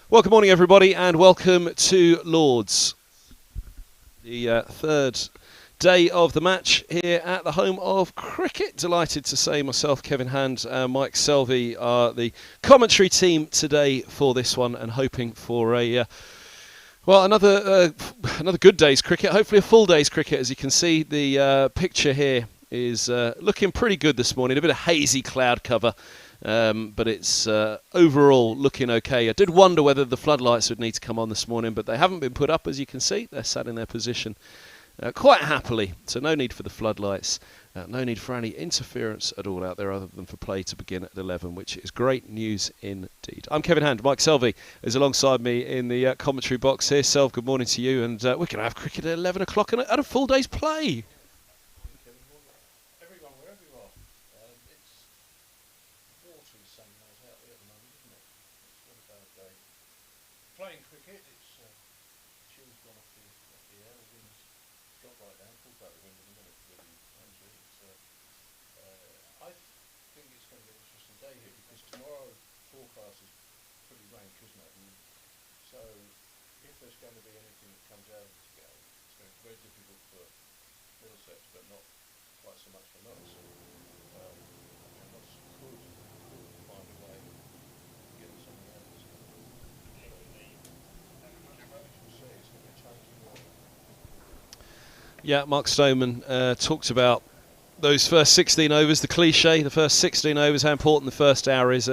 Well, good morning, everybody, and welcome to Lords, the third day of the match here at the home of cricket. Delighted to say myself, Kevin Hand, and Mike Selvey are the commentary team today for this one, and hoping for another good day's cricket. Hopefully, a full day's cricket. As you can see, the picture here is looking pretty good this morning. A bit of hazy cloud cover. But it's overall looking okay. I did wonder whether the floodlights would need to come on this morning, but they haven't been put up, as you can see. They're sat in their position quite happily, so no need for the floodlights. No need for any interference at all out there other than for play to begin at 11, which is great news indeed. I'm Kevin Hand. Mike Selvey is alongside me in the commentary box here. Selv, good morning to you, and we're going to have cricket at 11 o'clock and at a full day's play. Playing cricket, it's chill's gone off the air, the wind's dropped right down. Talk about the wind in a minute, really, Andrew. I think it's going to be an interesting day here because tomorrow forecast is pretty rank, isn't it? And so if there's going to be anything that comes out of this game, it's going to be very difficult for Middlesex, but not quite so much for us. And us could find a way of getting something out of this game. Yeah, Mark Stoneman talked about those first 16 overs, the cliche, the first 16 overs, how important the first hour is.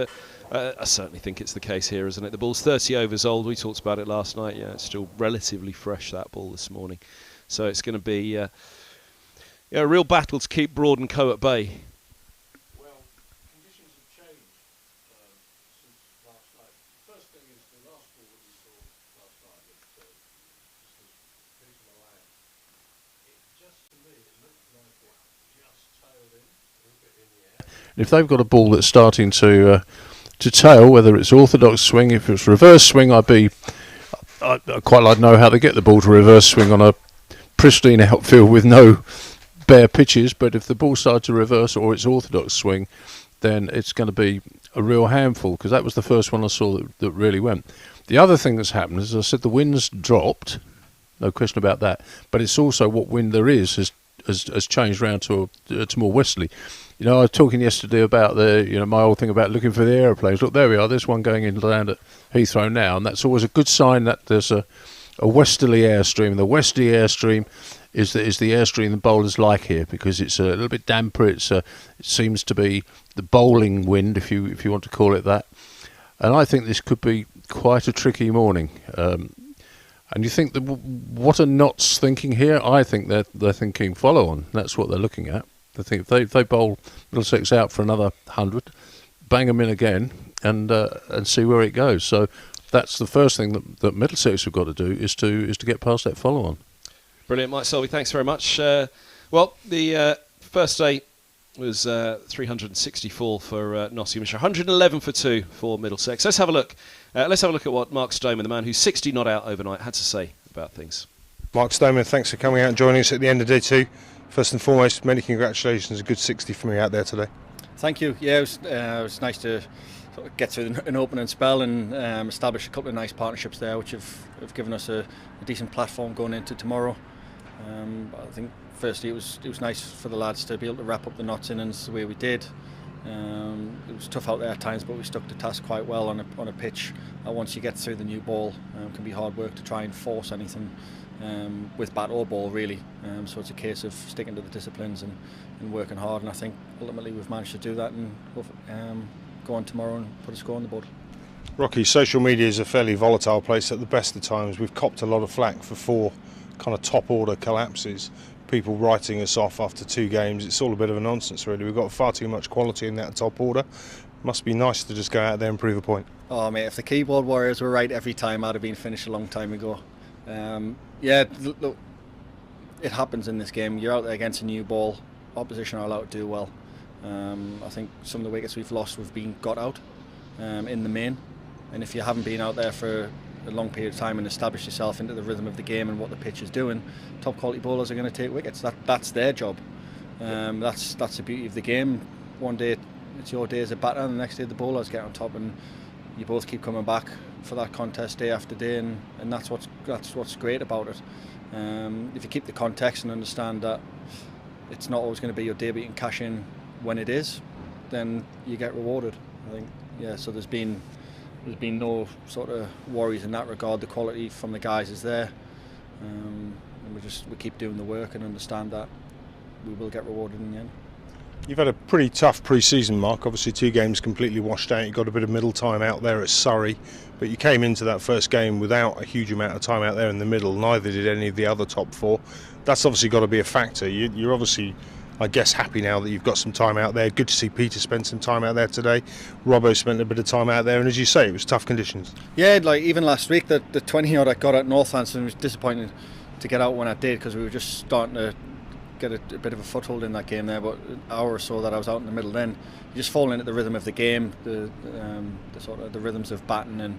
I certainly think it's the case here, isn't it? The ball's 30 overs old. We talked about it last night. Yeah, it's still relatively fresh, that ball this morning. So it's going to be a real battle to keep Broad and Co at bay. Well, conditions have changed since last night. First thing is the last ball that we saw last night that just was hitting the land. It just, to me, it looked like it just tailed in a little bit in the air. If they've got a ball that's starting to tail, whether it's orthodox swing, if it's reverse swing, I'd quite like to know how they get the ball to reverse swing on a pristine outfield with no bare pitches. But if the ball started to reverse or it's orthodox swing, then it's going to be a real handful, because that was the first one I saw that really went. The other thing that's happened is, as I said, the wind's dropped, no question about that, but it's also what wind there is has changed round to more westerly. You know, I was talking yesterday about my old thing about looking for the aeroplanes. Look, there we are. There's one going in land at Heathrow now, and that's always a good sign that there's a westerly airstream. The westerly airstream is the airstream the bowlers like here, because it's a little bit damper. It seems to be the bowling wind, if you want to call it that. And I think this could be quite a tricky morning. And you think what are Notts thinking here? I think they're thinking follow on. That's what they're looking at. They think if they bowl Middlesex out for another 100, bang them in again, and see where it goes. So that's the first thing that Middlesex have got to do is to get past that follow on. Brilliant, Mike Selvey. Thanks very much. The first day was 364 for Nottinghamshire, 111 for 2 for Middlesex. Let's have a look. Let's have a look at what Mark Stoneman, the man who's 60 not out overnight, had to say about things. Mark Stoneman, thanks for coming out and joining us at the end of day 2. First and foremost, many congratulations. A good 60 from you out there today. Thank you. Yeah, it was nice to sort of get through an opening spell and establish a couple of nice partnerships there, which have given us a decent platform going into tomorrow. I think firstly it was nice for the lads to be able to wrap up the Notts innings the way we did. It was tough out there at times, but we stuck to task quite well on a pitch. Once you get through the new ball, it can be hard work to try and force anything with bat or ball, really. So it's a case of sticking to the disciplines and working hard. And I think ultimately we've managed to do that and go on tomorrow and put a score on the board. Rocky, social media is a fairly volatile place at the best of times. We've copped a lot of flack for 4 kind of top order collapses. People writing us off after 2 games. It's all a bit of a nonsense, really. We've got far too much quality in that top order. Must be nice to just go out there and prove a point. Oh mate, if the keyboard warriors were right every time, I'd have been finished a long time ago. Look, it happens in this game. You're out there against a new ball. Opposition are allowed to do well. I think some of the wickets we've lost, we've been got out in the main. And if you haven't been out there for a long period of time and established yourself into the rhythm of the game and what the pitch is doing, top quality bowlers are going to take wickets. That's their job. That's the beauty of the game. One day it's your day as a batter, and the next day the bowlers get on top. And you both keep coming back for that contest day after day, and that's what's great about it. If you keep the context and understand that it's not always going to be your day, but you can cash in when it is, then you get rewarded. I think, yeah. So there's been no sort of worries in that regard. The quality from the guys is there, and we keep doing the work and understand that we will get rewarded in the end. You've had a pretty tough pre-season, Mark. Obviously 2 games completely washed out. You got a bit of middle time out there at Surrey, but you came into that first game without a huge amount of time out there in the middle. Neither did any of the other top 4. That's obviously got to be a factor. You're obviously, I guess, happy now that you've got some time out there. Good to see Peter spend some time out there today. Robbo spent a bit of time out there, and as you say, it was tough conditions. Yeah, like even last week, the 20 odd I got at Northampton was disappointing to get out when I did, because we were just starting to get a bit of a foothold in that game there. But an hour or so that I was out in the middle, then you just fall into the rhythm of the game, the sort of the rhythms of batting, and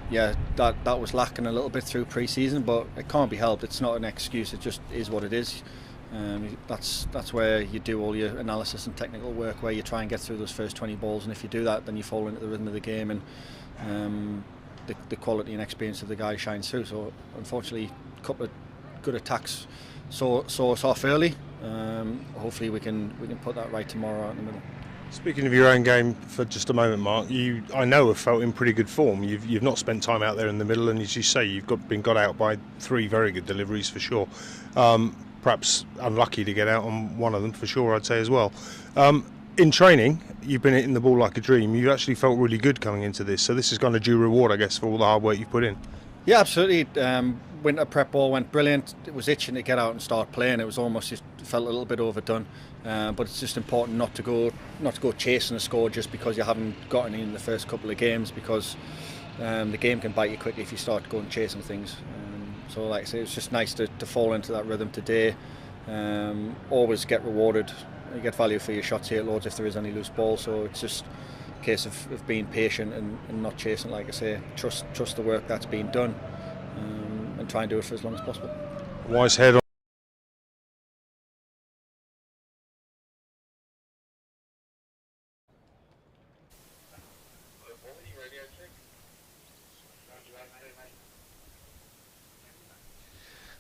yeah, that was lacking a little bit through pre-season, but it can't be helped. It's not an excuse. It just is what it is. That's where you do all your analysis and technical work, where you try and get through those first 20 balls, and if you do that, then you fall into the rhythm of the game, and the quality and experience of the guy shines through. So unfortunately, a couple of good attacks saw us off early. Hopefully we can put that right tomorrow out in the middle. Speaking of your own game for just a moment, Mark, I know have felt in pretty good form. You've not spent time out there in the middle, and as you say, you've been got out by 3 very good deliveries for sure. Perhaps unlucky to get out on one of them for sure, I'd say as well. In training, you've been hitting the ball like a dream. You actually felt really good coming into this, so this is kind of due reward, I guess, for all the hard work you've put in. Yeah, absolutely. Winter prep ball went brilliant. It was itching to get out and start playing. It was almost just felt a little bit overdone, but it's just important not to go chasing a score just because you haven't got any in the first couple of games, because the game can bite you quickly if you start going chasing things. So like I say, it was just nice to fall into that rhythm today. Always get rewarded. You get value for your shots here at Lords if there is any loose ball. So it's just a case of being patient and not chasing. Like I say, trust the work that's been done, and try and do it for as long as possible. Wise head on.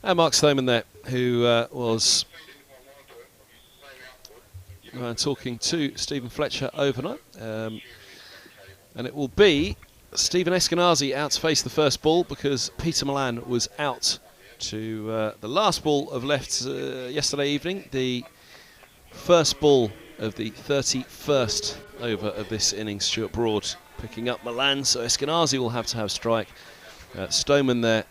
And Mark Stoneman there, who was talking to Stephen Fletcher overnight. And it will be Stephen Eskenazi out to face the first ball, because Peter Milan was out to the last ball of left yesterday evening, the first ball of the 31st over of this innings. Stuart Broad picking up Milan, so Eskenazi will have to have strike. Stoneman there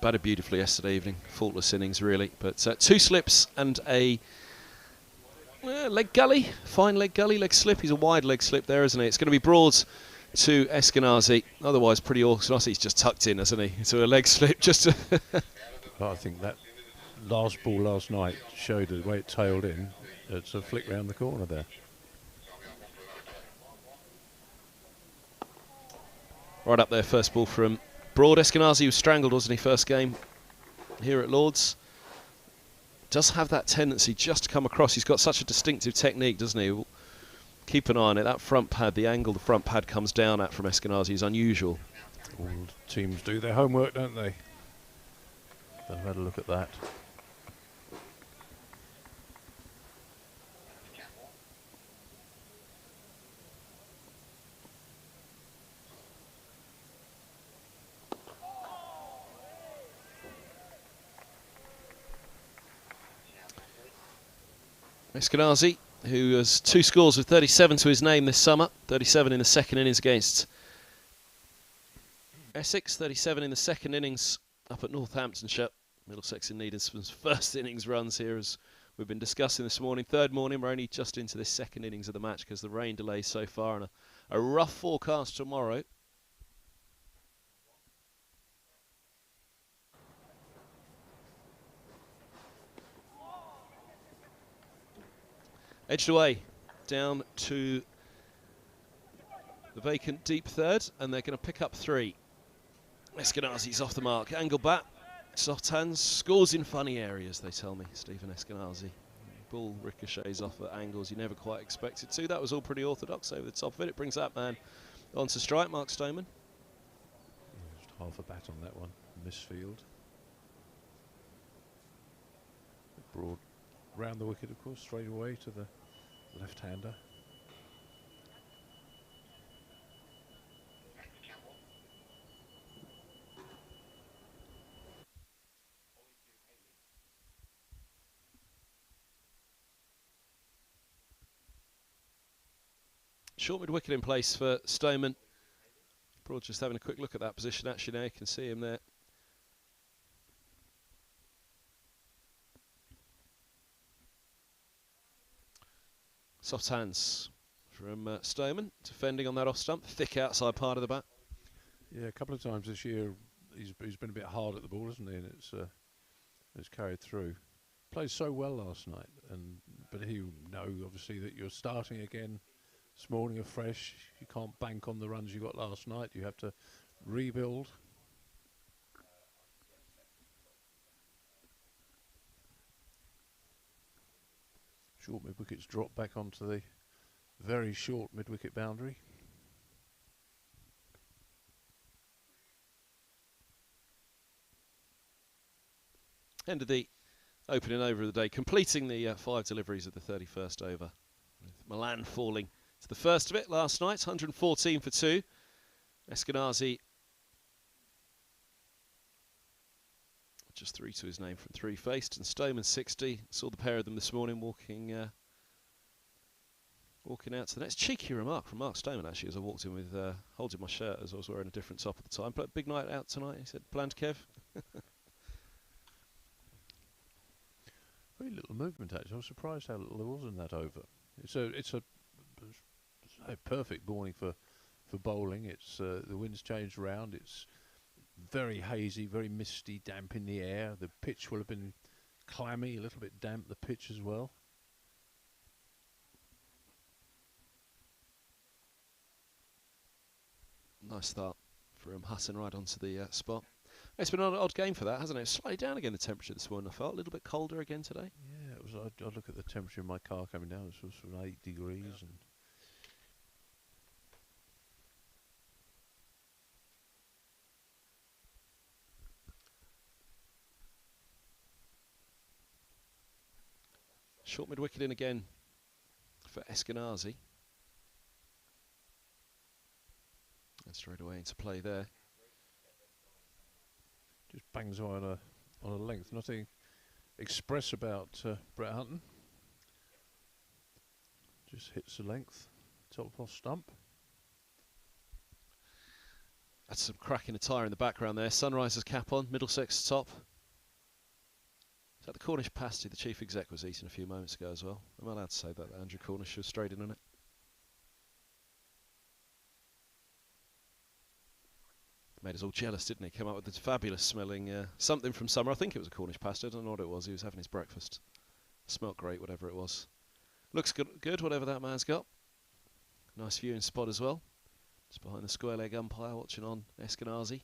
batted beautifully yesterday evening, faultless innings really, but 2 slips and a leg gully, fine leg gully, leg slip. He's a wide leg slip there, isn't he? It's going to be Broad to Eskenazi, otherwise pretty orthodox. He's just tucked in, hasn't he, to a leg slip. Just to I think that last ball last night showed the way it tailed in. It's a flick round the corner there. Right up there, first ball from Broad. Eskenazi was strangled, wasn't he, first game here at Lords. Does have that tendency just to come across. He's got such a distinctive technique, doesn't he? We'll keep an eye on it. That front pad, the angle the front pad comes down at from Eskenazi is unusual. All teams do their homework, don't they? They've had a look at that. Eskenazi, who has 2 scores with 37 to his name this summer. 37 in the second innings against Essex, 37 in the second innings up at Northamptonshire. Middlesex and Needham's first innings runs here, as we've been discussing this morning. Third morning, we're only just into this second innings of the match because the rain delays so far, and a rough forecast tomorrow. Edged away down to the vacant deep third, and they're going to pick up 3. Eskenazi's off the mark. Angle bat, soft hands, scores in funny areas, they tell me, Stephen Eskenazi. Ball ricochets off at angles you never quite expected to. That was all pretty orthodox over the top of it. It brings that man onto strike, Mark Stoneman. Just half a bat on that one, misfield. Broad round the wicket, of course, straight away to the left-hander. Short mid-wicket in place for Stoneman. Broad just having a quick look at that position actually now. You can see him there. Soft hands from Stoneman, defending on that off stump, thick outside part of the bat. Yeah, a couple of times this year he's been a bit hard at the ball, hasn't he? And it's carried through. Played so well last night, but he'll know obviously that you're starting again this morning afresh. You can't bank on the runs you got last night. You have to rebuild. Short mid-wicket's dropped back onto the very short mid-wicket boundary. End of the opening over of the day, completing the 5 deliveries of the 31st over, with Milan falling to the first of it last night, 114 for 2. Eskenazi just 3 to his name from 3 faced, and Stoneman 60. Saw the pair of them this morning walking out to the nets. Cheeky remark from Mark Stoneman actually as I walked in with holding my shirt as I was wearing a different top at the time. But big night out tonight, he said. Planned, Kev? Very little movement actually. I was surprised how little there was in that over. It's a perfect morning for bowling. It's the wind's changed round. It's very hazy, very misty, damp in the air. The pitch will have been clammy, a little bit damp, the pitch as well. Nice start from Hassan right onto the spot. It's been an odd game for that, hasn't it? It's slightly down again, the temperature this morning, I felt. A little bit colder again today. Yeah, it was. I look at the temperature in my car coming down. It was from 8 degrees. Yeah. And short mid-wicket in again for Eskenazi. And straight away into play there. just bangs away on a length. Nothing express about Brett Hutton. Just hits the length, top off stump. That's some cracking attire in the background there. Sunriser's cap on, Middlesex top. Is that the Cornish pasty the chief exec was eating a few moments ago as well? Am I allowed to say that Andrew Cornish was straight in on it? Made us all jealous, didn't he? Came up with this fabulous smelling something from summer. I think it was a Cornish pasty. I don't know what it was. He was having his breakfast. Smelt great, whatever it was. Looks good, whatever that man's got. Nice viewing spot as well. Just behind the square leg umpire, watching on Eskenazi.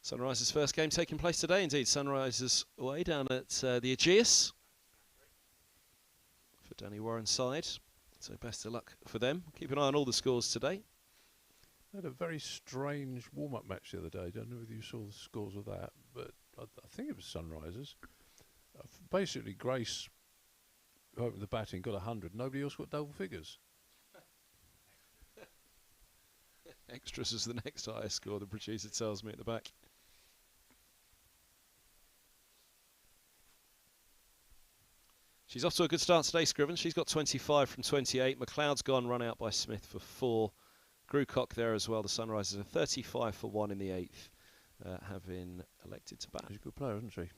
Sunriser's first game taking place today, indeed. Sunriser's away down at the Aegeus for Danny Warren's side. So best of luck for them. Keep an eye on all the scores today. They had a very strange warm-up match the other day. Don't know whether you saw the scores of that, but I think it was Sunrisers. Basically, Grace opened the batting, got 100. Nobody else got double figures. Extras is the next highest score, the producer tells me at the back. She's off to a good start today, Scriven. She's got 25 from 28. McLeod's gone, run out by Smith for 4. Grewcock there as well. The Sunrisers are 35 for 1 in the 8th, having elected to bat. She's a good player, isn't she?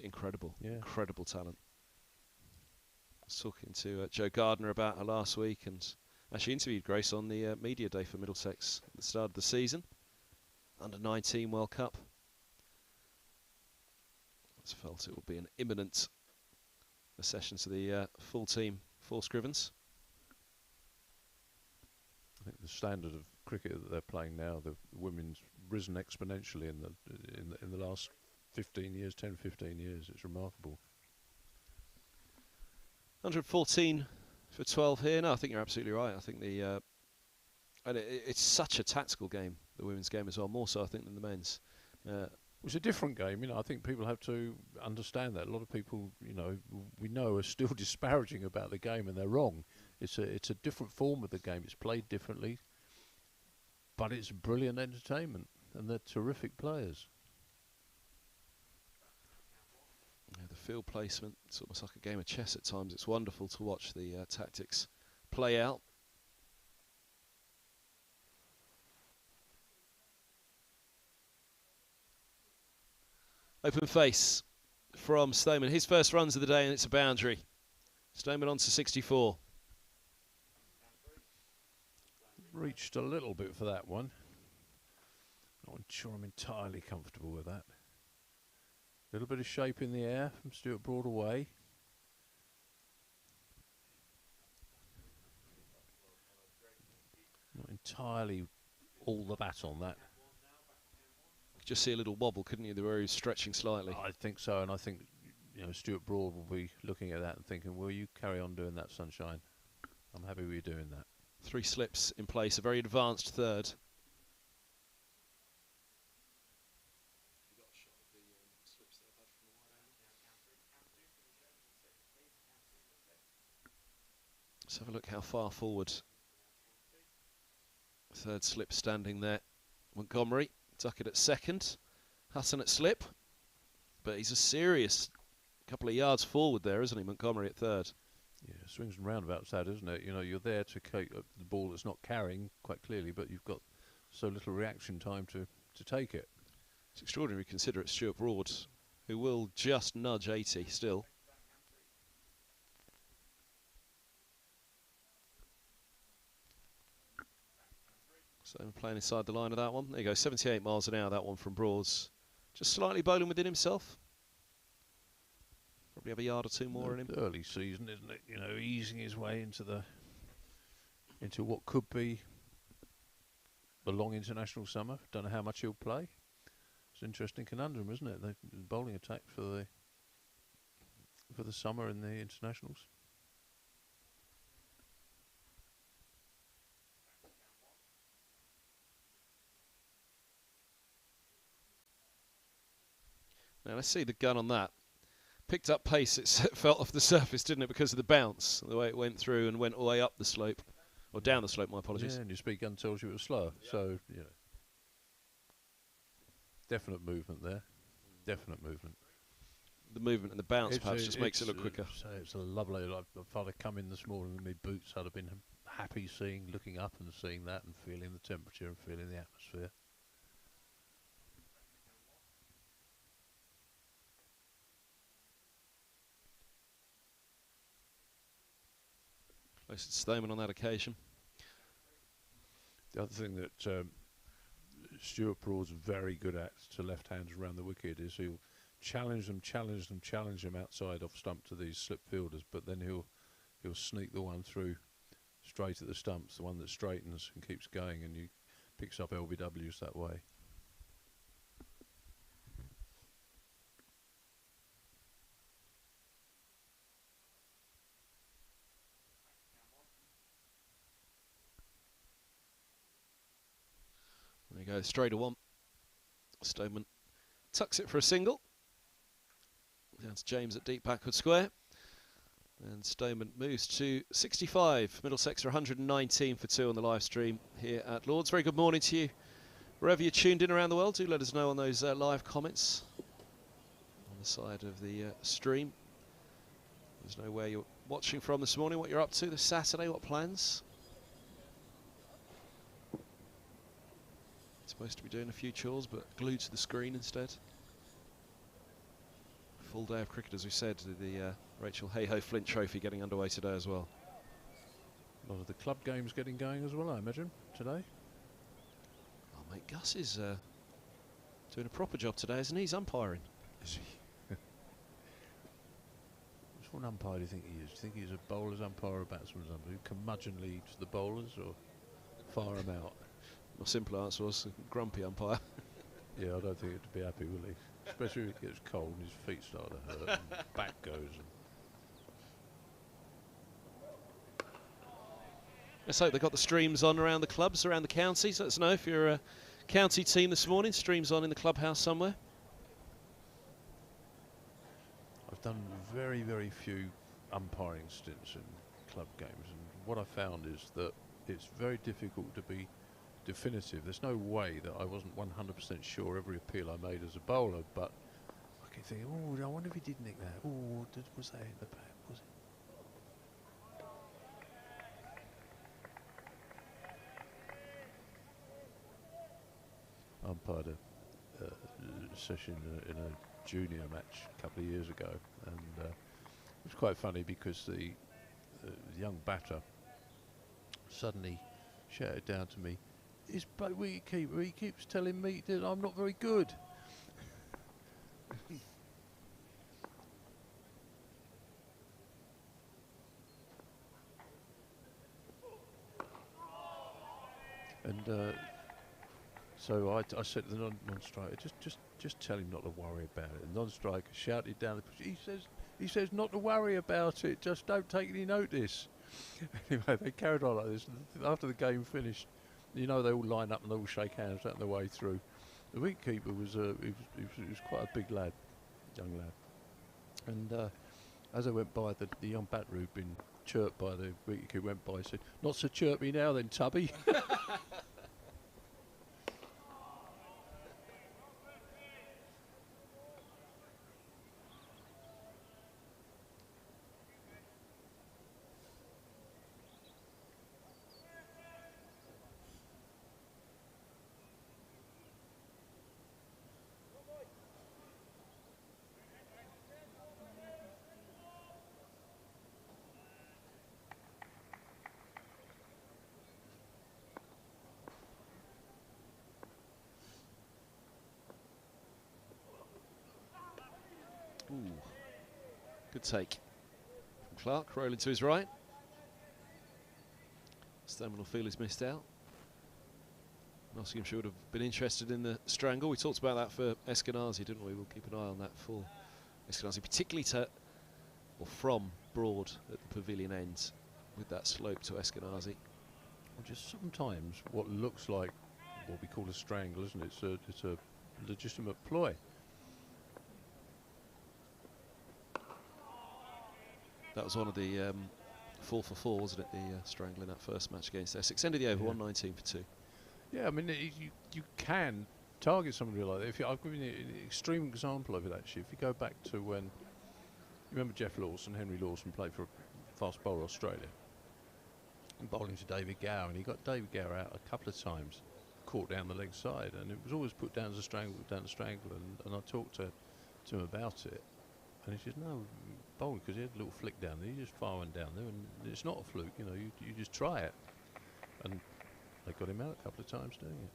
Incredible. Yeah. Incredible talent. I was talking to Joe Gardner about her last week, and actually interviewed Grace on the media day for Middlesex at the start of the season. Under-19 World Cup. I felt it would be an imminent a session to the full team for Scrivens. I think the standard of cricket that they're playing now, the women's risen exponentially in the last 15 years, 10, 15 years. It's remarkable. 114 for 12 here. No, I think you're absolutely right. I think the and it's such a tactical game, the women's game as well, more so I think than the men's. It's a different game, I think people have to understand that. A lot of people, we know are still disparaging about the game, and they're wrong. It's a different form of the game. It's played differently, but it's brilliant entertainment, and they're terrific players. Yeah, the field placement, it's almost like a game of chess at times. It's wonderful to watch the tactics play out. Open face from Stoneman. His first runs of the day, and it's a boundary. Stoneman on to 64. Reached a little bit for that one. Not sure I'm entirely comfortable with that. A little bit of shape in the air from Stuart Broad away. Not entirely all the bat on that. You could just see a little wobble, couldn't you? The way he was stretching slightly. I think so, and I think Stuart Broad will be looking at that and thinking, will you carry on doing that, Sunshine? I'm happy with you doing that. 3 slips in place, a very advanced third. Let's have a look how far forward. Third slip standing there. Montgomery, Duckett at second. Hassan at slip. But he's a serious couple of yards forward there, isn't he, Montgomery at third? Yeah, swings and roundabouts that, isn't it? You're there to take the ball that's not carrying quite clearly, but you've got so little reaction time to take it. It's extraordinary to consider it's Stuart Broad, who will just nudge 80 still. So playing inside the line of that one. There you go, 78 miles an hour, that one from Broads. Just slightly bowling within himself. Probably have a yard or two more in him. Early season, isn't it? Easing his way into what could be a long international summer. Don't know how much he'll play. It's an interesting conundrum, isn't it? The bowling attack for the summer in the internationals. Now let's see the gun on that. Picked up pace, it felt off the surface, didn't it, because of the bounce, the way it went through and went all the way up the slope, or down the slope, my apologies. Yeah, and your speed gun tells you it was slower, so, definite movement there, definite movement. The movement and the bounce perhaps just makes it look quicker. It's a lovely, if I'd have come in this morning in my boots, I'd have been happy looking up and seeing that and feeling the temperature and feeling the atmosphere. Close to Stoneman on that occasion. The other thing that Stuart Broad's very good at to left-handers around the wicket is he'll challenge them outside off stump to these slip fielders, but then he'll sneak the one through straight at the stumps, the one that straightens and keeps going, and he picks up LBWs that way. There you go, straight to one. Stoneman tucks it for a single. Down to James at deep backward square. And Stoneman moves to 65. Middlesex are 119 for 2 on the live stream here at Lord's. Very good morning to you. Wherever you're tuned in around the world, do let us know on those live comments on the side of the stream. Let us know where you're watching from this morning, what you're up to this Saturday, what plans. Supposed to be doing a few chores, but glued to the screen instead. Full day of cricket, as we said, the Rachel Hayhoe Flint Trophy getting underway today as well. A lot of the club games getting going as well, I imagine, today. Oh, mate, Gus is doing a proper job today, isn't he? He's umpiring. Is he? Just What umpire do you think he is? Do you think he's a bowler's umpire or a batsman's umpire? Who curmudgeonly to the bowlers or fire them out? My simple answer was grumpy umpire. Yeah, I don't think he'd be happy, will he? Especially if it gets cold and his feet start to hurt and back goes. Let's hope they've got the streams on around the clubs, around the counties. Let us know if you're a county team this morning. Streams on in the clubhouse somewhere. I've done very, very few umpiring stints in club games, and what I found is that it's very difficult to be definitive. There's no way that I wasn't 100% sure every appeal I made as a bowler, but I can think, oh, I wonder if he did nick that. Oh, was that in the back? Was it? Umpired a session in a junior match a couple of years ago, and it was quite funny because the young batter suddenly shouted down to me, "His wicketkeeper, he keeps telling me that I'm not very good." And so I said to the non-striker, just tell him not to worry about it. The non-striker shouted down the pitch, he says not to worry about it, just don't take any notice. Anyway, they carried on like this. After the game finished, you know, they all line up and they all shake hands on the way through. The wicketkeeper was he was quite a big lad, young lad. And as I went by, the young batter who'd been chirped by the wicketkeeper went by and said, "Not so chirpy now then, Tubby." Ooh, good take from Clark, rolling to his right. Stoneman will feel he's missed out. Nottinghamshire would have been interested in the strangle. We talked about that for Eskenazi, didn't we? We'll keep an eye on that for Eskenazi, particularly from Broad at the pavilion end, with that slope to Eskenazi. Well, just sometimes what looks like what we call a strangle, isn't it? It's a legitimate ploy. That was one of the 4 for 4, wasn't it? The strangle in that first match against Essex. End of the over, 119 for 2. Yeah, I mean, you can target somebody like that. I'll give you an extreme example of it, actually. If you go back to when, you remember Jeff Lawson, Henry Lawson played for fast bowler Australia, and bowling to David Gower, and he got David Gower out a couple of times, caught down the leg side, and it was always put down as a strangle, and I talked to him about it, and he says, no, bowling, because he had a little flick down there, you just fire one down there, and it's not a fluke, you know, you just try it. And they got him out a couple of times doing it.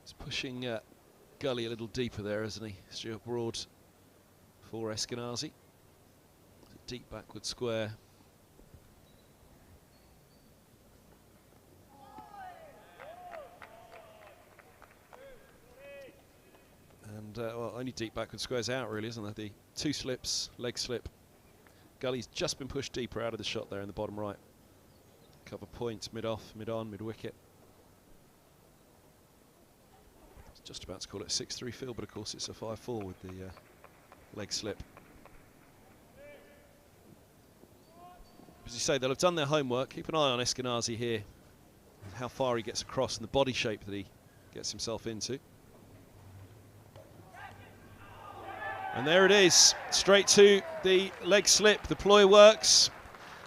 He's pushing Gully a little deeper there, isn't he? Stuart Broad for Eskenazi. Deep backward square. And well, only deep backward squares out, really, isn't there? The 2 slips, leg slip. Gully's just been pushed deeper out of the shot there in the bottom right. Cover point, mid-off, mid-on, mid-wicket. Just about to call it a 6-3 field, but of course it's a 5-4 with the leg slip. As you say, they'll have done their homework. Keep an eye on Eskenazi here, how far he gets across and the body shape that he gets himself into. And there it is, straight to the leg slip. The ploy works.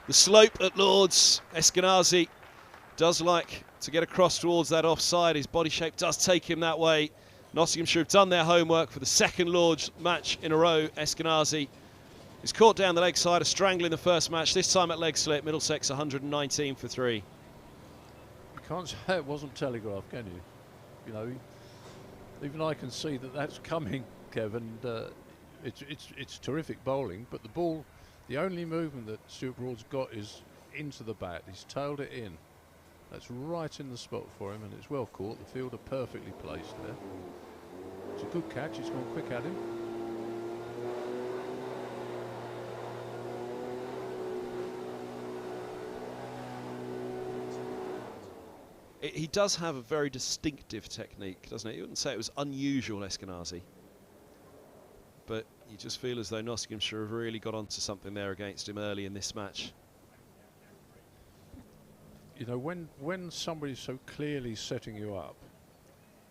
The slope at Lord's. Eskenazi does like to get across towards that offside. His body shape does take him that way. Nottinghamshire have done their homework for the second Lord's match in a row. Eskenazi He's caught down the leg side, a strangle in the first match, this time at leg slip. Middlesex 119 for 3. You can't say it wasn't telegraphed, can you? You know, even I can see that that's coming, Kevin. It's terrific bowling, but the ball, the only movement that Stuart Broad's got is into the bat. He's tailed it in. That's right in the spot for him, and it's well caught. The fielder perfectly placed there. It's a good catch. He's gone quick at him. He does have a very distinctive technique, doesn't he? You wouldn't say it was unusual, Eskenazi. But you just feel as though Nottinghamshire have really got onto something there against him early in this match. You know, when somebody's so clearly setting you up,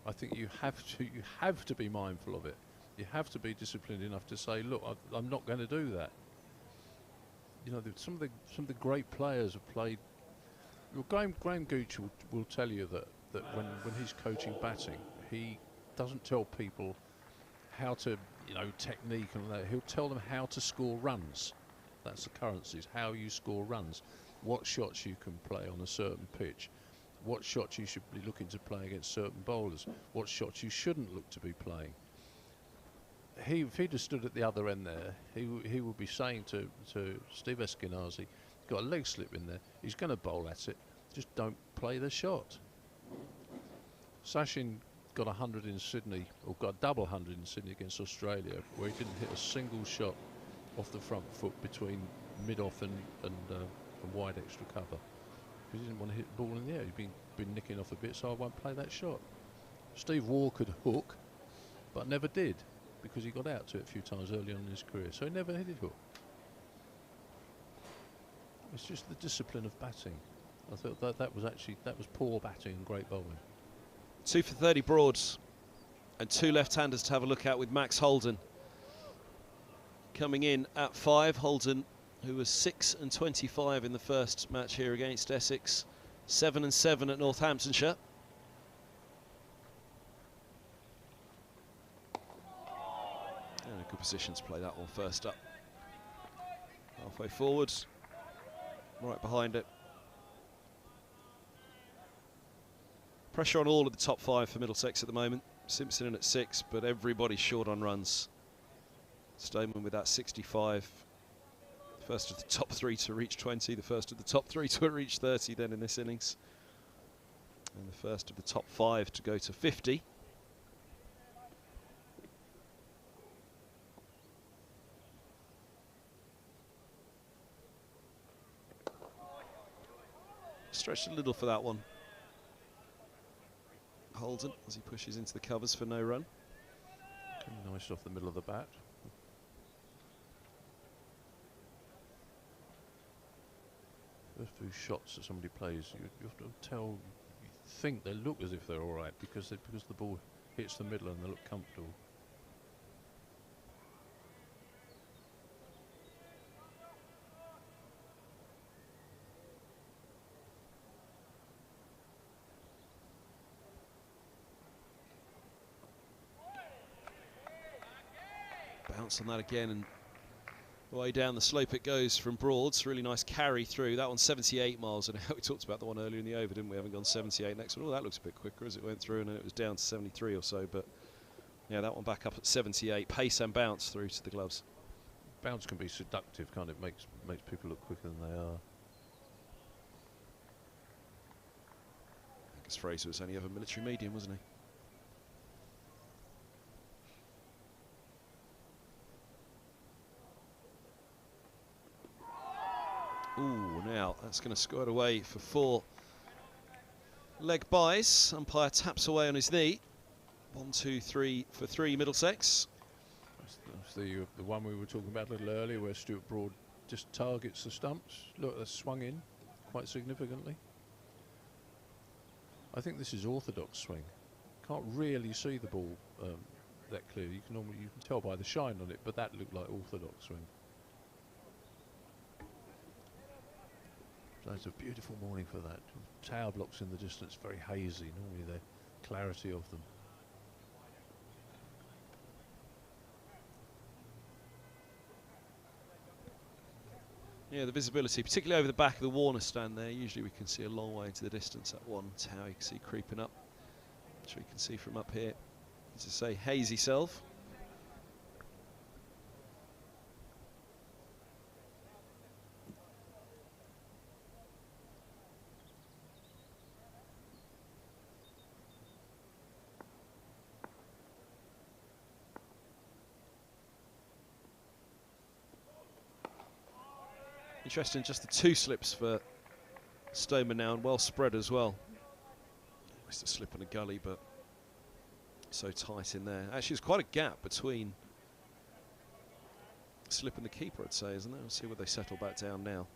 I think you have to be mindful of it. You have to be disciplined enough to say, look, I'm not going to do that. You know, some of the great players have played. Well, Graham Gooch will tell you that when he's coaching batting, he doesn't tell people how to, you know, technique and that. He'll tell them how to score runs. That's the currencies, how you score runs, what shots you can play on a certain pitch, what shots you should be looking to play against certain bowlers, what shots you shouldn't look to be playing. If he'd have stood at the other end there, he would be saying to Steve Eskenazi, he's got a leg slip in there, he's going to bowl at it, just don't play the shot. Sachin got 100 in Sydney, or got a double 100 in Sydney against Australia, where he didn't hit a single shot off the front foot between mid-off and wide extra cover, because he didn't want to hit the ball in the air. He'd been nicking off a bit, so I won't play that shot. Steve Waugh could hook, but never did, because he got out to it a few times early on in his career, so he never hit it hook. It's just the discipline of batting. I thought that was poor batting and great bowling. 2 for 30 Broads and 2 left-handers to have a look at, with Max Holden coming in at 5. Holden, who was 6 and 25 in the first match here against Essex, 7 and 7 at Northamptonshire. And a good position to play that one first up. Halfway forwards, right behind it. Pressure on all of the top 5 for Middlesex at the moment. Simpson in at 6, but everybody's short on runs. Stoneman with that 65. The first of the top 3 to reach 20. The first of the top 3 to reach 30 then in this innings. And the first of the top 5 to go to 50. Stretched a little for that one. Holden as he pushes into the covers for no run. Nice off the middle of the bat. Those few shots that somebody plays, you have to tell, you think they look as if they're all right because the ball hits the middle and they look comfortable. Bounce on that again, and way down the slope it goes from Broads. Really nice carry through. That one's 78 miles an hour. We talked about the one earlier in the over, didn't we? Haven't gone 78 next one. Oh, that looks a bit quicker as it went through, and then it was down to 73 or so. But yeah, that one back up at 78. Pace and bounce through to the gloves. Bounce can be seductive, can't it? Makes people look quicker than they are. Angus Fraser was only ever military medium, wasn't he? Ooh, now that's going to squirt away for 4 leg buys. Umpire taps away on his knee. 1, 2, 3 for 3 Middlesex. That's the one we were talking about a little earlier, where Stuart Broad just targets the stumps. Look, that's swung in quite significantly. I think this is orthodox swing. Can't really see the ball that clearly. You can tell by the shine on it, but that looked like orthodox swing. So it's a beautiful morning for that. Tower blocks in the distance, very hazy, normally the clarity of them. Yeah, the visibility, particularly over the back of the Warner stand there. Usually we can see a long way into the distance. That one tower you can see creeping up, which we can see from up here. As I say, hazy self. Interesting, just the 2 slips for Stoneman now, and well spread as well. Missed a slip on a gully, but so tight in there. Actually, there's quite a gap between slip and the keeper, I'd say, isn't there? We'll see where they settle back down now.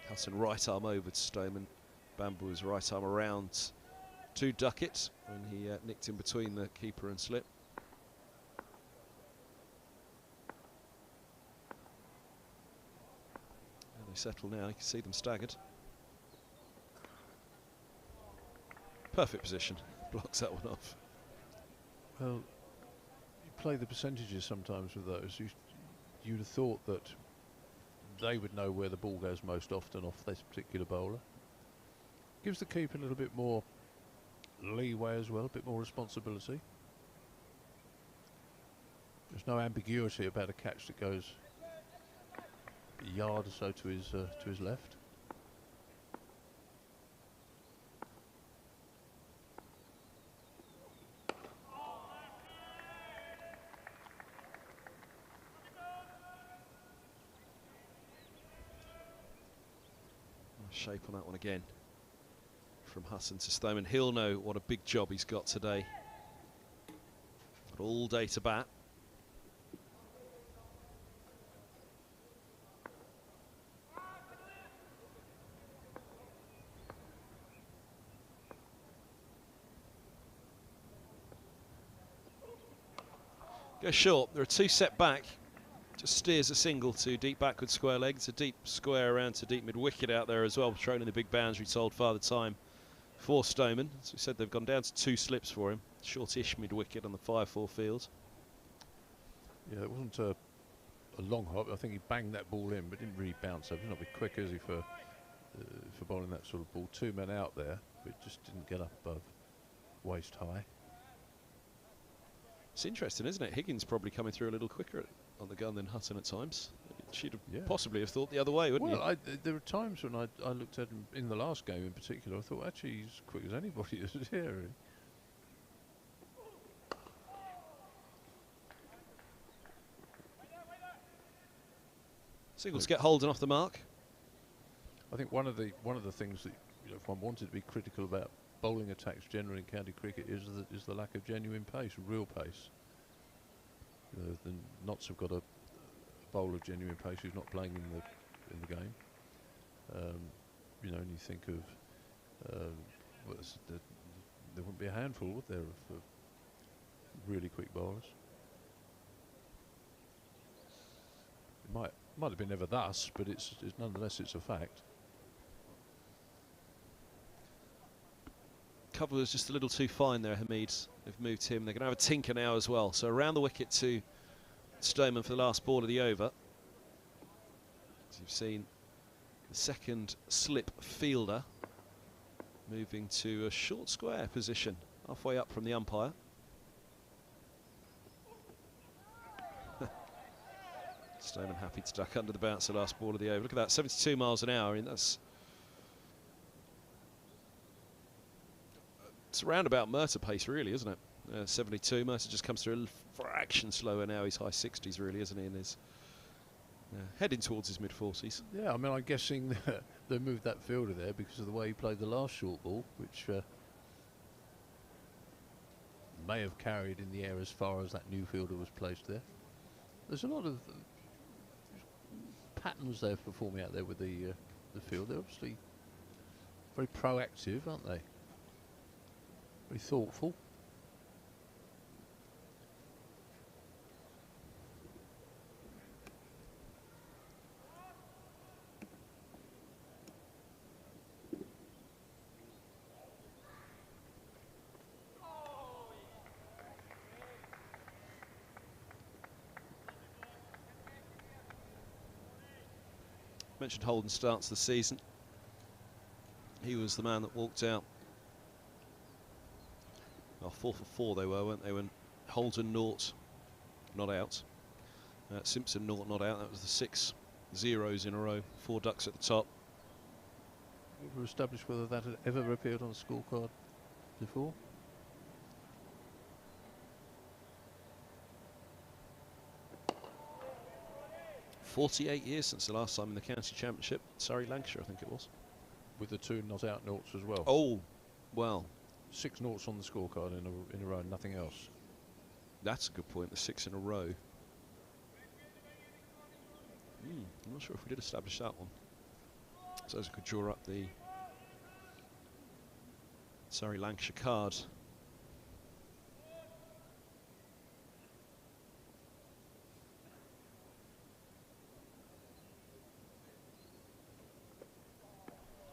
Hudson right arm over to Stoneman. Bamber was right arm around to Duckett when he nicked in between the keeper and slip. And they settle now, you can see them staggered. Perfect position, blocks that one off. Well, you play the percentages sometimes with those. You'd have thought that they would know where the ball goes most often off this particular bowler. Gives the keeper a little bit more leeway as well, a bit more responsibility. There's no ambiguity about a catch that goes a yard or so to his left. Shape on that one again from Hudson to Stoneman. He'll know what a big job he's got today. Got all day to bat. Go short. There are 2 set back. Just steers a single to deep backward square leg. It's a deep square around to deep mid wicket out there as well, trailing the big boundary told Father Time for Stoneman. As we said, they've gone down to 2 slips for him. Shortish mid wicket on the 5-4 field. Yeah, it wasn't a long hop. I think he banged that ball in, but didn't really bounce up. He's not very quick, is he, for bowling that sort of ball? 2 men out there, but just didn't get up above waist high. It's interesting, isn't it? Higgins probably coming through a little quicker on the gun than Hutton at times. She'd have possibly have thought the other way, wouldn't you? There were times when I looked at him in the last game in particular. I thought, actually, he's as quick as anybody is here. Singles get Holden off the mark. I think one of the things that, if one wanted to be critical about bowling attacks generally in county cricket is the lack of genuine pace, real pace. The Notts have got a bowler of genuine pace who's not playing in the game. And you think of there wouldn't be a handful, would there, of really quick bowlers? It might have been never thus, but it's nonetheless it's a fact. Cover was just a little too fine there, Hamid. They've moved him. They're going to have a tinker now as well. So around the wicket to Stoneman for the last ball of the over. As you've seen, the second slip fielder moving to a short square position, halfway up from the umpire. Stoneman happy to duck under the bounce the last ball of the over. Look at that, 72 miles an hour. I mean, it's around about Mercer pace, really, isn't it? 72. Mercer just comes through a fraction slower now. He's high 60s, really, isn't he? And is heading towards his mid-40s. Yeah, I mean, I'm guessing they moved that fielder there because of the way he played the last short ball, which may have carried in the air as far as that new fielder was placed there. There's a lot of patterns they're performing out there with the field. They're obviously very proactive, aren't they? Very thoughtful. Mentioned Holden's starts the season. He was the man that walked out. Oh, 4 for 4 they were, weren't they? When Holden naught, not out. Simpson naught, not out. That was the 6 zeros in a row. 4 ducks at the top. Ever established whether that had ever appeared on a scorecard before? "48 years since the last time in the county championship. Surrey, Lancashire, I think it was. With the 2 not out noughts as well. Oh, well, 6 noughts on the scorecard in a row, nothing else. that's a good point. The 6 in a row. I'm not sure if we did establish that one. So as I could draw up the Surrey Lancashire card.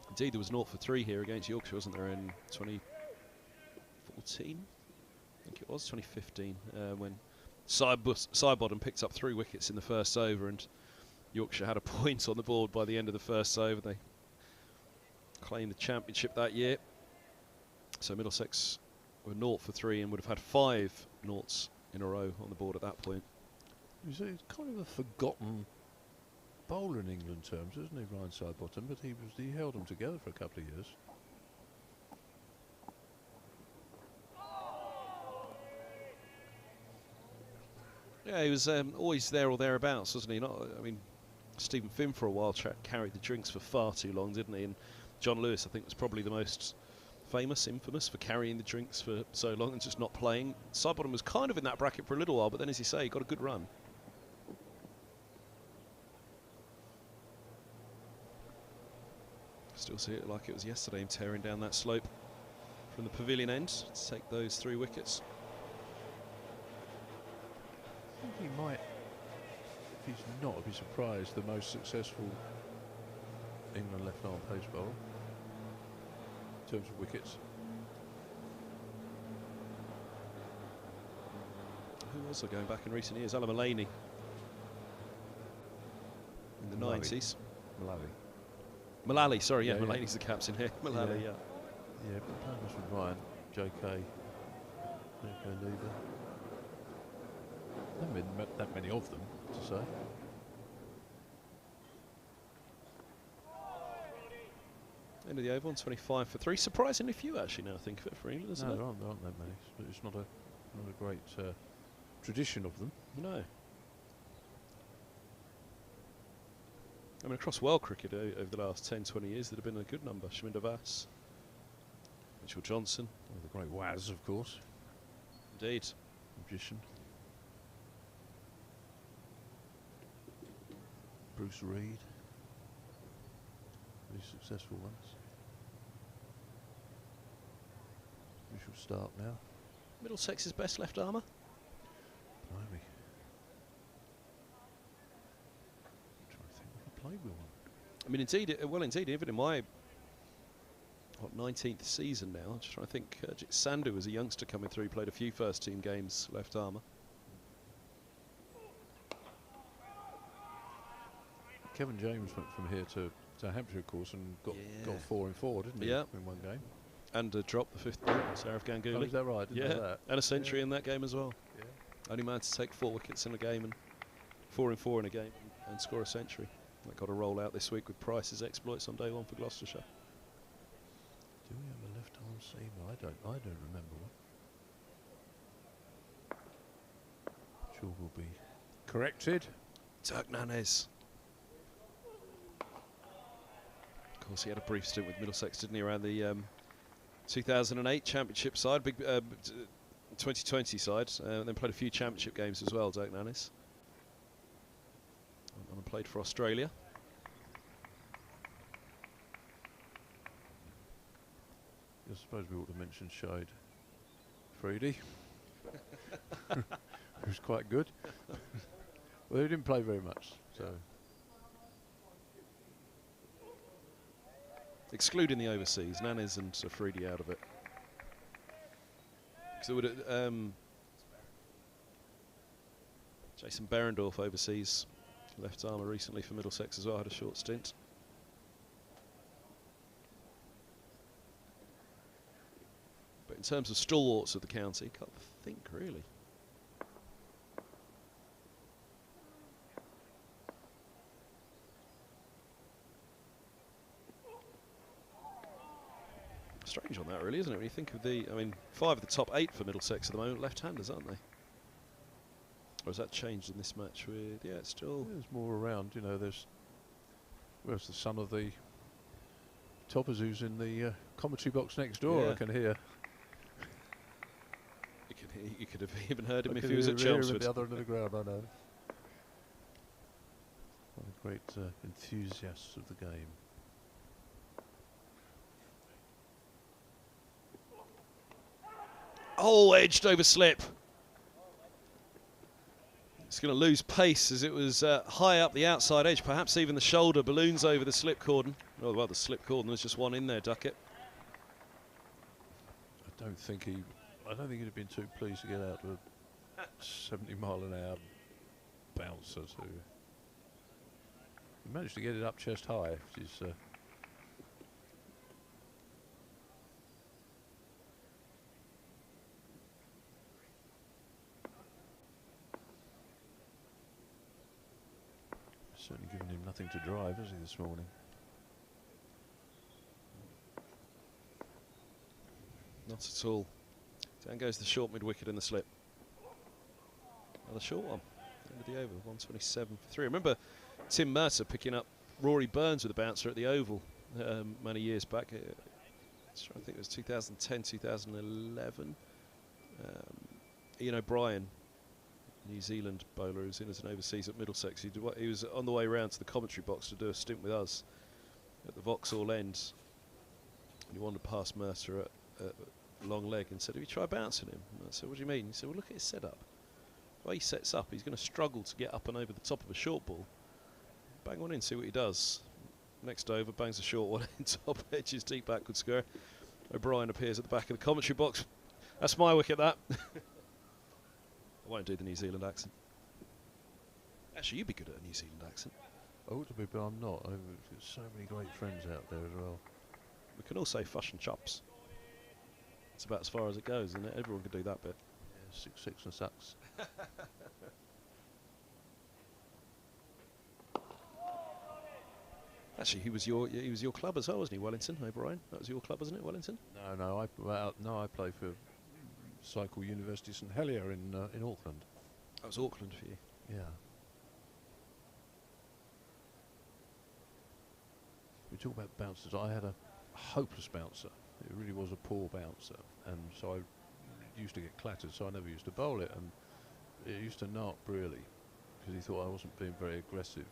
Indeed, there was 0 for 3 here against Yorkshire, wasn't there, in 2014? I think it was 2015, when Sidebottom picked up 3 wickets in the first over, and Yorkshire had a point on the board by the end of the first over. They claimed the championship that year. So Middlesex were 0 for 3 and would have had 5 noughts in a row on the board at that point. He's kind of a forgotten bowler in England terms, isn't he, Ryan Sidebottom? But he held them together for a couple of years. Yeah, he was always there or thereabouts, wasn't he? I mean, Stephen Finn for a while carried the drinks for far too long, didn't he? And John Lewis, I think, was probably the most infamous for carrying the drinks for so long and just not playing. Sidebottom was kind of in that bracket for a little while, but then, as you say, he got a good run. Still see it like it was yesterday, him tearing down that slope from the pavilion end to take those 3 wickets. I think he might, if he's not, I'd be surprised, the most successful England left-arm pace bowler in terms of wickets. Who was going back in recent years? Alan Mullaney in the Mullally. 90s. Mullally. Sorry, yeah, Yeah, Mullaney's the captain here. Mullally, yeah. Yeah, but that was with Ryan, JK Lever. There haven't been that many of them, to say. End of the over on 25 for 3. Surprisingly few, actually, now I think of it, for England, isn't No, it? there aren't that many. But it's not a great tradition of them. No. I mean, across world cricket over the last 10, 20 years, there have been a good number. Shaminder Vas, Mitchell Johnson. Well, the great Waz, of course. Indeed. Magician. Bruce Reid. Very successful ones. We shall start now. Middlesex's best left armour? Blimey. I'm trying to think if I played with one. I mean, indeed, even in my 19th season now, I'm just trying to think. Sandhu was a youngster coming through, played a few first team games left armour. Kevin James went from here to Hampshire, of course, and got 4 in 4, didn't he? Yeah. In one game. And dropped the 5th ball, Sarif Ganguly. Oh, is that right? Didn't know that. And a century in that game as well. Yeah. Only man to take 4 wickets in a game and 4 in 4 in a game and score a century. That got a roll out this week with Price's exploits on day 1 for Gloucestershire. Do we have a left-arm seamer? I don't remember one. Sure will be corrected. Dirk Nannes. Of course, he had a brief stint with Middlesex, didn't he, around the 2008 championship side, big 2020 side, and then played a few championship games as well, Dirk Nannes. And played for Australia. I suppose we ought to mention Shade Freedy, who's quite good. Well, he didn't play very much, so. Excluding the overseas, Nannes and Freedy out of it. So would Jason Berendorf overseas left armour recently for Middlesex as well, had a short stint. But in terms of stalwarts of the county, can't think really. Strange on that, really, isn't it? When you think of the, I mean, 5 of the top 8 for Middlesex at the moment, left-handers, aren't they? Or has that changed in this match? With it's still. There's more around, you know. There's the son of the toppers who's in the commentary box next door. Yeah. I can hear. You could have even heard him if he was at Chelmsford. At the other end of the ground, I know. What a great enthusiast of the game. Oh, edged over slip. It's going to lose pace as it was high up the outside edge, perhaps even the shoulder balloons over the slip cordon. Oh, well, the slip cordon, there's just one in there, Duckett. I don't think he'd have been too pleased to get out of a 70-mile-an-hour bouncer. So he managed to get it up chest high, which is certainly given him nothing to drive, has he, this morning? Not at all. Down goes the short mid-wicket in the slip. Another short one. End of the over, 127 for 3. Remember Tim Mercer picking up Rory Burns with a bouncer at the Oval many years back. I think it was 2010, 2011. Ian O'Brien, New Zealand bowler who's in as an overseas at Middlesex. He was on the way round to the commentary box to do a stint with us at the Vauxhall end. And he wandered past Mercer at long leg and said, "Have you tried bouncing him?" And I said, "What do you mean?" He said, "Well, look at his setup. The way he sets up, he's going to struggle to get up and over the top of a short ball. Bang one in, see what he does." Next over, bangs a short one in, top edges, deep backward square. O'Brien appears at the back of the commentary box. That's my wicket, that. I won't do the New Zealand accent. Actually, you'd be good at a New Zealand accent. I ought to be, but I'm not. I've got so many great friends out there as well. We can all say fush and chops. It's about as far as it goes, isn't it? Everyone can do that bit. Yeah, 6 and sucks. Actually, he was your club as well, wasn't he, Wellington? O'Brien. That was your club, wasn't it, Wellington? No, I play for Cycle University St Helier in Auckland. That was Auckland for you. Yeah. We talk about bouncers. I had a hopeless bouncer. It really was a poor bouncer, and so I used to get clattered. So I never used to bowl it, and it used to knock really because he thought I wasn't being very aggressive.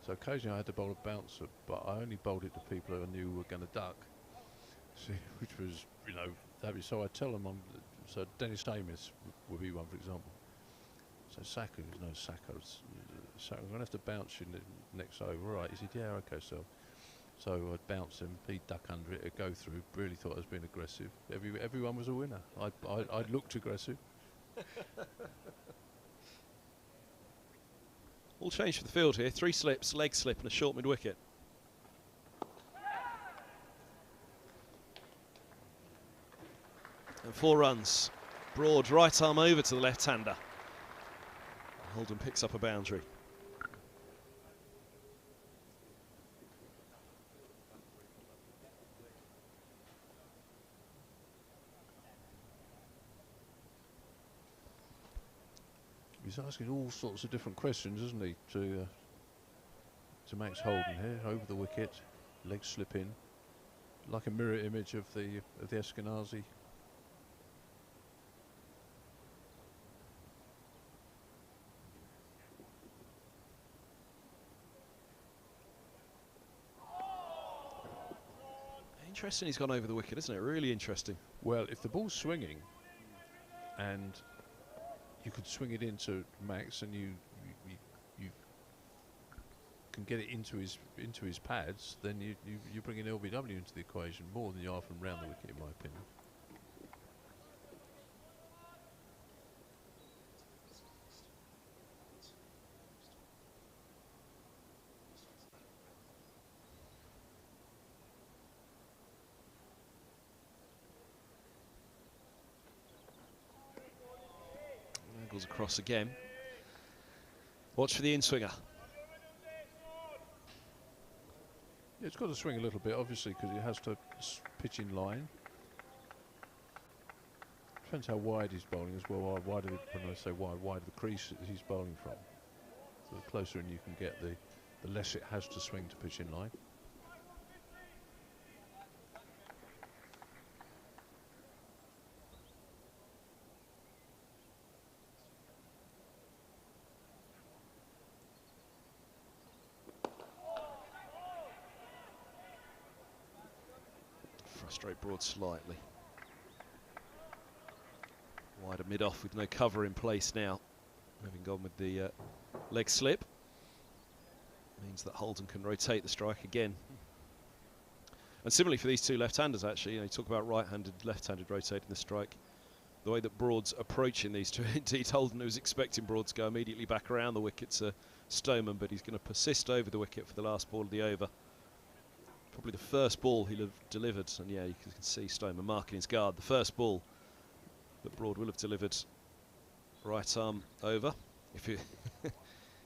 So occasionally I had to bowl a bouncer, but I only bowled it to people who I knew were going to duck. See, which was, so I tell them, so Dennis Amos would be one, for example. So Saka, there's no Saka. I'm going to have to bounce you next over. All right, he said, yeah, okay, so I'd bounce him, he'd duck under it, it'd go through. Really thought I was being aggressive. Everyone was a winner. I looked aggressive. All changed for the field here. 3 slips, leg slip and a short mid-wicket. And 4 runs. Broad right arm over to the left-hander. Holden picks up a boundary. He's asking all sorts of different questions, isn't he, to Max Holden here, over the wicket, legs slip in, like a mirror image of the Eskenazi. Interesting he's gone over the wicket, isn't it? Really interesting. Well, if the ball's swinging and you could swing it into Max and you can get it into his pads, then you bring an LBW into the equation more than you are from round the wicket, in my opinion. struggles across again. Watch for the in-swinger. It's got to swing a little bit, obviously, because it has to pitch in line. Depends how wide he's bowling as well. When I say wide the crease he's bowling from. So the closer in you can get, the less it has to swing to pitch in line. Frustrate Broad slightly. Wider mid-off with no cover in place now. Having gone with the leg slip. Means that Holden can rotate the strike again. And similarly for these two left-handers, actually, you talk about right-handed, left-handed rotating the strike. The way that Broad's approaching these two, indeed, Holden was expecting Broad to go immediately back around the wicket to Stoneman, but he's going to persist over the wicket for the last ball of the over. Probably the first ball he'll have delivered, and yeah, you can see Stoneman marking his guard. The first ball that Broad will have delivered right arm over. If he if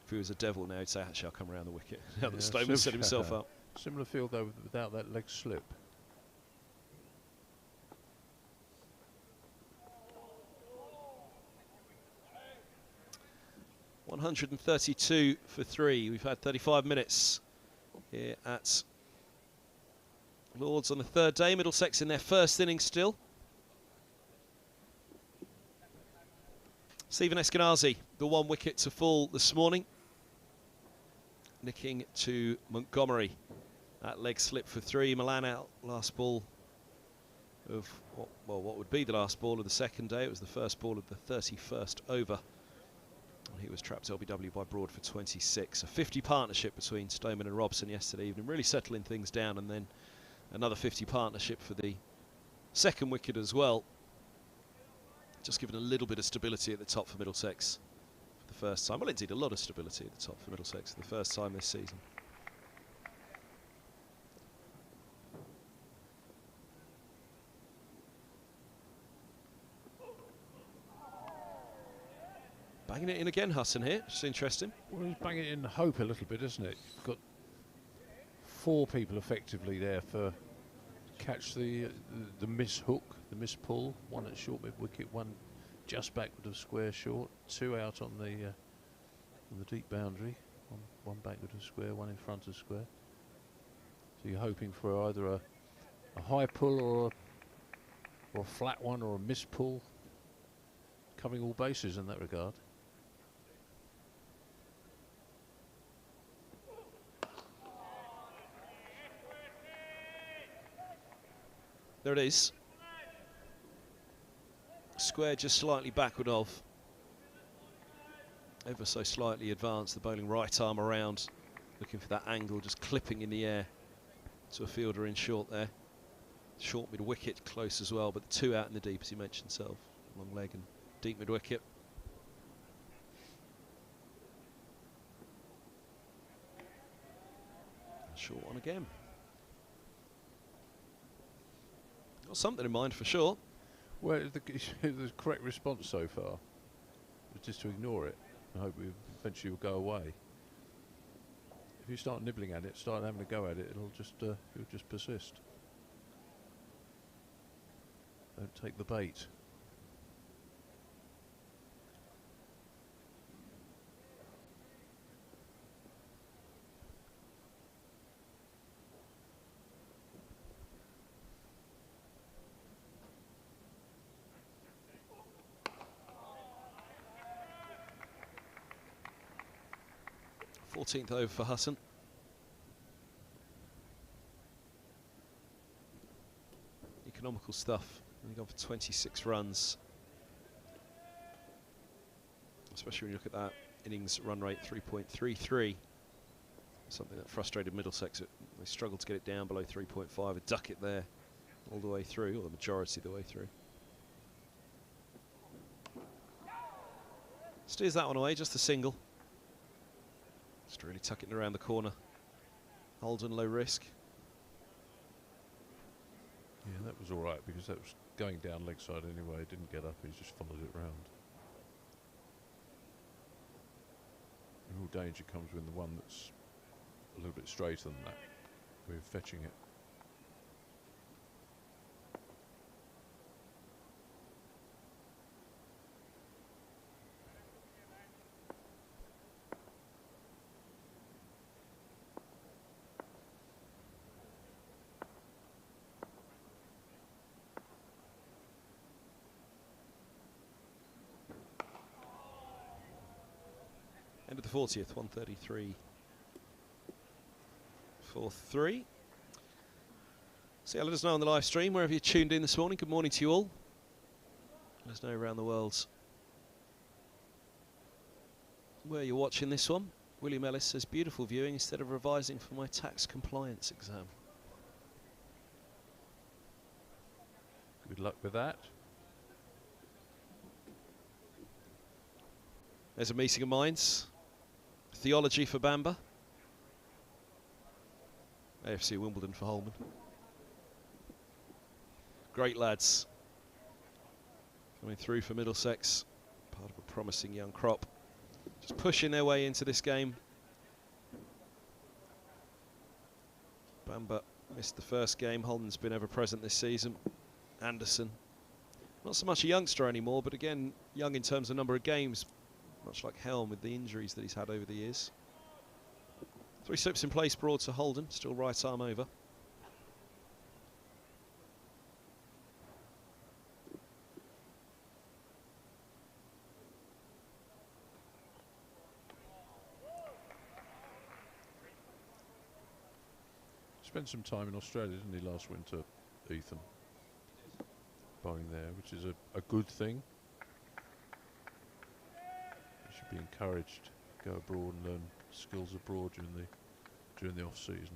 he was a devil now, he'd say, actually, I'll come around the wicket. Now that Stoneman set himself up. Similar field, though, without that leg slip. $132 for 3. We've had 35 minutes here at Lords on the third day. Middlesex in their first innings still. Stephen Eskenazi, the 1 wicket to fall this morning. Nicking to Montgomery. That leg slip for 3. Milan out last ball of, what would be the last ball of the second day. It was the first ball of the 31st over. And he was trapped LBW by Broad for 26. A 50 partnership between Stoneman and Robson yesterday evening, really settling things down, and then another 50 partnership for the second wicket as well. Just given a little bit of stability at the top for Middlesex for the first time. Well, indeed, a lot of stability at the top for Middlesex for the first time this season. Banging it in again, Hutton here. It's interesting. Well, he's banging it in hope a little bit, isn't it? You've got 4 people effectively there for catch the miss hook, the miss pull. 1 at short mid wicket, 1 just backward of square short, 2 out on the deep boundary, 1 backward of square, 1 in front of square. So you're hoping for either a high pull or a flat one or a miss pull, covering all bases in that regard. There it is. Square just slightly backward of. Ever so slightly advanced, the bowling right arm around, looking for that angle, just clipping in the air to a fielder in short there. Short mid wicket close as well, but the 2 out in the deep, as he mentioned himself. Long leg and deep mid wicket. Short one again. Got something in mind for sure. Well, the correct response so far is just to ignore it and hope it eventually will go away. If you start nibbling at it, start having a go at it, it'll just persist. Don't take the bait. Fourteenth over for Hutton. Economical stuff. Only gone for 26 runs. Especially when you look at that innings run rate, 3.33. Something that frustrated Middlesex. They struggled to get it down below 3.5. A Duckett there all the way through, or the majority of the way through. Steers that one away, just a single. Just really tucking around the corner. Holden low risk. Yeah, that was all right because that was going down leg side anyway. It didn't get up. He just followed it round. real danger comes when the one that's a little bit straighter than that, we're fetching it. End of the 40th, 133. 4-3. So yeah, let us know on the live stream, wherever you tuned in this morning. Good morning to you all. Let us know around the world where you're watching this one. William Ellis says, beautiful viewing instead of revising for my tax compliance exam. Good luck with that. There's a meeting of minds. Theology for Bamber. AFC Wimbledon for Holman. Great lads coming through for Middlesex. Part of a promising young crop. Just pushing their way into this game. Bamber missed the first game. Holman's been ever present this season. Anderson, not so much a youngster anymore, but again, young in terms of number of games. Much like Helm with the injuries that he's had over the years. 3 slips in place, broad to Holden, still right arm over. Spent some time in Australia, didn't he, last winter, Ethan? Bowling there, which is a good thing. Be encouraged to go abroad and learn skills abroad during the off season.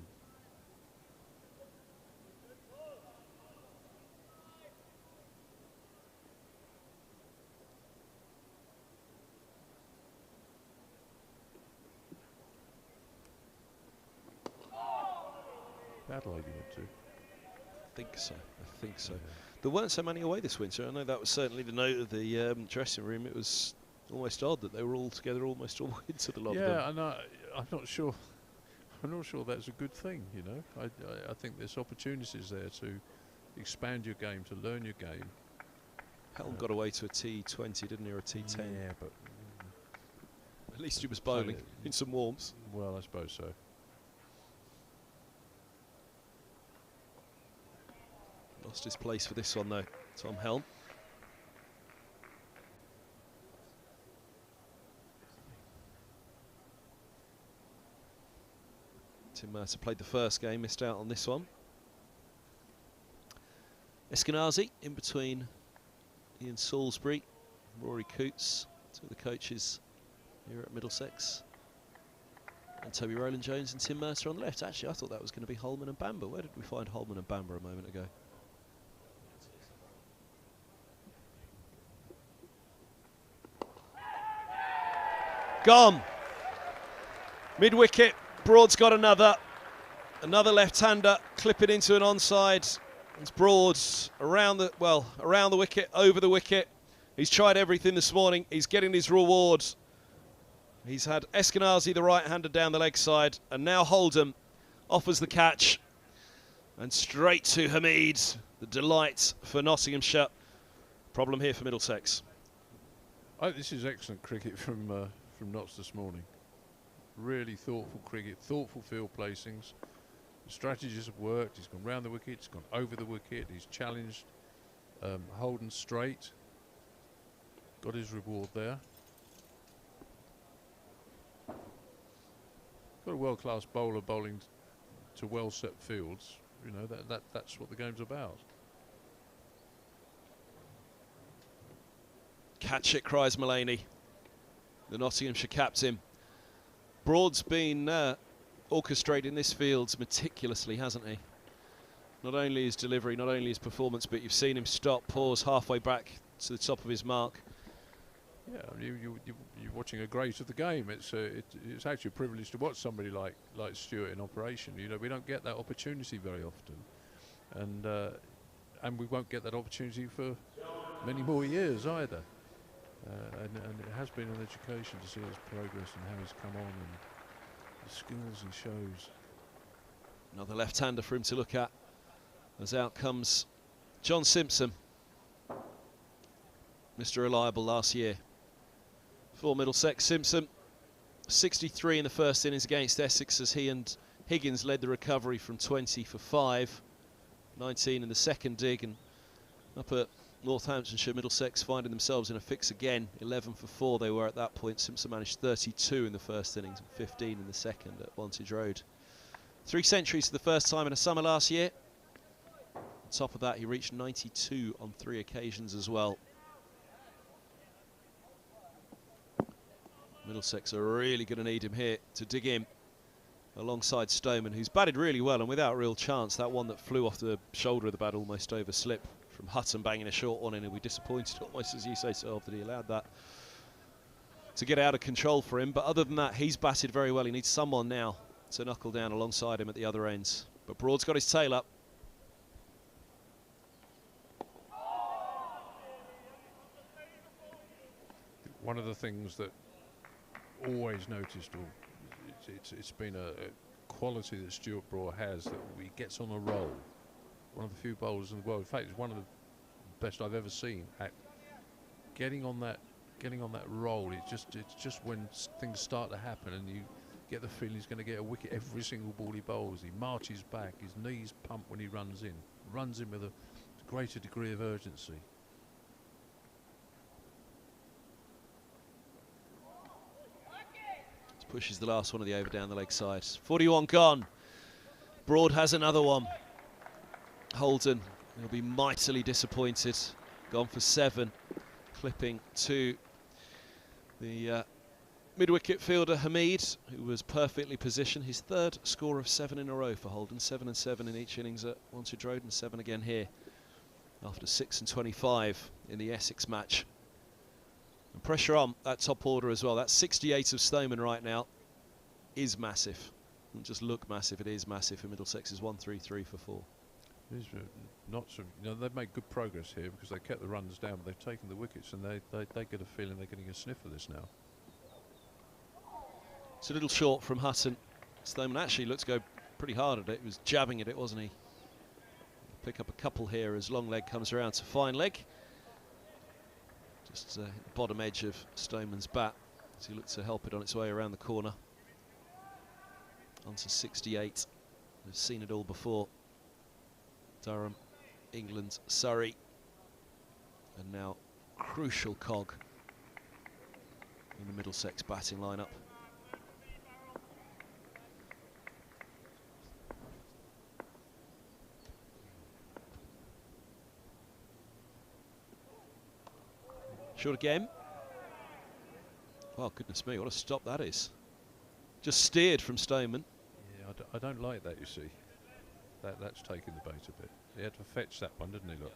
Adelaide you went to? I think so. I think so. There weren't so many away this winter. I know that was certainly the note of the dressing room. It was almost odd that they were all together almost all into the lot of them. Yeah, and I'm not sure. I'm not sure that's a good thing. You know, I think there's opportunities there to expand your game, to learn your game. Helm got away to a T20, didn't he, or a T10? Yeah, but at least he was bowling in some warmth. Well, I suppose so. Lost his place for this one though, Tom Helm. Tim Mercer played the first game, missed out on this one. Eskenazi in between Ian Salisbury, Rory Coots, two of the coaches here at Middlesex. And Toby Roland-Jones and Tim Mercer on the left. Actually, I thought that was going to be Holman and Bamber. Where did we find Holman and Bamber a moment ago? Gone. Mid-wicket. Broad's got another left-hander, clip it into an onside. It's Broad around the wicket, over the wicket. He's tried everything this morning. He's getting his reward. He's had Eskenazi, the right-hander, down the leg side, and now Holden offers the catch. And straight to Hamid, the delight for Nottinghamshire. Problem here for Middlesex. This is excellent cricket from Notts this morning. Really thoughtful cricket, thoughtful field placings. The strategies have worked. He's gone round the wicket, he's gone over the wicket, he's challenged Holden straight. Got his reward there. Got a world-class bowler bowling to well-set fields. You know, that's what the game's about. Catch it, cries Mullaney, the Nottinghamshire captain. Broad's been orchestrating this field meticulously, hasn't he? Not only his delivery, not only his performance, but you've seen him stop, pause halfway back to the top of his mark. Yeah, you're watching a great of the game. It's actually a privilege to watch somebody like Stewart in operation. You know, we don't get that opportunity very often, and we won't get that opportunity for many more years either. and it has been an education to see his progress and how he's come on and the skills he shows. Another left-hander for him to look at, as out comes John Simpson, Mr. Reliable last year for Middlesex. Simpson, 63 in the first innings against Essex, as he and Higgins led the recovery from 20 for 5, 19 in the second dig, and up at Northamptonshire, Middlesex finding themselves in a fix again. 11 for 4 they were at that point. Simpson managed 32 in the first innings and 15 in the second at Wantage Road. 3 centuries for the first time in a summer last year. On top of that, he reached 92 on 3 occasions as well. Middlesex are really going to need him here to dig in alongside Stoneman, who's batted really well and without real chance. That one that flew off the shoulder of the bat almost overslipped from Hutton, banging a short one in, and we disappointed almost, as you say, so that he allowed that to get out of control for him. But other than that, he's batted very well. He needs someone now to knuckle down alongside him at the other ends. But Broad's got his tail up. One of the things that always noticed, or it's been a quality that Stuart Broad has, that he gets on a roll. One of the few bowlers in the world, in fact, it's one of the best I've ever seen at getting on that roll. It's just when things start to happen and you get the feeling he's going to get a wicket every single ball he bowls. He marches back, his knees pump when he runs in with a greater degree of urgency. Pushes the last one of the over down the leg side. 41 gone. Broad has another one. Holden will be mightily disappointed. Gone for 7. Clipping to the mid-wicket fielder Hamid, who was perfectly positioned. His 3rd score of 7 in a row for Holden. 7 and 7 in each innings at Wantage Road, and 7 again here after 6 and 25 in the Essex match. And pressure on that top order as well. That 68 of Stoneman right now is massive. It doesn't just look massive, it is massive. For Middlesex is 1-3-3 for 4. Not so, they've made good progress here because they kept the runs down, but they've taken the wickets, and they get a feeling they're getting a sniff of this now. It's a little short from Hutton. Stoneman actually looked to go pretty hard at it. He was jabbing at it, wasn't he? Pick up a couple here as long leg comes around to fine leg. Just the bottom edge of Stoneman's bat as he looked to help it on its way around the corner. On to 68. We've seen it all before. Durham, England, Surrey. And now crucial cog in the Middlesex batting lineup. Short again. Oh, goodness me, what a stop that is. Just steered from Stoneman. Yeah, I don't like that, you see. That's taking the bait a bit. He had to fetch that one, didn't he, look?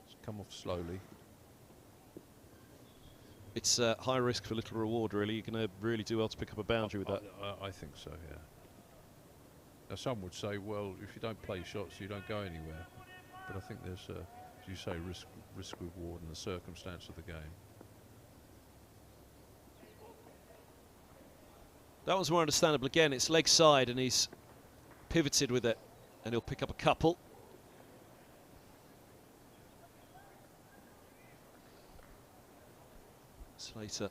It's come off slowly. It's high risk for little reward, really. You're going to really do well to pick up a boundary with that. I think so, yeah. Now, some would say, well, if you don't play shots, you don't go anywhere. But I think there's, as you say, risk reward and the circumstance of the game. That one's more understandable. Again, it's leg side and he's pivoted with it, and he'll pick up a couple. Slater,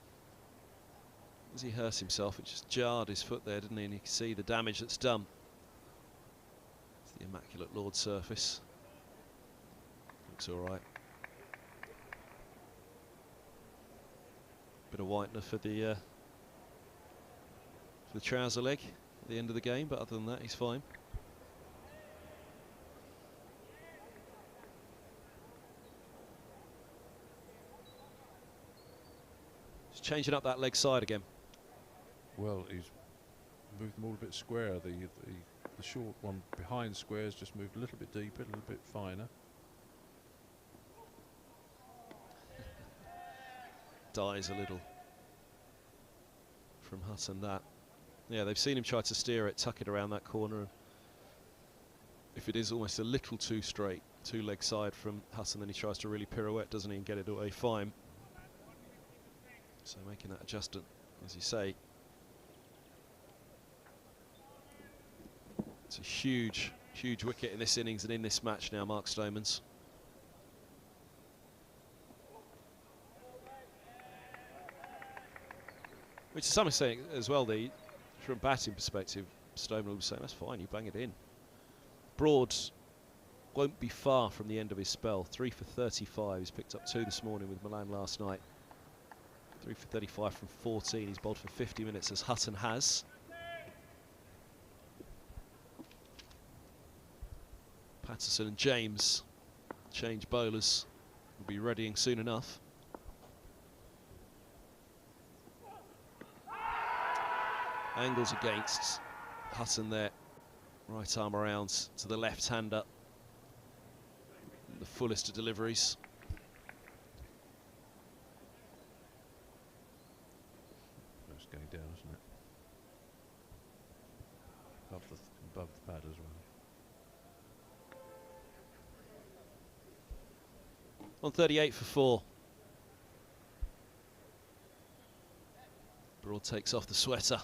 as he hurt himself, it just jarred his foot there, didn't he? And you can see the damage that's done. It's the Immaculate Lord surface. Looks all right. Bit of whitener for the trouser leg at the end of the game, but other than that, he's fine. He's changing up that leg side again. Well, he's moved them all a bit squarer. The short one behind squares just moved a little bit deeper, a little bit finer. Dies a little from Hutton, that. Yeah, they've seen him try to steer it, tuck it around that corner. If it is almost a little too straight, 2 leg side from Hutton, then he tries to really pirouette, doesn't he, and get it away fine. So making that adjustment, as you say. It's a huge, huge wicket in this innings and in this match now, Mark Stoneman's. Which to some extent as well, from a batting perspective, Stoneman will be saying, that's fine, you bang it in. Broad won't be far from the end of his spell. 3 for 35. He's picked up 2 this morning with Milan last night. 3 for 35 from 14. He's bowled for 50 minutes as Hutton has. Patterson and James, change bowlers, will be readying soon enough. Angles against Hutton there. Right arm around to the left-hander. The fullest of deliveries. It's going down, isn't it? Above the pad as well. On 38 for 4. Broad takes off the sweater.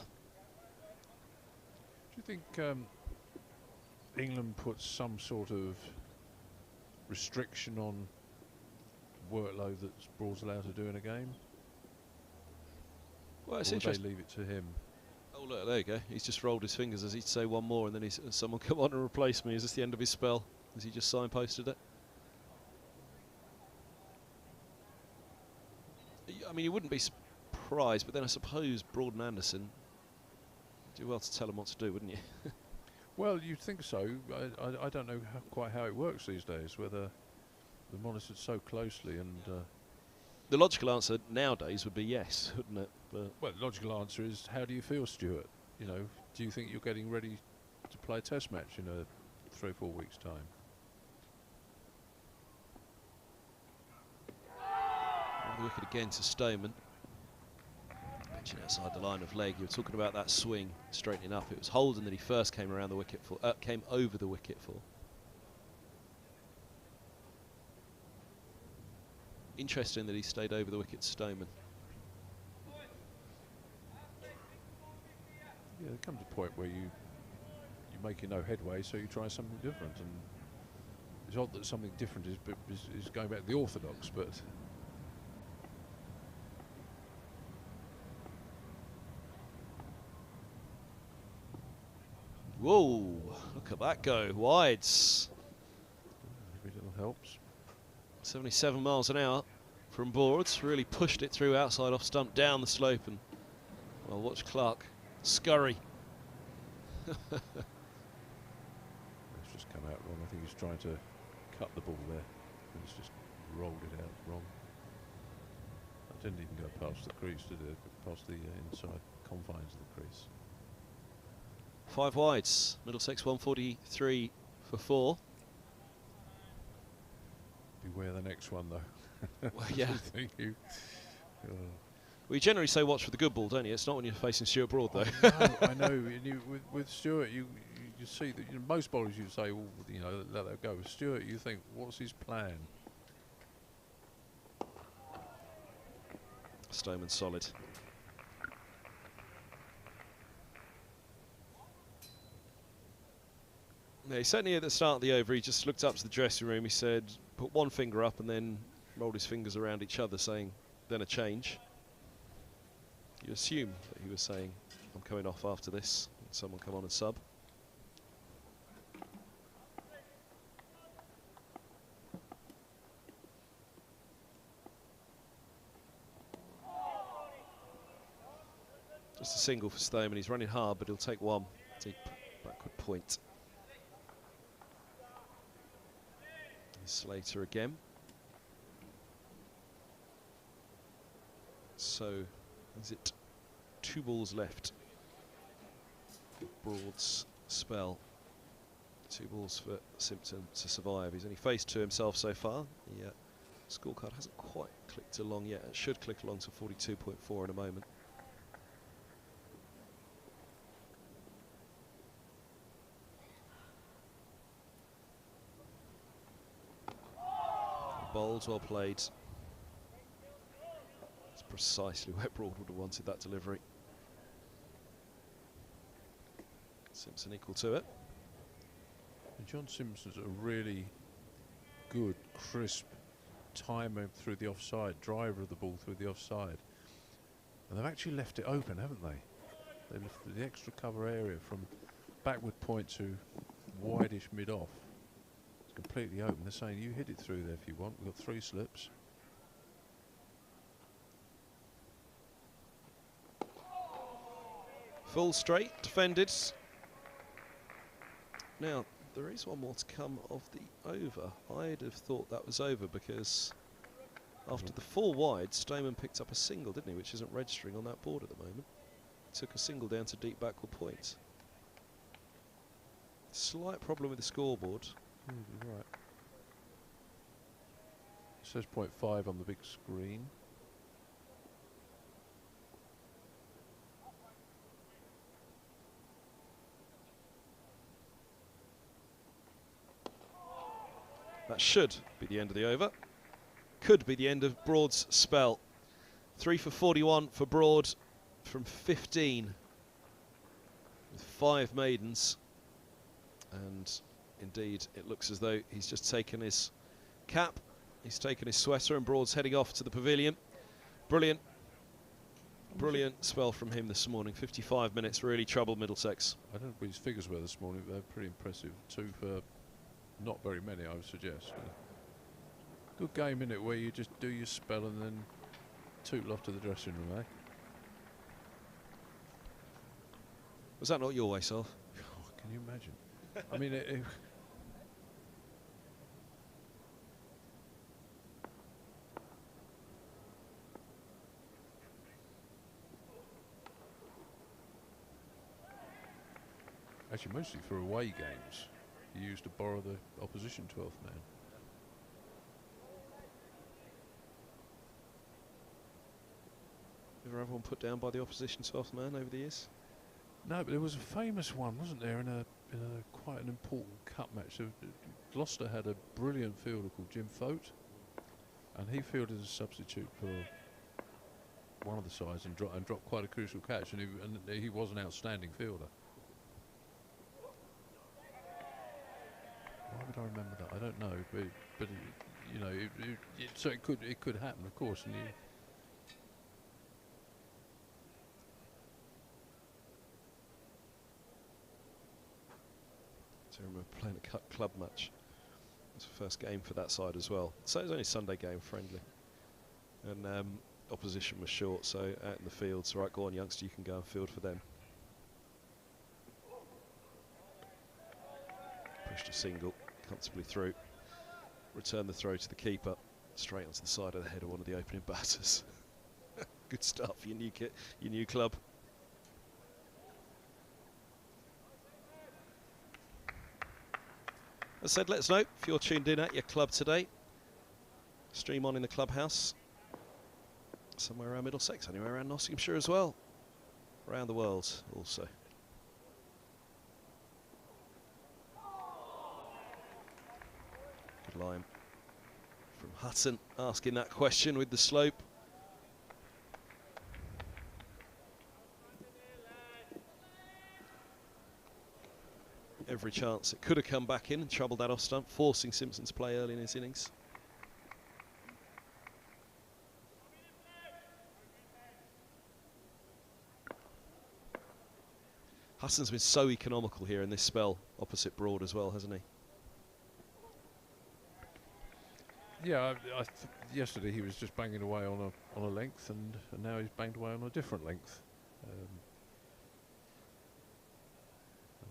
Do you think England puts some sort of restriction on workload that Broad's allowed to do in a game? Well, it's or would they interesting. leave it to him? Oh look, there you go. He's just rolled his fingers as he'd say one more, and then he's someone come on and replace me. Is this the end of his spell? Has he just signposted it? I mean, you wouldn't be surprised, but then I suppose Broad and Anderson do well to tell him what to do, wouldn't you? Well, you'd think so. I don't know quite how it works these days, whether they're monitored so closely and... The logical answer nowadays would be yes, wouldn't it? But well, the logical answer is, how do you feel, Stuart? You know, do you think you're getting ready to play a test match in a 3 or 4 weeks' time? the wicket again to Stoneman. Pitching outside the line of leg. You were talking about that swing straightening up. It was Holden that he first came around the wicket for, came over the wicket for. Interesting that he stayed over the wicket, Stoneman. Yeah, there comes a point where you're making no headway, so you try something different, and it's odd that something different is going back to the orthodox, but whoa, look at that go, wides. every little helps. 77 miles an hour from boards, really pushed it through outside off stump down the slope, and well, watch Clark scurry. It's just come out wrong. I think he's trying to cut the ball there, and it's just rolled it out wrong. It didn't even go past the crease, did it? Past the inside confines of the crease. 5 wides, Middlesex 143 for 4. Beware the next one, though. Well, yeah. Oh. Well, you generally say watch for the good ball, don't you? It's not when you're facing Stuart Broad, though. I know. And with Stuart, you see that most bowlers you say, well, let that go. With Stuart, you think, what's his plan? Stoneman solid. Yeah, he certainly at the start of the over, he just looked up to the dressing room. He said, put one finger up and then rolled his fingers around each other, saying, then a change. You assume that he was saying, I'm coming off after this. Someone come on and sub. Just a single for Stoneman. He's running hard, but he'll take one. Deep backward point. Slater again. So, is it 2 balls left? Broad's spell. 2 balls for Simpson to survive. He's only faced 2 himself so far. The scorecard hasn't quite clicked along yet. It should click along to 42.4 in a moment. Bowls well played. It's precisely where Broad would have wanted that delivery. Simpson equal to it. And John Simpson's a really good, crisp timer through the offside, driver of the ball through the offside. And they've actually left it open, haven't they? They left the extra cover area from backward point to wideish mid-off. It's completely open. They're saying you hit it through there if you want. We've got 3 slips. Full straight, defended. Now, there is one more to come of the over. I'd have thought that was over because after the 4 wide, Stoneman picked up a single, didn't he? Which isn't registering on that board at the moment. Took a single down to deep backward point. Slight problem with the scoreboard. You're right. It says 0.5 on the big screen. That should be the end of the over. Could be the end of Broad's spell. 3 for 41 for Broad from 15 with 5 maidens. And indeed, it looks as though he's just taken his cap, he's taken his sweater, and Broad's heading off to the pavilion. Brilliant, brilliant spell from him this morning. 55 minutes, really troubled Middlesex. I don't know what his figures were this morning, but they're pretty impressive. 2 for not very many, I would suggest. Good game, innit, where you just do your spell and then tootle off to the dressing room, eh? Was that not your way, Sol? Oh, can you imagine? I mean, actually, mostly for away games, you used to borrow the opposition 12th man. Ever have one put down by the opposition 12th man over the years? No, but there was a famous one, wasn't there, in a quite an important cup match. So Gloucester had a brilliant fielder called Jim Fote, and he fielded as a substitute for one of the sides and dropped quite a crucial catch, and he was an outstanding fielder. Why would I remember that? I don't know, but you know, so it could happen, of course, and I remember playing a club match. It was the first game for that side as well. So it was only a Sunday game, friendly. And opposition was short, so out in the fields, right, go on youngster, you can go and field for them. Pushed a single comfortably through. Returned the throw to the keeper, straight onto the side of the head of one of the opening batters. Good stuff, your new kit, your new club. As I said, let us know if you're tuned in at your club today. Stream on in the clubhouse. Somewhere around Middlesex, anywhere around Nottinghamshire as well. Around the world also. Good line from Hutton asking that question with the slope. Every chance it could have come back in and troubled that off stump, forcing Simpson to play early in his innings. Hutton's been so economical here in this spell opposite Broad as well, hasn't he? yeah, yesterday he was just banging away on a length, and now he's banged away on a different length.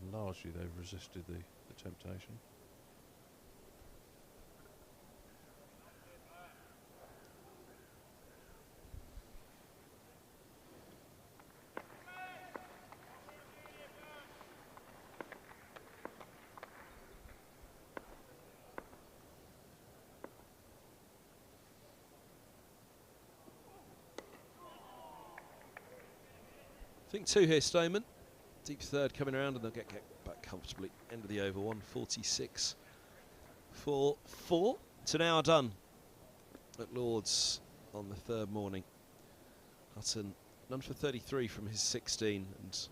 And largely they've resisted the temptation. I think 2 here, Stoneman. Deep third coming around, and they'll get back comfortably. End of the over, 146 for 4. To now done at Lord's on the 3rd morning. Hutton, none for 33 from his 16, and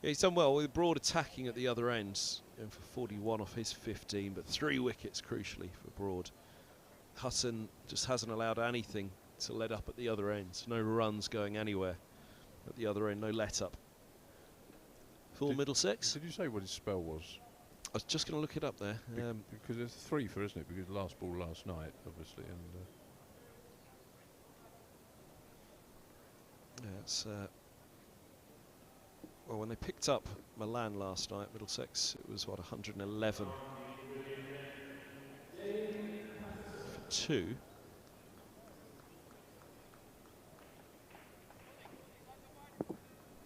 yeah, he's done well with Broad attacking at the other end, going for 41 off his 15, but 3 wickets crucially for Broad. Hutton just hasn't allowed anything to let up at the other end. No runs going anywhere at the other end, no let up. For Middlesex. Did you say what his spell was? I was just going to look it up there. Because it's 3 for, isn't it? Because the last ball last night, obviously, and yeah, it's well, when they picked up Milan last night, Middlesex, it was what, 111 for 2.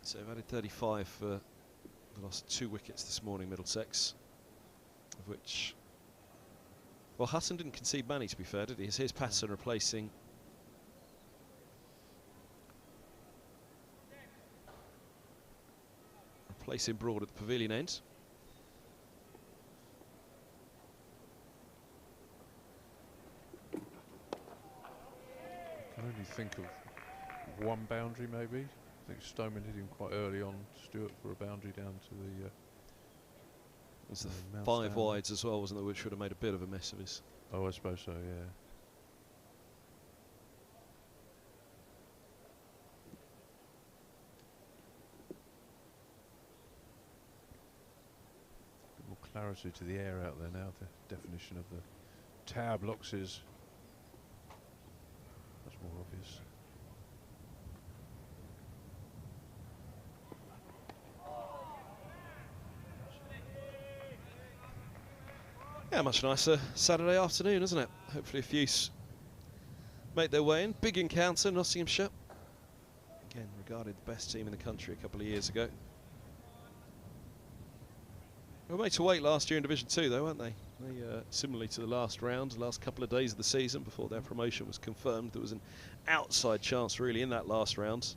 So they've added 35 for the lost 2 wickets this morning, Middlesex, of which, well, Hutton didn't concede many, to be fair, did he? Here's Patterson replacing Broad at the pavilion end. I can only think of one boundary, maybe. I think Stoneman hit him quite early on, Stewart, for a boundary down to the... It was the 5 wides as well, wasn't there, which would have made a bit of a mess of his. Oh, I suppose so, yeah. A bit more clarity to the air out there now. The definition of the tower blocks is much more obvious. Yeah, much nicer Saturday afternoon, isn't it? Hopefully a few make their way in. Big encounter, Nottinghamshire. Again, regarded the best team in the country a couple of years ago. They were made to wait last year in Division 2 though, weren't they? They similarly to the last round, the last couple of days of the season before their promotion was confirmed, there was an outside chance really in that last round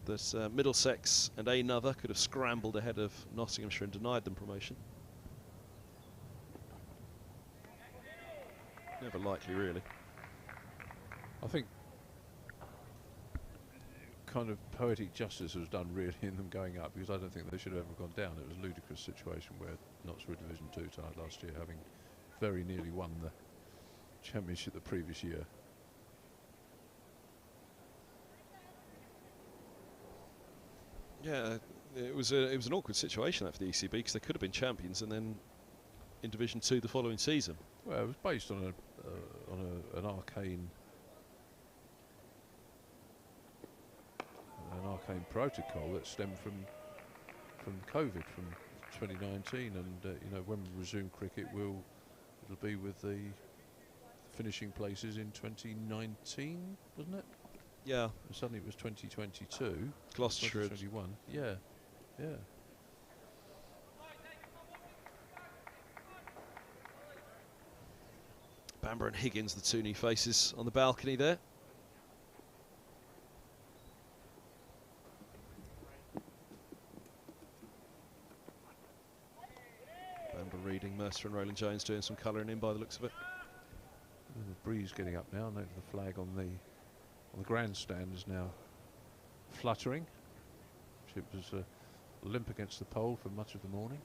that Middlesex and another could have scrambled ahead of Nottinghamshire and denied them promotion. Never likely, really. I think kind of poetic justice was done really in them going up, because I don't think they should have ever gone down. It was a ludicrous situation where Notts were a Division 2 side last year, having very nearly won the championship the previous year. Yeah, it was an awkward situation that for the ECB, because they could have been champions and then in Division 2 the following season. Well, it was based on an arcane protocol that stemmed from COVID, from 2019, and you know, when we resume cricket, it'll be with the finishing places in 2019, wasn't it? Yeah. And suddenly it was 2022. Gloucestershire. 2021. Yeah, yeah. Bamber and Higgins, the 2 new faces on the balcony there. Bamber reading, Mercer and Roland-Jones doing some colouring in by the looks of it. And the breeze getting up now. Note the flag on the grandstand is now fluttering. It was limp against the pole for much of the morning.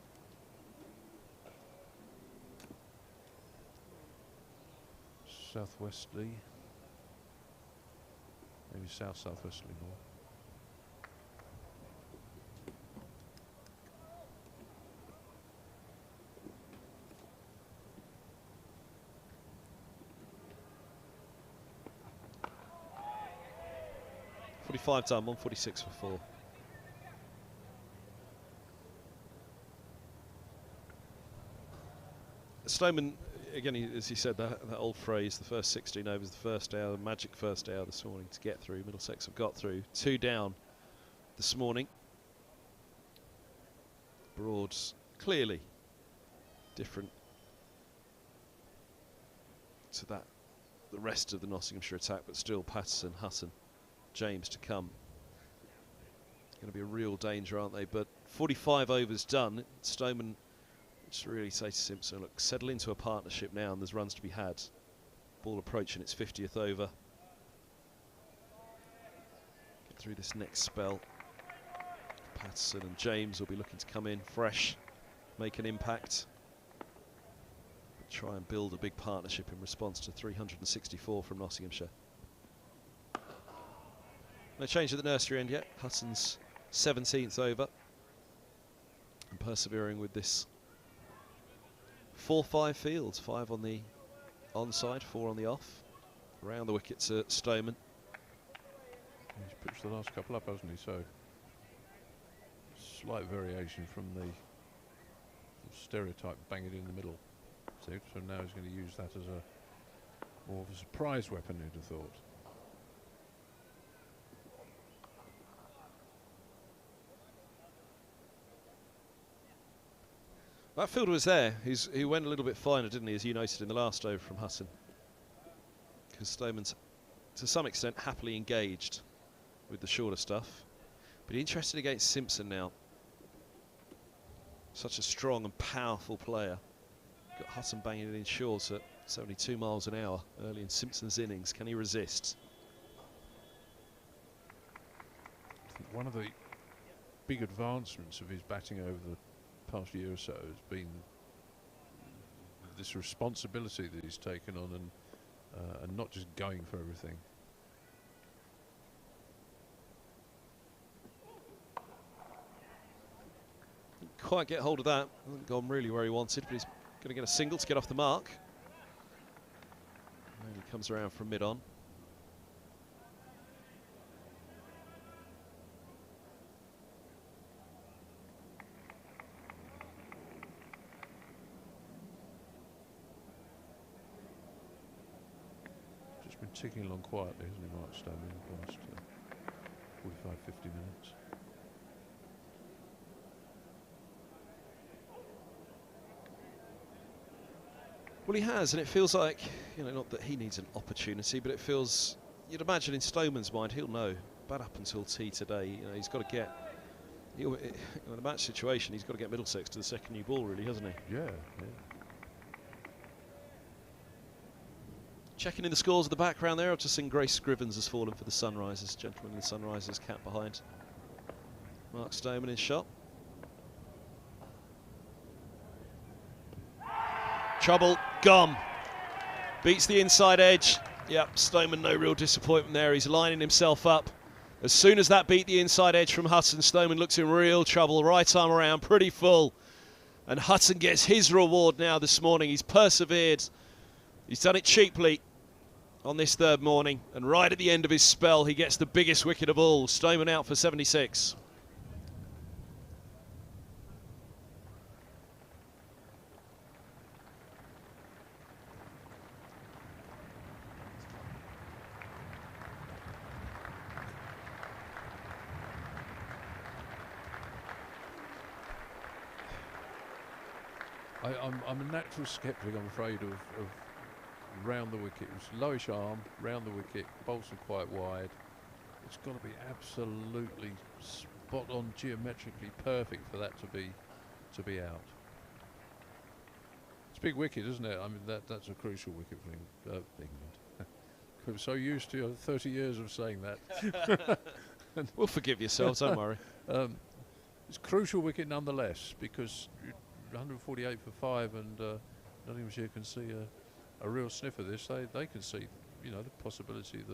Southwesterly, maybe southwesterly more. .45 done, 146 for 4. Stoneman, again, as he said, that old phrase, the first 16 overs, the first hour, the magic first hour this morning to get through. Middlesex have got through. 2 down this morning. Broad's clearly different to the rest of the Nottinghamshire attack, but still Patterson, Hutton, James to come. Going to be a real danger, aren't they? But 45 overs done. Stoneman just really say to Simpson, look, settle into a partnership now and there's runs to be had. Ball approaching its 50th over. through this next spell. Patterson and James will be looking to come in fresh, make an impact, try and build a big partnership in response to 364 from Nottinghamshire. No change at the nursery end yet. Hutton's 17th over, and persevering with this 4-5 field, 5 on the onside, 4 on the off. Around the wicket to Stoneman. He's pitched the last couple up, hasn't he? So slight variation from the stereotype bang it in the middle. So now he's going to use that as a more of a surprise weapon, you'd have thought. That fielder was there. He went a little bit finer, didn't he, as you noted in the last over from Hutton. Because Stoneman's, to some extent, happily engaged with the shorter stuff. But interested against Simpson now. Such a strong and powerful player. Got Hutton banging it in short at 72 miles an hour early in Simpson's innings. Can he resist? I think one of the big advancements of his batting over the past year or so has been this responsibility that he's taken on, and not just going for everything. Didn't quite get hold of that. Hasn't gone really where he wanted, but he's going to get a single to get off the mark. And he comes around from mid-on. Just been ticking along quietly, hasn't he, Mark Stoneman, in the last 45, 50 minutes. Well, he has, and it feels like, you know, not that he needs an opportunity, but it feels, you'd imagine in Stoneman's mind, he'll know, bat up until tea today, you know, he's got to get, in a match situation, he's got to get Middlesex to the second new ball, really, hasn't he? Yeah. Checking in the scores of the background there, I've just seen Grace Scrivens has fallen for the Sunrisers, gentleman in the Sunrisers cap behind Mark Stoneman in shot. Trouble, gone. Beats the inside edge. Yep, Stoneman, no real disappointment there. He's lining himself up. As soon as that beat the inside edge from Hutton, Stoneman looks in real trouble. Right arm around, pretty full. And Hutton gets his reward now this morning. He's persevered. He's done it cheaply on this third morning. And right at the end of his spell, he gets the biggest wicket of all. Stoneman out for 76. I'm a natural sceptic, I'm afraid, of round the wicket. It was lowish arm, round the wicket, bolts are quite wide. It's got to be absolutely spot on, geometrically perfect for that to be out. It's a big wicket, isn't it? I mean, that's a crucial wicket for England. I'm so used to 30 years of saying that. We'll forgive yourselves, don't worry. It's a crucial wicket nonetheless, because 148 for 5, and Nottinghamshire can see a real sniff of this. They can see, you know, the possibility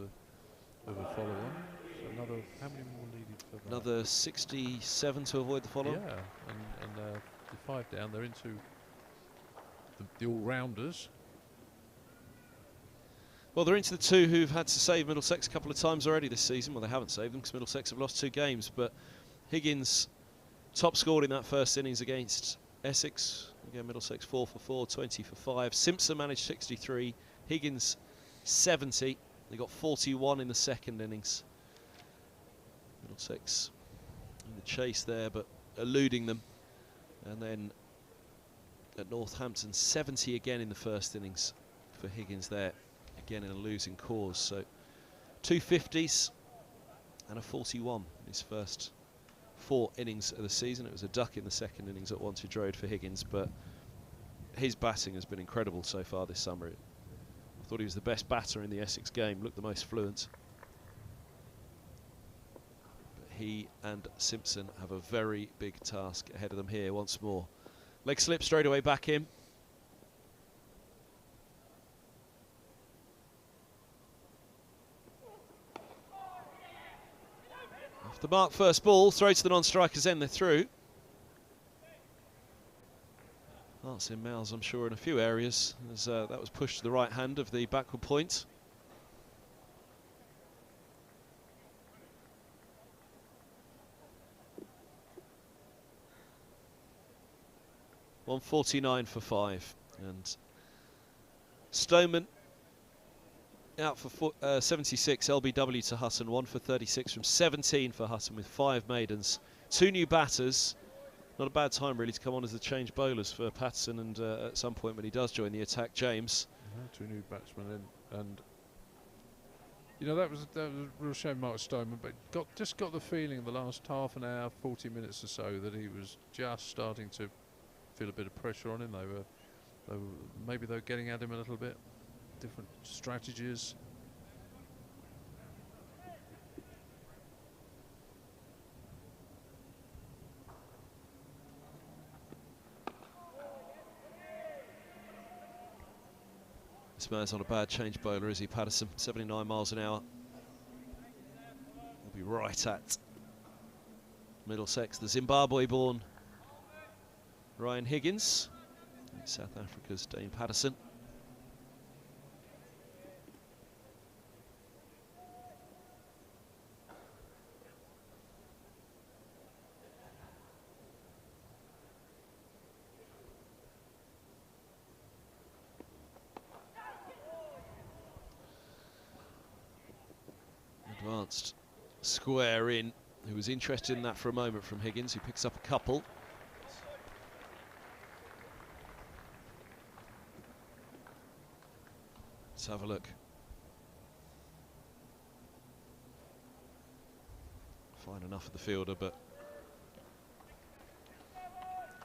of a follow-on. So another, how many more needed for that? Another 67 to avoid the follow-on. Yeah, and the 5 down, they're into the all-rounders. Well, they're into the 2 who've had to save Middlesex a couple of times already this season. Well, they haven't saved them because Middlesex have lost 2 games, but Higgins top scored in that first innings against Essex. Again, Middlesex 4 for 4, 20 for 5. Simpson managed 63. Higgins 70. They got 41 in the second innings. Middlesex in the chase there, but eluding them. And then at Northampton, 70 again in the first innings for Higgins there. Again in a losing cause. So 2 50s and a 41 in his first 4 innings of the season. It was a duck in the second innings at Wantage Road for Higgins, but his batting has been incredible so far this summer. I thought he was the best batter in the Essex game, looked the most fluent. he and Simpson have a very big task ahead of them here once more. Leg slip straight away back in. Off the mark, first ball, throw to the non-strikers end, they're through. Hearts in mouths, I'm sure, in a few areas, as that was pushed to the right hand of the backward point. .149 for 5, and Stoneman out for 76 LBW to Hutton, 1 for 36 from 17 for Hutton with 5 maidens. 2 new batters. Not a bad time really to come on as the change bowlers for Patterson, and at some point when he does join the attack, James. 2 new batsmen in, and you know that was a real shame, Mark Stoneman, but just got the feeling in the last half an hour, 40 minutes or so, that he was just starting to feel a bit of pressure on him. Maybe they were getting at him a little bit, different strategies. This man's not a bad change bowler, is he, Patterson? 79 miles an hour. He'll be right at Middlesex, the Zimbabwe-born Ryan Higgins, South Africa's Dane Patterson. Advanced square in, who was interested in that for a moment from Higgins, who picks up a couple. Let's have a look. Fine enough for the fielder, but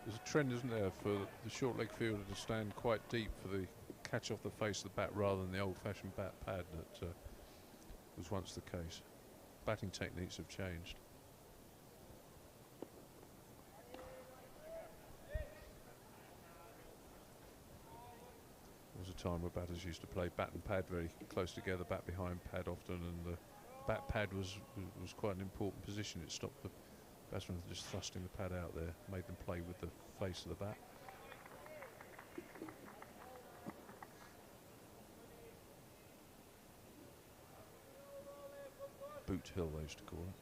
there's a trend, isn't there, for the short leg fielder to stand quite deep for the catch off the face of the bat rather than the old-fashioned bat pad that was once the case. Batting techniques have changed. There was a time where batters used to play bat and pad very close together, bat behind pad often, and the bat pad was quite an important position. It stopped the batsman from just thrusting the pad out there, made them play with the face of the bat. Boot Hill, they used to call it.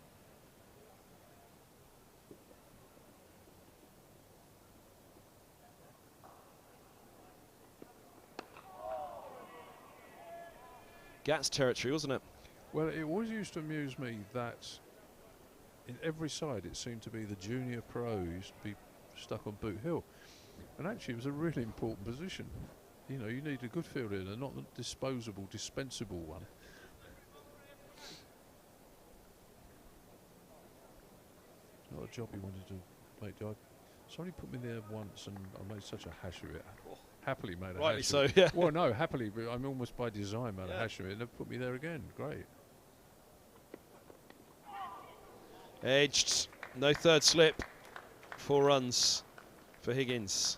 Gats territory, wasn't it? Well, it always used to amuse me that in every side it seemed to be the junior pro used to be stuck on Boot Hill, and actually it was a really important position. You know, you need a good fielder and not a disposable, dispensable one. Not a job you wanted to make. Somebody put me there once and I made such a hash of it. Happily made a Rightly hash so, of it. yeah. Well, no, happily, but I'm almost by design made a hash of it, and they've put me there again. Great. Edged, no third slip. 4 runs for Higgins.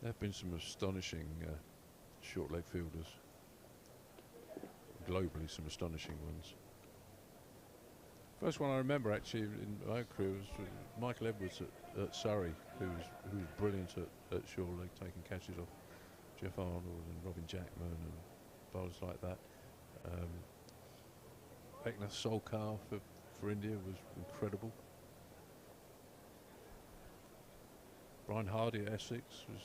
There have been some astonishing short leg fielders. Globally, some astonishing ones. First one I remember actually in my career was Michael Edwards at Surrey, who was brilliant at short leg, taking catches off Jeff Arnold and Robin Jackman and bowlers like that. Eknath Solkar for India was incredible. Brian Hardy at Essex was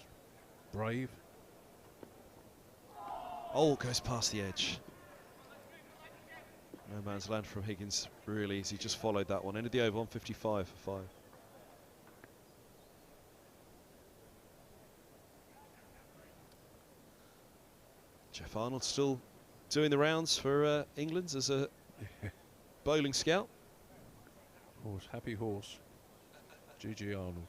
brave. Oh, goes past the edge. No man's land from Higgins, really easy, just followed that one. Ended the over 155 for 5. Jeff Arnold still doing the rounds for England as a bowling scout. Horse, happy horse. G.G. Arnold.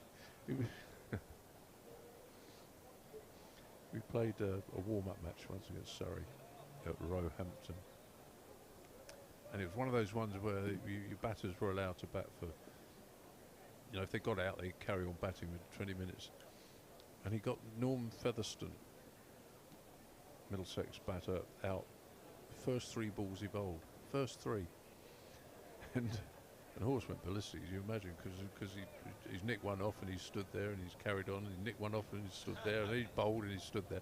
We played a warm-up match once against Surrey at Roehampton. And it was one of those ones where your batters were allowed to bat for, if they got out, they'd carry on batting with 20 minutes. And he got Norm Featherstone, Middlesex batter, out first 3 balls he bowled. First 3. And the horse went ballistic, as you imagine, because he's nicked one off and he stood there and he's carried on, and he nicked one off and he stood there, and he bowled and he stood there.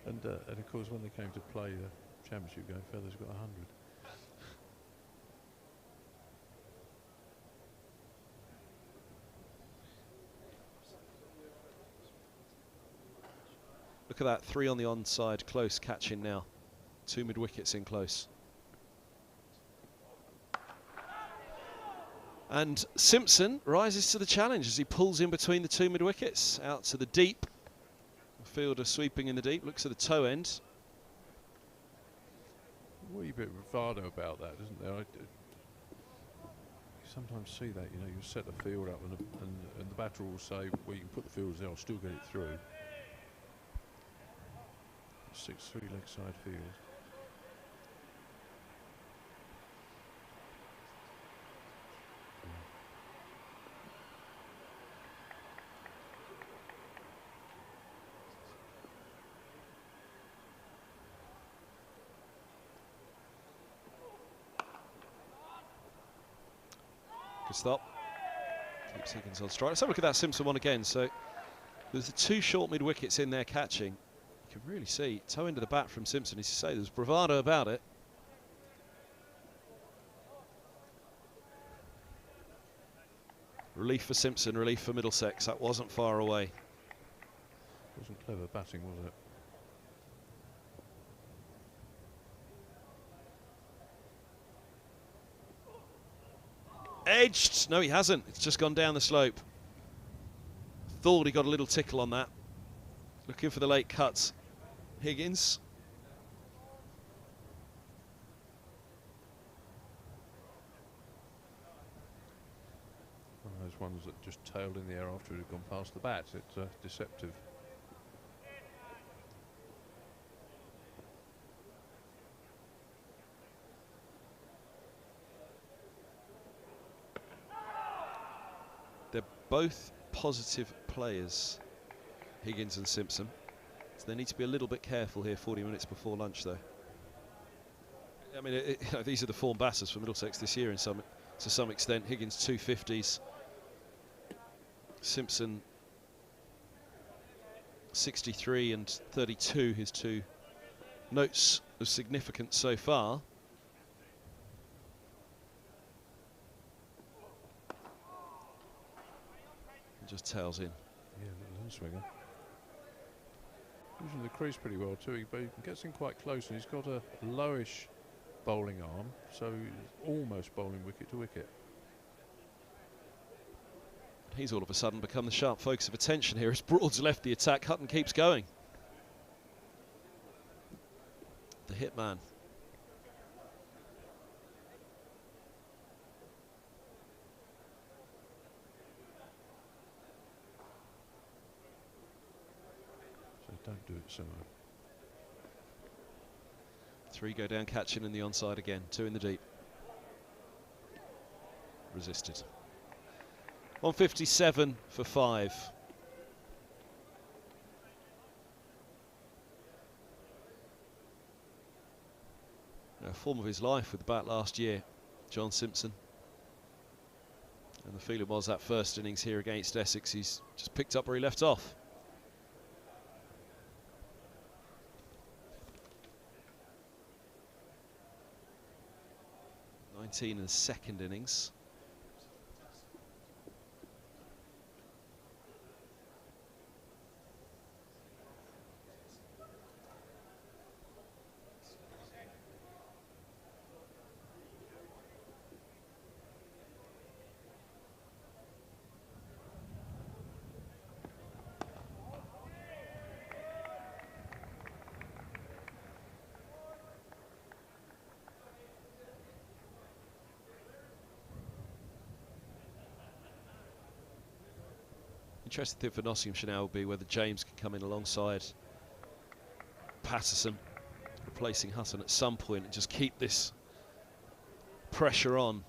And of course, when they came to play the championship game, Feathers got 100. Look at that, 3 on the onside, close catching now. 2 mid-wickets in close. And Simpson rises to the challenge as he pulls in between the 2 mid-wickets. Out to the deep. The fielder sweeping in the deep, looks at the toe end. A wee bit of bravado about that, isn't there? You sometimes see that, you set the field up and the batter will say, well, you can put the fielders there, I'll still get it through. 6-3 leg side field. Good stop. Keeps Higgins on strike. Let's have a look at that Simpson one again. So there's the 2 short mid-wickets in there catching. You can really see toe end of the bat from Simpson. As you say, there's bravado about it. Relief for Simpson, relief for Middlesex. That wasn't far away. Wasn't clever batting, was it? Edged! No, he hasn't. It's just gone down the slope. Thought he got a little tickle on that. Looking for the late cuts. Higgins. One of those ones that just tailed in the air after it had gone past the bat. It's deceptive. They're both positive players, Higgins and Simpson. So they need to be a little bit careful here 40 minutes before lunch, though. I mean, these are the form batters for Middlesex this year to some extent. Higgins 250s. Simpson 63 and 32, his 2 notes of significance so far. Just tails in. Yeah, little swinger. Using the crease pretty well too, but he gets in quite close and he's got a lowish bowling arm, so he's almost bowling wicket to wicket. He's all of a sudden become the sharp focus of attention here as Broad's left the attack. Hutton keeps going. The hitman. Don't do it so. 3 go down catching in the onside again. 2 in the deep. Resisted. 157 for 5. Form of his life with the bat last year, John Simpson. And the feeling was that first innings here against Essex, he's just picked up where he left off. 19 in the second innings. Interesting thing for Nottinghamshire now will be whether James can come in alongside Patterson replacing Hutton at some point and just keep this pressure on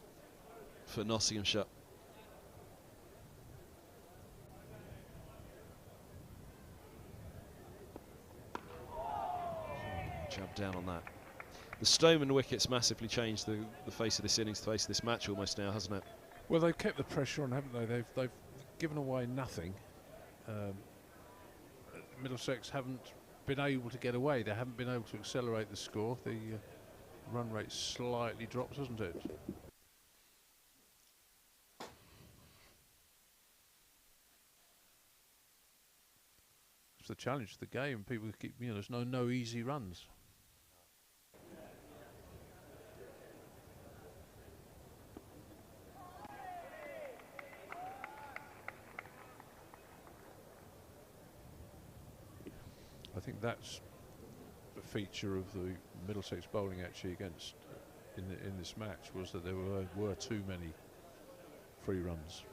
for Nottinghamshire. Jab down on that. The Stoneman wicket's massively changed the face of this innings, the face of this match almost now, hasn't it? Well, they've kept the pressure on, haven't they? They've given away nothing. Middlesex haven't been able to get away. They haven't been able to accelerate the score. The run rate slightly drops, hasn't it? It's the challenge of the game. People keep, there's no easy runs. I think that's the feature of the Middlesex bowling actually against in this match, was that there were too many free runs.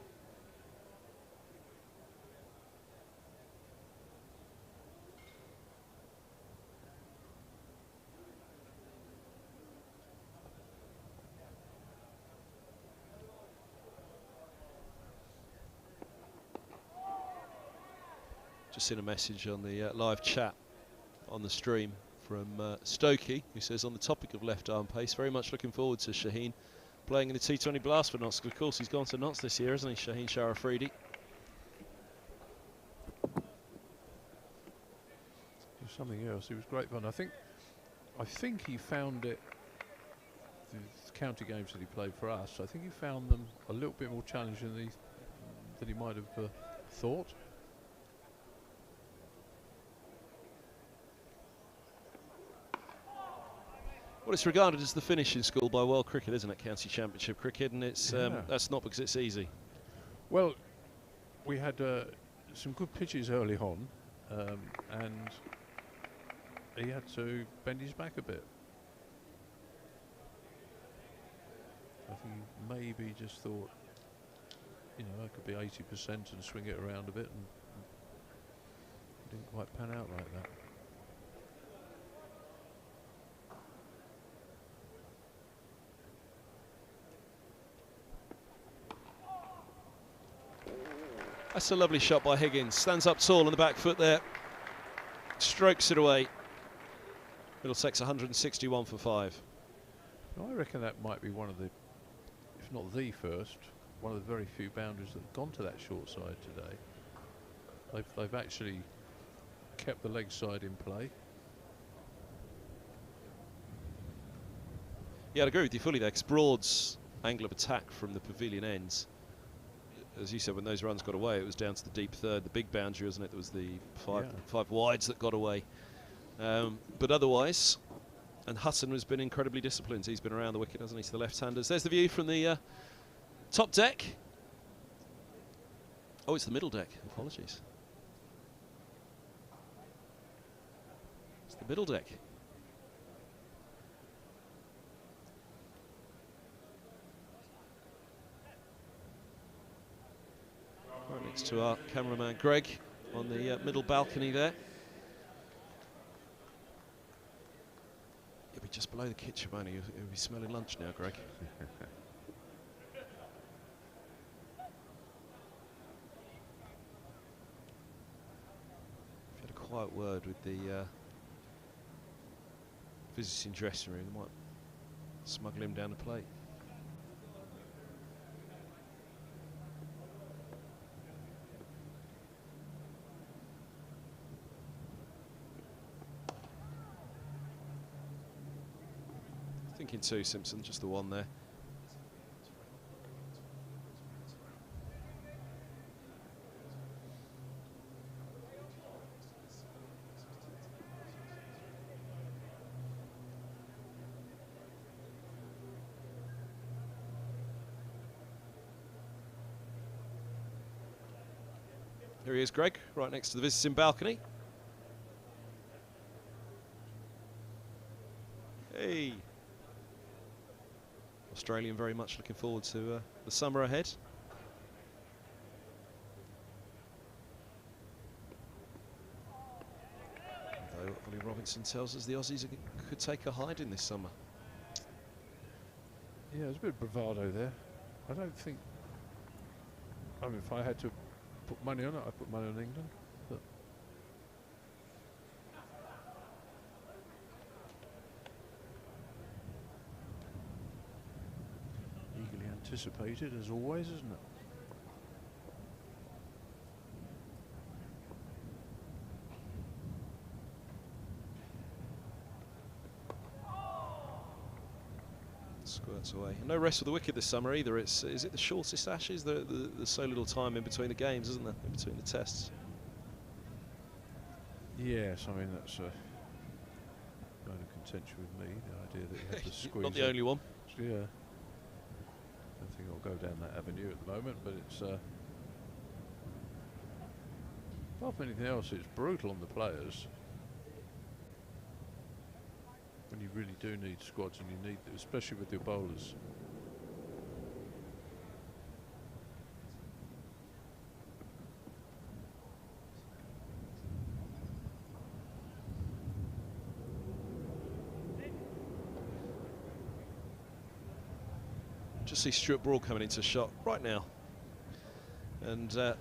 Just seen a message on the live chat on the stream from Stokey, who says, on the topic of left arm pace, very much looking forward to Shaheen playing in the T20 Blast for Notts. Of course, he's gone to Notts this year, hasn't he, Shaheen Sharafridi? Something else. It was great fun. I think he found it. The county games that he played for us, I think he found them a little bit more challenging than he might have thought. Well, it's regarded as the finishing school by world cricket, isn't it? County Championship cricket, and it's that's not because it's easy. Well, we had some good pitches early on, and he had to bend his back a bit. I think he maybe just thought, I could be 80% and swing it around a bit, and it didn't quite pan out like that. That's a lovely shot by Higgins. Stands up tall on the back foot there. Strokes it away. Middlesex 161 for 5. I reckon that might be one of the, if not the first, one of the very few boundaries that have gone to that short side today. They've actually kept the leg side in play. Yeah, I'd agree with you fully there, because Broad's angle of attack from the pavilion ends, as you said, when those runs got away, it was down to the deep third, the big boundary, wasn't it? There was the five wides that got away. But otherwise, and Hutton has been incredibly disciplined. He's been around the wicket, hasn't he, to the left-handers. There's the view from the top deck. Oh, it's the middle deck. Apologies. It's the middle deck. Right next to our cameraman Greg on the middle balcony there. He'll be just below the kitchen, won't he? He'll be smelling lunch now, Greg. If you had a quiet word with the visiting dressing room, they might smuggle him down the plate. Thinking two, Simpson, just the one there. Here he is, Greg, right next to the visiting balcony. Hey. Australian very much looking forward to the summer ahead. So Ollie Robinson tells us the Aussies could take a hiding this summer. Yeah, there's a bit of bravado there. I don't think. I mean, if I had to put money on it, I'd put money on England. But eagerly anticipated, as always, isn't it? Squirts away. No rest for the wicket this summer either. Is it the shortest Ashes? There's so little time in between the games, isn't there? In between the tests. Yes, I mean that's a bone of contention with me. The idea that you have to squeeze. Not the only one. Yeah. I don't think I'll go down that avenue at the moment, but it's. Apart from anything else, it's brutal on the players. When you really do need squads, and you need, especially with your bowlers. Just see Stuart Broad coming into shot right now, and going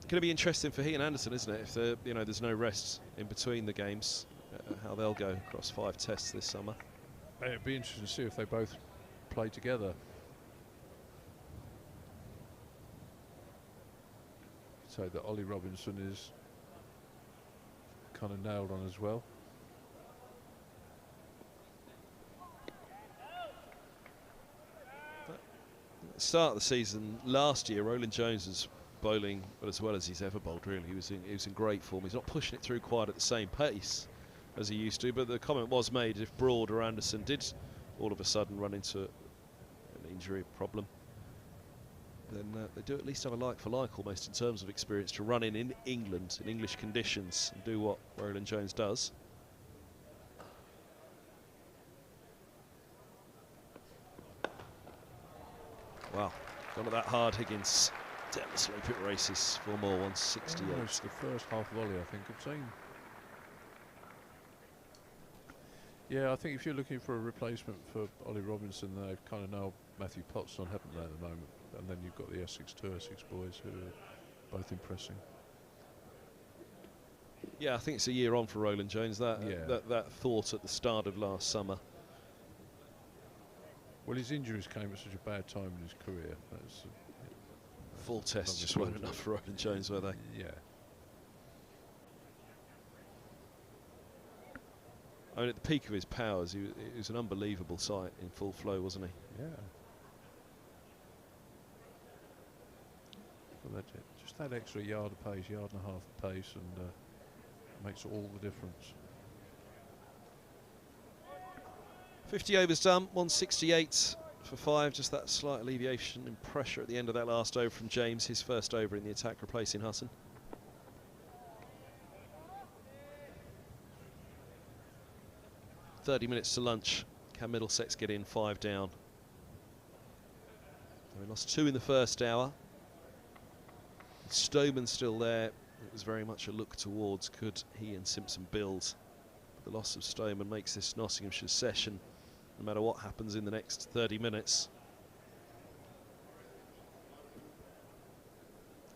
to be interesting for he and Anderson, isn't it? If there's no rest in between the games. How they'll go across 5 tests this summer. It'd be interesting to see if they both play together. So that Ollie Robinson is kind of nailed on as well. At the start of the season last year, Roland-Jones was bowling as well as he's ever bowled. Really, he was in great form. He's not pushing it through quite at the same pace as he used to, but the comment was made if Broad or Anderson did all of a sudden run into an injury problem, then they do at least have a like for like almost in terms of experience to run in England in English conditions and do what Roland-Jones does. Wow, gone at that hard, Higgins down the slope it races. 4 more, 168. Almost the first half volley I think I've seen. Yeah, I think if you're looking for a replacement for Ollie Robinson, they've kind of nailed Matthew Potts on, haven't they, at the moment? And then you've got the Essex boys who are both impressing. Yeah, I think it's a year on for Roland-Jones. That thought at the start of last summer. Well, his injuries came at such a bad time in his career. That's 4 tests just weren't enough for Roland-Jones, were they? Yeah. I mean, at the peak of his powers, he was an unbelievable sight in full flow, wasn't he? Yeah. Well, just that extra yard of pace, yard and a half of pace, and makes all the difference. 50 overs done, 168 for 5. Just that slight alleviation in pressure at the end of that last over from James, his first over in the attack, replacing Hutton. .30 minutes to lunch. Can Middlesex get in 5 down? We lost 2 in the first hour. Stoneman still there. It was very much a look towards could he and Simpson build. But the loss of Stoneman makes this Nottinghamshire session, no matter what happens in the next 30 minutes.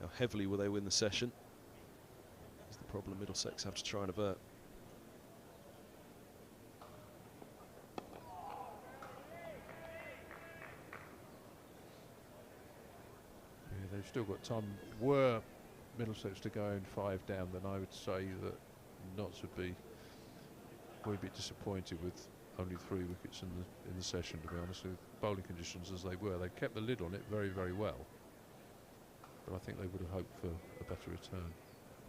How heavily will they win the session? Is the problem Middlesex have to try and avert. They've still got time. Were Middlesex to go in 5 down, then I would say that Notts would be a bit disappointed with only 3 wickets in the session, to be honest, with bowling conditions as they were. They kept the lid on it very, very well, but I think they would have hoped for a better return.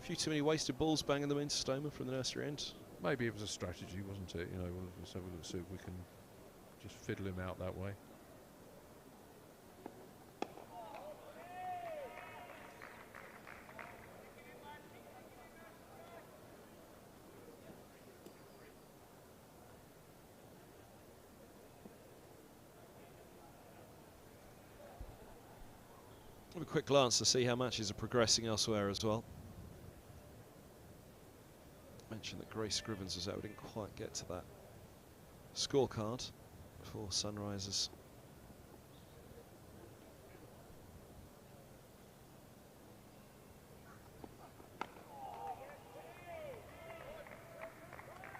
A few too many wasted balls banging them into Stoneman from the nursery end. Maybe it was a strategy, wasn't it? You know, let's see if we can just fiddle him out that way. Have a quick glance to see how matches are progressing elsewhere as well. Mentioned that Grace Scrivens was out. We didn't quite get to that scorecard for Sunrisers.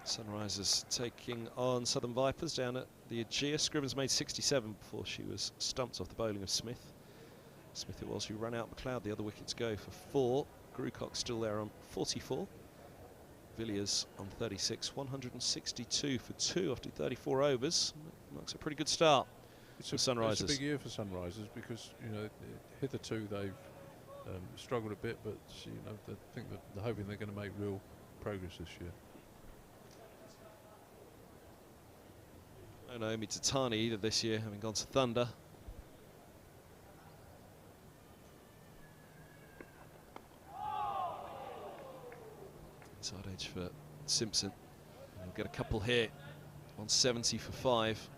Sunrisers taking on Southern Vipers down at the Aegea. Scrivens made 67 before she was stumped off the bowling of Smith. Smith it was who ran out McLeod. The other wickets go for 4. Grucock still there on 44. Villiers on 36. 162 for 2 after 34 overs. Marks a pretty good start for Sunrisers. It's a big year for Sunrisers because, you know, hitherto they've struggled a bit, but you know, I think that they're hoping they're going to make real progress this year. No Naomi Tatani either this year, having gone to Thunder. Inside edge for Simpson. He'll get a couple here on 70 for 5.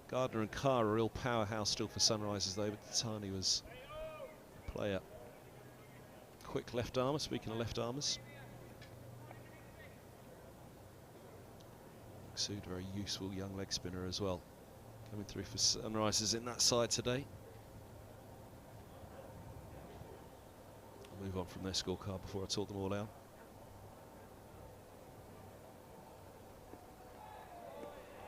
Gardner and Carr, a real powerhouse still for Sunrisers though, but Tatani was a player. Quick left armour, speaking of left armours. Sood, very useful young leg spinner as well. Coming through for Sunrisers in that side today. I'll move on from their scorecard before I talk them all out.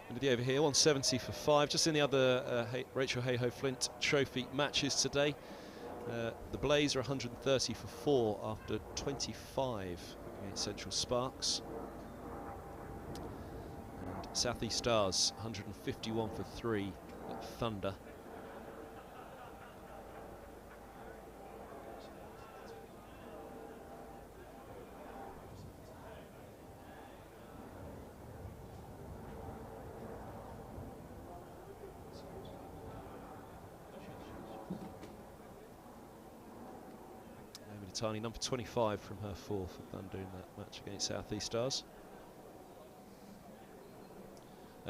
Into the over here, 170 for 5. Just in the other Rachel Hayhoe-Flint Trophy matches today. The Blaze are 130 for 4 after 25 against Central Sparks. And South East Stars 151 for 3 at Thunder. Tiny number 25 from her 4 for Thunder in that match against South East Stars.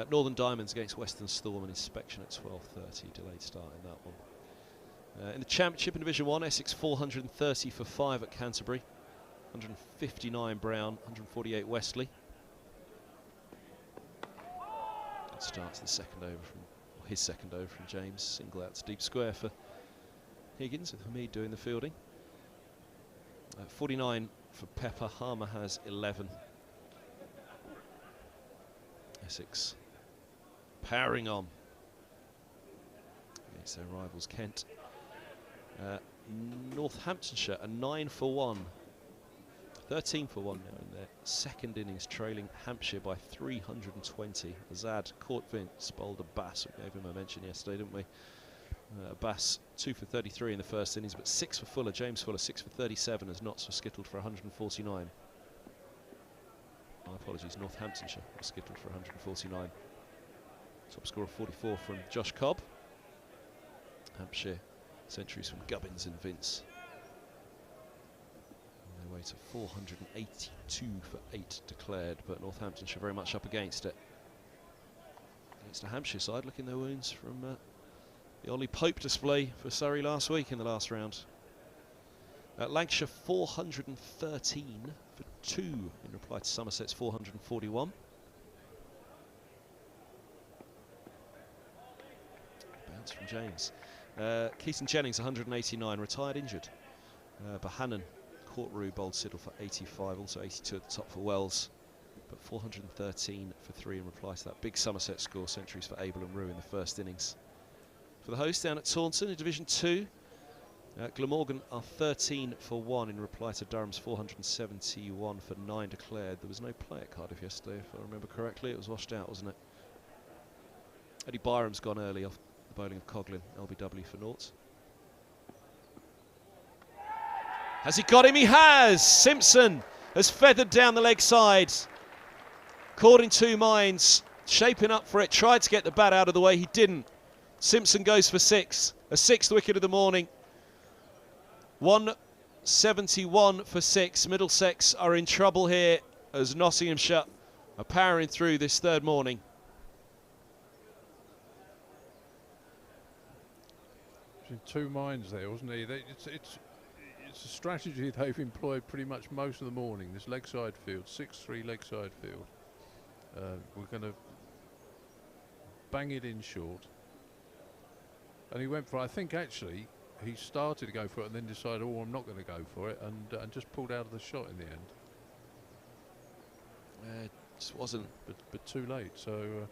Northern Diamonds against Western Storm, an inspection at 12:30, delayed start in that one. In the Championship in Division 1, Essex 430 for 5 at Canterbury, 159 Brown, 148 Westley. Good start to the second over from, or his second over from James, single out to deep square for Higgins, with Hamid doing the fielding. 49 for Pepper. Harmer has 11. Essex powering on against their rivals Kent. Northamptonshire a 9 for 1. 13 for 1 now in their second innings, trailing Hampshire by 320. Azad caught Vince, bowled a Bass. We gave him a mention yesterday, didn't we? Bass 2 for 33 in the first innings, but 6 for Fuller. James Fuller 6 for 37 as Notts were skittled for 149. My apologies, Northamptonshire was skittled for 149. Top score of 44 from Josh Cobb. Hampshire centuries from Gubbins and Vince. On their way to 482 for 8 declared, but Northamptonshire very much up against it. Against the Hampshire side, licking their wounds from the Ollie Pope display for Surrey last week in the last round. Lancashire 413 for 2 in reply to Somerset's 441. Bounce from James. Keaton Jennings 189, retired injured. Bohannon caught Rue, bowled Siddle for 85, also 82 at the top for Wells. But 413 for 3 in reply to that big Somerset score, centuries for Abel and Rue in the first innings. For the host down at Taunton in Division 2, Glamorgan are 13 for 1 in reply to Durham's 471 for 9 declared. There was no play at Cardiff yesterday, if I remember correctly. It was washed out, wasn't it? Eddie Byram's gone early off the bowling of Coughlin, LBW for naught. Has he got him? He has! Simpson has feathered down the leg side. Caught in two minds, shaping up for it, tried to get the bat out of the way, he didn't. Simpson goes for 6, a 6th wicket of the morning. 171 for 6. Middlesex are in trouble here as Nottinghamshire are powering through this third morning. in two minds there, wasn't he? It's a strategy they've employed pretty much most of the morning. This leg side field, 6-3 leg side field. We're going to bang it in short. And he went for it. I think actually he started to go for it and then decided, oh, I'm not going to go for it, and just pulled out of the shot in the end. It just wasn't. But too late, so...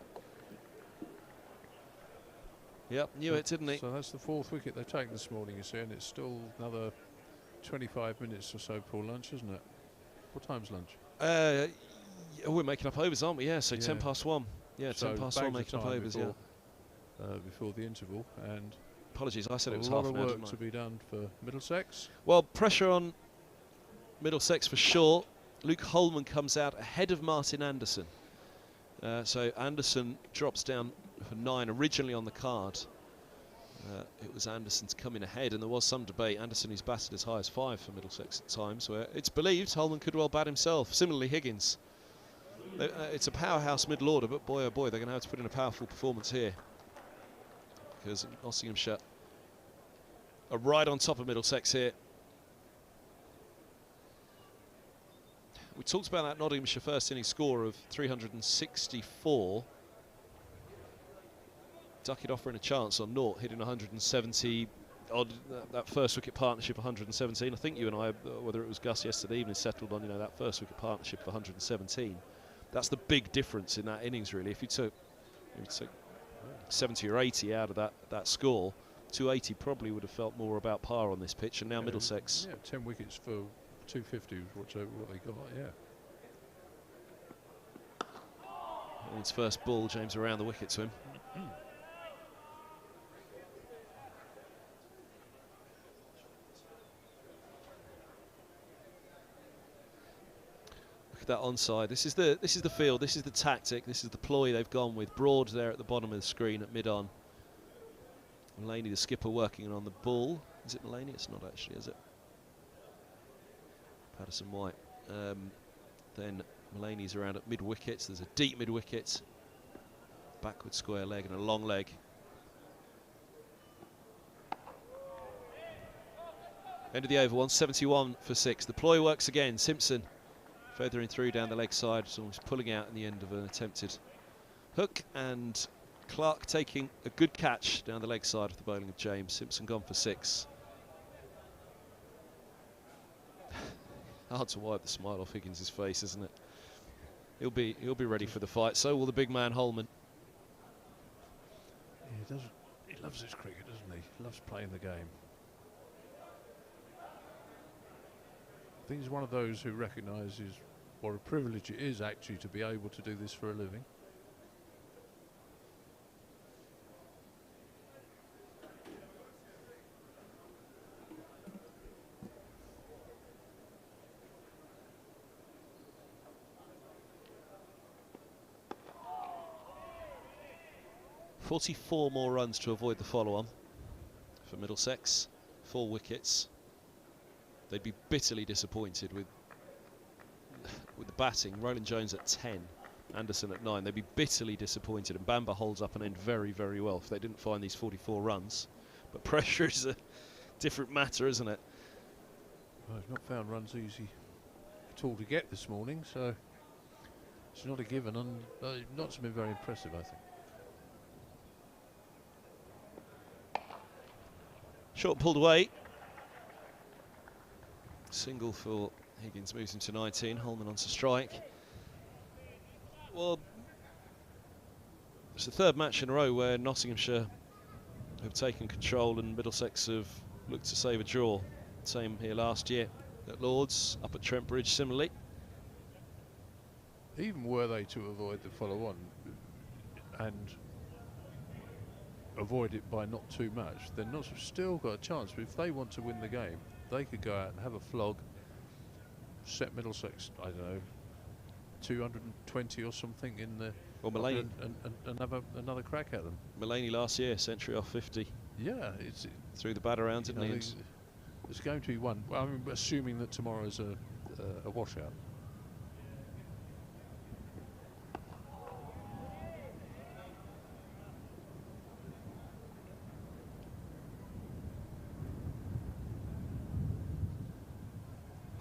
Yep, knew it, didn't he? So that's the fourth wicket they've taken this morning, you see, and it's still another 25 minutes or so before lunch, isn't it? What time's lunch? We're making up overs, aren't we? Yeah, so Yeah. 1 +1. Yeah, So 1 +1 bags of making up time overs, yeah. before the interval, and Apologies, I said a it was lot half of an hour, work didn't I? to be done for Middlesex. Well, pressure on Middlesex for sure. Luke Holman comes out ahead of Martin Anderson. So Anderson drops down for 9 originally on the card. It was Anderson's coming ahead, and there was some debate. Anderson, who's batted as high as 5 for Middlesex at times, where it's believed Holman could well bat himself. Similarly, Higgins. It's a powerhouse middle order, but boy oh boy, they're going to have to put in a powerful performance here, because Nottinghamshire are right on top of Middlesex here. We talked about that Nottinghamshire first inning score of 364. Duckett offering a chance on naught, hitting 170 odd. That first wicket partnership 117. I think you and I, whether it was Gus yesterday evening, settled on that first wicket partnership of 117. That's the big difference in that innings, really. If you took 70 or 80 out of that score, 280 probably would have felt more about par on this pitch. And now Middlesex. Yeah, 10 wickets for 250 was what they got, yeah. On his first ball, James around the wicket to him. Look at that onside. This is the field. This is the tactic. This is the ploy they've gone with. Broad there at the bottom of the screen at mid-on. Mulaney, the skipper, working on the ball. Is it Mulaney? It's not actually, is it? Patterson White. Then Mulaney's around at mid-wicket. There's a deep mid-wicket. Backward square leg and a long leg. End of the over, 171 for 6. The ploy works again. Simpson feathering through down the leg side, so he's pulling out in the end of an attempted hook, and Clark taking a good catch down the leg side of the bowling of James. Simpson gone for 6. Hard to wipe the smile off Higgins' face, isn't it? He'll be ready for the fight. So will the big man Holman. Yeah, he loves his cricket, doesn't he? He loves playing the game. I think he's one of those who recognises what a privilege it is actually to be able to do this for a living. .44 more runs to avoid the follow-on for Middlesex. 4 wickets. They'd be bitterly disappointed with the batting. Roland-Jones at 10, Anderson at 9. They'd be bitterly disappointed, and Bamber holds up and end very, very well if they didn't find these 44 runs. But pressure is a different matter, isn't it? Well, he's not found runs easy at all to get this morning, so it's not a given, and not been very impressive, I think. Short pulled away. Single for Higgins moves him to 19. Holman onto strike. Well, it's the third match in a row where Nottinghamshire have taken control and Middlesex have looked to save a draw. Same here last year at Lords, up at Trent Bridge similarly. Even were they to avoid the follow-on and avoid it by not too much, then Notts still got a chance. But if they want to win the game, they could go out and have a flog, set Middlesex, I don't know, 220 or something in the, Well, Mulaney, and have another crack at them. Mulaney last year, century off 50. Yeah, it's Threw the bat around, didn't he? there's going to be one. Well, I'm assuming that tomorrow's a washout.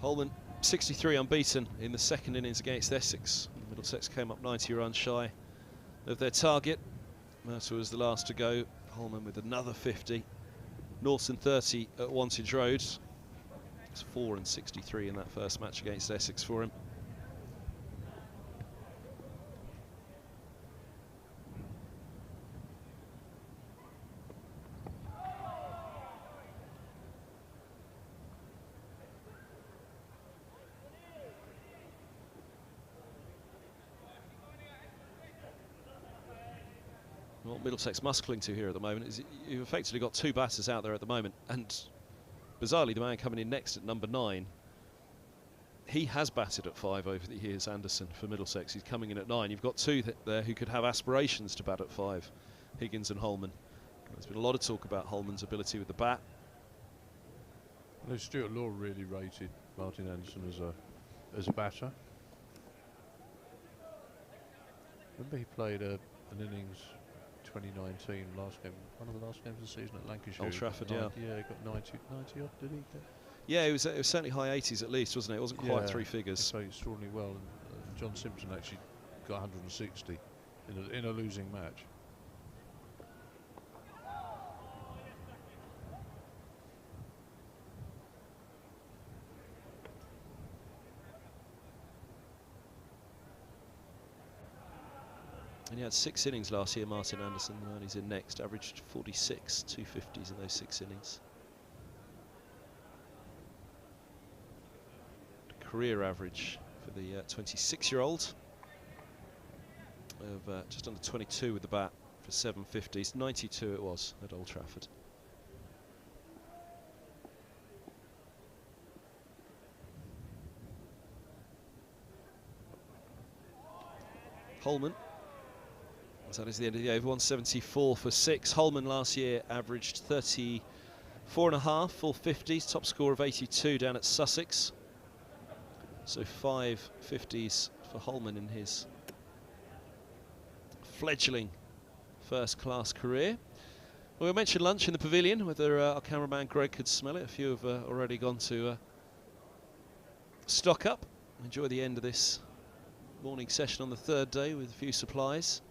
Holman 63 unbeaten in the second innings against Essex. Middlesex came up 90 runs shy of their target. Mercer was the last to go. Holman with another 50. Norton 30 at Wantage Road. It's 4 and 63 in that first match against Essex for him. What Middlesex must cling to here at the moment is you've effectively got two batters out there at the moment, and bizarrely the man coming in next at number 9, he has batted at 5 over the years, Anderson, for Middlesex. He's coming in at 9. You've got two there who could have aspirations to bat at 5, Higgins and Holman. There's been a lot of talk about Holman's ability with the bat. No, Stuart Law really rated Martin Anderson as a batter. Remember he played an innings 2019 last game, one of the last games of the season at Lancashire. Old Trafford, yeah. Yeah, he got 90 odd, did he? Yeah, it was certainly high 80s at least, wasn't it? It wasn't quite 3 figures. He played extraordinarily well, and John Simpson actually got 160 in a losing match. And he had 6 innings last year, Martin Anderson, and he's in next. Averaged 46, 250s in those 6 innings. Career average for the 26-year-old of just under 22 with the bat for 750s. 92 it was at Old Trafford. Holman. So that is the end of the over. 174 for 6. Holman last year averaged 34 and a half, full 50s, top score of 82 down at Sussex. So 5 50s for Holman in his fledgling first-class career. Well, we mentioned lunch in the pavilion, whether our cameraman Greg could smell it. A few have already gone to stock up. Enjoy the end of this morning session on the third day with a few supplies.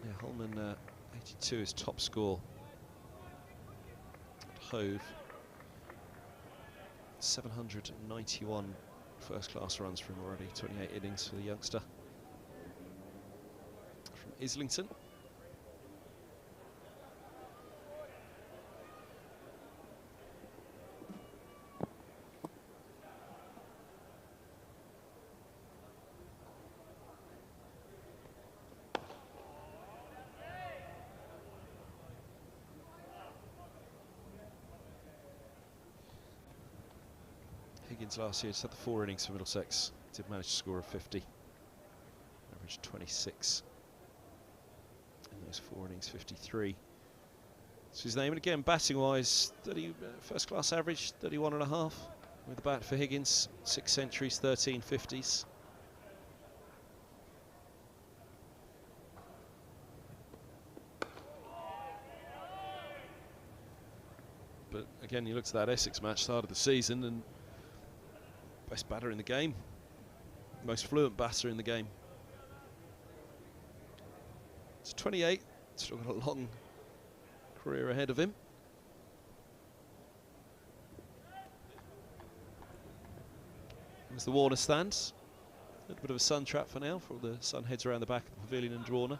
Yeah, Holman 82 is top score at Hove. 791 first-class runs for him already, 28 innings for the youngster from Islington. Higgins last year just had the 4 innings for Middlesex. Did manage to score a 50. Averaged 26. In those 4 innings, 53. So his name, and again, batting-wise, 30 first-class average, 31 and a half with the bat for Higgins. 6 centuries, 13 50s. But again, you look at that Essex match, start of the season, and best batter in the game, most fluent batter in the game. It's 28, still got a long career ahead of him. There's the Warner stands. A little bit of a sun trap for now, for all the sun heads around the back of the pavilion and Warner.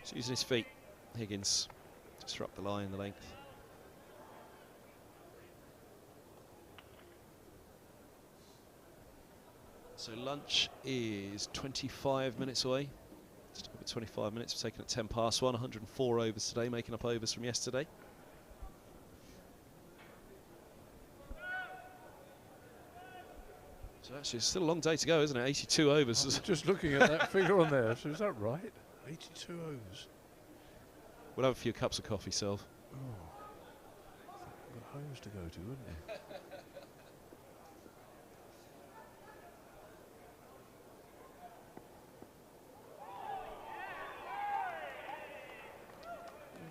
He's using his feet, Higgins, to disrupt the line, the length. So lunch is 25 minutes away. Just over 25 minutes. We're taking at 10 past 1. 104 overs today, making up overs from yesterday. So actually, it's still a long day to go, isn't it? 82 overs. I'm just looking at that figure on there. So is that right? 82 overs. We'll have a few cups of coffee, Self. Oh. We've got homes to go to, wouldn't you?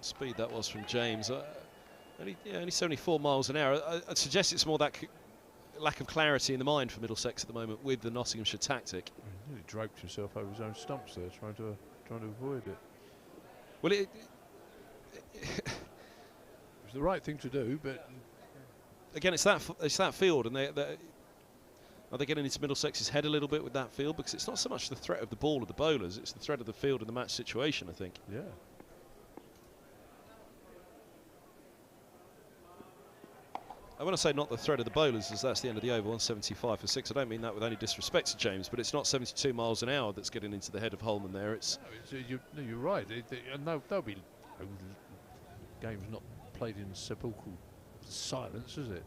Speed that was from James. Only 74 miles an hour. I'd suggest it's more that lack of clarity in the mind for Middlesex at the moment with the Nottinghamshire tactic. He nearly draped himself over his own stumps there, trying to avoid it. Well, it was the right thing to do, but again, it's that field, and are they getting into Middlesex's head a little bit with that field? Because it's not so much the threat of the ball or the bowlers; it's the threat of the field and the match situation, I think. Yeah. I want to say not the threat of the bowlers, as that's the end of the over, 175 for 6. I don't mean that with any disrespect to James, but it's not 72 miles an hour that's getting into the head of Holman there. You're right. There'll be games not played in sepulchral silence, is it?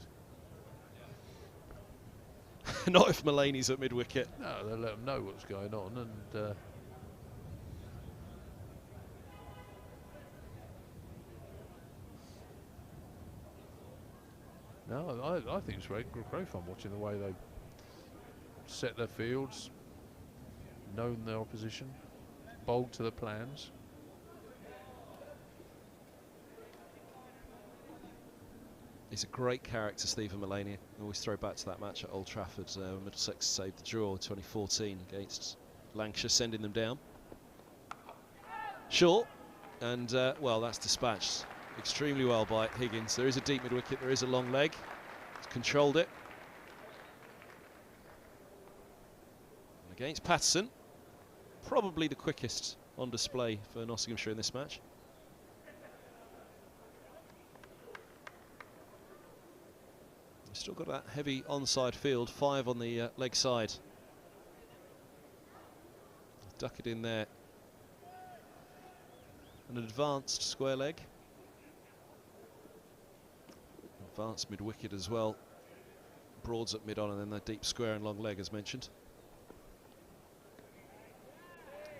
Not if Mulaney's at mid-wicket. No, they'll let them know what's going on, and no, I think it's great fun watching the way they set their fields, known their opposition, bowled to the plans. He's a great character, Stephen Mulaney. I always throw back to that match at Old Trafford. Middlesex saved the draw in 2014 against Lancashire, sending them down. Short, and well, that's dispatched extremely well by Higgins. There is a deep mid-wicket, there is a long leg. He's controlled it. And against Patterson, probably the quickest on display for Nottinghamshire in this match. Still got that heavy onside field, 5 on the leg side. Duckett in there. An advanced square leg. Advanced mid-wicket as well. Broads at mid-on and then that deep square and long leg as mentioned.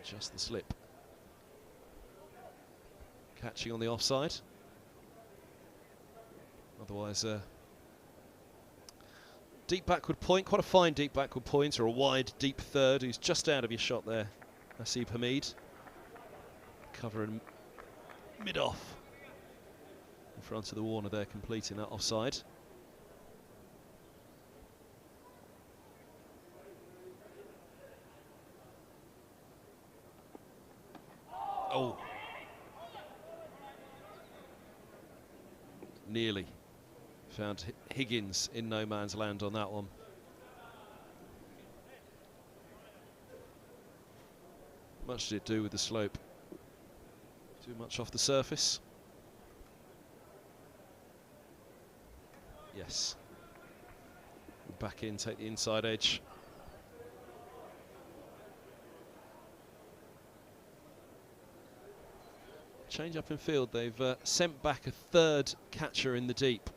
Just the slip. Catching on the offside. Otherwise, deep backward point, quite a fine deep backward point, or a wide deep third, who's just out of your shot there. Nasib Hamid. Covering mid-off. In front of the Warner there, completing that offside. Oh. Nearly. Found Higgins in no man's land on that one. Much did it do with the slope? Too much off the surface? Yes. Back in, take the inside edge. Change up in field. They've sent back a third catcher in the deep.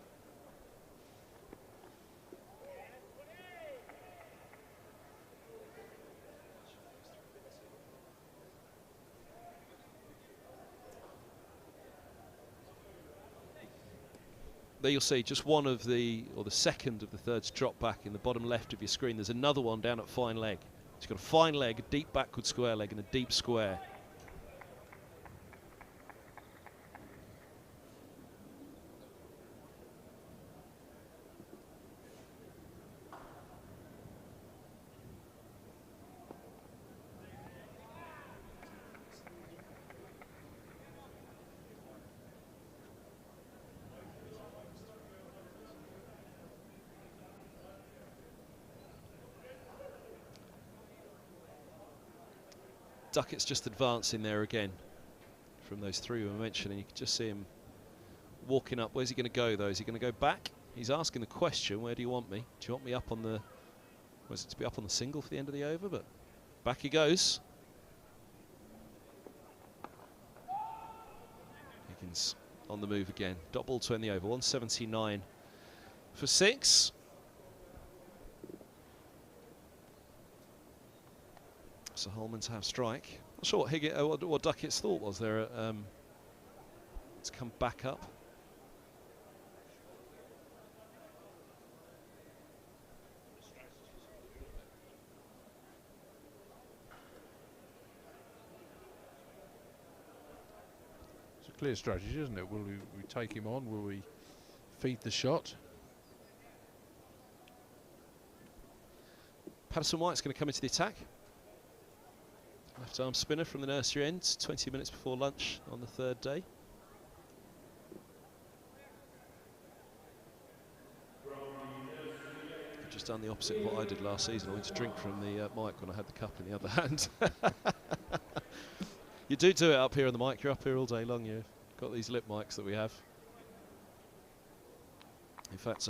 There you'll see just one of the, or the second of the thirds drop back in the bottom left of your screen. There's another one down at fine leg. It's got a fine leg, a deep backward square leg and a deep square. Duckett's just advancing there again from those three we were mentioning. You can just see him walking up. Where's he going to go though? Is he going to go back? He's asking the question, where do you want me? Do you want me up on the, was it to be up on the single for the end of the over? But back he goes. Higgins on the move again. Dot ball to end the over, 179 for 6. So Holman to have strike. Not sure what what Duckett's thought was there. To come back up. It's a clear strategy, isn't it? Will we take him on? Will we feed the shot? Patterson White's going to come into the attack. Left arm spinner from the nursery end, 20 minutes before lunch on the third day. I've just done the opposite of what I did last season. I went to drink from the mic when I had the cup in the other hand. You do it up here on the mic. You're up here all day long. You've got these lip mics that we have. In fact, was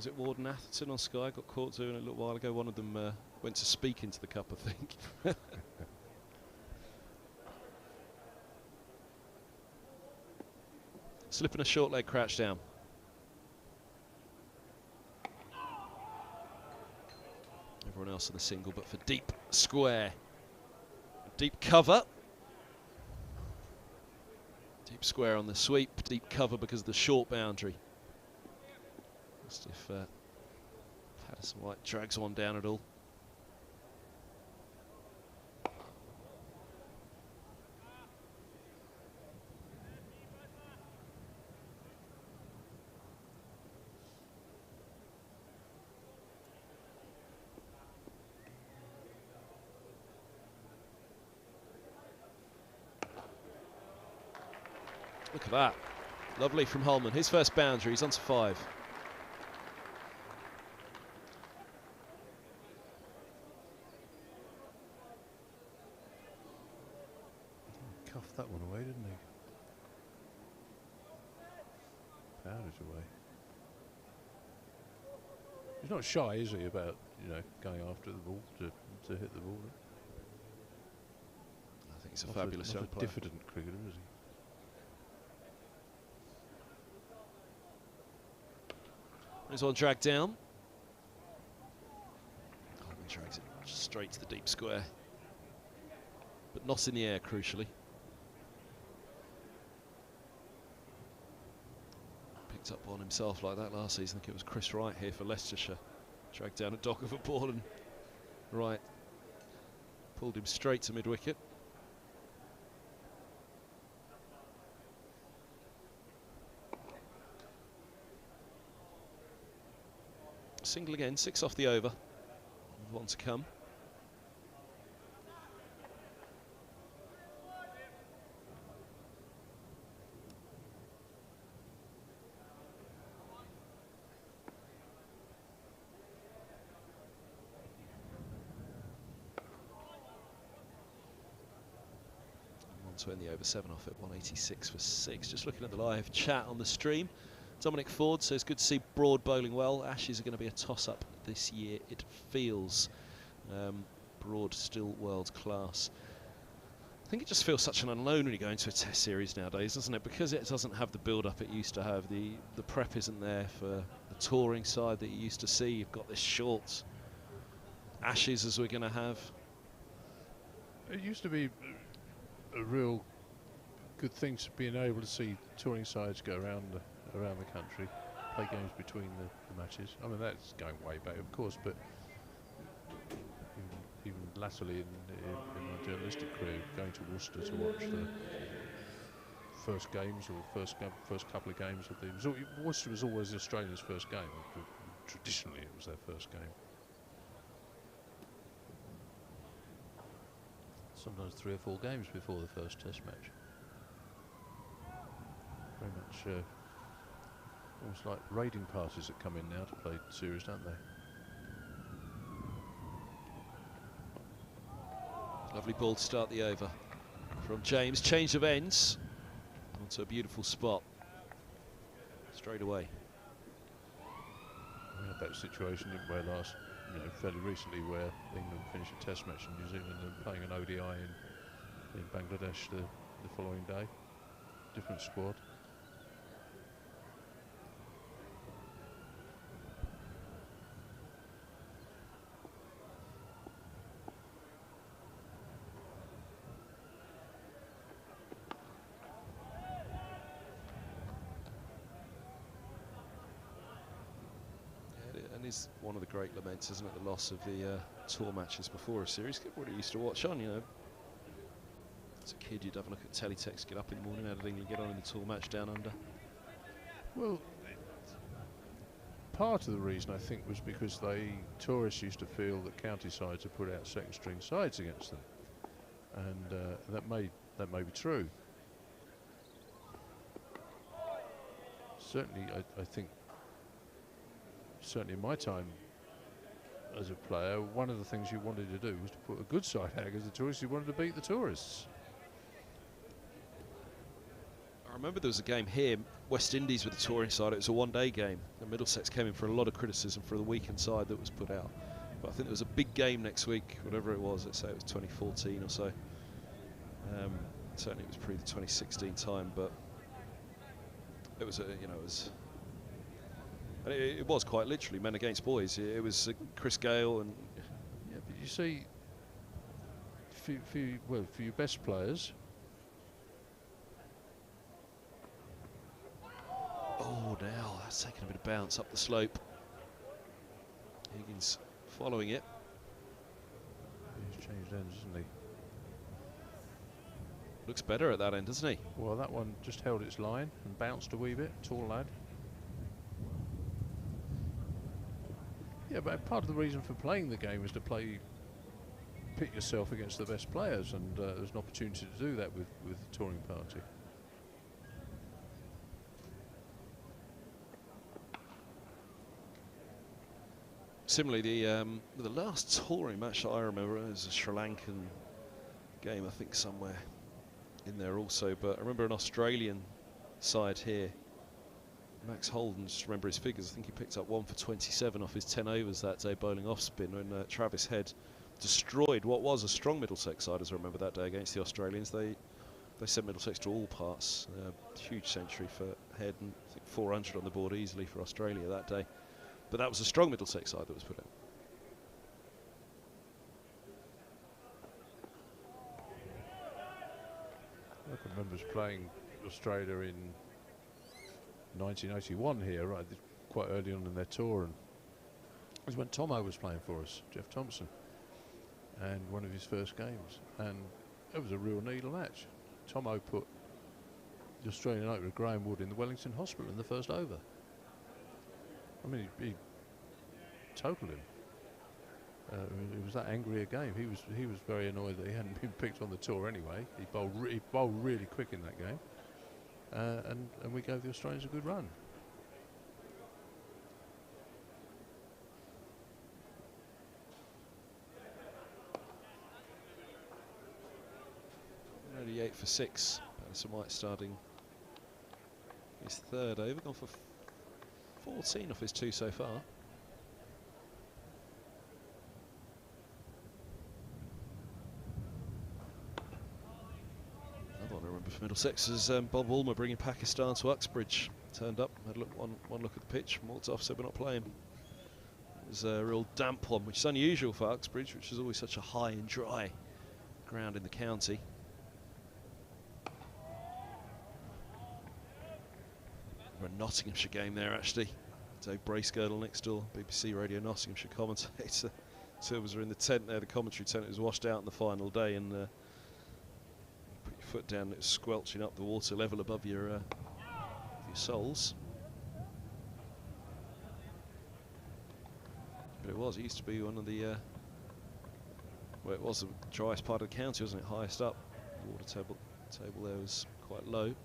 it Ward and Atherton on Sky got caught doing it a little while ago. One of them went to speak into the cup, I think. Slipping a short leg crouch down. Everyone else on the single, but for deep square. Deep cover. Deep square on the sweep. Deep cover because of the short boundary. Just if Patterson White drags one down at all. Look at that. Lovely from Holman. His first boundary. He's on to 5. Cuffed that one away, didn't he? Powered it away. He's not shy, is he, about going after the ball to hit the ball? I think he's a fabulous young player. Diffident cricketer, is he? There's one dragged down. Holman drags it straight to the deep square, but not in the air, crucially. Picked up on himself like that last season. I think it was Chris Wright here for Leicestershire. Dragged down a dog of a ball and Wright pulled him straight to mid-wicket. Single again, 6 off the over. One to come. On to end the over 7 off at 186 for 6. Just looking at the live chat on the stream. Dominic Ford says, good to see Broad bowling well. Ashes are going to be a toss-up this year, it feels. Broad still world class. I think it just feels such an unknown when you go into a test series nowadays, doesn't it? Because it doesn't have the build-up it used to have. The prep isn't there for the touring side that you used to see. You've got this short Ashes as we're going to have. It used to be a real good thing to being able to see touring sides go around the country, play games between the matches. I mean, that's going way back, of course, but even latterly in my journalistic career, going to Worcester to watch the first games or first couple of games of the... Worcester was always Australia's first game. Traditionally, it was their first game. Sometimes 3 or 4 games before the first Test match. Very much almost like raiding parties that come in now to play series, don't they? Lovely ball to start the over from James. Change of ends onto a beautiful spot straight away. We had that situation, didn't we, fairly recently, where England finished a Test match in New Zealand and playing an ODI in Bangladesh the following day. Different squad. And is one of the great laments, isn't it, the loss of the tour matches before a series. What I used to watch on, you know. As a kid, you'd have a look at teletext, get up in the morning, how did England get on in the tour match down under? Well, part of the reason I think was because tourists used to feel that county sides had put out second string sides against them, and that may be true. Certainly, I think, certainly in my time as a player, one of the things you wanted to do was to put a good side out against the tourists. You wanted to beat the tourists. I remember there was a game here, West Indies with the touring side. It was a one-day game, and Middlesex came in for a lot of criticism for the weekend side that was put out. But I think there was a big game next week, whatever it was. Let's say it was 2014 or so. Certainly it was pre the 2016 time, but it was it was quite literally men against boys. It was Chris Gale and yeah. But you see, for your best players. Oh, now that's taking a bit of bounce up the slope. Higgins following it. He's changed ends, hasn't he? Looks better at that end, doesn't he? Well, that one just held its line and bounced a wee bit. Tall lad. Yeah, but part of the reason for playing the game is to pit yourself against the best players, and there's an opportunity to do that with the touring party. Similarly, the last touring match that I remember was a Sri Lankan game, I think somewhere in there also. But I remember an Australian side here, Max Holden, just remember his figures. I think he picked up 1 for 27 off his 10 overs that day, bowling off spin, when Travis Head destroyed what was a strong Middlesex side, as I remember that day, against the Australians. They sent Middlesex to all parts. Huge century for Head, and I think 400 on the board easily for Australia that day. But that was a strong Middlesex side that was put out. I can remember us playing Australia in 1981 here, right, quite early on in their tour, and it was when Tomo was playing for us, Jeff Thompson, and one of his first games, and it was a real needle match. Tomo put the Australian opener Graham Wood in the Wellington Hospital in the first over. I mean, he totaled him. It was that angry a game. He was very annoyed that he hadn't been picked on the tour anyway. He bowled really quick in that game, and we gave the Australians a good run. Only 8 for 6. Patterson White starting his third over, gone for 14 off his 2 so far. Another one I remember for Middlesex is Bob Woolmer bringing Pakistan to Uxbridge. Turned up, had a look, one look at the pitch, walked off, said we're not playing. It was a real damp one, which is unusual for Uxbridge, which is always such a high and dry ground in the county. A Nottinghamshire game there actually. Dave Bracegirdle next door, BBC Radio Nottinghamshire commentator. Two of us are in the tent there, the commentary tent. It was washed out on the final day, and you put your foot down and it was squelching up the water level above your soles. But it used to be one of the well, it was the driest part of the county, wasn't it? Highest up. The water table there was quite low.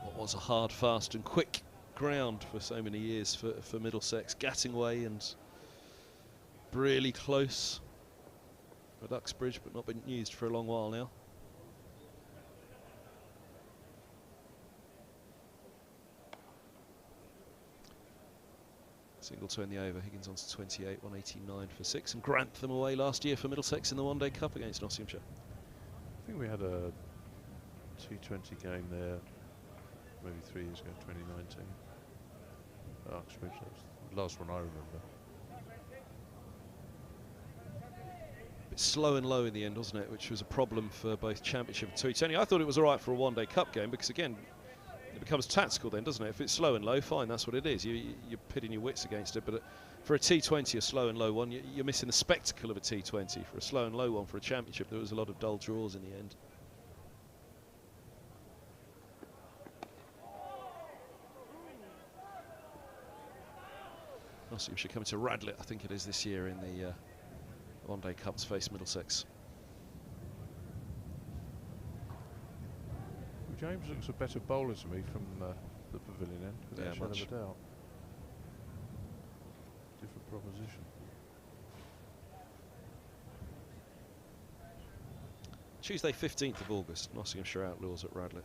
What was a hard, fast and quick ground for so many years for Middlesex. Gatting Way and really close at Uxbridge, but not been used for a long while now. Single to end the over. Higgins on to 28, 189 for 6, and Grantham away last year for Middlesex in the one-day cup against Nottinghamshire. I think we had a T20 game there maybe 3 years ago, 2019. At Uxbridge, that was the last one I remember. A bit slow and low in the end, wasn't it? Which was a problem for both Championship and T20. I thought it was all right for a one-day cup game because, again, the becomes tactical then, doesn't it? If it's slow and low, fine, that's what it is. You're pitting your wits against it. But for a T20, a slow and low one, you're missing the spectacle of a T20. For a slow and low one for a championship, there was a lot of dull draws in the end. Nottinghamshire coming to Radlett, I think it is this year, in the one-day Cups face Middlesex. James looks a better bowler to me from the pavilion end, without a shadow of a doubt. Different proposition. Tuesday 15th of August, Nottinghamshire Outlaws at Radlett.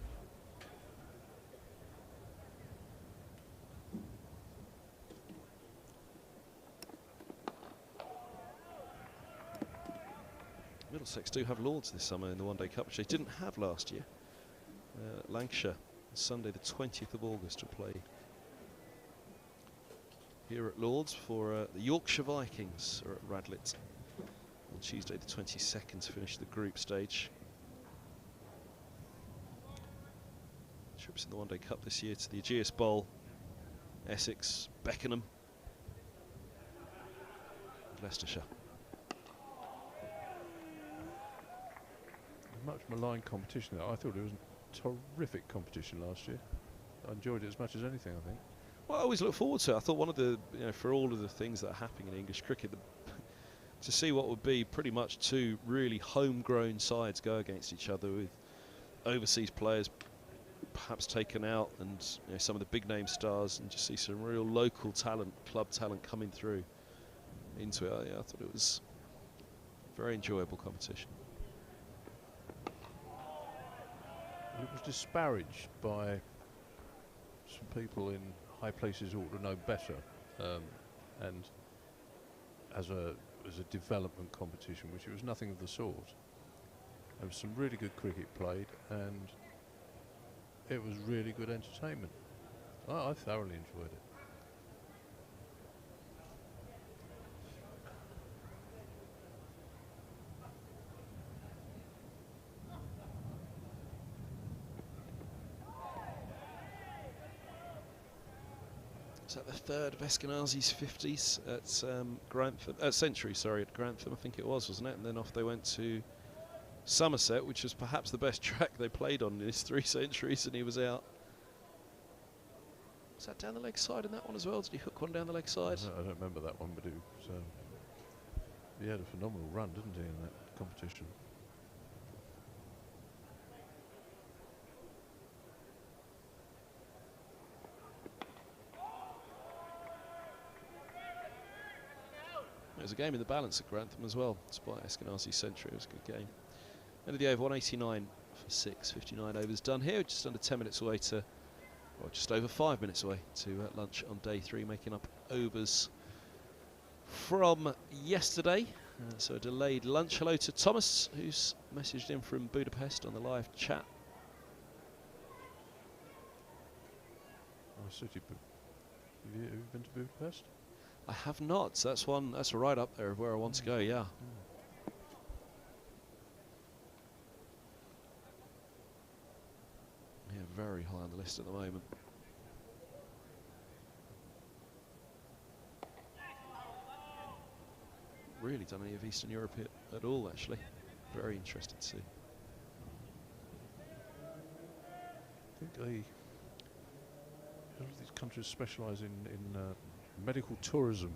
Middlesex do have Lords this summer in the One Day Cup, which they didn't have last year. Lancashire, Sunday the 20th of August, to play here at Lords for the Yorkshire Vikings are at Radlett on Tuesday the 22nd to finish the group stage. Trips in the One Day Cup this year to the Ageas Bowl, Essex, Beckenham and Leicestershire. Much maligned competition. I thought it was a terrific competition last year. I enjoyed it as much as anything, I think. Well, I always look forward to it. I thought one of the, for all of the things that are happening in English cricket, to see what would be pretty much two really homegrown sides go against each other, with overseas players perhaps taken out, and some of the big name stars, and just see some real local talent, club talent coming through into it. I thought it was a very enjoyable competition. It was disparaged by some people in high places who ought to know better, and as a development competition, which it was nothing of the sort. There was some really good cricket played, and it was really good entertainment. I thoroughly enjoyed it. Is that the third of Eskenazi's 50s at Grantham? Century, sorry, at Grantham, I think it was, wasn't it? And then off they went to Somerset, which was perhaps the best track they played on in his 3 centuries, and he was out. Was that down the leg side in that one as well? Did he hook one down the leg side? I don't remember that one, but it was, he had a phenomenal run, didn't he, in that competition? It was a game in the balance at Grantham as well, despite Eskenazi's century. It was a good game. End of the over, 189 for 6, 59 overs done here, just under 10 minutes away to, well, just over 5 minutes away to lunch on day 3, making up overs from yesterday. So a delayed lunch. Hello to Thomas, who's messaged in from Budapest on the live chat. Have you been to Budapest? I have not. So that's right up there of where I want to go. Yeah. Yeah, very high on the list at the moment. Really done any of Eastern Europe at all, actually. Very interested to see. I think a lot of these countries specialise in medical tourism.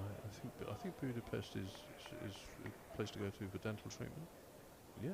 I think Budapest is a place to go to for dental treatment. Yeah.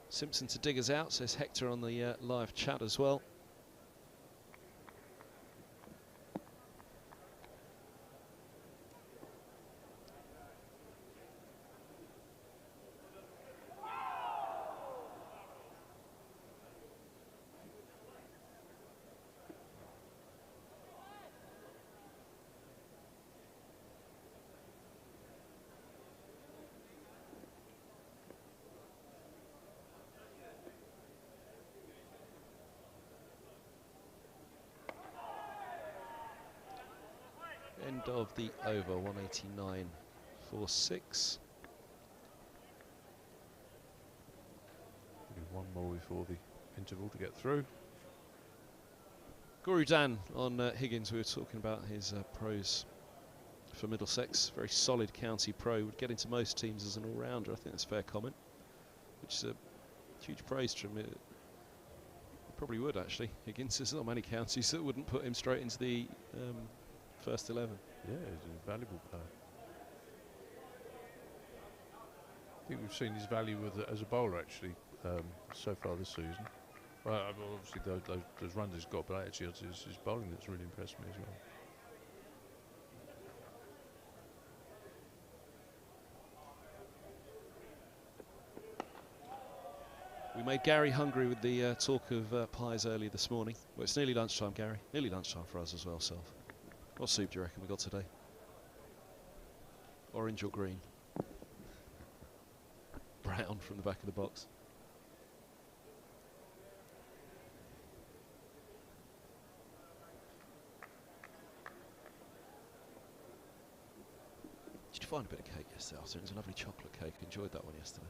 Simpson to dig us out, says Hector on the live chat as well. end of the over, 189.46. One more before the interval to get through. Guru Dan on Higgins. We were talking about his pros for Middlesex. Very solid county pro. Would get into most teams as an all-rounder. I think that's a fair comment, which is a huge praise to him. Probably would, actually. Higgins, there's not many counties that wouldn't put him straight into the first 11. Yeah, he's a valuable player. I think we've seen his value as a bowler, actually, so far this season. Well, obviously those runs he's got, but actually it's his bowling that's really impressed me as well. We made Gary hungry with the talk of pies earlier this morning. Well, it's nearly lunchtime, Gary. Nearly lunchtime for us as well, Self. What soup do you reckon we got today? Orange or green? Brown from the back of the box. Did you find a bit of cake yesterday afternoon? It was a lovely chocolate cake. Enjoyed that one yesterday.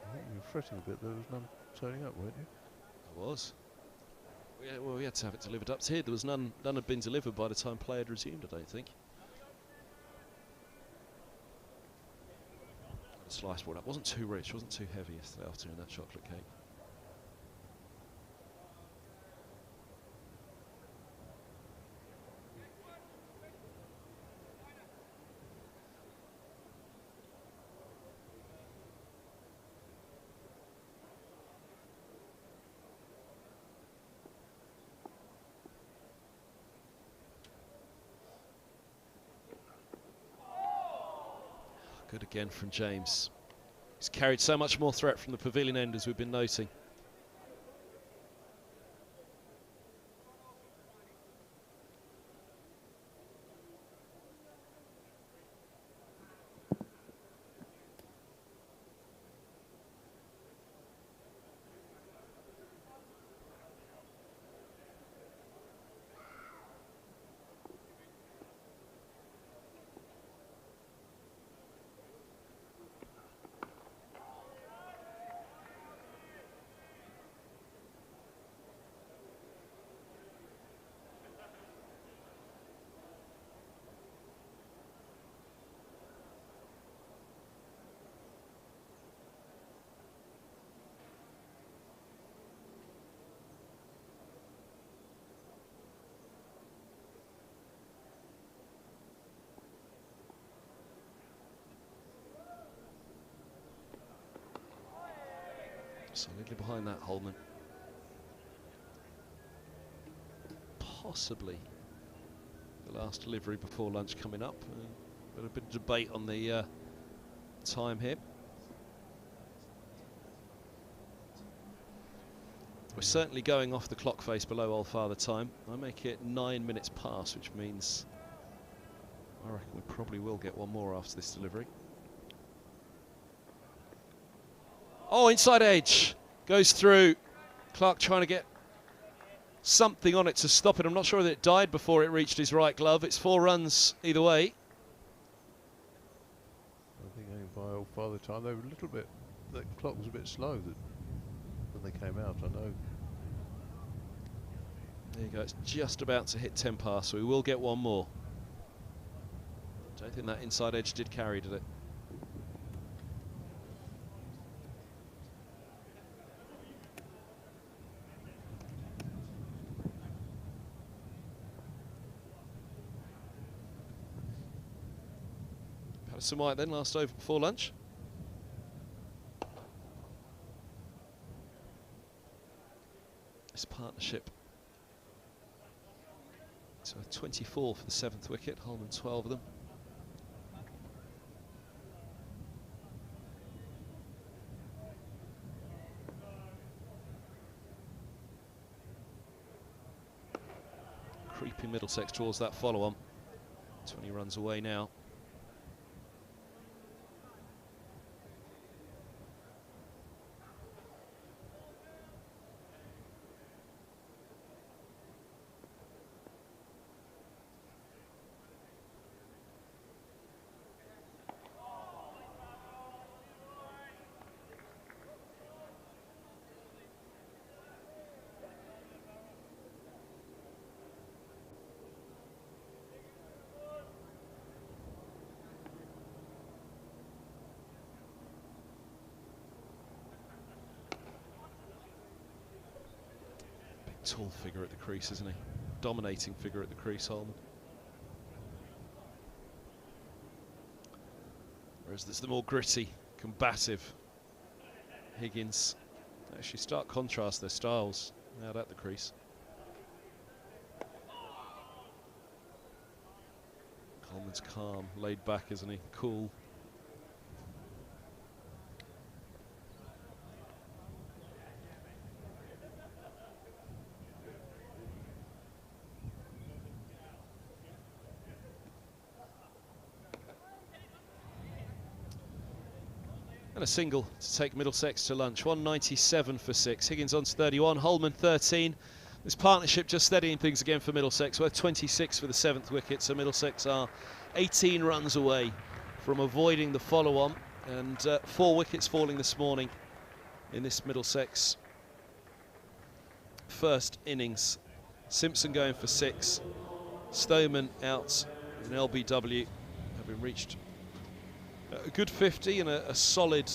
I think you were fretting a bit. There was none turning up, weren't you? I was. Well, we had to have it delivered up to here. There was none had been delivered by the time play had resumed, I don't think. Had a slice brought up. Wasn't too rich, wasn't too heavy yesterday afternoon, that chocolate cake. Good again from James. He's carried so much more threat from the pavilion end, as we've been noting. Solidly behind that, Holman. Possibly the last delivery before lunch coming up. But a bit of debate on the time here. We're certainly going off the clock face below Old Father time. I make it 9 minutes past, which means I reckon we probably will get one more after this delivery. Oh, inside edge. Goes through. Clark trying to get something on it to stop it. I'm not sure that it died before it reached his right glove. It's 4 runs either way. I think only by Old Father time they were a little bit. The clock was a bit slow when they came out. I know. There you go. It's just about to hit 10 past, so we will get one more. Don't think that inside edge did carry, did it? Patterson White then, last over before lunch. This partnership. So 24 for the 7th wicket, Holman 12 of them. Creeping Middlesex towards that follow-on. 20 runs away now. Tall figure at the crease, isn't he? Dominating figure at the crease, Holman. Whereas there's the more gritty, combative Higgins. Actually, stark contrast their styles out at the crease. Coleman's calm, laid back, isn't he? Cool. And a single to take Middlesex to lunch. 197 for 6. Higgins on to 31. Holman 13. This partnership just steadying things again for Middlesex. Worth 26 for the 7th wicket. So Middlesex are 18 runs away from avoiding the follow-on. And 4 wickets falling this morning in this Middlesex first innings. Simpson going for 6. Stoneman out in LBW, having reached a good 50 and a solid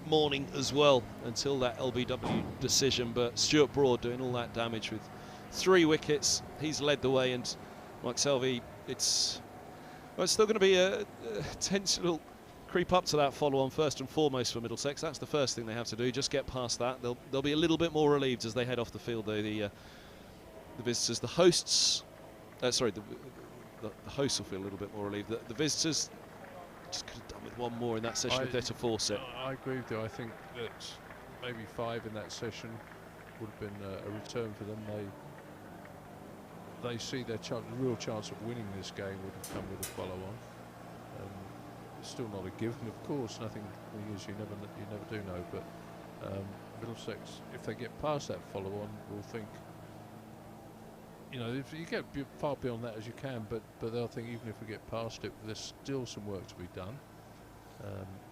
morning as well until that LBW decision. But Stuart Broad doing all that damage with 3 wickets. He's led the way, and Mike Selvey, it's still going to be a tense little creep up to that follow-on first and foremost for Middlesex. That's the first thing they have to do, just get past that. They'll be a little bit more relieved as they head off the field, though. The visitors, the hosts, the hosts will feel a little bit more relieved. The visitors just could have done with 1 more in that session if they're to force it. I agree with you. I think that maybe 5 in that session would have been a return for them. They see their real chance of winning this game would have come with a follow-on. It's still not a given, of course. Nothing is, you never do know. But Middlesex, if they get past that follow-on, will think, if you get far beyond that as you can, but they'll think even if we get past it, there's still some work to be done.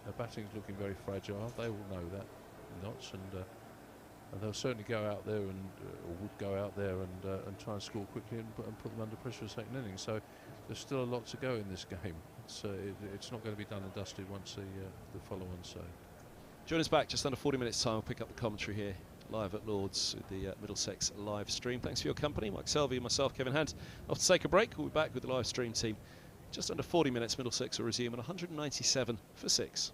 Their batting's looking very fragile. They will know that, Notts, and they'll certainly go out there or would go out there and try and score quickly and put them under pressure for the second innings. So there's still a lot to go in this game. It's not going to be done and dusted once the follow-on. So join us back just under 40 minutes time. We'll pick up the commentary here live at Lord's with the Middlesex live stream. Thanks for your company. Mike Selvey and myself, Kevin Hunt. Off to take a break. We'll be back with the live stream team. Just under 40 minutes, Middlesex will resume at 197 for 6.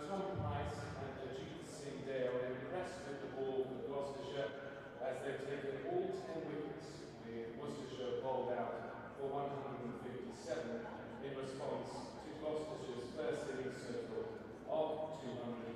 Tom Price and Ajit Singh Dale impressed with the ball for Gloucestershire as they've taken all 10 wickets, with Worcestershire bowled out for 157 in response to Gloucestershire's first innings total of 231.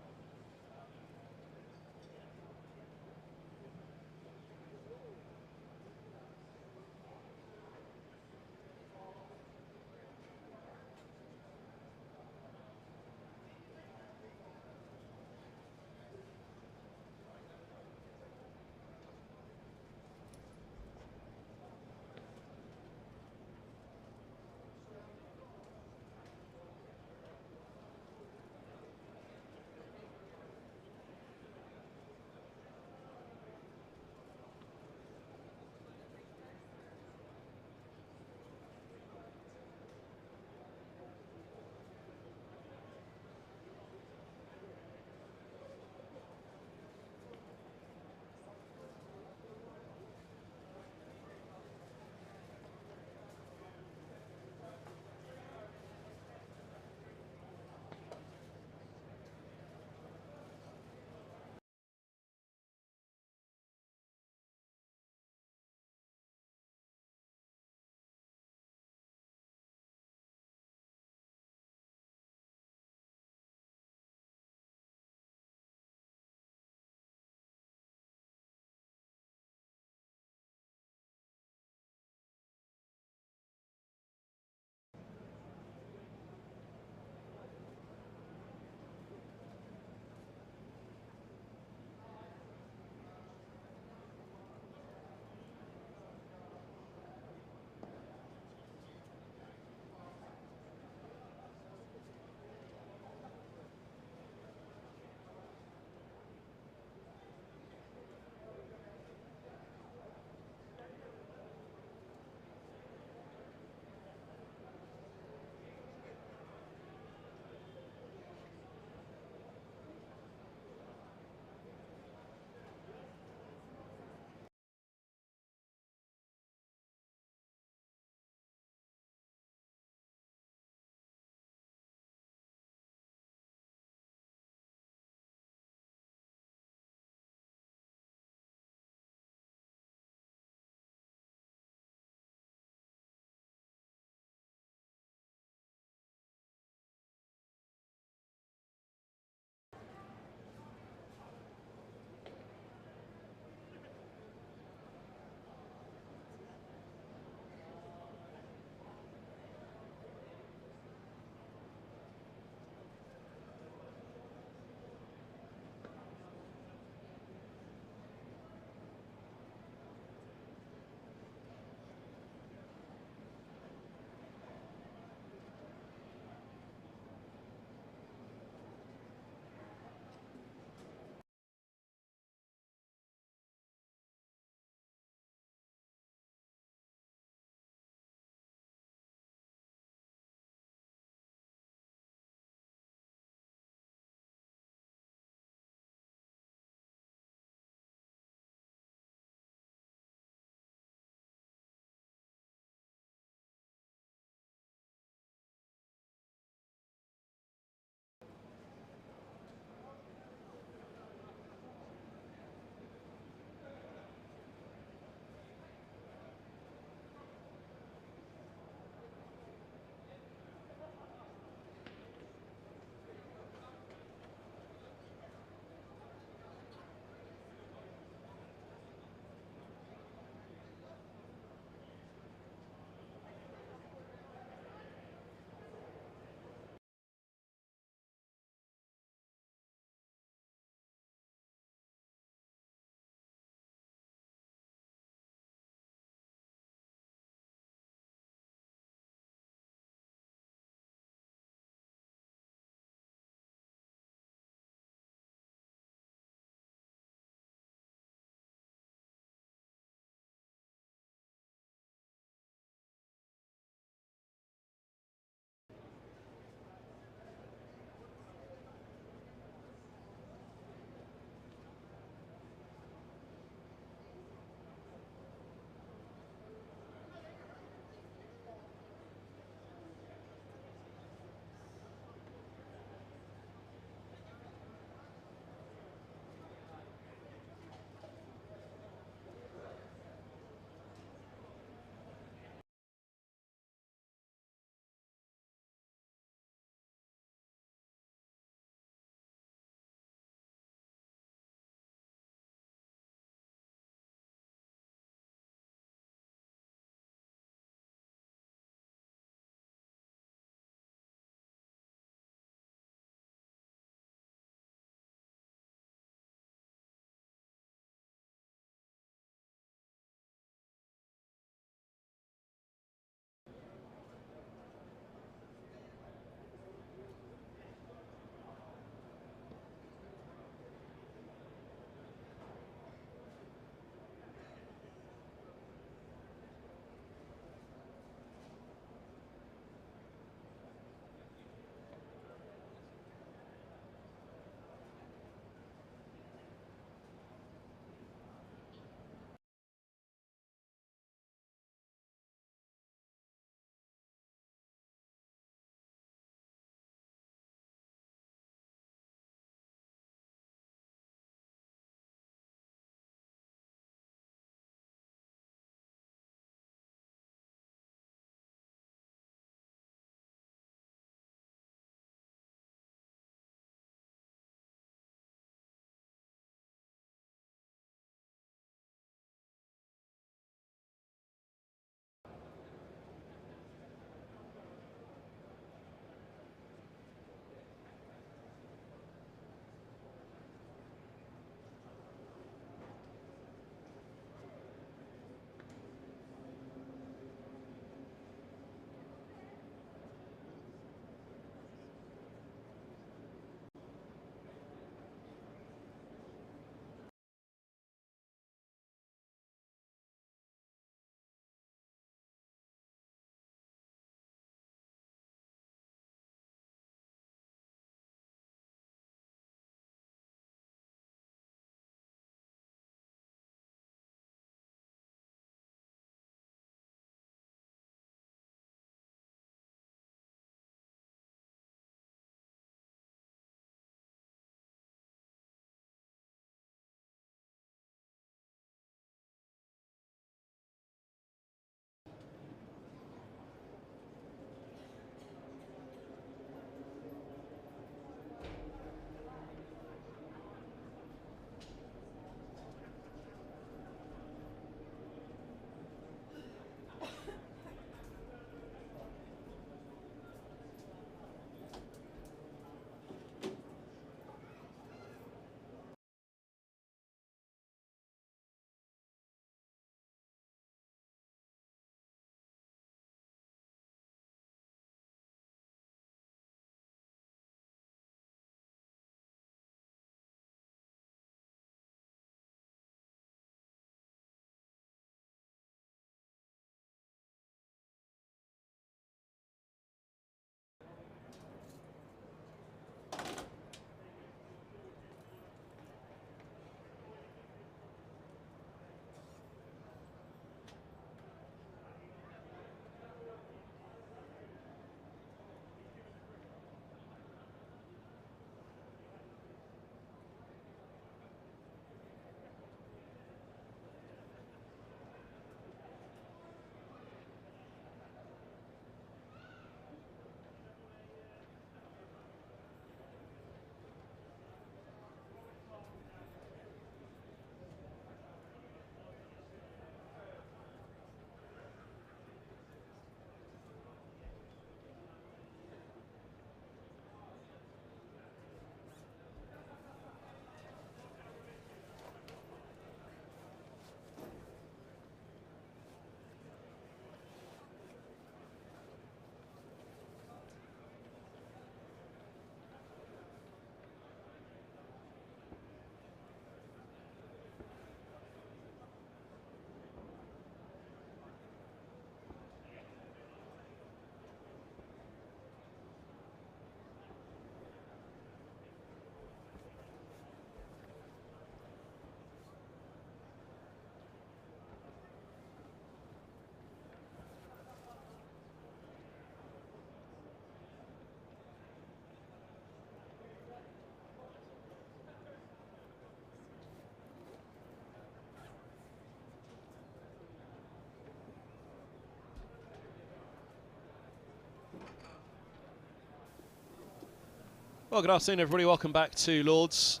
Well, good afternoon, everybody. Welcome back to Lord's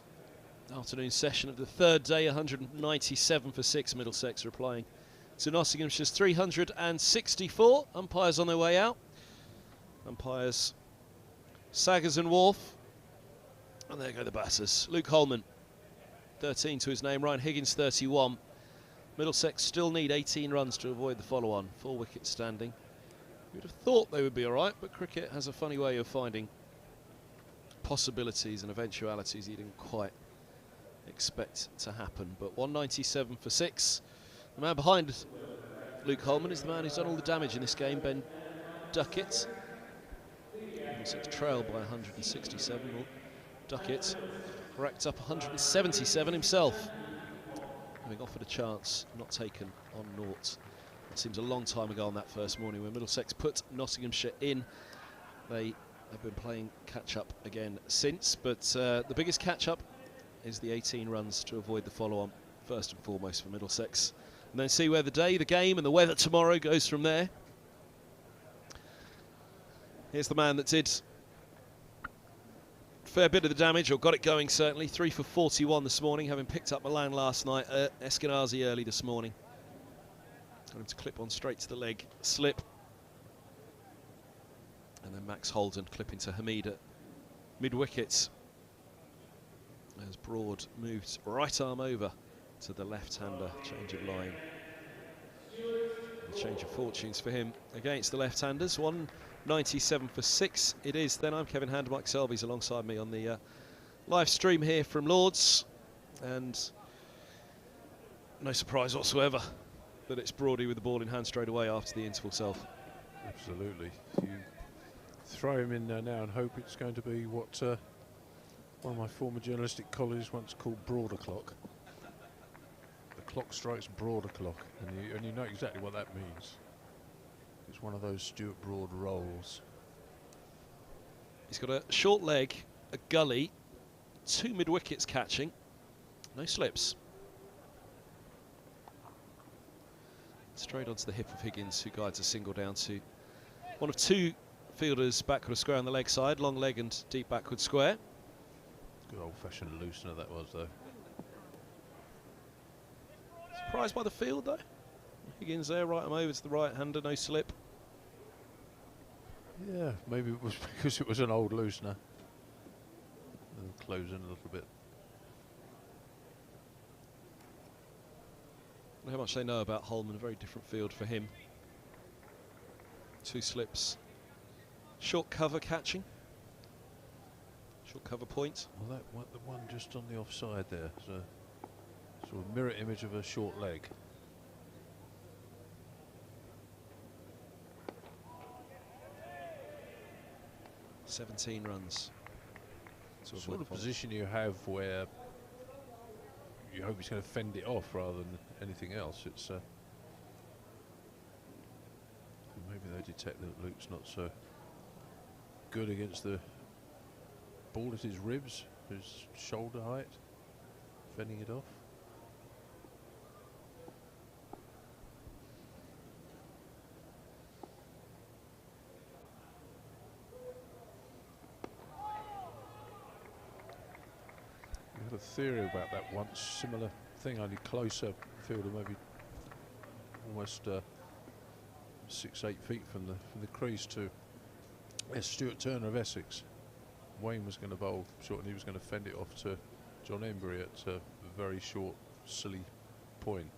afternoon session of the third day. 197 for 6. Middlesex are applying to Nottinghamshire's 364. Umpires on their way out. Umpires Saggers and Wharf. And there go the batters. Luke Holman, 13 to his name. Ryan Higgins, 31. Middlesex still need 18 runs to avoid the follow-on. 4 wickets standing. You'd have thought they would be alright, but cricket has a funny way of finding possibilities and eventualities you didn't quite expect to happen. But 197 for 6. The man behind Luke Holman is the man who's done all the damage in this game, Ben Duckett. Middlesex trailed by 167. Well, Duckett racked up 177 himself, having offered a chance, not taken on naught. It seems a long time ago on that first morning when Middlesex put Nottinghamshire in. They have been playing catch-up again since, but the biggest catch-up is the 18 runs to avoid the follow-on, first and foremost for Middlesex. And then see where the day, the game and the weather tomorrow goes from there. Here's the man that did a fair bit of the damage, or got it going certainly. 3 for 41 this morning, having picked up Milan last night. Eskenazi early this morning. Got him to clip on straight to the leg, slip. And then Max Holden clipping to Hamid at mid-wicket. As Broad moves right arm over to the left-hander, change of line. A change of fortunes for him against the left-handers. 197 for 6 it is then. I'm Kevin Hand, Mike Selby's alongside me on the live stream here from Lord's. And no surprise whatsoever that it's Broady with the ball in hand straight away after the interval self. Absolutely. You throw him in there now and hope it's going to be what one of my former journalistic colleagues once called broad o'clock. The clock strikes broad o'clock, and you know exactly what that means. It's one of those Stuart Broad rolls. He's got a short leg, a gully, 2 mid-wickets catching, no slips. Straight onto the hip of Higgins, who guides a single down to one of 2 fielders backward square on the leg side, long leg and deep backward square. Good old-fashioned loosener that was, though. Surprised by the field, though. Higgins there, right arm over to the right-hander, no slip. Yeah, maybe it was because it was an old loosener. They'll close in a little bit. I don't know how much they know about Holman, a very different field for him. 2 slips. Short cover catching. Short cover point. Well, the one just on the offside there is a sort of mirror image of a short leg. $17 runs. Sort of position you have where you hope he's going to fend it off rather than anything else. It's maybe they detect that Luke's not so good against the ball at his ribs, his shoulder height, fending it off. We had a theory about that once, similar thing, only closer fielder, maybe almost 6-8 feet from the crease to Stuart Turner of Essex. Wayne was going to bowl short and he was going to fend it off to John Embry at a very short, silly point.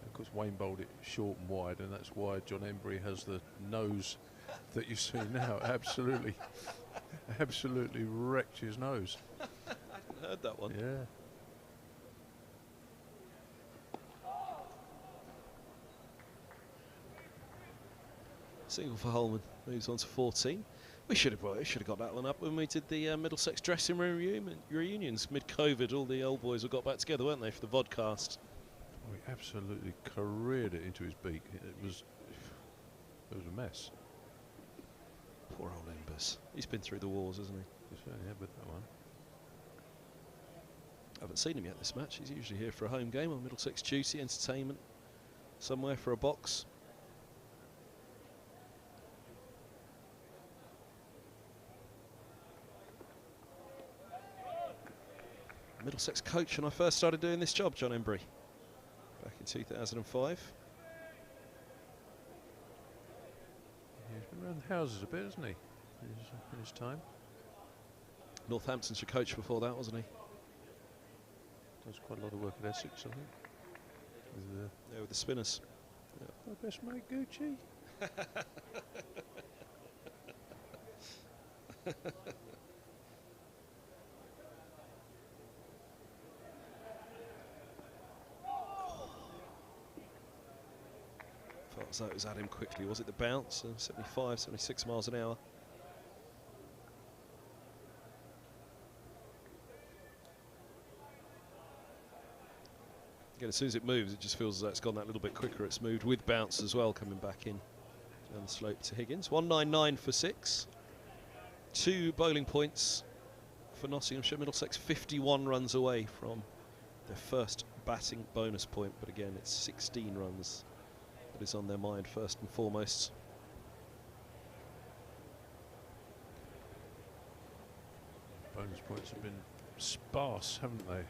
Of course, Wayne bowled it short and wide, and that's why John Embry has the nose that you see now. Absolutely wrecked his nose. I hadn't heard that one. Yeah. Single for Holman, moves on to 14. We should have got that one up when we did the Middlesex dressing room reunions mid-COVID. All the old boys all got back together, weren't they, for the vodcast? Oh, he absolutely careered it into his beak. It was a mess. Poor old Embers. He's been through the wars, hasn't he? He certainly had with that one. I haven't seen him yet this match. He's usually here for a home game on Middlesex duty, entertainment, somewhere for a box. Middlesex coach when I first started doing this job, John Embry, back in 2005. He's been around the houses a bit, hasn't he? In his time. Northamptonshire coach before that, wasn't he? Does quite a lot of work at Essex, I think. With the spinners. My best mate Gucci. Felt as though it was at him quickly. Was it the bounce? 75, 76 miles an hour. Again, as soon as it moves, it just feels as though it's gone that little bit quicker. It's moved with bounce as well, coming back in down the slope to Higgins. 199 for 6. 2 bowling points for Nottinghamshire. Middlesex 51 runs away from their first batting bonus point, but again, it's 16 runs that is on their mind first and foremost. Bonus points have been sparse, haven't they?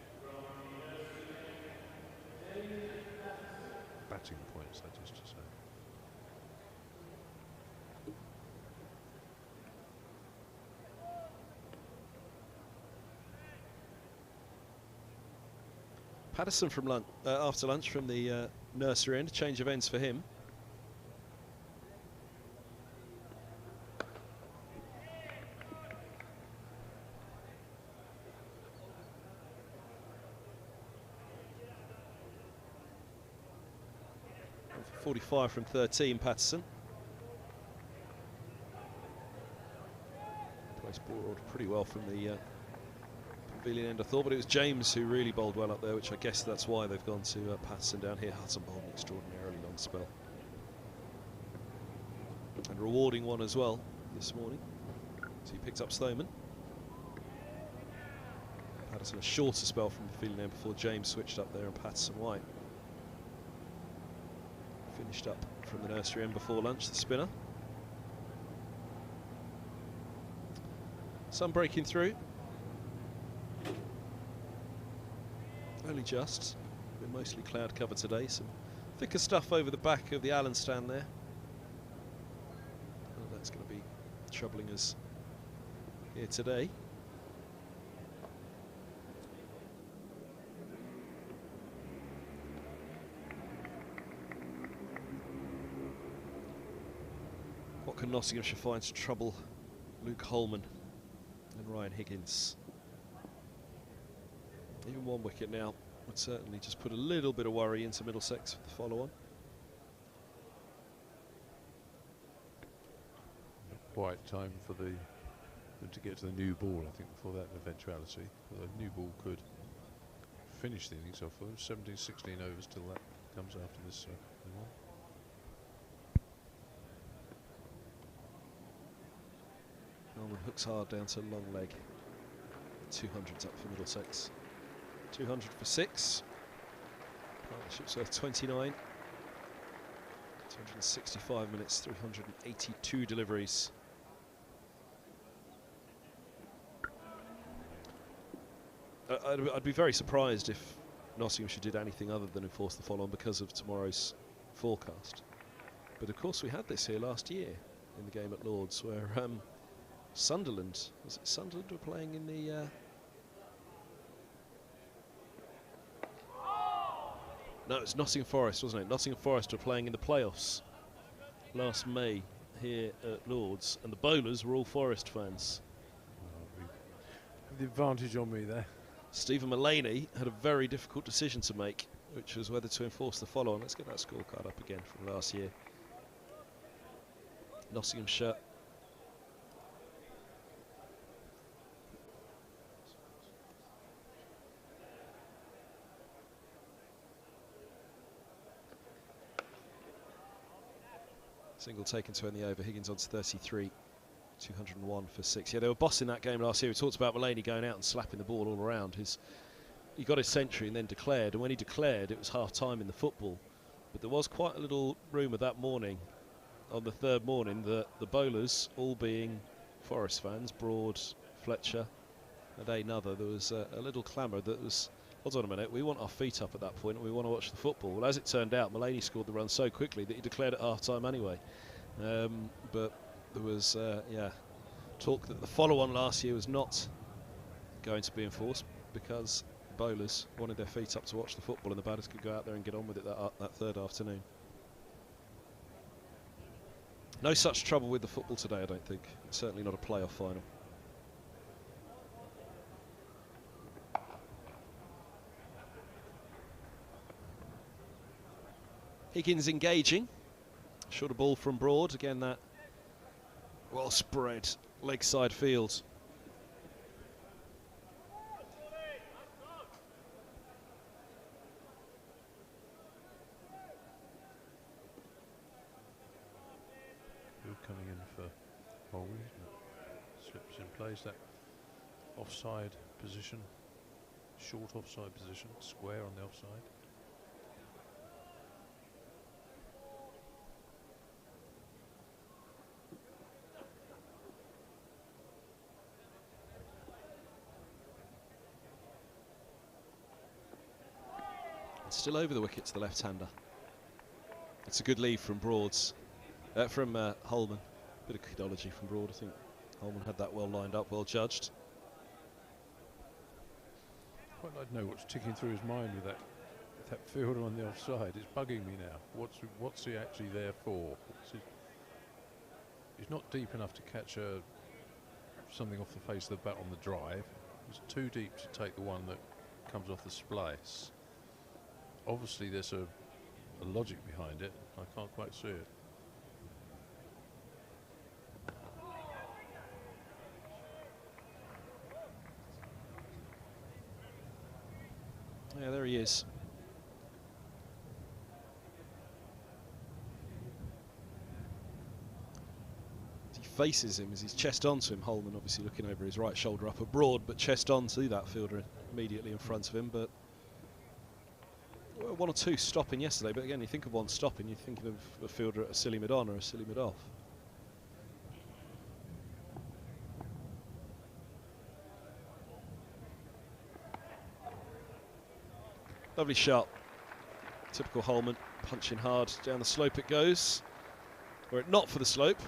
Batting points, that is to say. Patterson from after lunch from the nursery end, change of ends for him. And for 45 from 13, Patterson. Place ball pretty well from the pavilion end, I thought, but it was James who really bowled well up there, which I guess that's why they've gone to Patterson down here. Hudson bowled an extraordinarily long spell. And rewarding one as well this morning. So he picked up Stoneman. Patterson a shorter spell from the pavilion end before James switched up there and Patterson White finished up from the nursery end before lunch, the spinner. Sun breaking through. Only just. Been mostly cloud cover today. Some thicker stuff over the back of the Allen stand there. Well, that's going to be troubling us here today. What can Nottinghamshire find to trouble Luke Holman and Ryan Higgins? Even 1 wicket now would certainly just put a little bit of worry into Middlesex for the follow-on. Not quite time for them to get to the new ball, I think, before that eventuality. Although the new ball could finish the innings off for them. 17, 16 overs till that comes after this one. Norman hooks hard down to long leg. 200's up for Middlesex. 200 for 6. Partnership's worth 29. 265 minutes, 382 deliveries. I'd be very surprised if Nottinghamshire did anything other than enforce the follow-on because of tomorrow's forecast. But of course we had this here last year in the game at Lord's where Sunderland, was it Sunderland were playing in the... No, it was Nottingham Forest, wasn't it? Nottingham Forest were playing in the playoffs last May here at Lord's, and the bowlers were all Forest fans. Have the advantage on me there. Stephen Mullaney had a very difficult decision to make, which was whether to enforce the follow-on. Let's get that scorecard up again from last year. Nottinghamshire single taken to end the over. Higgins on to 33. 201 for 6. Yeah, they were bossing that game last year. We talked about Mullaney going out and slapping the ball all around. He got his century and then declared. And when he declared, it was half-time in the football. But there was quite a little rumour that morning, on the third morning, that the bowlers, all being Forest fans, Broad, Fletcher, at another, there was a little clamour that was, hold on a minute, we want our feet up at that point and we want to watch the football. Well, as it turned out, Mulaney scored the run so quickly that he declared at half-time anyway. But there was, talk that the follow-on last year was not going to be enforced because bowlers wanted their feet up to watch the football and the batters could go out there and get on with it that third afternoon. No such trouble with the football today, I don't think. It's certainly not a playoff final. Higgins engaging. Short a ball from Broad. Again, that well spread leg side field. Coming in for bowling, slips in place, that offside position, short offside position, square on the offside. And still over the wicket to the left-hander. It's a good lead from Broads. From Holman. Bit of chronology from Broad. I think Holman had that well lined up, well judged. Quite like to know what's ticking through his mind with that fielder on the offside. It's bugging me now. What's he actually there for? He's not deep enough to catch something off the face of the bat on the drive. He's too deep to take the one that comes off the splice. Obviously there's a logic behind it. I can't quite see it. Yeah, there he is. As he faces him, as he's chest onto him, Holman obviously looking over his right shoulder up abroad, but chest on to that fielder immediately in front of him. But well, one or two stopping yesterday, but again, you think of one stopping, you're thinking of a fielder at a silly mid-on or a silly mid-off. Lovely shot. Typical Holman, punching hard down the slope it goes. Were it not for the slope,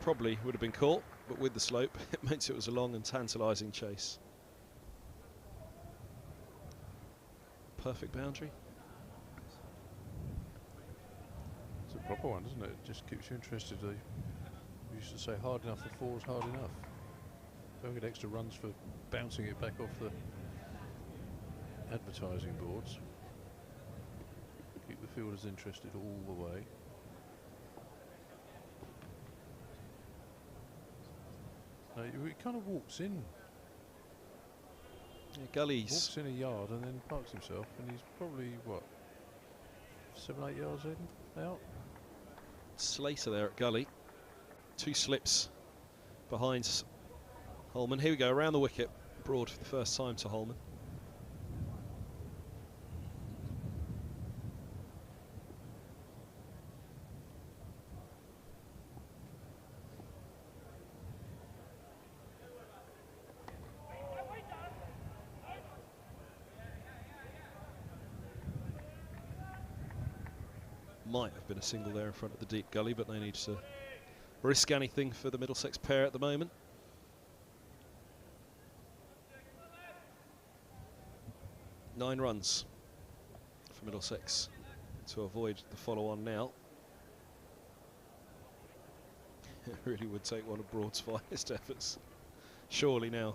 probably would have been caught, but with the slope, it meant it was a long and tantalising chase. Perfect boundary. It's a proper one, doesn't it? It just keeps you interested. We used to say hard enough for four is hard enough. Don't get extra runs for bouncing it back off the advertising boards. Keep the fielders interested all the way. He kind of walks in. Yeah, Gullies. Walks in a yard and then parks himself, and he's probably, what, 7-8 yards in, out? Slater there at Gully. Two slips behind Holman. Here we go, around the wicket. Broad for the first time to Holman. Might have been a single there in front of the deep gully, but no need to risk anything for the Middlesex pair at the moment. Nine runs for Middlesex to avoid the follow-on now. It really would take one of Broad's finest efforts, surely now.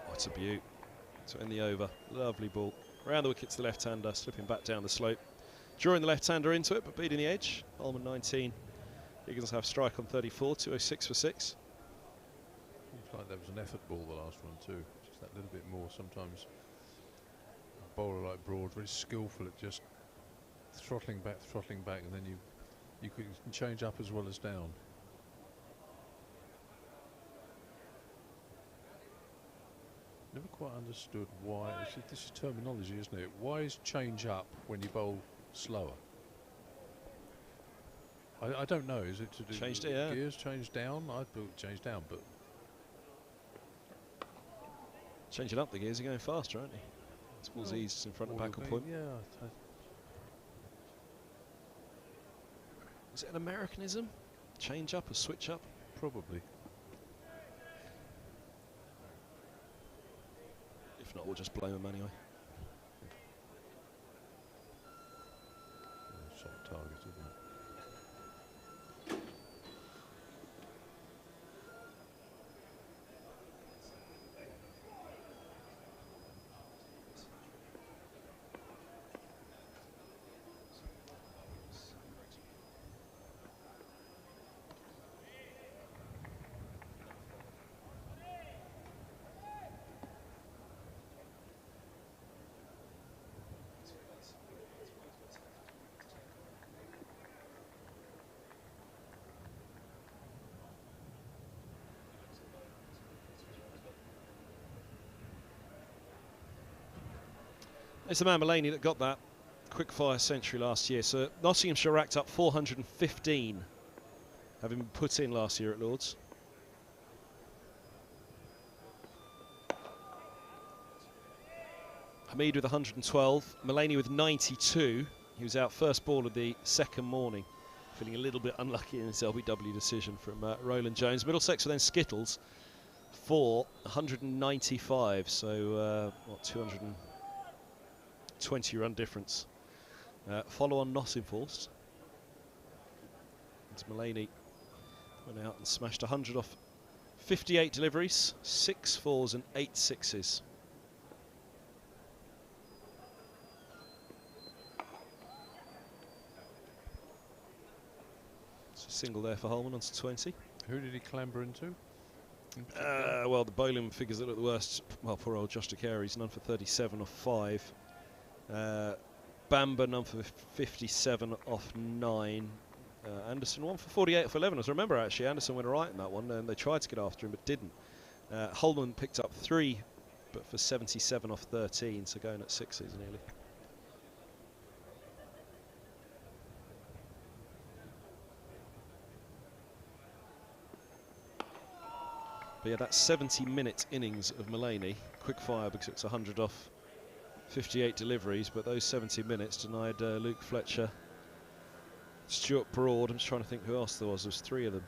What a beaut to end the over. Lovely ball. Around the wicket to the left-hander, slipping back down the slope. Drawing the left-hander into it, but beating the edge. Holman 19. Higgins have strike on 34, 206 for 6. Looks like that was an effort ball, the last one too. Just that little bit more. Sometimes a bowler like Broad, very skillful at just throttling back, and then you can change up as well as down. Never quite understood why. This is terminology, isn't it? Why is change up when you bowl slower? I don't know. Is it to do Changed with it, yeah. gears? Changed down? I thought changed down, but Changing up the gears, you're going faster, aren't you? This ball's eased in front of back on point. Yeah. Is it an Americanism? Change up or switch up? Probably. If not, we'll just blame them anyway. Soft target, isn't it? It's the man Mulaney that got that quick-fire century last year. So Nottinghamshire racked up 415, having been put in last year at Lord's. Hamid with 112, Mulaney with 92. He was out first ball of the second morning, feeling a little bit unlucky in his LBW decision from Roland-Jones. Middlesex were then Skittles for 195, so what, 220 run difference. Follow on not enforced. And Mulaney went out and smashed 100 off 58 deliveries, 6 fours and 8 sixes. It's a single there for Holman onto 20. Who did he clamber into? Well, the bowling figures that look the worst. Well, poor old Josh Duckett, he's none for 37 off 5. Bamber none for 57 off 9. Anderson 1 for 48 off 11. As I remember, actually, Anderson went alright in that one, and they tried to get after him but didn't. Holman picked up 3, but for 77 off 13, so going at 6s nearly. But yeah, that's 70-minute innings of Mulaney. Quick fire because it's 100 off 58 deliveries, but those 70 minutes denied Luke Fletcher, Stuart Broad. I'm just trying to think who else there was. There was 3 of them.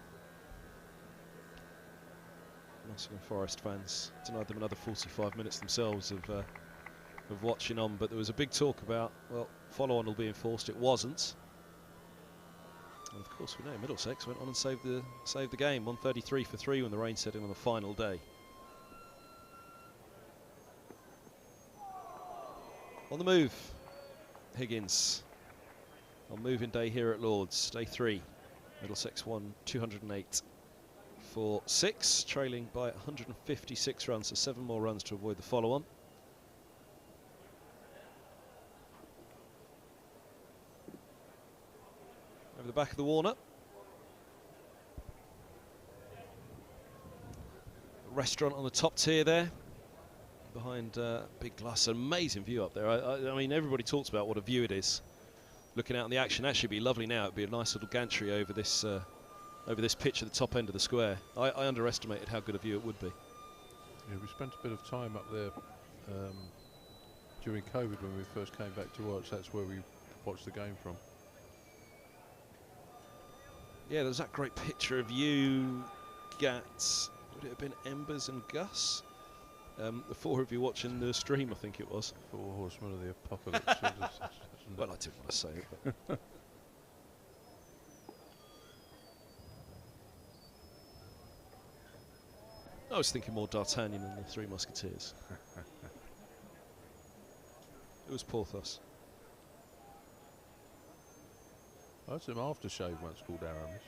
Nottingham Forest fans denied them another 45 minutes themselves of watching on. But there was a big talk about, well, follow-on will be enforced. It wasn't. And of course, we know Middlesex went on and saved the game. 133 for 3 when the rain set in on the final day. On the move, Higgins. On moving day here at Lord's, day 3. Middlesex won 208 for 6, trailing by 156 runs, so 7 more runs to avoid the follow-on. Over the back of the Warner. Restaurant on the top tier there. Behind big glass, amazing view up there. I mean, everybody talks about what a view it is. Looking out on the action, actually be lovely now. It'd be a nice little gantry over this pitch at the top end of the square. I underestimated how good a view it would be. Yeah, we spent a bit of time up there during COVID when we first came back to watch. That's where we watched the game from. Yeah, there's that great picture of you, Gats. Would it have been Embers and Gus? The 4 of you watching the stream, I think it was. 4 horsemen of the apocalypse. Well, I didn't want to say it, but I was thinking more D'Artagnan than the 3 Musketeers. It was Porthos. I had some aftershave once called Aramis.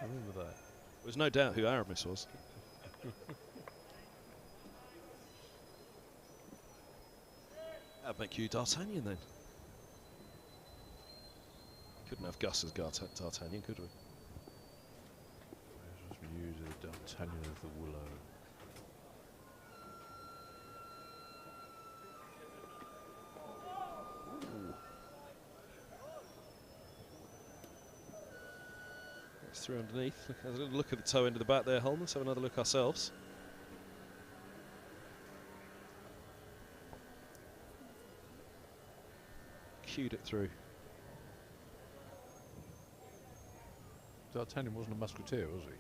I remember that. There's no doubt who Aramis was. That'd make you D'Artagnan then. Couldn't have Gus as D'Artagnan, could we? This was news of the D'Artagnan of the Willow. Ooh. through underneath. Look at the toe end of the bat there, Holman. Let's have another look ourselves. Cued it through. D'Artagnan wasn't a musketeer, was he?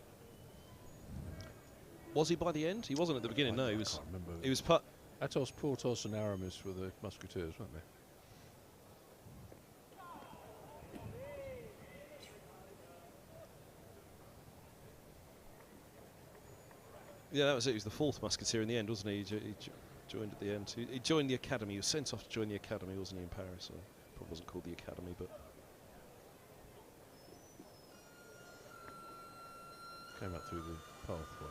Was he by the end? He wasn't at the beginning. No, he was. I remember. He was part. Athos, Porthos, and Aramis were the musketeers, weren't they? Yeah, that was it. He was the fourth musketeer in the end, wasn't he? He joined at the end. He joined the academy. He was sent off to join the academy, wasn't he, in Paris? Or probably wasn't called the academy, but Came up through the pathway.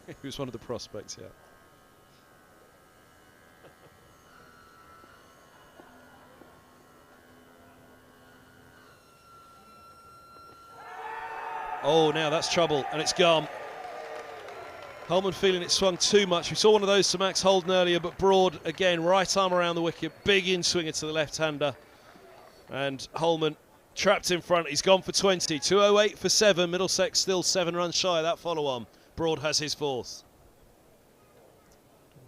he was one of the prospects, yeah. Oh, now that's trouble, and it's gone. Holman feeling it swung too much. We saw one of those to Max Holden earlier, but Broad, again, right arm around the wicket, big in-swinger to the left-hander. And Holman trapped in front. He's gone for 20. 208 for 7. Middlesex still 7 runs shy of that follow-on. Broad has his fourth.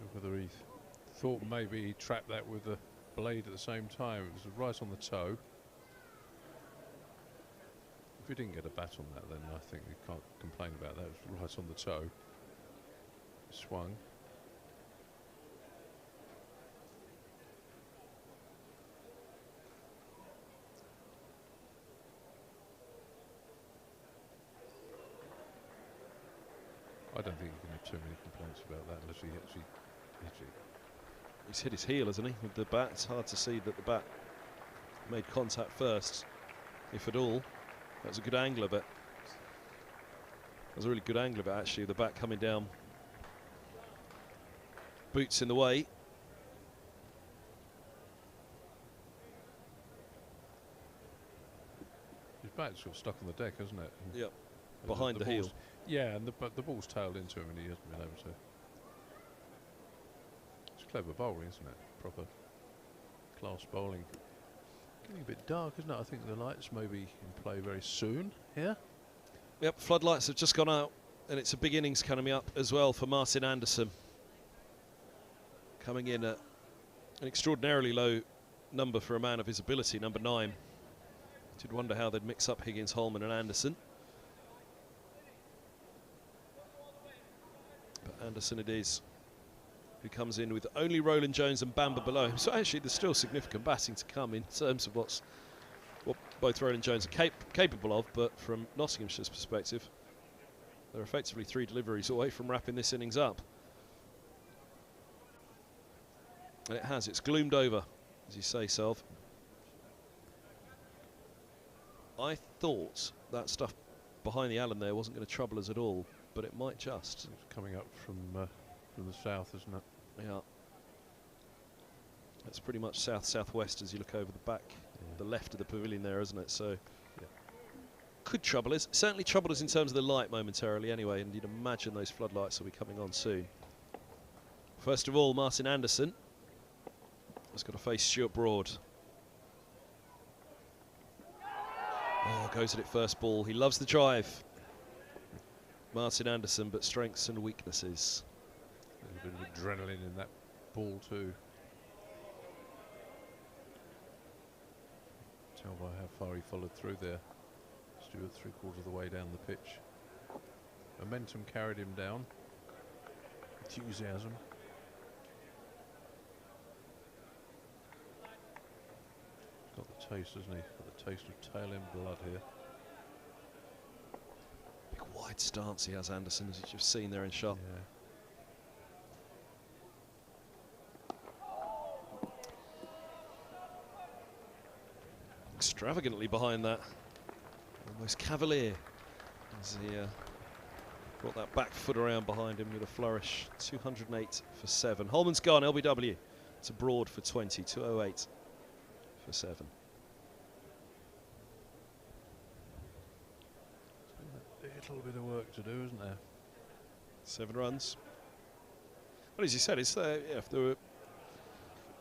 Don't know whether he thought maybe he trapped that with the blade at the same time. It was right on the toe. If we didn't get a bat on that, then I think we can't complain about that. It was right on the toe. Swung. I don't think you can have too many complaints about that unless he actually hit it. He's hit his heel, hasn't he, with the bat? It's hard to see that the bat made contact first, if at all. That was a good angle of it. That was a really good angle of it, actually, the bat coming down. Boots in the way. His bat's sort of stuck on the deck, hasn't it? And Yep. Behind the heel. ball's- Yeah, and the ball's tailed into him and he hasn't been able to. It's clever bowling, isn't it? Proper class bowling. Getting a bit dark, isn't it? I think the lights may be in play very soon here. Yep, floodlights have just gone out, and it's a big innings coming up as well for Martin Anderson. Coming in at an extraordinarily low number for a man of his ability, number 9. You'd wonder how they'd mix up Higgins, Holman and Anderson. But Anderson it is, who comes in with only Roland-Jones and Bamber below him. So actually there's still significant batting to come in terms of what both Roland-Jones are capable of, but from Nottinghamshire's perspective, they're effectively 3 deliveries away from wrapping this innings up. And it has, it's gloomed over, as you say, Selv. I thought that stuff behind the Allen there wasn't going to trouble us at all, but it might just. It's coming up from the south, isn't it? Yeah. That's pretty much south-southwest as you look over the back, the left of the pavilion there, isn't it? So, could trouble us. Certainly troubled us in terms of the light momentarily anyway, and you'd imagine those floodlights will be coming on soon. First of all, Martin Anderson has got to face Stuart Broad. Oh, goes at it first ball. He loves the drive. Martin Anderson, but strengths and weaknesses. There's a bit of adrenaline in that ball too. Tell by how far he followed through there. Stuart 3/4 of the way down the pitch. Momentum carried him down. Enthusiasm. Got the taste, hasn't he? Got the taste of tail end blood here. Big wide stance he has, Anderson, as you've seen there in shot. Yeah. Extravagantly behind that. Almost cavalier as he brought that back foot around behind him with a flourish. 208 for 7. Holman's gone, LBW to Broad for 20. 208 for 7. A little bit of work to do, isn't there? 7 runs. Well, as you said, it's if there were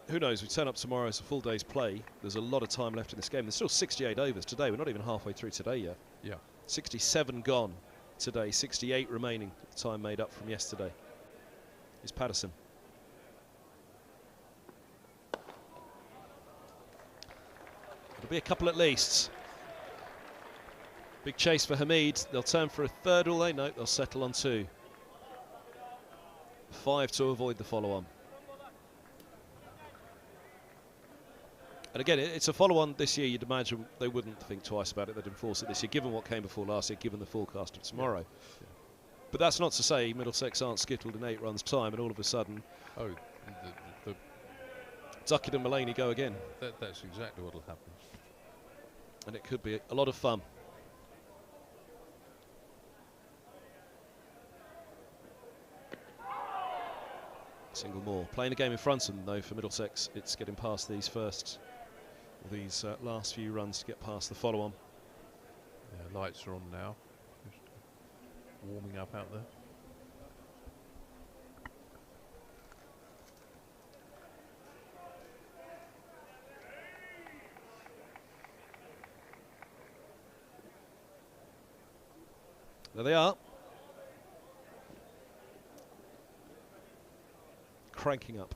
who knows, we turn up tomorrow, it's a full day's play. There's a lot of time left in this game. There's still 68 overs today. We're not even halfway through today yet. Yeah. 67 gone today, 68 remaining. Time made up from yesterday. Is Patterson. It'll be a couple at least. Big chase for Hamid. They'll turn for a third, will they? No, they'll settle on 2. 5 to avoid the follow-on. And again, it's a follow-on this year. You'd imagine they wouldn't think twice about it. They'd enforce it this year, given what came before last year, given the forecast of tomorrow. Yeah. But that's not to say Middlesex aren't skittled in 8 runs' time, and all of a sudden, Duckett and Mullaney go again. That's exactly what will happen. And it could be a lot of fun. Single more. Playing the game in front of them, though, for Middlesex. It's getting past these last few runs to get past the follow-on. Yeah, lights are on now. Just warming up out there. There they are. Cranking up.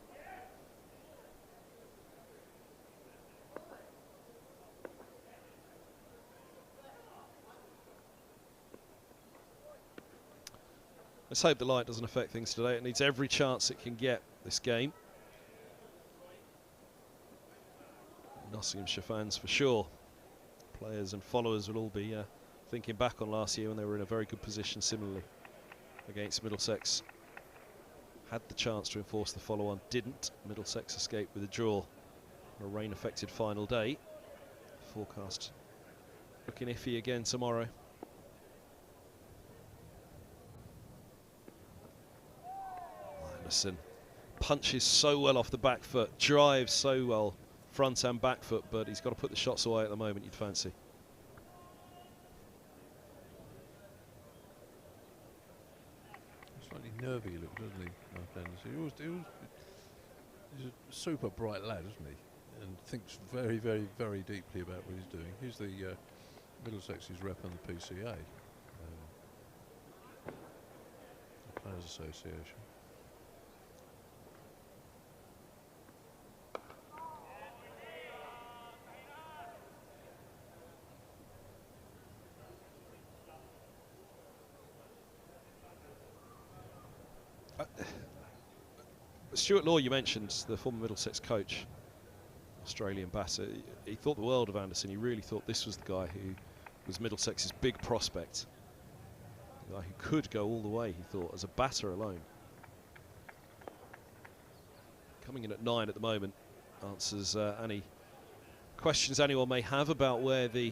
Let's hope the light doesn't affect things today. It needs every chance it can get, this game. Nottinghamshire fans for sure. Players and followers will all be thinking back on last year when they were in a very good position similarly against Middlesex. Had the chance to enforce the follow-on, didn't. Middlesex escaped with a draw on a rain-affected final day. Forecast looking iffy again tomorrow. Anderson punches so well off the back foot, drives so well front and back foot, but he's got to put the shots away at the moment, you'd fancy. Slightly nervy he looks, doesn't he? He's a super bright lad, isn't he? And thinks very, very, very deeply about what he's doing. He's the Middlesex's rep on the PCA, the Players Association. Stuart Law, you mentioned, the former Middlesex coach, Australian batter. He thought the world of Anderson. He really thought this was the guy who was Middlesex's big prospect. The guy who could go all the way, he thought, as a batter alone. Coming in at 9 at the moment, answers any questions anyone may have about where the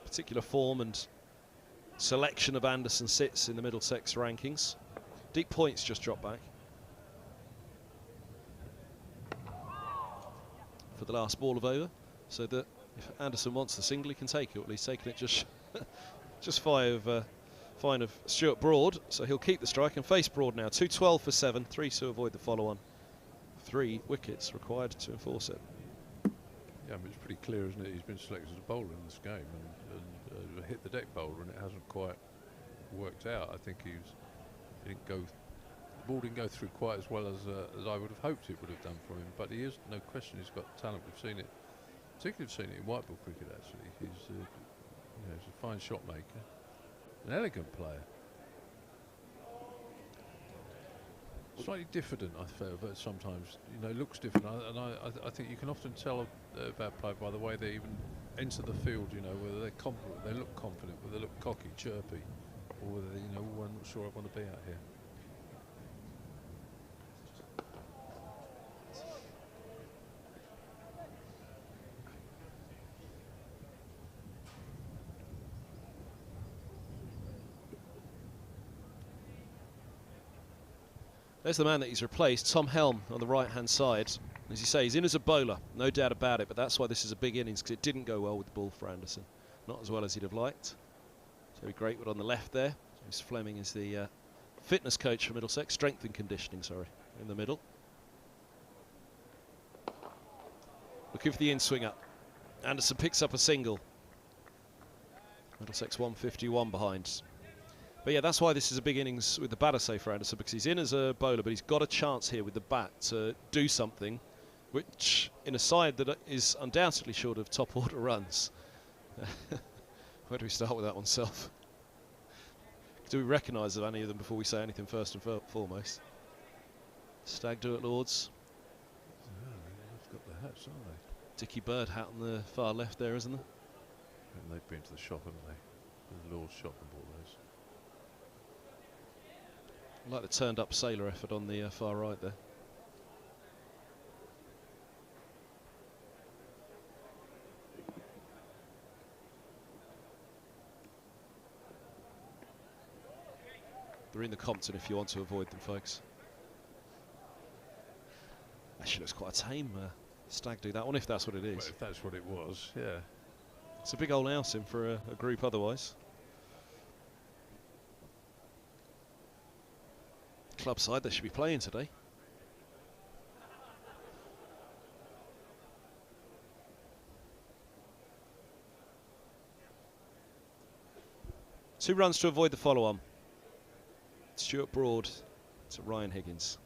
particular form and selection of Anderson sits in the Middlesex rankings. Deep points just dropped back for the last ball of over, so that if Anderson wants the single, he can take it, or at least taking it just just fine of Stuart Broad, so he'll keep the strike and face Broad now. 212 for 7, 3 to avoid the follow-on. 3 wickets required to enforce it. Yeah, I mean, it's pretty clear, isn't it? He's been selected as a bowler in this game and hit the deck bowler, and it hasn't quite worked out. I think the ball didn't go through quite as well as I would have hoped it would have done for him, but he is, no question, he's got talent. We've seen it, particularly seen it in white ball cricket actually. He's he's a fine shot maker, an elegant player. Slightly diffident, I feel, but sometimes, looks different. I think you can often tell about a player by the way they even enter the field, whether they're confident, they look confident, whether they look cocky, chirpy, or whether they, I'm not sure I want to be out here. There's the man that he's replaced, Tom Helm, on the right-hand side. As you say, he's in as a bowler, no doubt about it, but that's why this is a big innings, because it didn't go well with the ball for Anderson. Not as well as he'd have liked. Terry Greatwood on the left there. James Fleming is the fitness coach for Middlesex, strength and conditioning, sorry, in the middle. Looking for the in-swing up. Anderson picks up a single. Middlesex 151 behind. But yeah, that's why this is a big innings with the batter, say, for Anderson, because he's in as a bowler, but he's got a chance here with the bat to do something, which, in a side that is undoubtedly short of top order runs. Where do we start with that oneself? Do we recognise any of them before we say anything first and foremost? Stag do at Lords. Oh, they've got the hats, aren't they? Dickie Bird hat on the far left there, isn't there? And they've been to the shop, haven't they? The Lord's shop and bought those. I like the turned up sailor effort on the far right there. They're in the Compton if you want to avoid them, folks. Actually looks quite a tame stag do, that one, if that's what it is. Well, if that's what it was, yeah. It's a big old outing for a group otherwise. Club side, they should be playing today. Two runs to avoid the follow-on. Stuart Broad to Ryan Higgins.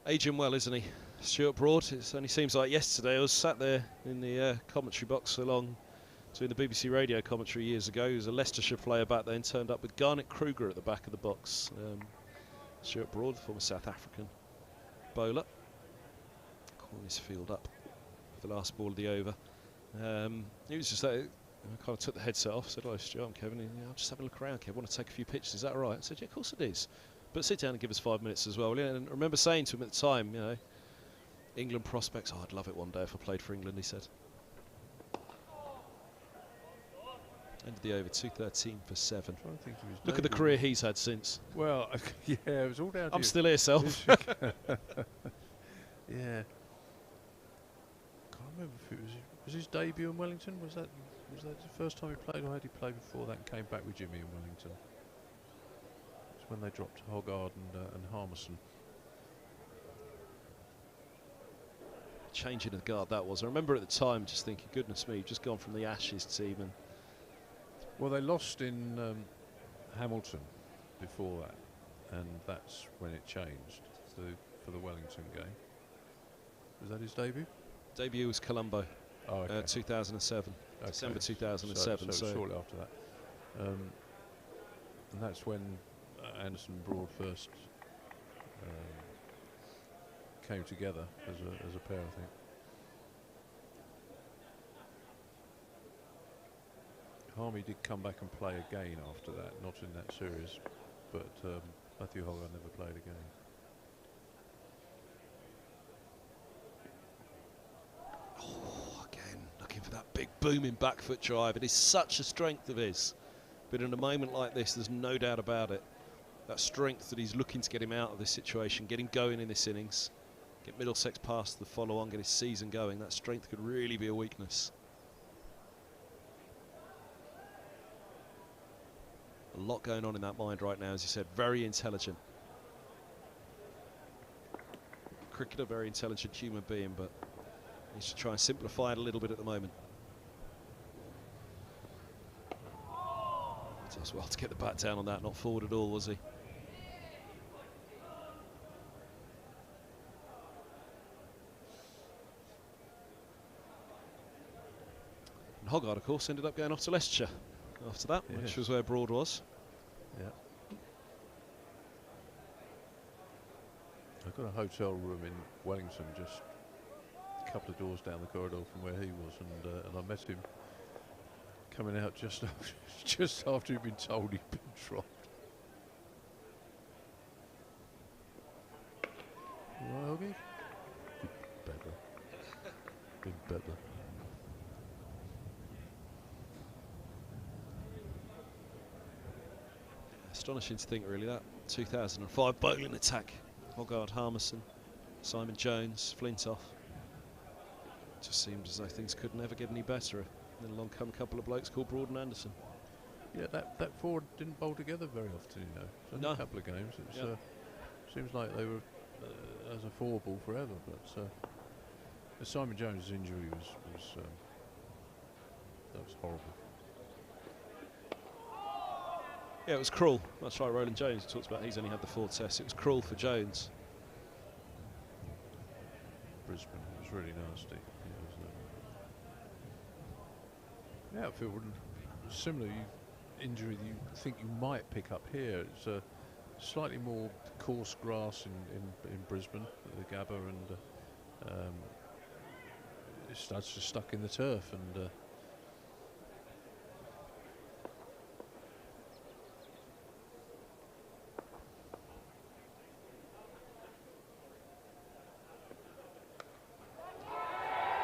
Aging well, isn't he? Stuart Broad. It only seems like yesterday I was sat there in the commentary box doing the BBC radio commentary years ago. He was a Leicestershire player back then, turned up with Garnet Kruger at the back of the box. Stuart Broad, the former South African bowler. Calling his field up for the last ball of the over. He was just I kind of took the headset off, said, "Hello, Stuart, I'm Kevin. I'm just having a look around, Kev. I want to take a few pictures. Is that all right?" I said, "Yeah, of course it is. But sit down and give us 5 minutes as well." And I remember saying to him at the time, you know, England prospects, "Oh, I'd love it one day if I played for England," he said. End of the over, 213 for 7. Look at the career he's had since. Well, yeah, it was all down to I'm still here, self. Yeah. Can't remember if it was his debut in Wellington. Was that the first time he played, or had he played before that and came back with Jimmy in Wellington? It's when they dropped Hoggard and Harmison. Changing of the guard that was. I remember at the time just thinking, goodness me, you've just gone from the Ashes team and. Well, they lost in Hamilton before that, and that's when it changed for the Wellington game. Was that his debut? Debut was Colombo, oh, okay. 2007, Okay. December 2007. So shortly after that, and that's when Anderson and Broad first came together as a pair, I think. Harmy did come back and play again after that, not in that series, but Matthew Hoggard never played again. Oh, again, looking for that big booming back foot drive. It is such a strength of his. But in a moment like this, there's no doubt about it. That strength that he's looking to get him out of this situation, get him going in this innings, get Middlesex past the follow-on, get his season going. That strength could really be a weakness. A lot going on in that mind right now, as you said. Very intelligent. Cricketer, very intelligent human being, but needs to try and simplify it a little bit at the moment. Does well to get the bat down on that, not forward at all, was he? And Hoggard, of course, ended up going off to Leicestershire after that, yes. which was where Broad was. Yeah. I've got a hotel room in Wellington just a couple of doors down the corridor from where he was, and I met him coming out just after, just after he'd been told he'd been dropped. Right, Oggy? Better. Big better. Astonishing to think, really, that 2005 bowling attack. Hogarth, Harmison, Simon Jones, Flintoff. Just seemed as though things could never get any better. Then along come a couple of blokes called Broad and Anderson. Yeah, that forward didn't bowl together very often, you know. So No. a couple of games. It was, seems like they were as a four ball forever. But Simon Jones' injury was that was horrible. Yeah, it was cruel. Much like Roland-Jones talks about, he's only had the 4 tests. It was cruel for Jones. Brisbane was really nasty. The outfield wouldn't similar injury that you think you might pick up here. It's a slightly more coarse grass in Brisbane, the Gabba, and it's just stuck in the turf, and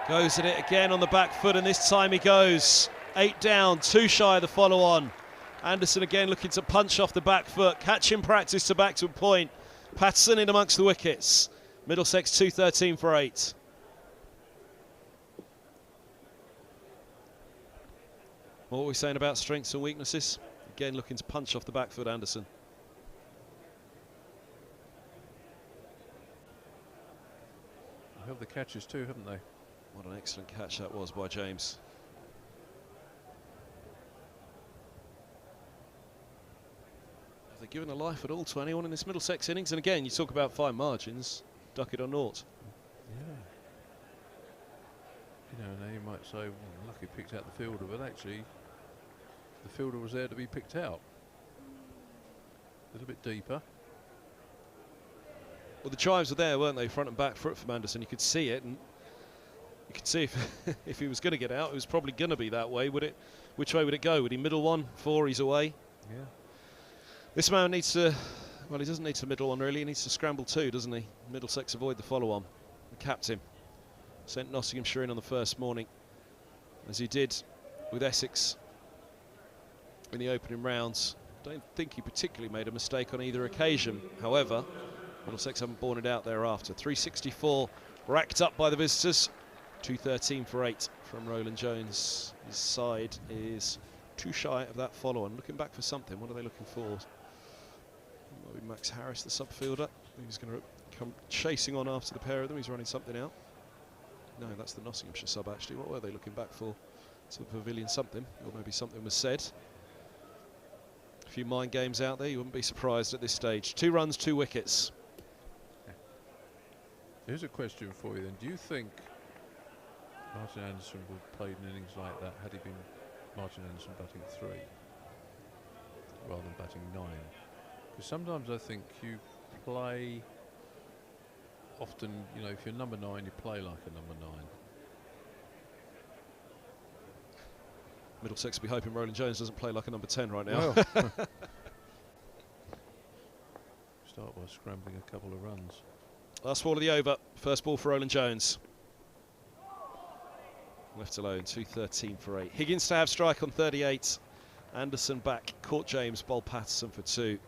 Goes at it again on the back foot, and this time he goes 8 down, 2 shy of the follow-on. Anderson again looking to punch off the back foot. Catch in practice to back to a point. Patterson in amongst the wickets. Middlesex 213 for 8. What were we saying about strengths and weaknesses? Again looking to punch off the back foot, Anderson. they have the catches too, haven't they? What an excellent catch that was by James. Have they given a life at all to anyone in this Middlesex innings? And again, you talk about fine margins, Duckett or naught. Yeah. You know, now you might say, well, look, he picked out the fielder, but actually the fielder was there to be picked out. A little bit deeper. Well, the drives were there, weren't they? Front and back foot from Anderson. You could see it, and you could see if he was going to get out, it was probably going to be that way. Would it? Which way would it go? Would he middle one? 4, he's away. Yeah. This man needs to. Well, he doesn't need to middle one really. He needs to scramble 2, doesn't he? Middlesex avoid the follow-on. The captain sent Nottinghamshire in on the first morning, as he did with Essex in the opening rounds. Don't think he particularly made a mistake on either occasion. However, Middlesex haven't borne it out thereafter. 364 racked up by the visitors. 213 for 8 from Roland-Jones. His side is 2 shy of that follow-on. Looking back for something. What are they looking for? Might be Max Harris, the sub-fielder. He's going to come chasing on after the pair of them. He's running something out. No, that's the Nottinghamshire sub, actually. What were they looking back for? To the pavilion something, or maybe something was said. A few mind games out there. You wouldn't be surprised at this stage. 2 runs, 2 wickets. Here's a question for you then. Do you think Martin Anderson would have played an innings like that had he been Martin Anderson batting 3 rather than batting 9? Because sometimes I think you play often, you know, if you're number 9, you play like a number 9. Middlesex will be hoping Roland-Jones doesn't play like a number 10 right now. Well, start by scrambling a couple of runs. Last ball of the over. First ball for Roland-Jones. Left alone, 213 for 8. Higgins to have strike on 38. Anderson back. Caught James, bowled Patterson for 2.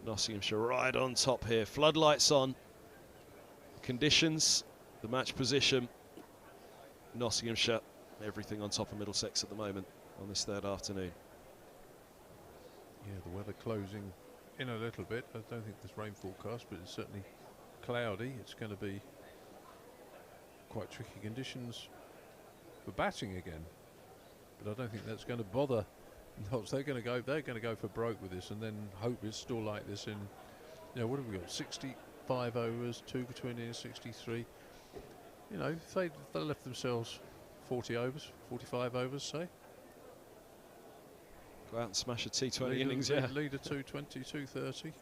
Nottinghamshire right on top here. Floodlights on. Conditions, the match position. Nottinghamshire, everything on top of Middlesex at the moment on this third afternoon. Yeah, the weather closing in a little bit. I don't think there's rain forecast, but it's certainly cloudy. It's going to be quite tricky conditions for batting again, but I don't think that's going to bother Notts. They're going to go for broke with this, and then hope it's still like this in, you know, what have we got? 65 overs, 2 between innings, 63. You know, if they left themselves 40 overs, 45 overs, say. Go out and smash a T20 innings, yeah. Leader 220, 230.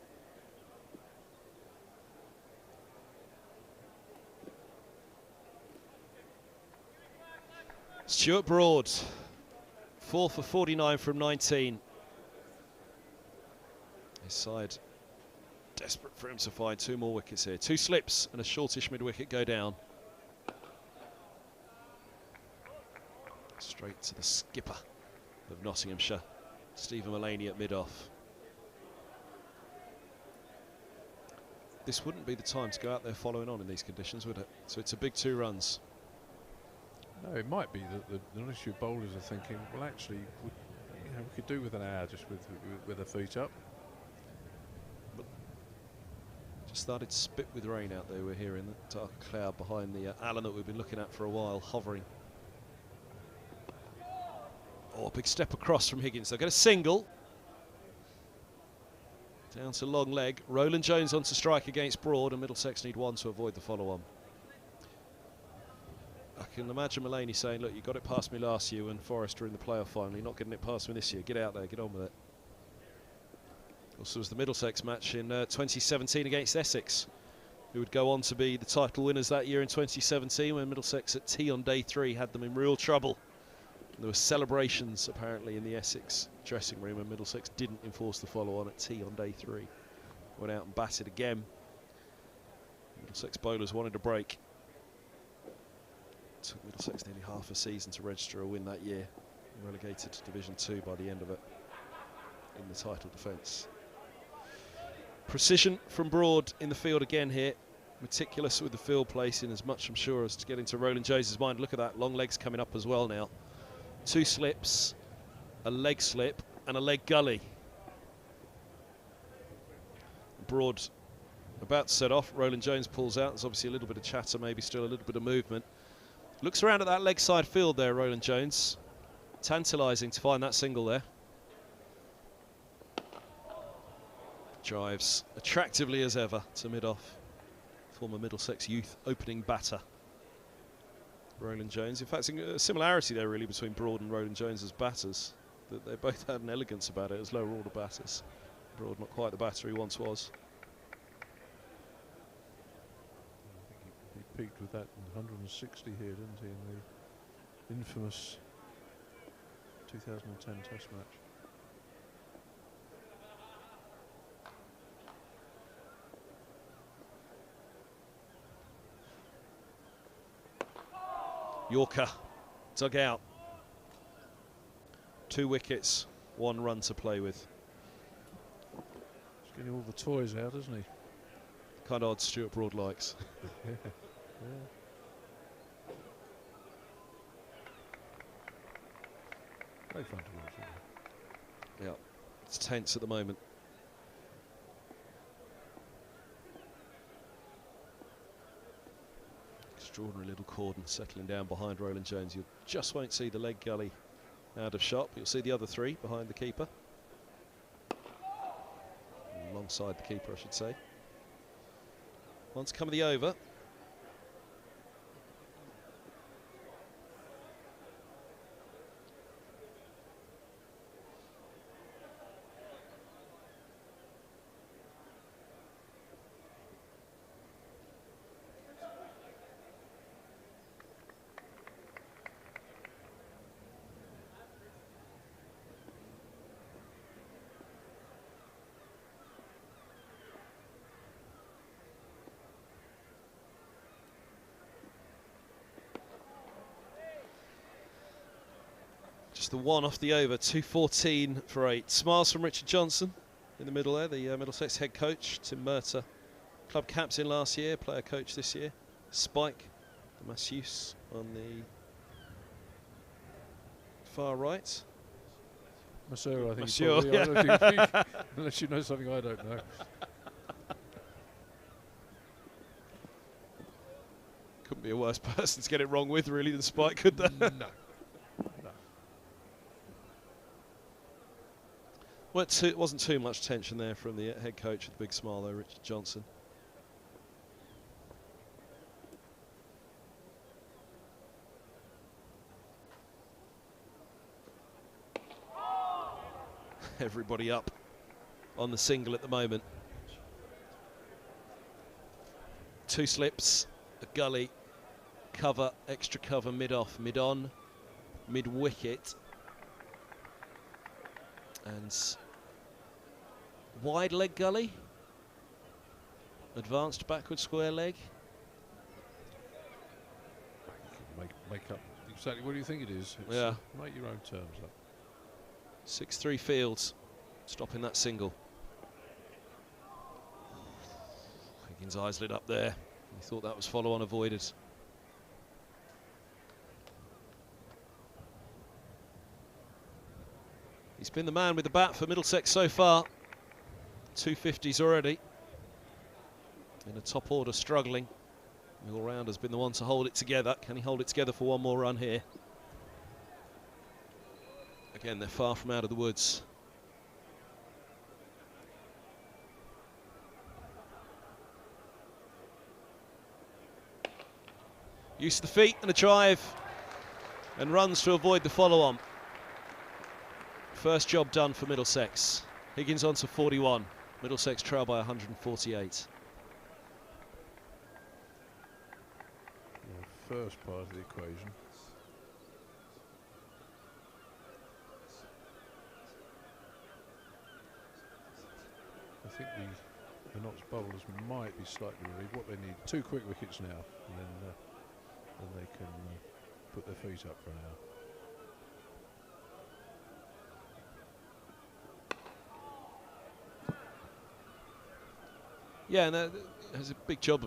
Stuart Broad, 4 for 49 from 19. His side desperate for him to find 2 more wickets here. 2 slips and a shortish mid-wicket go down. Straight to the skipper of Nottinghamshire, Stephen Mullaney at mid-off. This wouldn't be the time to go out there following on in these conditions, would it? So it's a big 2 runs. No, it might be that the Nottinghamshire bowlers are thinking, well, actually, we could do with an hour just with the feet up. But just started to spit with rain out there. We're hearing the dark cloud behind the Allen that we've been looking at for a while, hovering. Oh, big step across from Higgins. They'll get a single. Down to long leg. Roland-Jones on to strike against Broad, and Middlesex need 1 to avoid the follow-on. I can imagine Mullaney saying, look, you got it past me last year when Forrester in the playoff final. You're not getting it past me this year. Get out there, get on with it. Also was the Middlesex match in 2017 against Essex, who would go on to be the title winners that year in 2017 when Middlesex at tea on day 3 had them in real trouble. There were celebrations apparently in the Essex dressing room, and Middlesex didn't enforce the follow-on at tea on day 3. Went out and batted again. Middlesex bowlers wanted a break. It took Middlesex nearly half a season to register a win that year. Relegated to Division 2 by the end of it in the title defence. Precision from Broad in the field again here. Meticulous with the field placing as much, I'm sure, as to get into Roland-Jones' mind. Look at that, long legs coming up as well now. 2 slips, a leg slip and a leg gully. Broad about to set off. Roland-Jones pulls out. There's obviously a little bit of chatter, maybe still a little bit of movement. Looks around at that leg side field there, Roland-Jones. Tantalising to find that single there. Drives attractively as ever to mid-off. Former Middlesex youth opening batter, Roland-Jones. In fact, a similarity there really between Broad and Roland-Jones as batters. That they both had an elegance about it as lower order batters. Broad not quite the batter he once was. He peaked with that in 160 here, didn't he, in the infamous 2010 Test match. Yorker dug out. 2 wickets, 1 run to play with. He's getting all the toys out, isn't he? Kind of odd Stuart Broad likes. Yeah. Very fun to watch, isn't it? Yeah, it's tense at the moment. Extraordinary little cordon settling down behind Roland-Jones. You just won't see the leg gully out of shot, but you'll see the other 3 behind the keeper. Alongside the keeper, I should say. Once come the over. Just the 1 off the over, 2:14 for 8. Smiles from Richard Johnson in the middle there, the Middlesex head coach. Tim Murtagh, club captain last year, player coach this year. Spike, the masseuse on the far right. Monsieur, I think. Monsieur, Probably, yeah. I don't think unless you know something I don't know. Couldn't be a worse person to get it wrong with, really, than Spike, could there? No. Well, it wasn't too much tension there from the head coach with the big smile, though, Richard Johnson. Everybody up on the single at the moment. 2 slips, a gully, cover, extra cover, mid-off, mid-on. mid-wicket. And wide leg gully. Advanced backward square leg. Make up exactly what do you think it is. It's, Yeah. Make your own terms up. 6-3 Fields, stopping that single. Higgins' eyes lit up there. He thought that was follow-on avoided. He's been the man with the bat for Middlesex so far. 250s already. In a top order struggling. The all-rounder's been the one to hold it together. Can he hold it together for one more run here? Again, they're far from out of the woods. Use of the feet and a drive. And runs to avoid the follow-on. First job done for Middlesex. Higgins on to 41. Middlesex trail by 148. First part of the equation. I think the Notts bowlers might be slightly relieved. What they need, 2 quick wickets now, and then they can put their feet up for an hour. Yeah, and there's a big job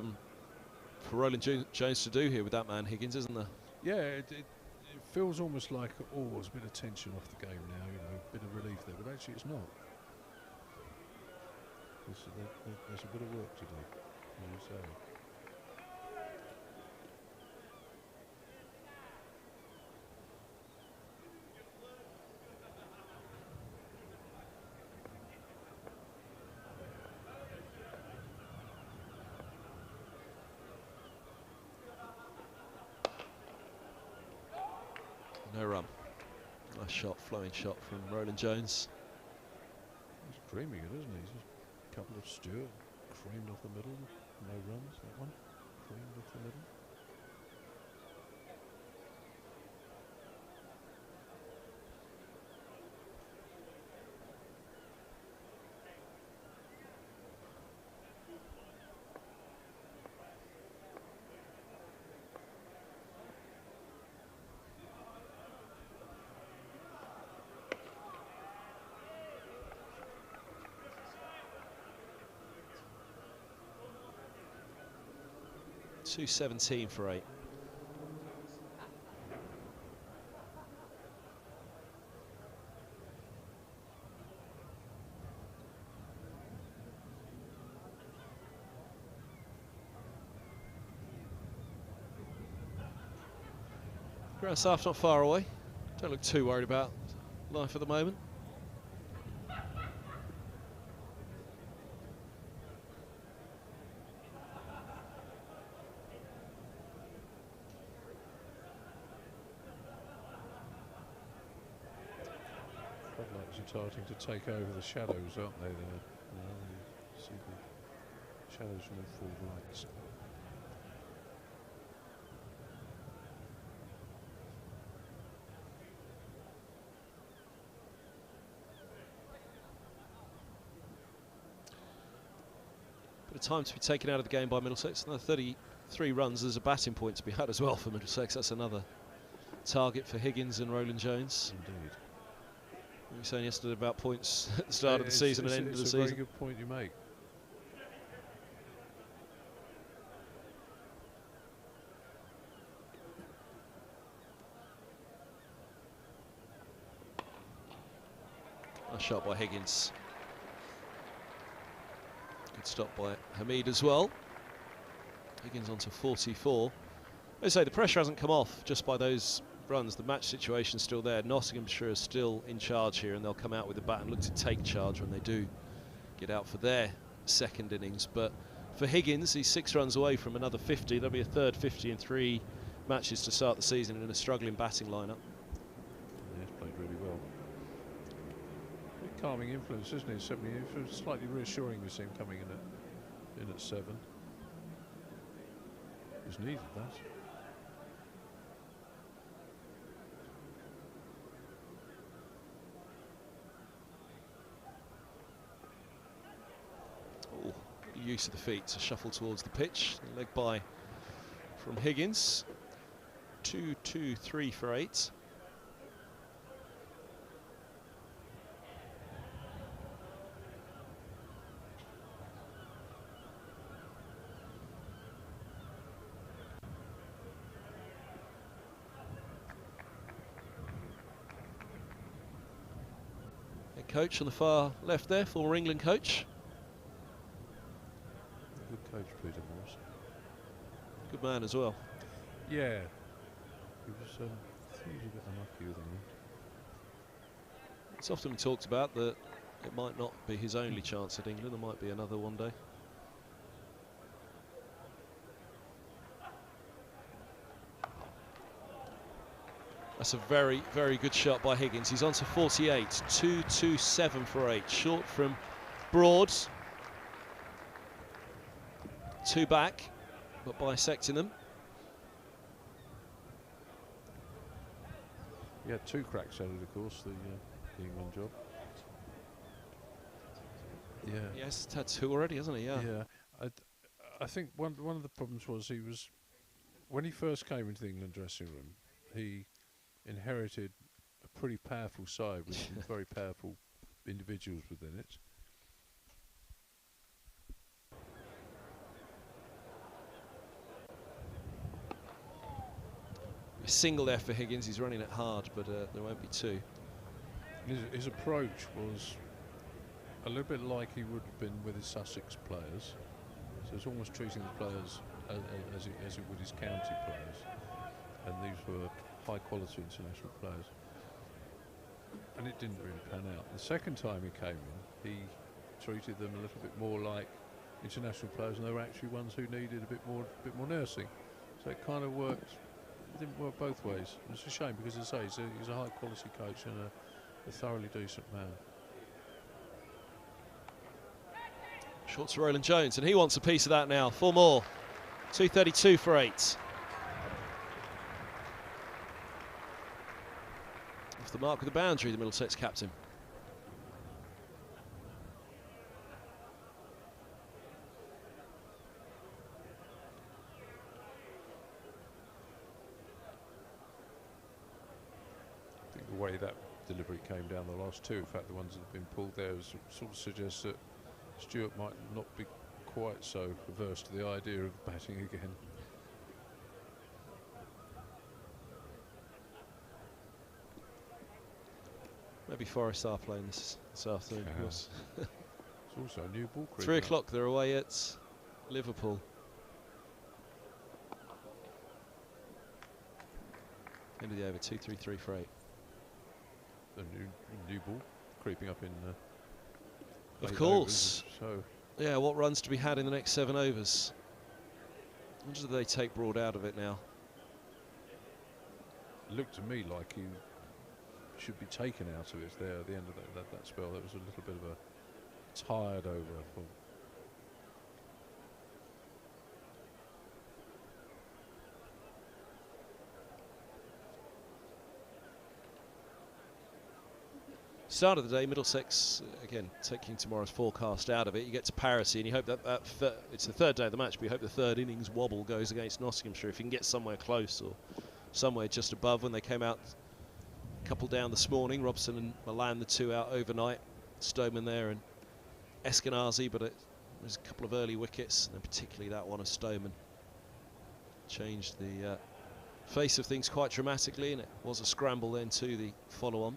for Roland-Jones to do here with that man Higgins, isn't there? Yeah, it feels almost like, oh, there's a bit of tension off the game now, you know, a bit of relief there, but actually it's not. There's a bit of work to do, as you say. No run. Nice shot, flowing shot from Roland-Jones. He's creaming it, isn't he? He's just a couple of Stewart, creamed off the middle, no runs, that one, creamed off the middle. .217 for 8. Ground staff not far away. Don't look too worried about life at the moment. Floodlights are starting to take over the shadows, aren't they? There, you see the shadows from the full lights. Bit of time to be taken out of the game by Middlesex. Another 33 runs. There's a batting point to be had as well for Middlesex. That's another target for Higgins and Roland-Jones. Indeed. We were saying yesterday about points at the start of the season and end of the It's a very season. good point you make. Nice shot by Higgins. Good stop by Hamid as well. Higgins on to 44. As I say, the pressure hasn't come off just by those runs. The match situation's still there. Nottinghamshire is still in charge here, and they'll come out with the bat and look to take charge when they do get out for their second innings. But for Higgins, he's 6 runs away from another 50. There'll be a third 50 in 3 matches to start the season in a struggling batting lineup. Yeah, he's played really well. Calming influence, isn't it? 70. It's slightly reassuring to see him coming in at 7. It was needed, that. use of the feet to shuffle towards the pitch. Leg by from Higgins. 2-2-3 for 8. Head coach on the far left there, former England coach. Good coach, Peter Morris. Good man as well. Yeah. He was, I think he was a bit unlucky with England. It's often talked about that it might not be his only chance at England. There might be another one day. That's a very, very good shot by Higgins. He's on to 48. 2-2-7 for 8. Short from Broad. 2 back, but bisecting them. He had 2 cracks at it, of course, the England job. Yeah. Yes, he's had 2 already, hasn't he? Yeah. Yeah. I think one of the problems was when he first came into the England dressing room, he inherited a pretty powerful side with some very powerful individuals within it. A single there for Higgins. He's running it hard, but there won't be 2. His approach was a little bit like he would have been with his Sussex players. So it's almost treating the players as it would his county players. And these were high quality international players. And it didn't really pan out. The second time he came in, he treated them a little bit more like international players, and they were actually ones who needed a bit more nursing. So it kind of worked. It didn't work both ways. It's a shame because, as I say, he's a high quality coach and a thoroughly decent man. Short to Roland-Jones, and he wants a piece of that now. 4 more. 2:32 for 8. Off the mark with the boundary, the Middlesex captain. I think the way that delivery came down the last 2, in fact the ones that have been pulled there, sort of suggests that Stewart might not be quite so averse to the idea of batting again. Maybe Forest are playing this afternoon. Of course. It's also a new ball. 3 o'clock, they're away at Liverpool. End of the over, 2-3-3 for 8. The new ball creeping up in. Of course. So yeah, what runs to be had in the next 7 overs? How do they take Broad out of it now? It looked to me like he should be taken out of it there at the end of that spell. That was a little bit of a tired over, I thought. Start of the day, Middlesex, again, taking tomorrow's forecast out of it. You get to parity, and you hope that it's the 3rd day of the match, but you hope the 3rd innings wobble goes against Nottinghamshire. If you can get somewhere close or somewhere just above. When they came out, a couple down this morning, Robson and Milan, the 2 out overnight. Stoneman there and Eskenazi, but it was a couple of early wickets, and particularly that one of Stoneman changed the face of things quite dramatically, and it was a scramble then to the follow-on.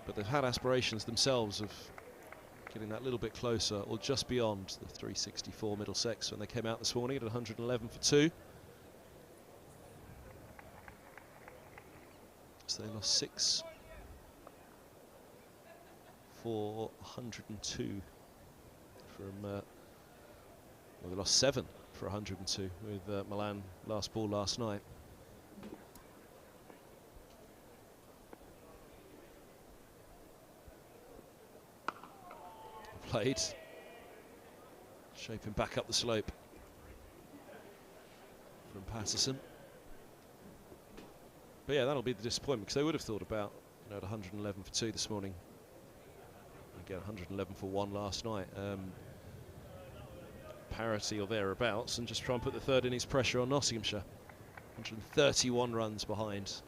But they've had aspirations themselves of getting that little bit closer, or just beyond the 364 Middlesex when they came out this morning at 111 for 2. So they lost 6 for 102 from, well, they lost 7 for 102 with Milan last ball last night. Played, shaping back up the slope from Patterson. But yeah, that'll be the disappointment, because they would have thought about Had 111 for 2 this morning. Again, 111 for 1 last night. Parity or thereabouts, and just try and put the third innings pressure on Nottinghamshire. 131 runs behind.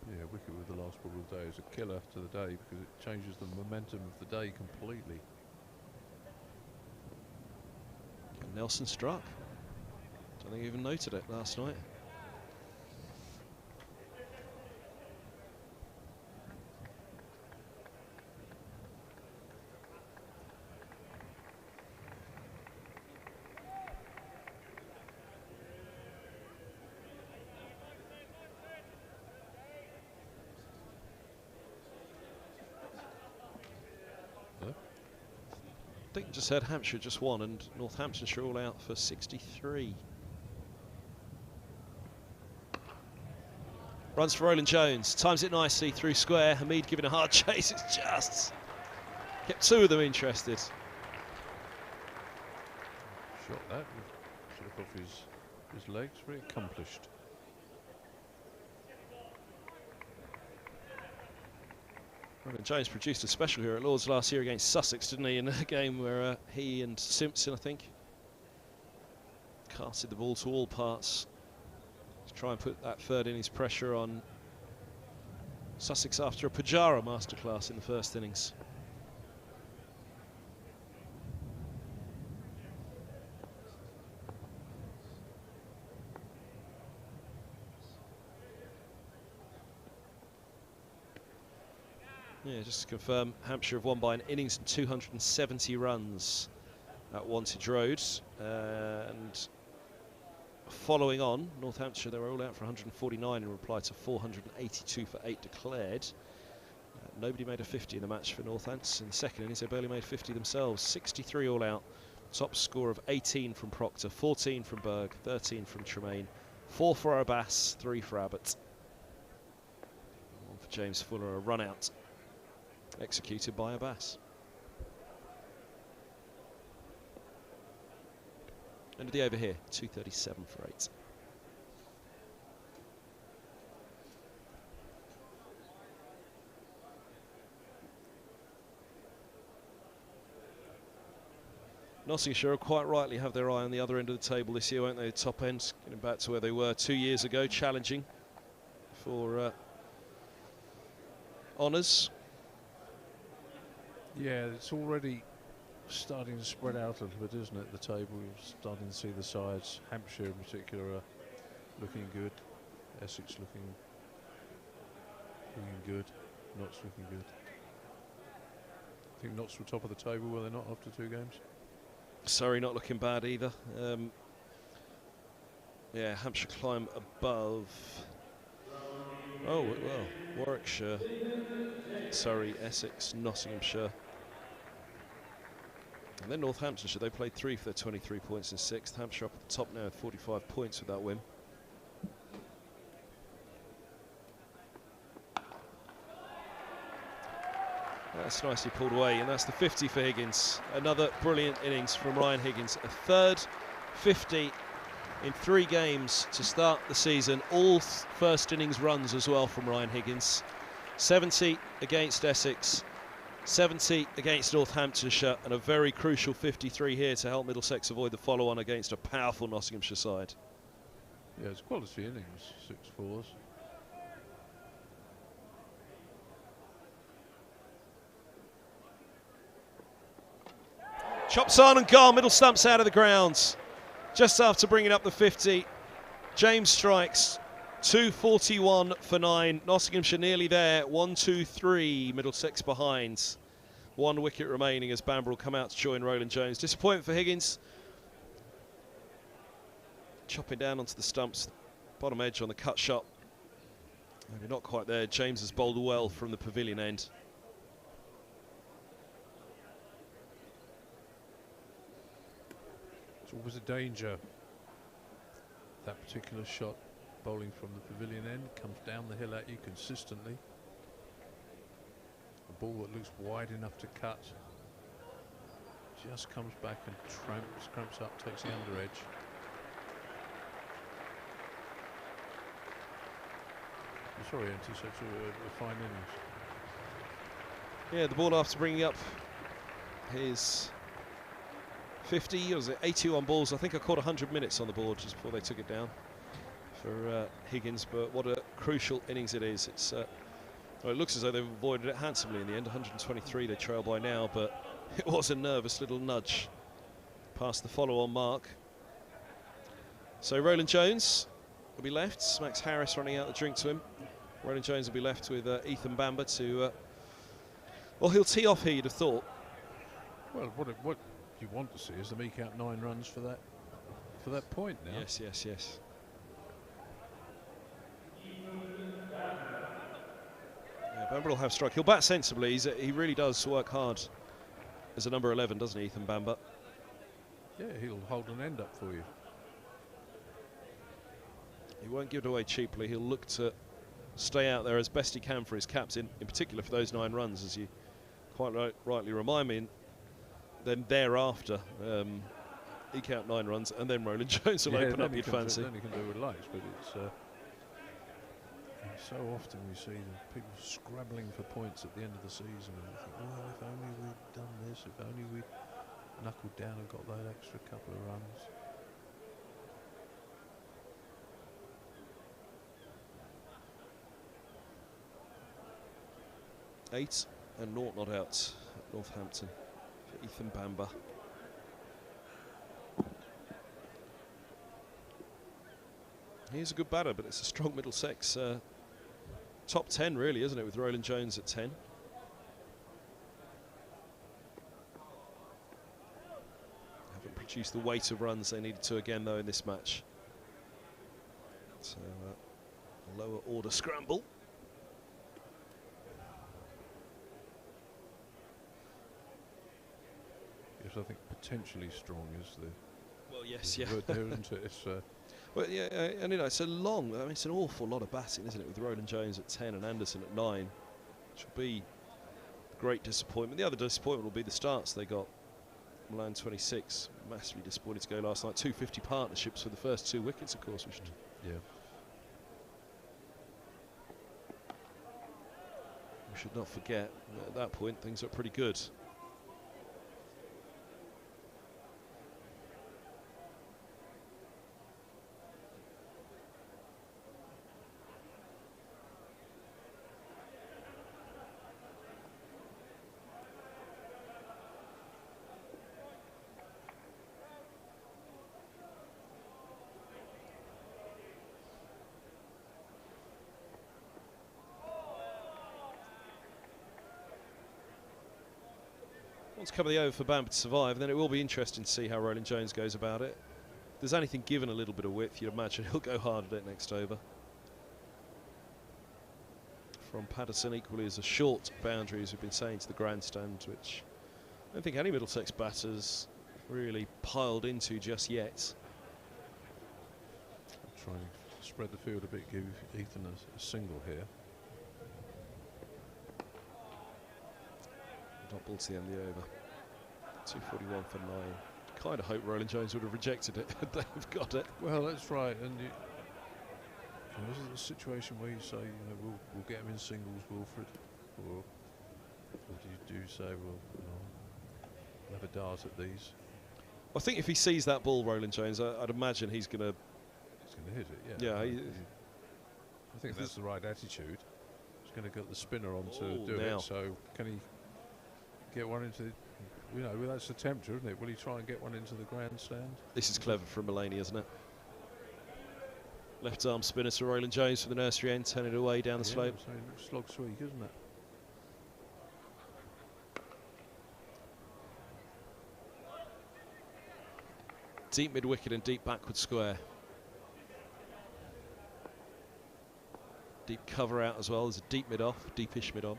Yeah, wicket with the last ball of the day is a killer to the day because it changes the momentum of the day completely. And Nelson struck. Don't think he even noted it last night. I think just heard Hampshire just won and Northamptonshire all out for 63. Runs for Roland-Jones, times it nicely through square. Hamid giving a hard chase, it's just kept 2 of them interested. Shot that, took off his legs, very accomplished. Roland-Jones produced a special here at Lord's last year against Sussex, didn't he, in a game where he and Simpson, I think, casted the ball to all parts to try and put that third innings pressure on Sussex after a Pujara masterclass in the first innings. Yeah, just to confirm, Hampshire have won by an innings and 270 runs at Wantage Road. And following on, Northamptonshire, they were all out for 149 in reply to 482 for 8 declared. Nobody made a 50 in the match for Northants. In the second innings, they barely made 50 themselves. 63 all out. Top score of 18 from Proctor, 14 from Berg, 13 from Tremaine, 4 for Abbas, 3 for Abbott. 1 for James Fuller, a run out. Executed by Abbas. End of the over here, 237 for 8. Nottinghamshire quite rightly have their eye on the other end of the table this year, won't they? The top end, getting back to where they were 2 years ago, challenging for honours. Yeah, it's already starting to spread out a little bit, isn't it? The table, you're starting to see the sides. Hampshire in particular are looking good. Essex looking good. Notts looking good. I think Notts were top of the table, were they not, after 2 games? Surrey not looking bad either. Yeah, Hampshire climb above. Oh, well, Warwickshire, Surrey, Essex, Nottinghamshire. And then Northamptonshire, they played 3 for their 23 points in 6th. Hampshire up at the top now with 45 points with that win. That's nicely pulled away, and that's the 50 for Higgins. Another brilliant innings from Ryan Higgins. A third 50 in 3 games to start the season. All first innings runs as well from Ryan Higgins. 70 against Essex, 70 against Northamptonshire, and a very crucial 53 here to help Middlesex avoid the follow-on against a powerful Nottinghamshire side. Yeah, it's quality innings, 6 fours. Chops on and gone, middle stumps out of the ground. Just after bringing up the 50, James strikes. 241 for 9. Nottinghamshire nearly there. 1, 2, 3. Middlesex behind. 1 wicket remaining as Bamber will come out to join Roland-Jones. Disappointment for Higgins. Chopping down onto the stumps. Bottom edge on the cut shot. Maybe not quite there. James has bowled well from the pavilion end. It's always a danger. That particular shot, bowling from the pavilion end, comes down the hill at you consistently. A ball that looks wide enough to cut just comes back and cramps up, takes the under edge. sorry, into such a fine innings. Yeah, the ball after bringing up his 50, or was it 81 balls? I think I caught 100 minutes on the board just before they took it down for Higgins. But what a crucial innings it is. It's well, it looks as though they've avoided it handsomely in the end. 123 they trail by now, but it was a nervous little nudge past the follow-on mark. So Roland-Jones will be left. Max Harris running out the drink to him. Roland-Jones will be left with Ethan Bamber to... well, he'll tee off here, you'd have thought. Well, what you want to see is them eke out 9 runs for that point now. Yes, yes, yes. Yeah, Bamber will have strike. He'll bat sensibly. He really does work hard as a number 11, doesn't he, Ethan Bamber? Yeah, he'll hold an end up for you. He won't give it away cheaply. He'll look to stay out there as best he can for his captain, in particular for those 9 runs, as you quite rightly remind me. And then thereafter, eke out 9 runs, and then Roland-Jones will open up, you'd fancy. Then he can do what he likes, but it's so often we see the people scrabbling for points at the end of the season, and you think, well, if only we'd done this, if only we'd knuckled down and got that extra couple of runs. Eight and naught not out at Northampton for Ethan Bamber. He's a good batter, but it's a strong Middlesex top 10, really, isn't it, with Roland-Jones at 10. Haven't produced the weight of runs they needed to again, though, in this match. So, a lower order scramble. Yes, I think potentially strong is the... Well, yes, yeah. Word there, isn't it? It's, well, yeah, and you know, it's a long, I mean, it's an awful lot of batting, isn't it, with Roland-Jones at 10 and Anderson at 9, which will be a great disappointment. The other disappointment will be the starts they got. Milan 26, massively disappointed to go last night. 250 partnerships for the first 2 wickets, of course. Yeah. We should not forget that at that point things look pretty good. Want to cover the over for Bamber to survive, then it will be interesting to see how Roland-Jones goes about it. If there's anything given a little bit of width, you'd imagine he'll go hard at it next over. From Patterson, equally as a short boundary, as we've been saying, to the grandstand, which I don't think any Middlesex batters really piled into just yet. I'll try and spread the field a bit, give Ethan a single here. Dot ball to the end of the over. 241 for 9. Kind of hope Roland-Jones would have rejected it had they've got it. Well, that's right. And this is a situation where you say, we'll get him in singles, Wilfred, or do you say, well, we'll have a dart at these? I think if he sees that ball, Roland-Jones, I'd imagine he's going to hit it. Yeah. Yeah. I think that's the right attitude. He's going to get the spinner on to do now. it. So can he get one into? That's the tempter, isn't it? Will he try and get one into the grandstand? This is clever from Mulaney, isn't it? Left arm spinner to Roland-Jones for the nursery end, turn it away down the slope. So it looks slog sweet, isn't it? Deep mid wicket and deep backward square. Deep cover out as well. There's a deep mid off, deepish mid on.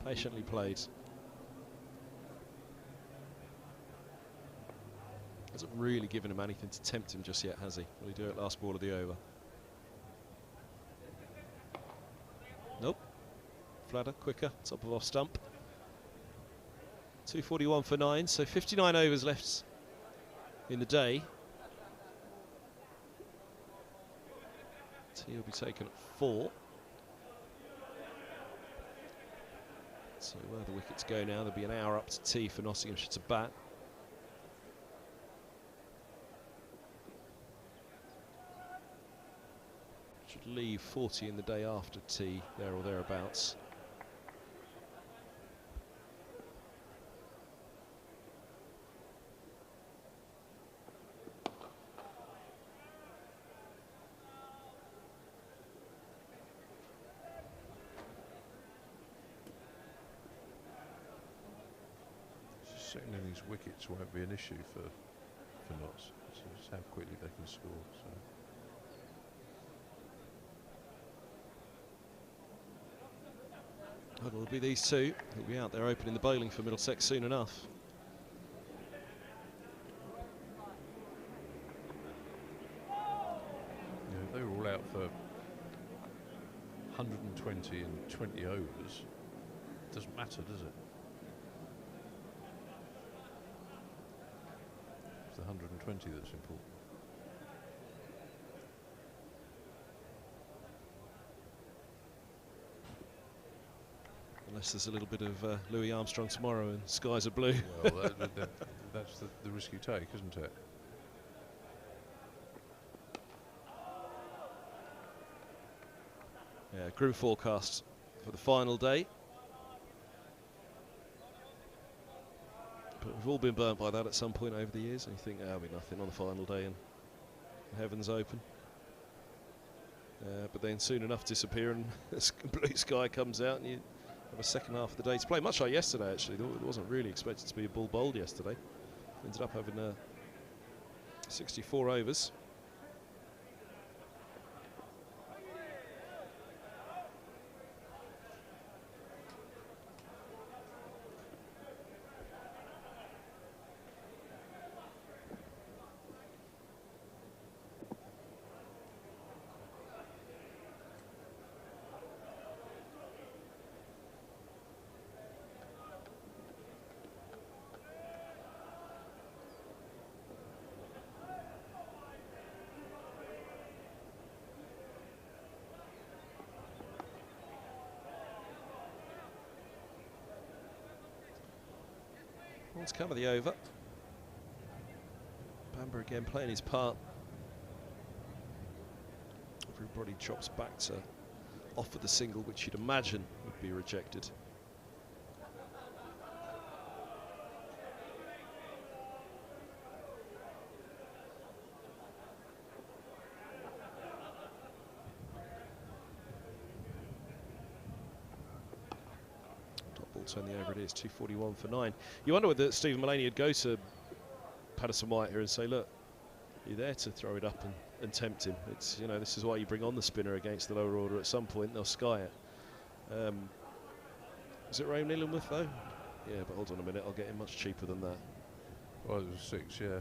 Patiently played. Hasn't really given him anything to tempt him just yet, has he? Will he do it last ball of the over? Nope. Flatter, quicker, top of off stump. 241 for 9, so 59 overs left in the day. Tee will be taken at 4. So where the wickets go now, there'll be an hour up to tee for Nottinghamshire to bat. Should leave 40 in the day after tee, there or thereabouts. Second innings wickets won't be an issue for Notts. It's just how quickly they can score. So. Well, it'll be these two who'll be out there opening the bowling for Middlesex soon enough. You know, they were all out for 120 and 20 overs. Doesn't matter, does it? It's the 120 that's important. Unless there's a little bit of Louis Armstrong tomorrow and skies are blue. Well, that's the risk you take, isn't it? Yeah, grim forecast for the final day. But we've all been burnt by that at some point over the years, and you think, there'll be nothing on the final day and the heavens open. But then soon enough disappear and blue sky comes out and you have a second half of the day to play. Much like yesterday, actually. There wasn't really expected to be a bull bowled yesterday. Ended up having 64 overs. Let's cover the over. Bamber again playing his part. Everybody drops back to offer the single, which you'd imagine would be rejected. Turn the over it is, 241 for 9. You wonder whether Stephen Mullaney would go to Patterson White here and say, look, you're there to throw it up and tempt him. It's, you know, this is why you bring on the spinner against the lower order. At some point they'll sky it. Is it Raheem Lelandworth though? Yeah, but hold on a minute, I'll get him much cheaper than that. Well, it was 6, yeah.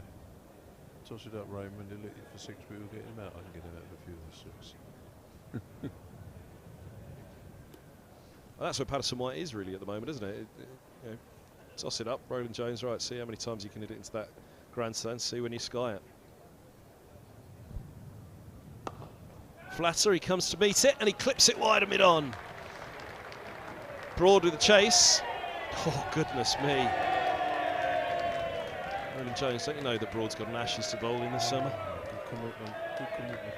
Toss it up, Raymond, he'll hit you for 6, but we'll get him out. I can get him out of a few of the 6. Well, that's where Patterson White is really at the moment, isn't it? You know, toss it up, Roland-Jones, right, see how many times you can hit it into that grandstand, see when you sky it. Flatter, he comes to meet it and he clips it wide and mid-on. Broad with the chase. Oh, goodness me. Roland-Jones, don't you know that Broad's got an Ashes to bowl in this summer? Good commitment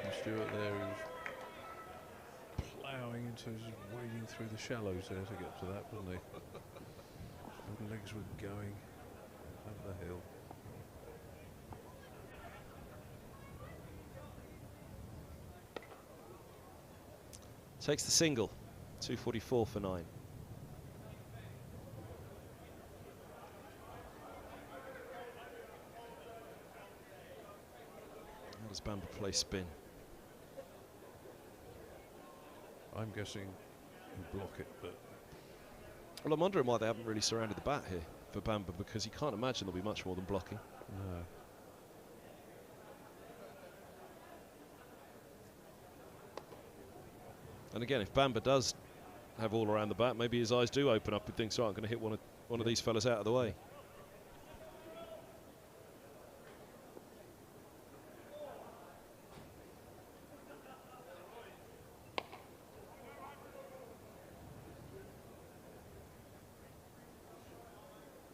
from Stewart there. Ploughing into, wading through the shallows there to get to that, wasn't he? The legs were going up the hill. Takes the single, 244 for 9. How does Bamber play spin? I'm guessing you block it, but Well, I'm wondering why they haven't really surrounded the bat here for Bamber, because you can't imagine there'll be much more than blocking. No. And again, if Bamber does have all around the bat, maybe his eyes do open up and thinks, right, I'm going to hit one of these fellas out of the way.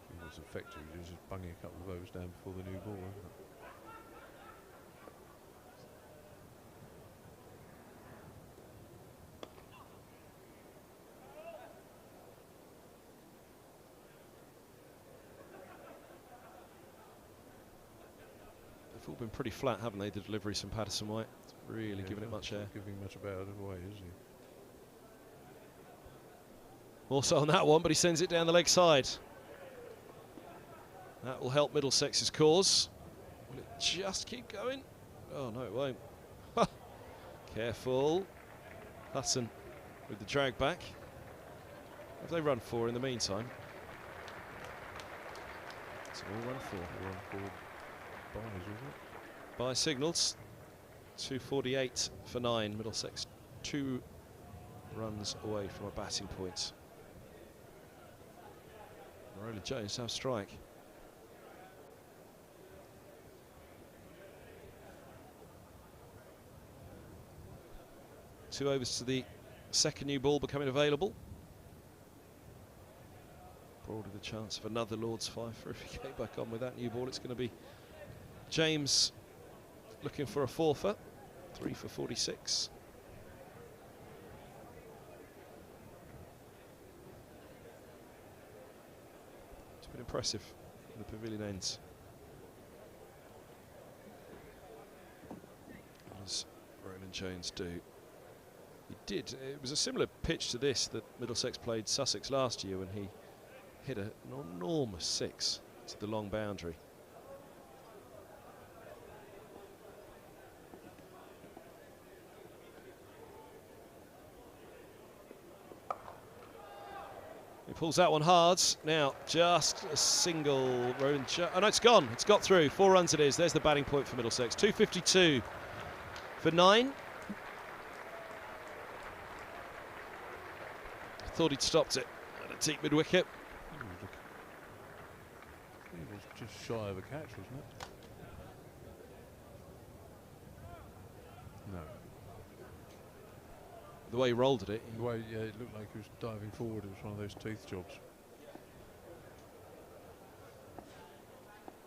It was effective, just bunging a couple of overs down before the new ball, wasn't it? They've all been pretty flat, haven't they, the deliveries from Patterson White? It's really giving it much air. Not giving much about it away, is he? Also on that one, but he sends it down the leg side. That will help Middlesex's cause. Will it just keep going? Oh, no, it won't. Careful. Hutton with the drag back. Have they run 4 in the meantime? It's all run 4. Run 4 buys, wasn't it? By signals. 2:48 for 9. Middlesex 2 runs away from a batting point. Roland-Jones to have strike. Two overs to the second new ball becoming available. Broad with a chance of another Lord's fifer if he came back on with that new ball. It's going to be James looking for a forfer. 3 for 46. It's been impressive in the pavilion ends. What does Roland-Jones do? He did. It was a similar pitch to this that Middlesex played Sussex last year when he hit an enormous 6 to the long boundary. He pulls that one hard. Now just a single. Oh no, it's gone. It's got through. 4 runs it is. There's the batting point for Middlesex. 2:52 for 9. Thought he'd stopped it at a deep mid-wicket. He was just shy of a catch, wasn't it? No. The way he rolled at it. The way, yeah, it looked like he was diving forward. It was one of those teeth jobs.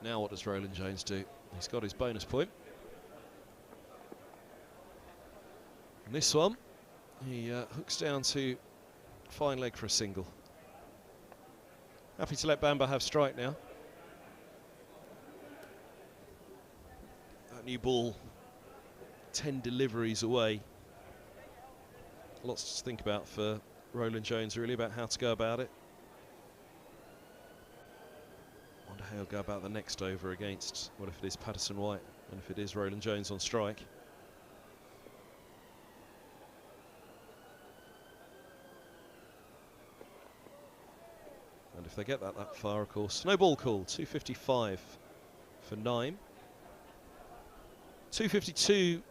Now what does Roland-Jones do? He's got his bonus point. And this one, he hooks down to fine leg for a single. Happy to let Bamber have strike now. That new ball, 10 deliveries away. Lots to think about for Roland-Jones, really, about how to go about it. Wonder how he'll go about the next over against, what if it is Patterson White, and if it is Roland-Jones on strike. And if they get that far, of course. No ball call, 2:55 for 9. 2:52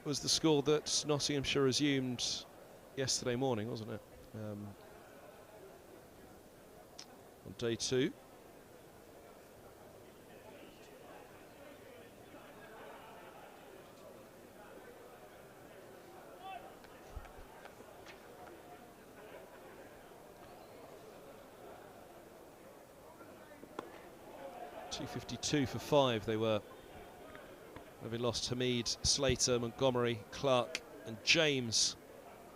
was the score that Nottinghamshire resumed yesterday morning, wasn't it? On day 2. .252 for 5 they were. Having lost Hamid, Slater, Montgomery, Clark and James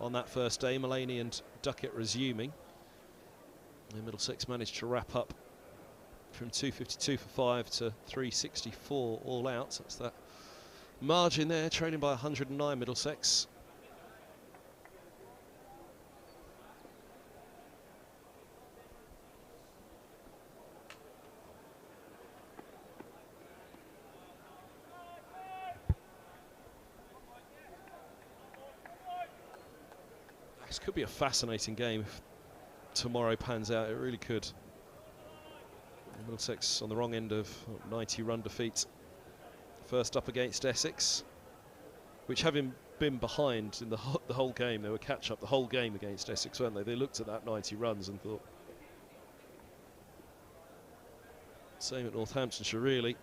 on that first day. Mullaney and Duckett resuming. And Middlesex managed to wrap up from 252 for 5 to 364 all out. So that's that margin there, trailing by 109 Middlesex. This could be a fascinating game if tomorrow pans out. It really could. Middlesex on the wrong end of 90-run defeat. First up against Essex, which having been behind in the whole game, they were catch-up the whole game against Essex, weren't they? They looked at that 90 runs and thought, same at Northamptonshire, really.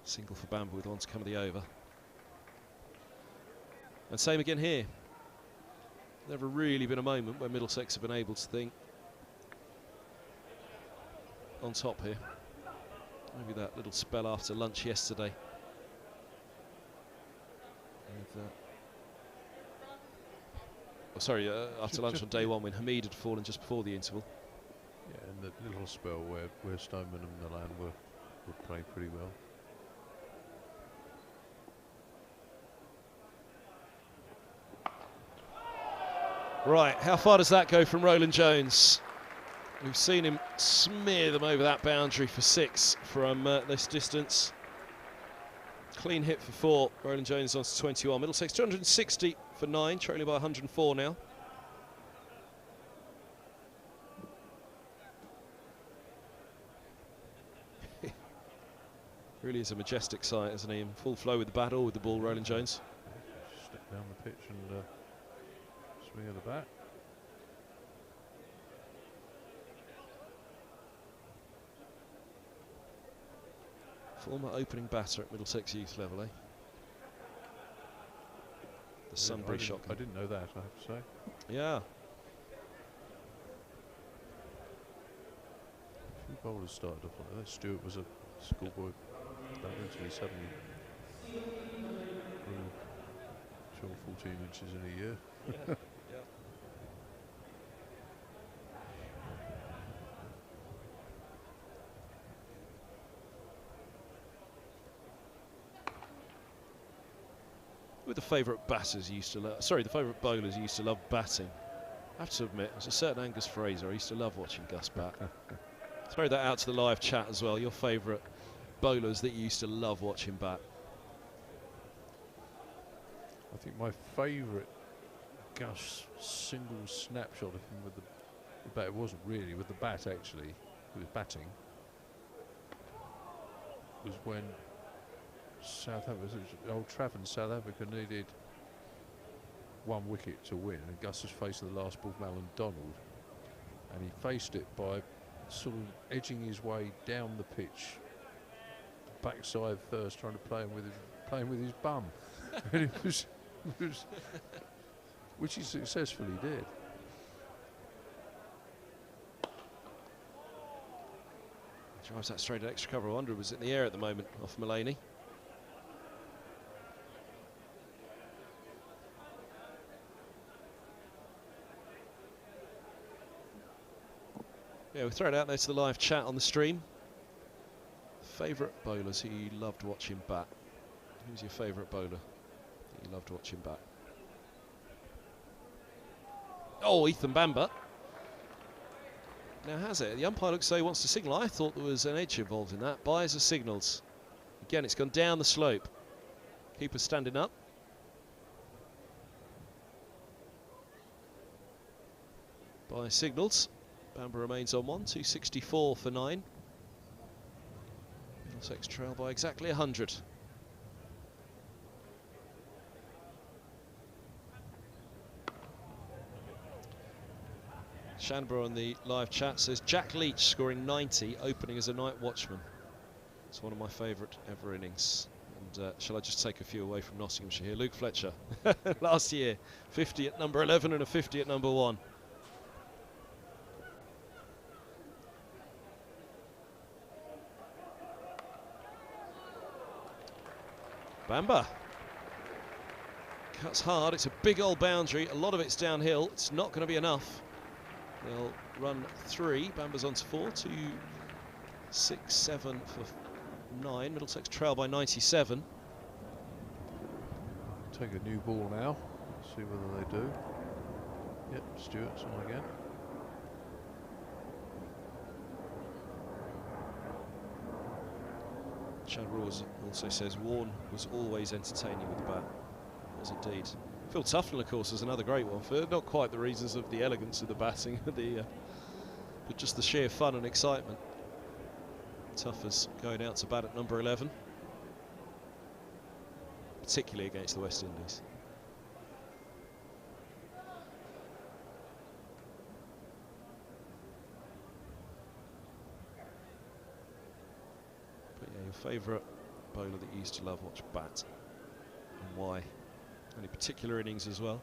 Single for Bamber with one to come of the over. And same again here. Never really been a moment where Middlesex have been able to think on top here. Maybe that little spell after lunch yesterday. After lunch on day one when Hamid had fallen just before the interval. Yeah, and the little spell where Stoneman and Milan were playing pretty well. Right, how far does that go from Roland-Jones? We've seen him smear them over that boundary for 6 from this distance. Clean hit for 4. Roland-Jones on to 21. Middlesex 260 for 9, trailing by 104 now. Really is a majestic sight, isn't he? In full flow with the bat or with the ball, Roland-Jones. Step down the pitch and swing of the bat. Former opening batter at Middlesex youth level, eh? The Sunbury shotgun. I didn't know that, I have to say. Yeah. A few bowlers started off like that. Stewart was a schoolboy batter until he suddenly grew 12, 14 inches in a year. Yeah. With the favourite batters you used to love, the favourite bowlers you used to love batting. I have to admit, there's a certain Angus Fraser I used to love watching Gus bat. Throw that out to the live chat as well, your favourite bowlers that you used to love watching bat. I think my favourite Gus single snapshot of him with the bat, it wasn't really with the bat actually, he was batting, was when South Africa, Old Trafford, South Africa needed 1 wicket to win, and Gus was facing the last ball from Alan Donald, and he faced it by sort of edging his way down the pitch, backside first, trying to play him with his bum, and it was which he successfully did. Drives that straight at extra cover. I wonder if it was in the air at the moment off Mullaney. Yeah, we'll throw it out there to the live chat on the stream. Favourite bowlers who you loved watching bat? Who's your favourite bowler that you loved watching bat? Oh, Ethan Bamber. Now has it? The umpire looks as though he wants to signal. I thought there was an edge involved in that. Buys the signals. Again, it's gone down the slope. Keeper standing up. By signals. Bamber remains on 1, 264 for 9. Middlesex trail by exactly 100. Shanborough on the live chat says Jack Leach scoring 90, opening as a night watchman. It's one of my favourite ever innings. And shall I just take a few away from Nottinghamshire here? Luke Fletcher, last year, 50 at number 11 and a 50 at number 1. Bamber cuts hard. It's a big old boundary. A lot of it's downhill. It's not going to be enough. They'll run 3. Bamber's on to 4. 2, 6, 7 for 9. Middlesex trail by 97. Take a new ball now. See whether they do. Yep, Stewart's on again. Chad Rawls also says Warne was always entertaining with the bat. was indeed. Phil Tufnell, of course, is another great one for not quite the reasons of the elegance of the batting, but just the sheer fun and excitement. Tuffers going out to bat at number 11, particularly against the West Indies. But yeah, your favourite bowler that you used to love watch bat, and why? Any particular innings as well?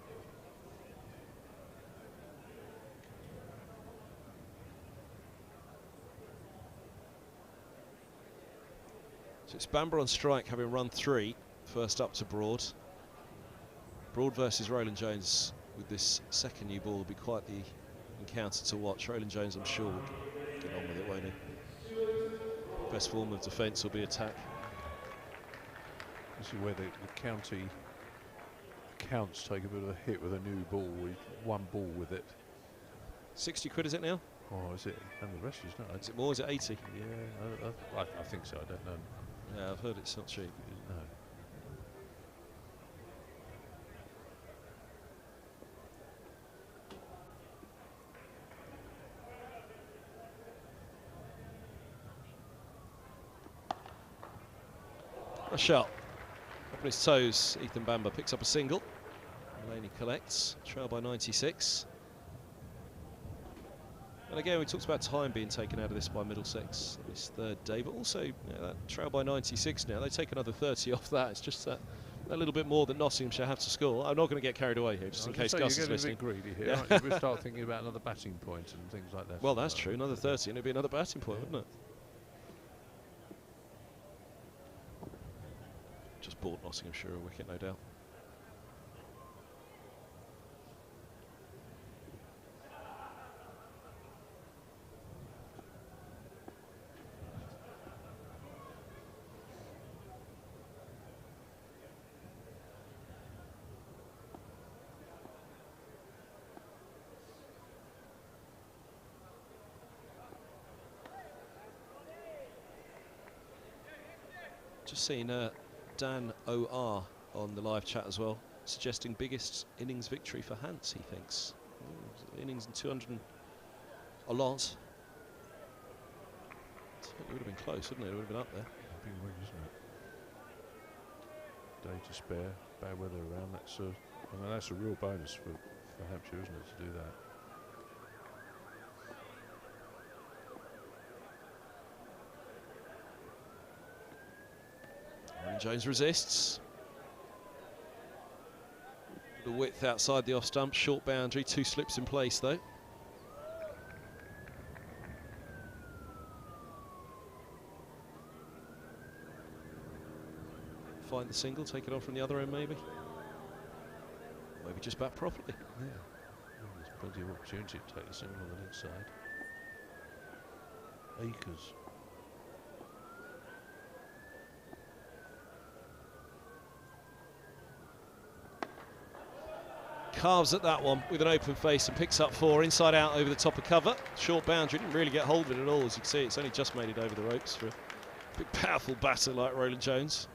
So it's Bamber on strike, having run 3, first up to Broad. Broad versus Roland-Jones with this second new ball will be quite the encounter to watch. Roland-Jones, I'm sure, will get on with it, won't he? Best form of defence will be attack. This is where the county accounts take a bit of a hit with a new ball, with one ball with it. 60 quid is it now? Oh, is it? And the rest is not. Is it more? Is it 80? Yeah, I think so. I don't know. Yeah, I've heard it's not cheap. No. A shot. Up on his toes, Ethan Bamber picks up a single. Laney collects, trail by 96. And again, we talked about time being taken out of this by Middlesex this third day, but also that trail by 96 now. They take another 30 off that. It's just that little bit more that Nottinghamshire have to score. I'm not going to get carried away here, just in case Gus is listening. You're getting a bit greedy here, aren't you? We'll start thinking about another batting point and things like that. Well, that's true. Another 30 and it'd be another batting point, wouldn't it? Just bought Nottinghamshire a wicket, no doubt. Just seen Dan OR on the live chat as well, suggesting biggest innings victory for Hans, he thinks. Innings in 200 and a lot. It would have been close, wouldn't it? It would have been up there. Big win, isn't it? Day to spare, bad weather around. That's a real bonus for Hampshire, isn't it, to do that? Jones resists. The width outside the off stump, short boundary, 2 slips in place though. Find the single, take it on from the other end maybe. Maybe just bat properly. Yeah. Well, there's plenty of opportunity to take the single on the leg side. Acres. Carves at that one with an open face and picks up 4 inside out over the top of cover. Short boundary, didn't really get hold of it at all. As you can see, it's only just made it over the ropes for a big powerful batter like Roland-Jones.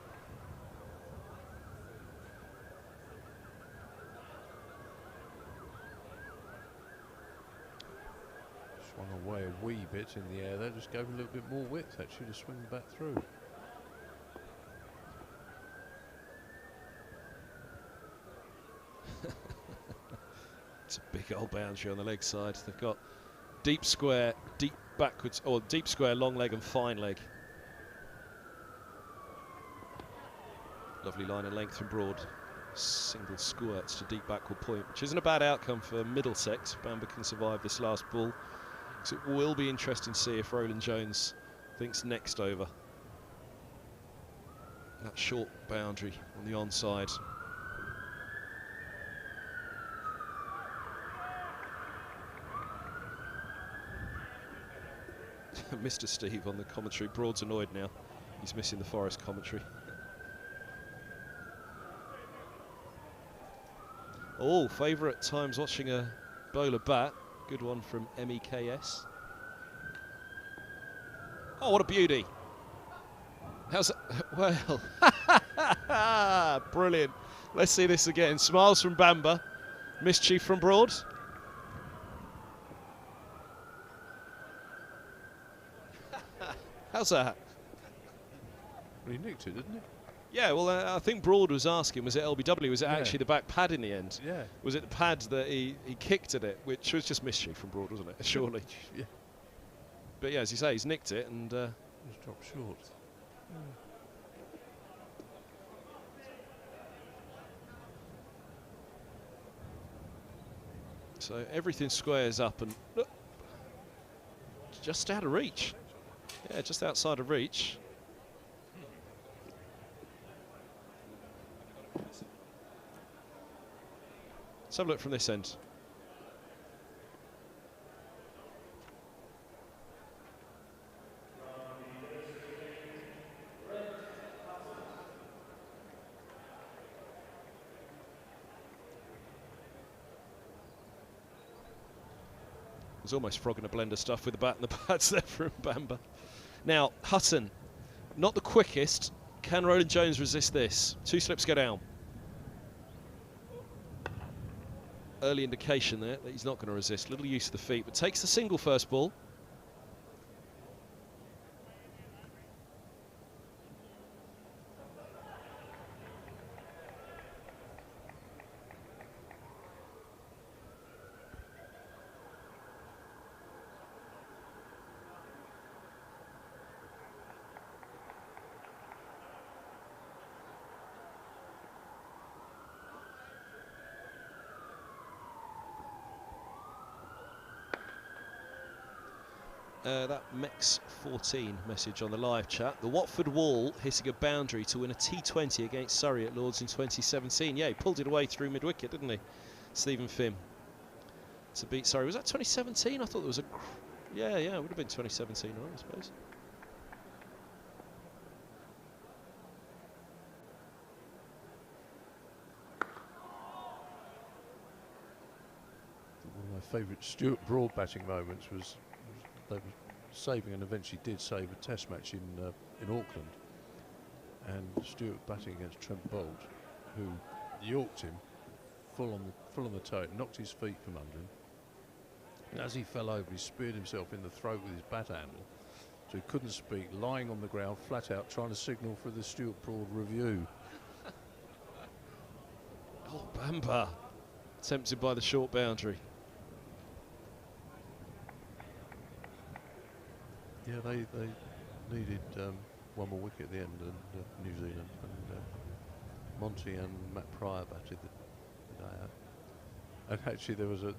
Swung away a wee bit in the air there, just gave a little bit more width actually to swing the bat through. It's a big old boundary on the leg side. They've got deep square, deep backwards, or deep square, long leg and fine leg. Lovely line of length and broad. Single squirts to deep backward point, which isn't a bad outcome for Middlesex. Bamber can survive this last ball. So it will be interesting to see if Roland-Jones thinks next over. That short boundary on the onside. Mr. Steve on the commentary. Broad's annoyed now. He's missing the Forest commentary. Oh, favourite times watching a bowler bat. Good one from MEKS. Oh, what a beauty. How's that? Well, brilliant. Let's see this again. Smiles from Bamber. Mischief from Broad. How's that? Well, he nicked it, didn't he? Yeah, well, I think Broad was asking, was it LBW? Was it actually the back pad in the end? Yeah. Was it the pad that he kicked at it, which was just mischief from Broad, wasn't it? Surely. Yeah. But yeah, as you say, he's nicked it and... Just dropped short. So everything squares up and... Look, just out of reach. Yeah, just outside of reach. Let's have a look from this end. There's almost frog in a blender stuff with the bat and the pads there from Bamber. Now, Hutton, not the quickest. Can Roland-Jones resist this? 2 slips go down. Early indication there that he's not going to resist. Little use of the feet, but takes the single first ball. That Mex 14 message on the live chat. The Watford Wall hitting a boundary to win a T20 against Surrey at Lords in 2017. Yeah, he pulled it away through mid-wicket, didn't he? Stephen Finn. To beat Surrey. Was that 2017? I thought there was a... Yeah, it would have been 2017, right, I suppose. One of my favourite Stuart Broad batting moments was they were saving, and eventually did save, a test match in Auckland, and Stuart batting against Trent Bolt, who yorked him full on the toe, knocked his feet from under him, and as he fell over he speared himself in the throat with his bat handle, so he couldn't speak, lying on the ground flat out trying to signal for the Stuart Broad review. Oh, Bamber tempted by the short boundary. Yeah, they needed one more wicket at the end, and New Zealand, and Monty and Matt Pryor batted the day out. And actually, there was a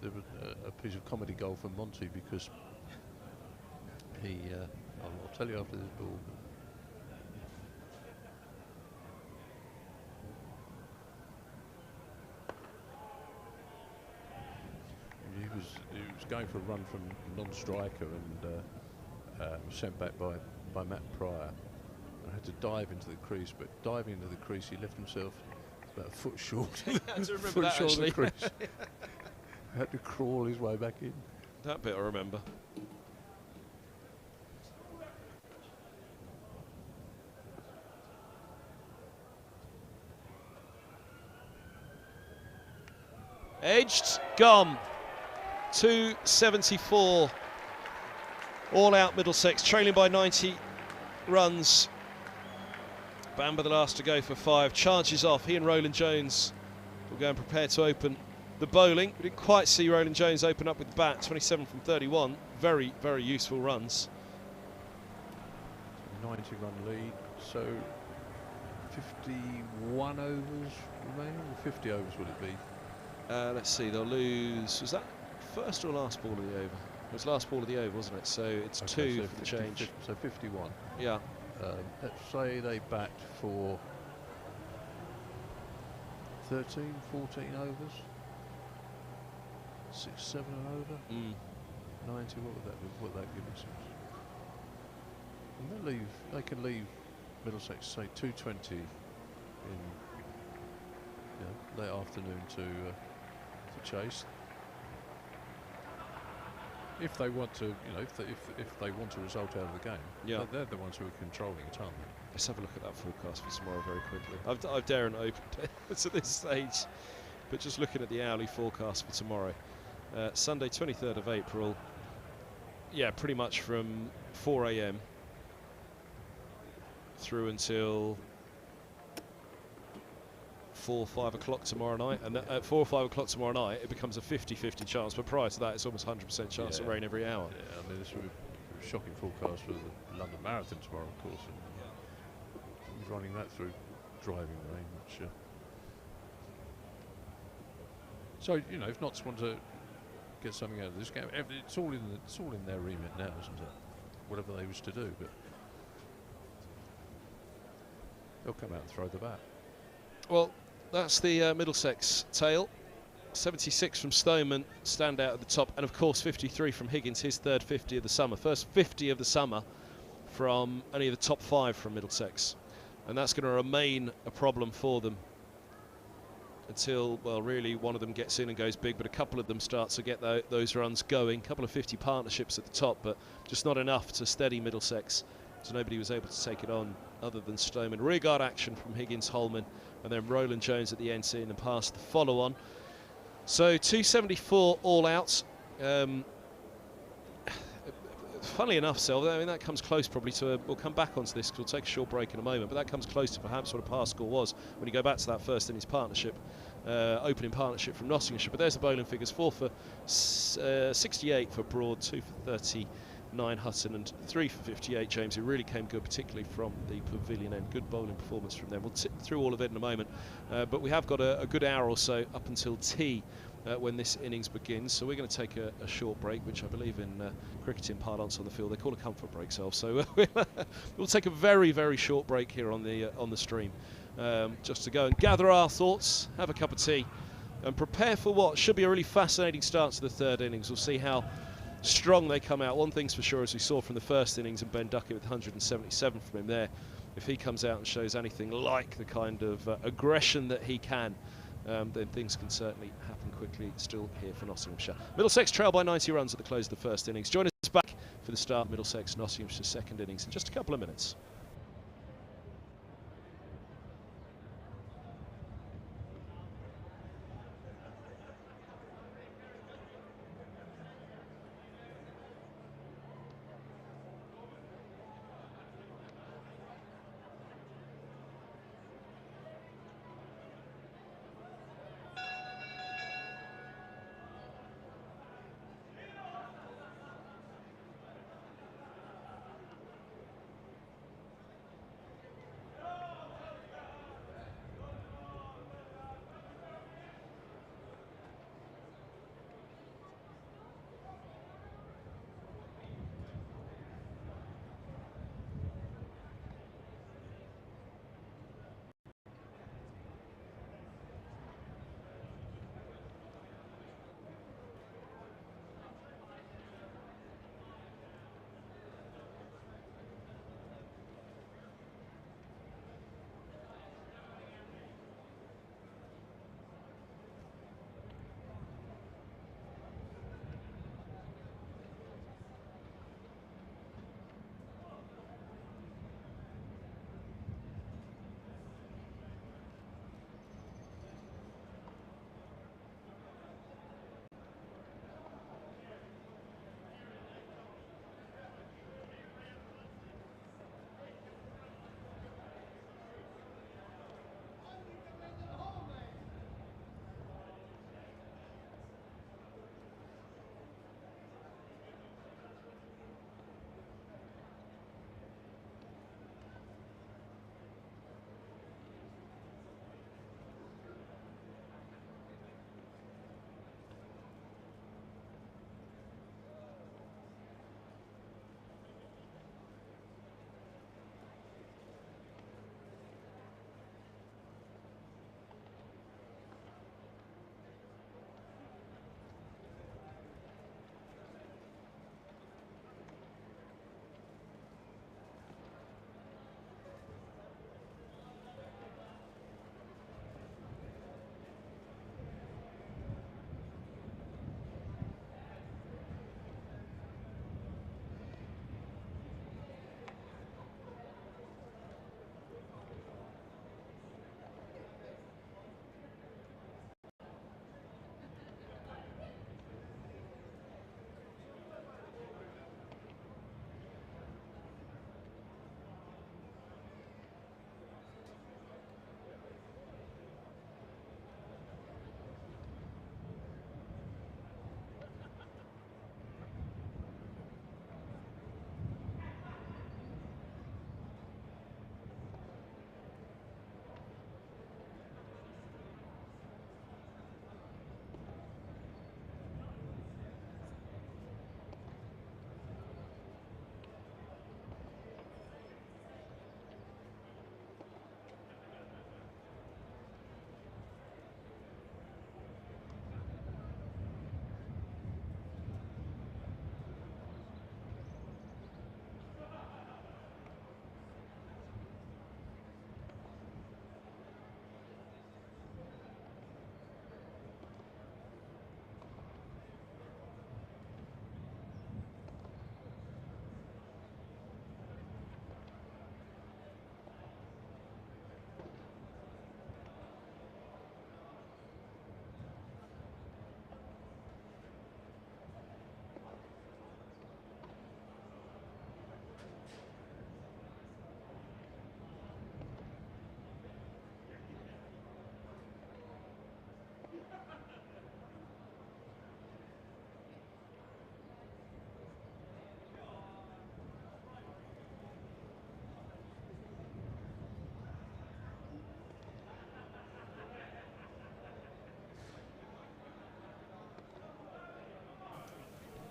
piece of comedy gold for Monty, because he, I'll tell you after this ball. He was going for a run from non-striker, and was sent back by Matt Pryor. I had to dive into the crease, but diving into the crease, he left himself about a foot short. Foot short of the crease. Had to crawl his way back in. That bit I remember. Edged, gone. 274. All out Middlesex, trailing by 90 runs. Bamber the last to go for 5. Charges off. He and Roland-Jones will go and prepare to open the bowling. We didn't quite see Roland-Jones open up with the bat. 27 from 31. Very, very useful runs. 90-run lead. So 51 overs remaining. Or 50 overs would it be? Let's see. They'll lose. Was that first or last ball of the over? It was last ball of the over, wasn't it? So it's okay, 2 so for the change. So 51. Yeah. Let's say they bat for 13, 14 overs. 6, 7 and over. 90. What would that be? What would that give us? And they can leave Middlesex, say 220 in late afternoon to chase. if they want to, if they want a result out of the game, Yeah. they're the ones who are controlling it, aren't they? Let's have a look at that forecast for tomorrow very quickly. I've daren't opened it at this stage, but just looking at the hourly forecast for tomorrow, Sunday 23rd of April. Yeah, pretty much from 4 a.m. through until 4 or 5 o'clock tomorrow night, and at 4 or 5 o'clock tomorrow night it becomes a 50-50 chance, but prior to that it's almost 100% chance of rain every hour. Yeah, I mean, this was a shocking forecast for the London Marathon tomorrow, of course, and running that through driving rain, which so if Notts want to get something out of this game, it's all in their remit now, isn't it? Whatever they wish to do, but they'll come out and throw the bat. Well, that's the Middlesex tale. 76 from Stoneman, stand out at the top, and of course 53 from Higgins, his third 50 of the summer. First 50 of the summer from only the top 5 from Middlesex, and that's going to remain a problem for them until, well, really one of them gets in and goes big, but a couple of them start to get those runs going. A couple of 50 partnerships at the top, but just not enough to steady Middlesex, so nobody was able to take it on other than Stoneman. Rearguard action from Higgins, Holman, and then Roland-Jones at the end, seeing them pass the follow-on. So 274 all out. Funnily enough, Sel, I mean, that comes close probably to we'll come back onto this because we'll take a short break in a moment, but that comes close to perhaps what a pass score was when you go back to that first innings partnership, opening partnership from Nottinghamshire. But there's the bowling figures: 4 for 68 for Broad, 2 for 39 Hutton, and 3 for 58 James, who really came good, particularly from the pavilion end. Good bowling performance from them. We'll tip through all of it in a moment, but we have got a good hour or so up until tea when this innings begins, so we're going to take a short break, which I believe in cricketing parlance on the field they call a comfort break, so we'll take a very, very short break here on the stream, just to go and gather our thoughts, have a cup of tea, and prepare for what should be a really fascinating start to the third innings. We'll see how strong they come out. One thing's for sure, as we saw from the first innings, and Ben Duckett with 177 from him there, if he comes out and shows anything like the kind of aggression that he can, then things can certainly happen quickly still here for Nottinghamshire. Middlesex trail by 90 runs at the close of the first innings. Join us back for the start Middlesex Nottinghamshire second innings in just a couple of minutes.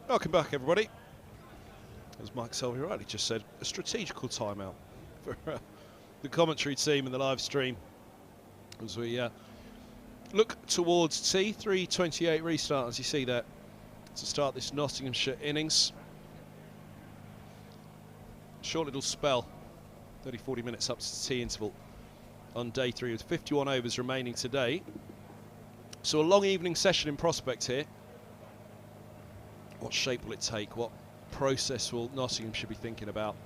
Welcome back, everybody. As Mike Selvey rightly just said, a strategical timeout for the commentary team and the live stream as we look towards tea. 3:28 restart, as you see there, to start this Nottinghamshire innings. Short little spell, 30-40 minutes up to the tea interval on day 3 with 51 overs remaining today. So a long evening session in prospect here. What shape will it take? What process will Nottinghamshire be thinking about?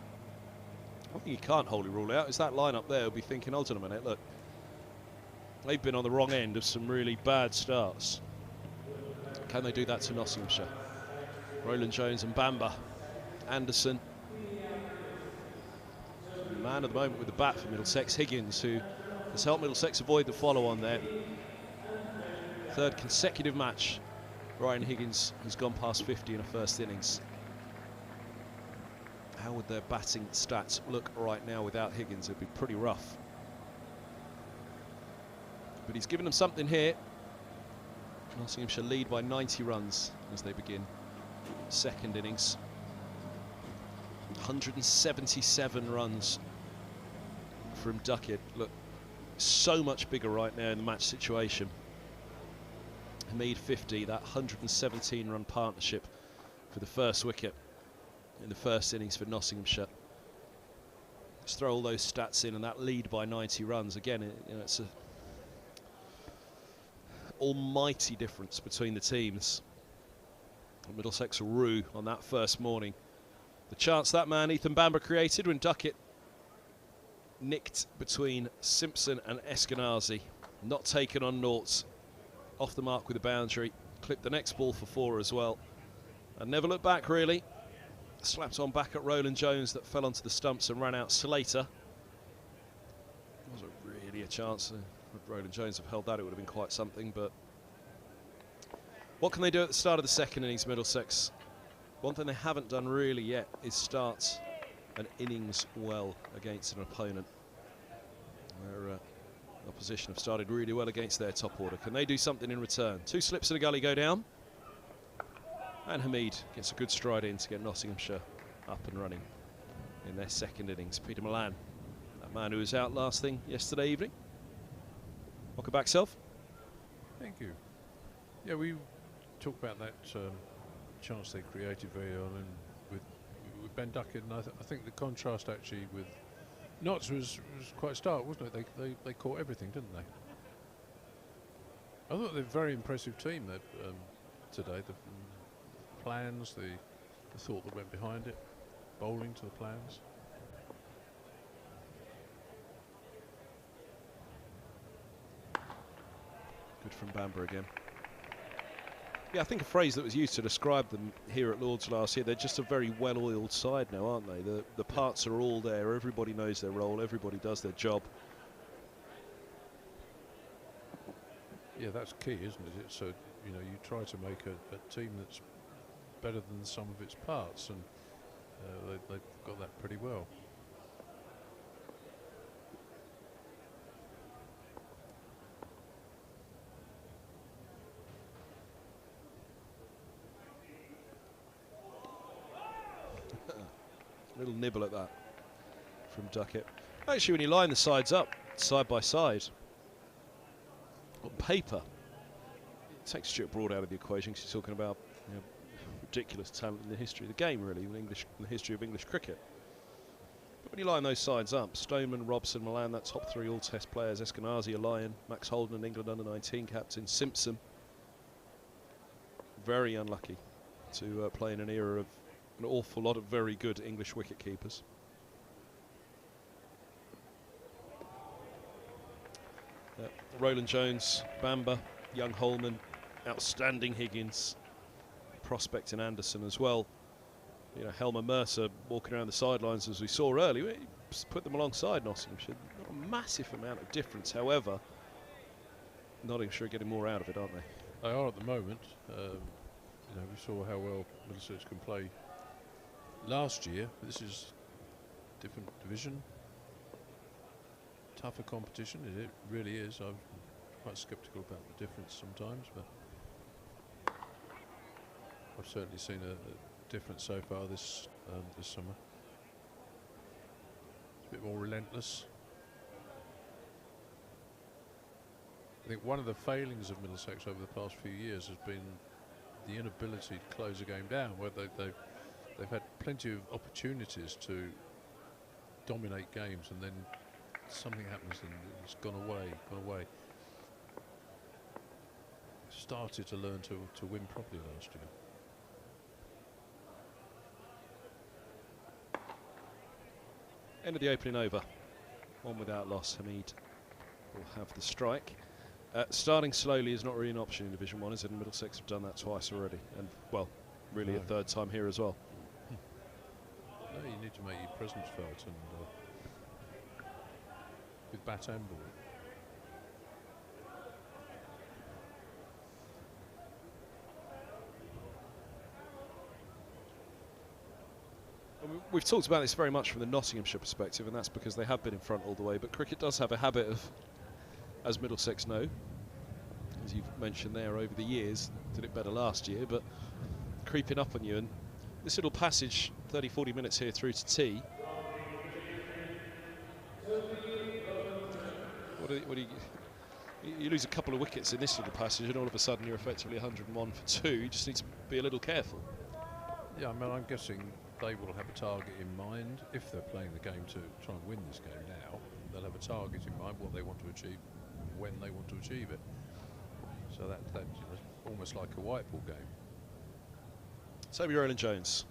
One thing you can't wholly rule out is that lineup there will be thinking, hold on a minute, look, they've been on the wrong end of some really bad starts. Can they do that to Nottinghamshire? Roland-Jones and Bamber. Anderson. The man of the moment with the bat for Middlesex, Higgins, who has helped Middlesex avoid the follow-on there. Third consecutive match. Ryan Higgins has gone past 50 in a first innings. How would their batting stats look right now without Higgins? It'd be pretty rough. But he's given them something here. Nottinghamshire lead by 90 runs as they begin second innings. 177 runs from Duckett. Look, so much bigger right now in the match situation. Hamid 50, that 117 run partnership for the first wicket in the first innings for Nottinghamshire. Let's throw all those stats in and that lead by 90 runs. Again, it's a almighty difference between the teams. Middlesex rue on that first morning. The chance that man Ethan Bamber created when Duckett nicked between Simpson and Eskenazi. Not taken on noughts. Off the mark with a boundary. Clipped the next ball for 4 as well. And never looked back, really. Slapped on back at Roland-Jones that fell onto the stumps and ran out Slater. Wasn't really a chance. Would Roland-Jones have held that, it would have been quite something. But what can they do at the start of the second innings, Middlesex? One thing they haven't done really yet is start an innings well against an opponent. Their opposition have started really well against their top order. Can they do something in return? 2 slips in a gully go down. And Hamid gets a good stride in to get Nottinghamshire up and running in their second innings. Peter Milan, that man who was out last thing yesterday evening. Welcome back, Self. Thank you. Yeah, we talked about that chance they created very early with Ben Duckett, and I think the contrast actually with Notts was quite stark, wasn't it? They caught everything, didn't they? I thought they're a very impressive team that today. The plans, the thought that went behind it, bowling to the plans. Good from Bamber again. Yeah, I think a phrase that was used to describe them here at Lord's last year, they're just a very well-oiled side now, aren't they? The parts are all there, everybody knows their role, everybody does their job. Yeah, that's key, isn't it? It's you try to make a team that's better than some of its parts, and they've got that pretty well. Little nibble at that from Duckett. Actually, when you line the sides up side by side on paper, it takes Stuart Broad out of the equation because he's talking about ridiculous talent in the history of the game, really, in the history of English cricket. But when you line those sides up, Stoneman, Robson, Milan, that top 3 all-test players, Eskenazi, a Lion, Max Holden, an England under-19 captain, Simpson, very unlucky to play in an era of an awful lot of very good English wicket keepers. Roland-Jones, Bamber, young Holman, outstanding Higgins, prospect in Anderson as well. Helmer Mercer walking around the sidelines as we saw earlier. He put them alongside Nottinghamshire. Not a massive amount of difference, however. Nottinghamshire are getting more out of it, aren't they? They are at the moment. We saw how well Middlesex can play last year. This is different division, tougher competition. It really is. I'm quite sceptical about the difference sometimes, but I've certainly seen a difference so far this summer. It's a bit more relentless. I think one of the failings of Middlesex over the past few years has been the inability to close a game down, where they've had plenty of opportunities to dominate games, and then something happens and it's gone away. Started to learn to win properly last year. End of the opening over. One without loss. Hamid will have the strike. Starting slowly is not really an option in Division 1, is it? And Middlesex have done that twice already. And, well, really a third time here as well. No, you need to make your presence felt, and with bat and ball. We've talked about this very much from the Nottinghamshire perspective, and that's because they have been in front all the way. But cricket does have a habit of, as Middlesex know, as you've mentioned there over the years, did it better last year, but creeping up on you. And this little passage, 30-40 minutes here through to tea. You lose a couple of wickets in this little passage, and all of a sudden you're effectively 101 for 2. You just need to be a little careful. Yeah, I mean, I'm guessing they will have a target in mind. If they're playing the game to try and win this game now, they'll have a target in mind, what they want to achieve, when they want to achieve it. So that's almost like a white ball game. So Roland-Jones.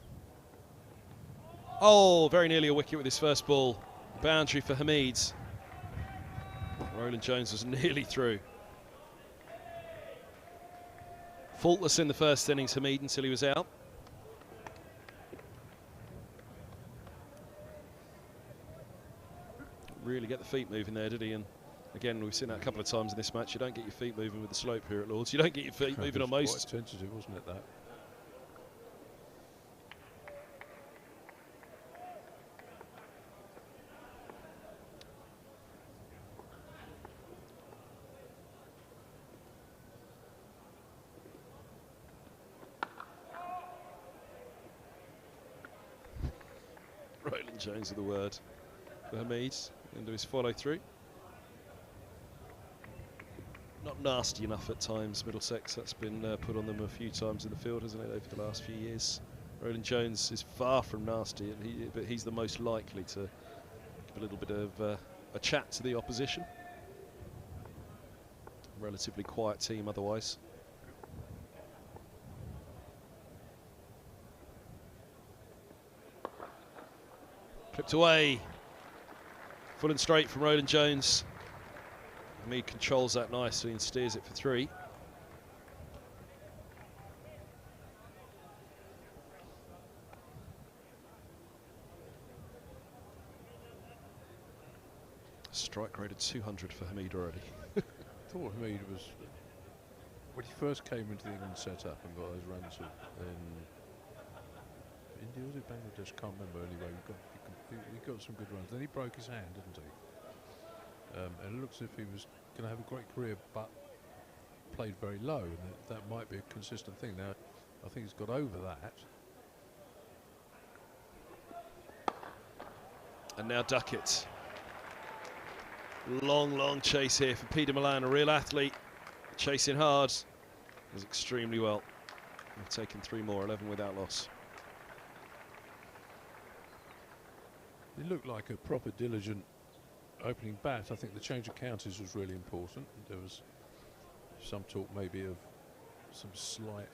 Oh, very nearly a wicket with his first ball. Boundary for Hamid. Roland-Jones was nearly through. Faultless in the first innings, Hamid, until he was out. Really get the feet moving there, did he? And again, we've seen that a couple of times in this match. You don't get your feet moving with the slope here at Lords. You don't get your feet moving on most. Quite tentative, wasn't it, that? Roland-Jones are the word for Hamid into his follow through. Not nasty enough at times, Middlesex. That's been put on them a few times in the field, hasn't it, over the last few years. Roland-Jones is far from nasty, but he's the most likely to give a little bit of a chat to the opposition. Relatively quiet team otherwise. Clipped away. Full and straight from Roland-Jones. Hamid controls that nicely and steers it for 3. Strike rate of 200 for Hamid already. I thought Hamid was, when he first came into the England setup and got those runs in India, was it Bangladesh? Can't remember anyway. He got some good runs. Then he broke his hand, didn't he? And it looks as if he was going to have a great career, but played very low. And that might be a consistent thing. Now, I think he's got over that. And now Duckett. Long chase here for Peter Milan, a real athlete. Chasing hard. Does extremely well. We've taken 3 more, 11 without loss. He looked like a proper diligent opening bat. I think the change of counties was really important. There was some talk maybe of some slight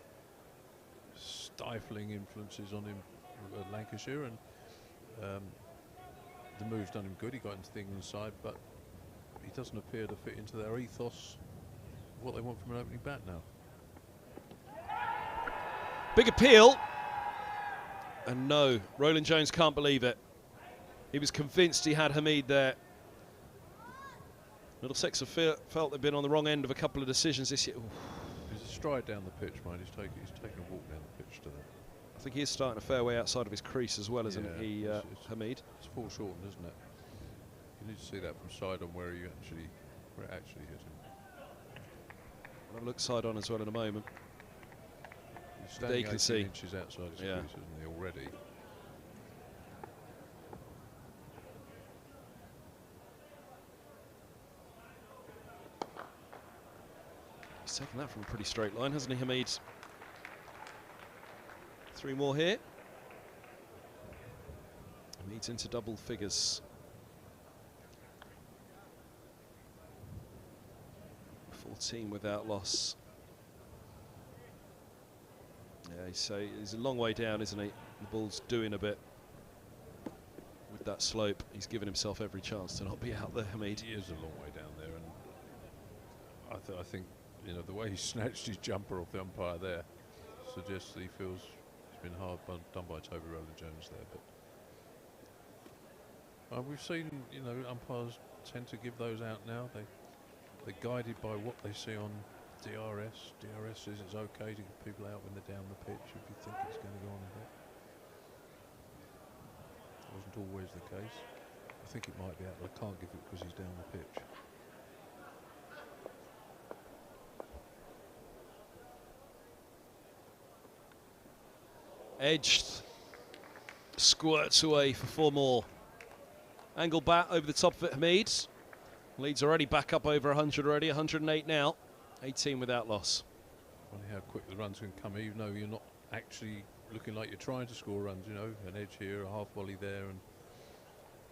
stifling influences on him at Lancashire, and the move's done him good. He got into the England side, but he doesn't appear to fit into their ethos, what they want from an opening bat now. Big appeal. And no, Roland-Jones can't believe it. He was convinced he had Hamid there. Middlesex have felt they've been on the wrong end of a couple of decisions this year. Ooh. He's a stride down the pitch, mind. He's taking a walk down the pitch to that. I think he is starting a fair way outside of his crease as well, isn't he, Hamid? It's foreshortened, isn't it? You need to see that from side on where it actually hit him. I'll have a look side on as well in a moment. He's There you can see. inches outside his crease, isn't he, already? He's taken that from a pretty straight line, hasn't he, Hamid? 3 more here. Hamid's into double figures. 14 without loss. Yeah, he's a long way down, isn't he? The ball's doing a bit with that slope. He's given himself every chance to not be out there, Hamid. He is a long way down there, and I think, you know, the way he snatched his jumper off the umpire there suggests that he feels it's been hard done by Toby Roland-Jones there. But we've seen, you know, umpires tend to give those out now. They're guided by what they see on DRS. DRS says it's okay to give people out when they're down the pitch if you think it's going to go on a bit. Wasn't always the case. I think it might be out, but I can't give it because he's down the pitch. Edged, squirts away for 4 more. Angle bat over the top of it, Hamid. Lead's already back up over 100 already, 108 now. 18 without loss. Funny how quick the runs can come, even though you're not actually looking like you're trying to score runs, you know, an edge here, a half volley there, and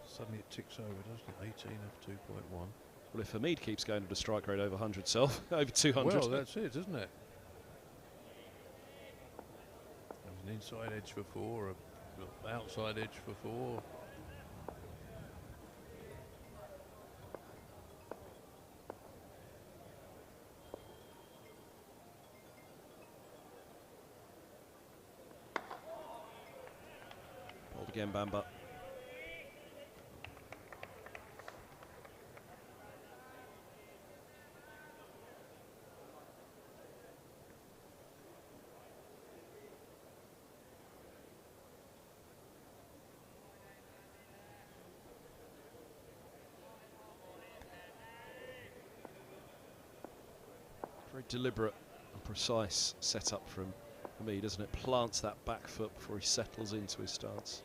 suddenly it ticks over, doesn't it? 18 of 2.1. Well, if Hamid keeps going at a strike rate over 100 self, over 200. Well, that's it, isn't it? There's an inside edge for 4, an outside edge for 4. Bowled again, Bamber. Very deliberate and precise setup from Hamid, doesn't it? Plants that back foot before he settles into his stance.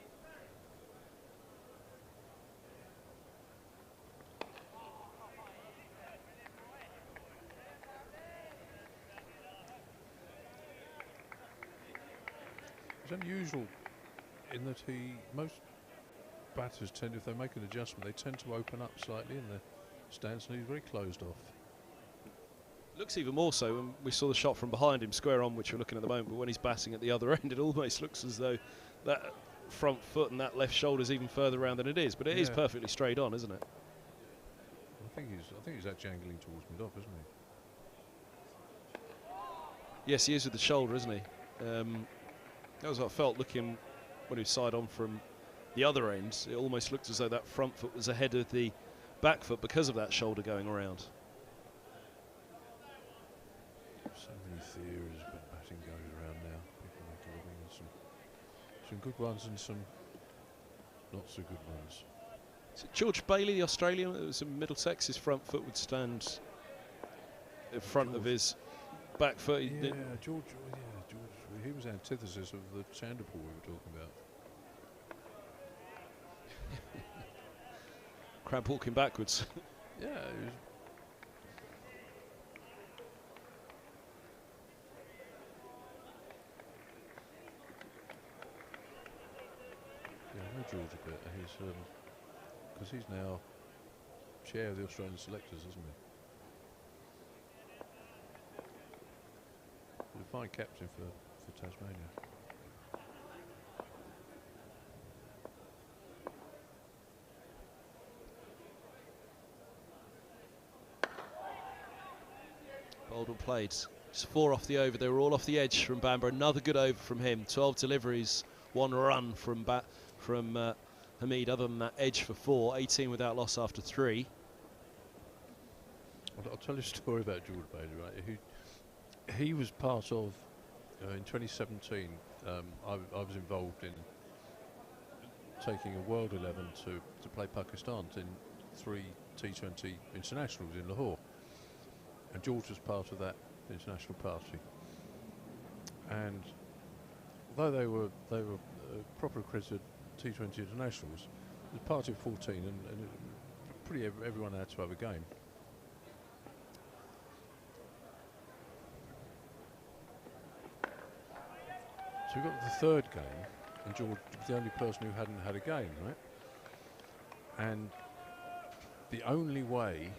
It's unusual in that most batters tend, if they make an adjustment, they tend to open up slightly in their stance, and he's very closed off. Looks even more so when we saw the shot from behind him, square on, which we're looking at the moment, but when he's batting at the other end, it almost looks as though that front foot and that left shoulder is even further around than it is, but it is perfectly straight on, isn't it? I think he's actually angling towards mid-off, isn't he? Yes, he is with the shoulder, isn't he? That was what I felt looking when he was side on from the other end. It almost looked as though that front foot was ahead of the back foot because of that shoulder going around. So many theories about batting goes around now. People make a living, and some good ones and some not so good ones. Is it George Bailey, the Australian, that was in Middlesex? His front foot would stand in front of his back foot. Yeah, George. He was antithesis of the Chanderpaul we were talking about. Crab walking backwards. Yeah, he was. Yeah, I know George a bit. He's because he's now chair of the Australian selectors, isn't he? He's a fine captain for Tasmania. Baldwin played. Just 4 off the over. They were all off the edge from Bamber. Another good over from him. 12 deliveries, 1 run from Hamid. Other than that, edge for 4. 18 without loss after 3. I'll tell you a story about George Bailey, right? He was part of, in 2017, I was involved in taking a World 11 to play Pakistan in 3 T20 internationals in Lahore. And George was part of that international party. And although they were proper accredited T20 internationals, it was a party of 14, and everyone had to have a game. So we got the third game, and George was the only person who hadn't had a game, right? And the only way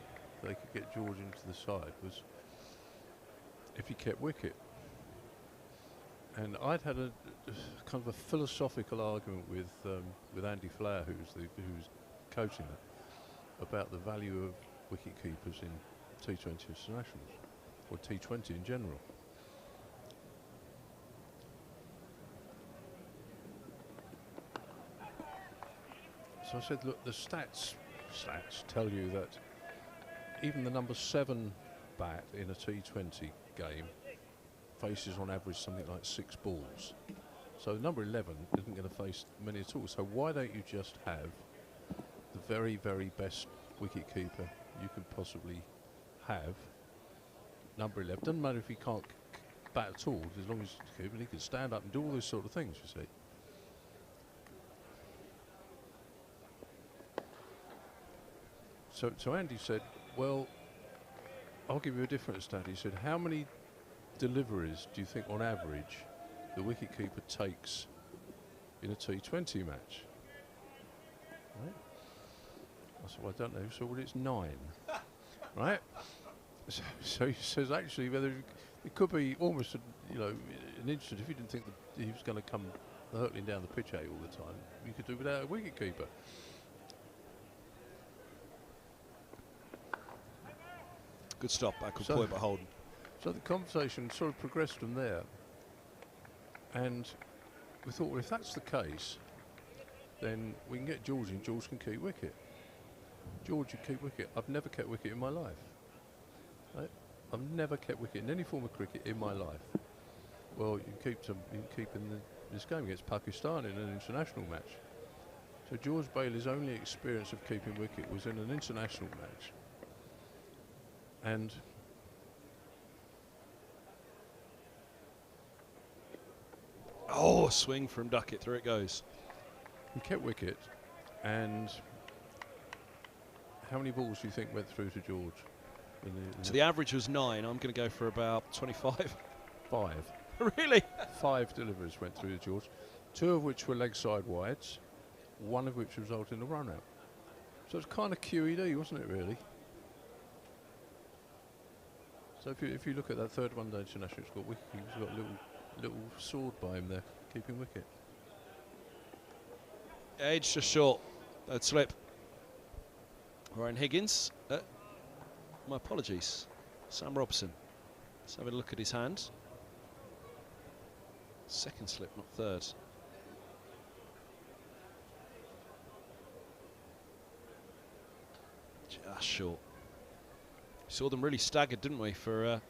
they could get George into the side was if he kept wicket. And I'd had a kind of a philosophical argument with Andy Flower, who's coaching that, about the value of wicket keepers in T20 internationals, or T20 in general. So I said, look, the stats tell you that even the number 7 bat in a T20 game faces on average something like 6 balls. So number 11 isn't going to face many at all. So why don't you just have the very, very best wicket keeper you can possibly have, number 11. Doesn't matter if he can't bat at all, as long as he can stand up and do all those sort of things, you see. So Andy said, well, I'll give you a different stat. He said, how many deliveries do you think on average the wicketkeeper takes in a T20 match? Right? I said, well, I don't know. So well, it's 9. Right? So he says, actually, whether it could be almost an instant, if you didn't think that he was going to come hurtling down the pitch at you all the time, you could do without a wicketkeeper. Good stop, backward point by Holden. So the conversation sort of progressed from there, and we thought, well, if that's the case, then we can get George in. George can keep wicket. George, you keep wicket. I've never kept wicket in my life. Right? I've never kept wicket in any form of cricket in my life. Well, you can keep in this game against Pakistan in an international match. So George Bailey's only experience of keeping wicket was in an international match. And oh, swing from Duckett, through it goes. he kept wicket, and how many balls do you think went through to George? So the average was 9. I'm going to go for about 25. 5. Really? 5 deliveries went through to George, 2 of which were leg side wides, 1 of which resulted in a run out. So it's kind of QED, wasn't it, really? So if you look at that third one-day international, he's got a little sword by him there, keeping wicket. Edge just short. Third slip. Ryan Higgins. My apologies. Sam Robson. Let's have a look at his hands. Second slip, not third. Just short. Saw them really staggered, didn't we? For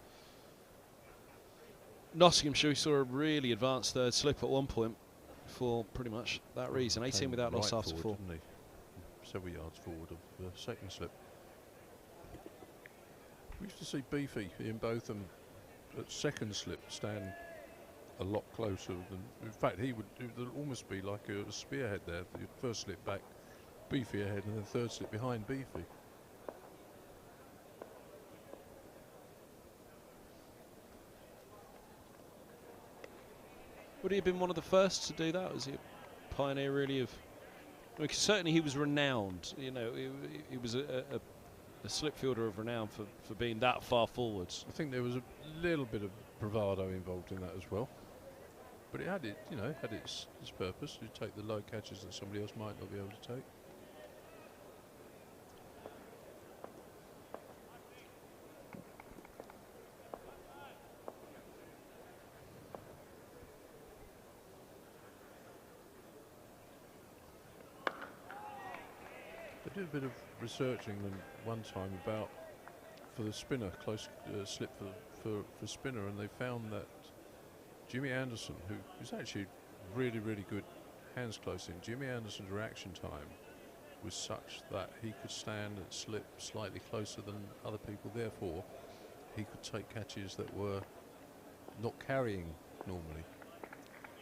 Nottinghamshire, we saw a really advanced third slip at one point for pretty much that reason. 18 without loss after 4. Didn't he? Several yards forward of second slip. We used to see Beefy in both them at second slip stand a lot closer than. In fact, it would almost be like a spearhead there. The first slip back, Beefy ahead, and then third slip behind Beefy. Would he have been one of the first to do that? Was he a pioneer, really? Because certainly he was renowned. You know, he was a slip fielder of renown for being that far forwards. I think there was a little bit of bravado involved in that as well, but it had its purpose to take the low catches that somebody else might not be able to take. I did a bit of researching them one time about for the spinner, close slip for spinner, and they found that Jimmy Anderson, who's actually really, really good hands close in, Jimmy Anderson's reaction time was such that he could stand and slip slightly closer than other people, therefore he could take catches that were not carrying normally.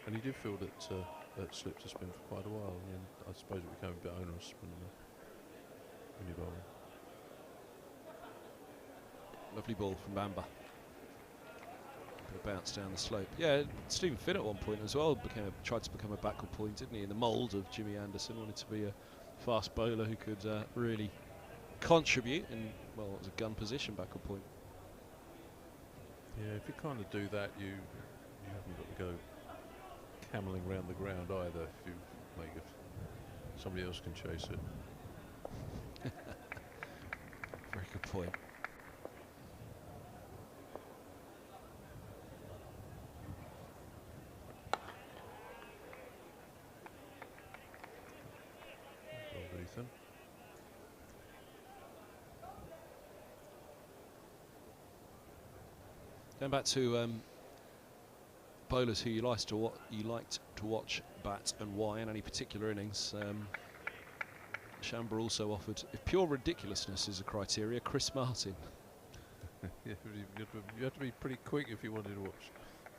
And he did feel that that slipped to spin for quite a while, and I suppose it became a bit onerous when you're bowling. Lovely ball from Bamber. Bit of bounce down the slope. Yeah, Stephen Finn at one point as well tried to become a backward point, didn't he? In the mould of Jimmy Anderson, wanted to be a fast bowler who could really contribute in, well, it was a gun position backward point. Yeah, if you kind of do that, you haven't got to go camelling round the ground either. If you make it, somebody else can chase it. Very good point. Well, Ethan. Going back to bowlers who you liked to watch bat and why in any particular innings. Bamber also offered, if pure ridiculousness is a criteria, Chris Martin. Yeah, you had to be pretty quick if you wanted to watch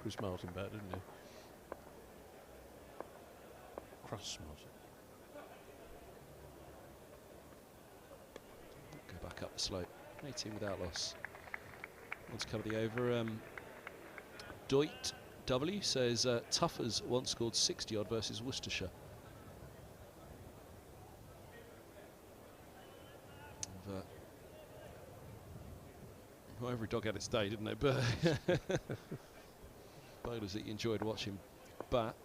Chris Martin bat, didn't you? Chris Martin. Go back up the slope. 18 without loss. Want to cover the over. Doit W says Tuffers once scored 60 odd versus Worcestershire. Well, every dog had its day, didn't it? But bowlers that you enjoyed watching bat.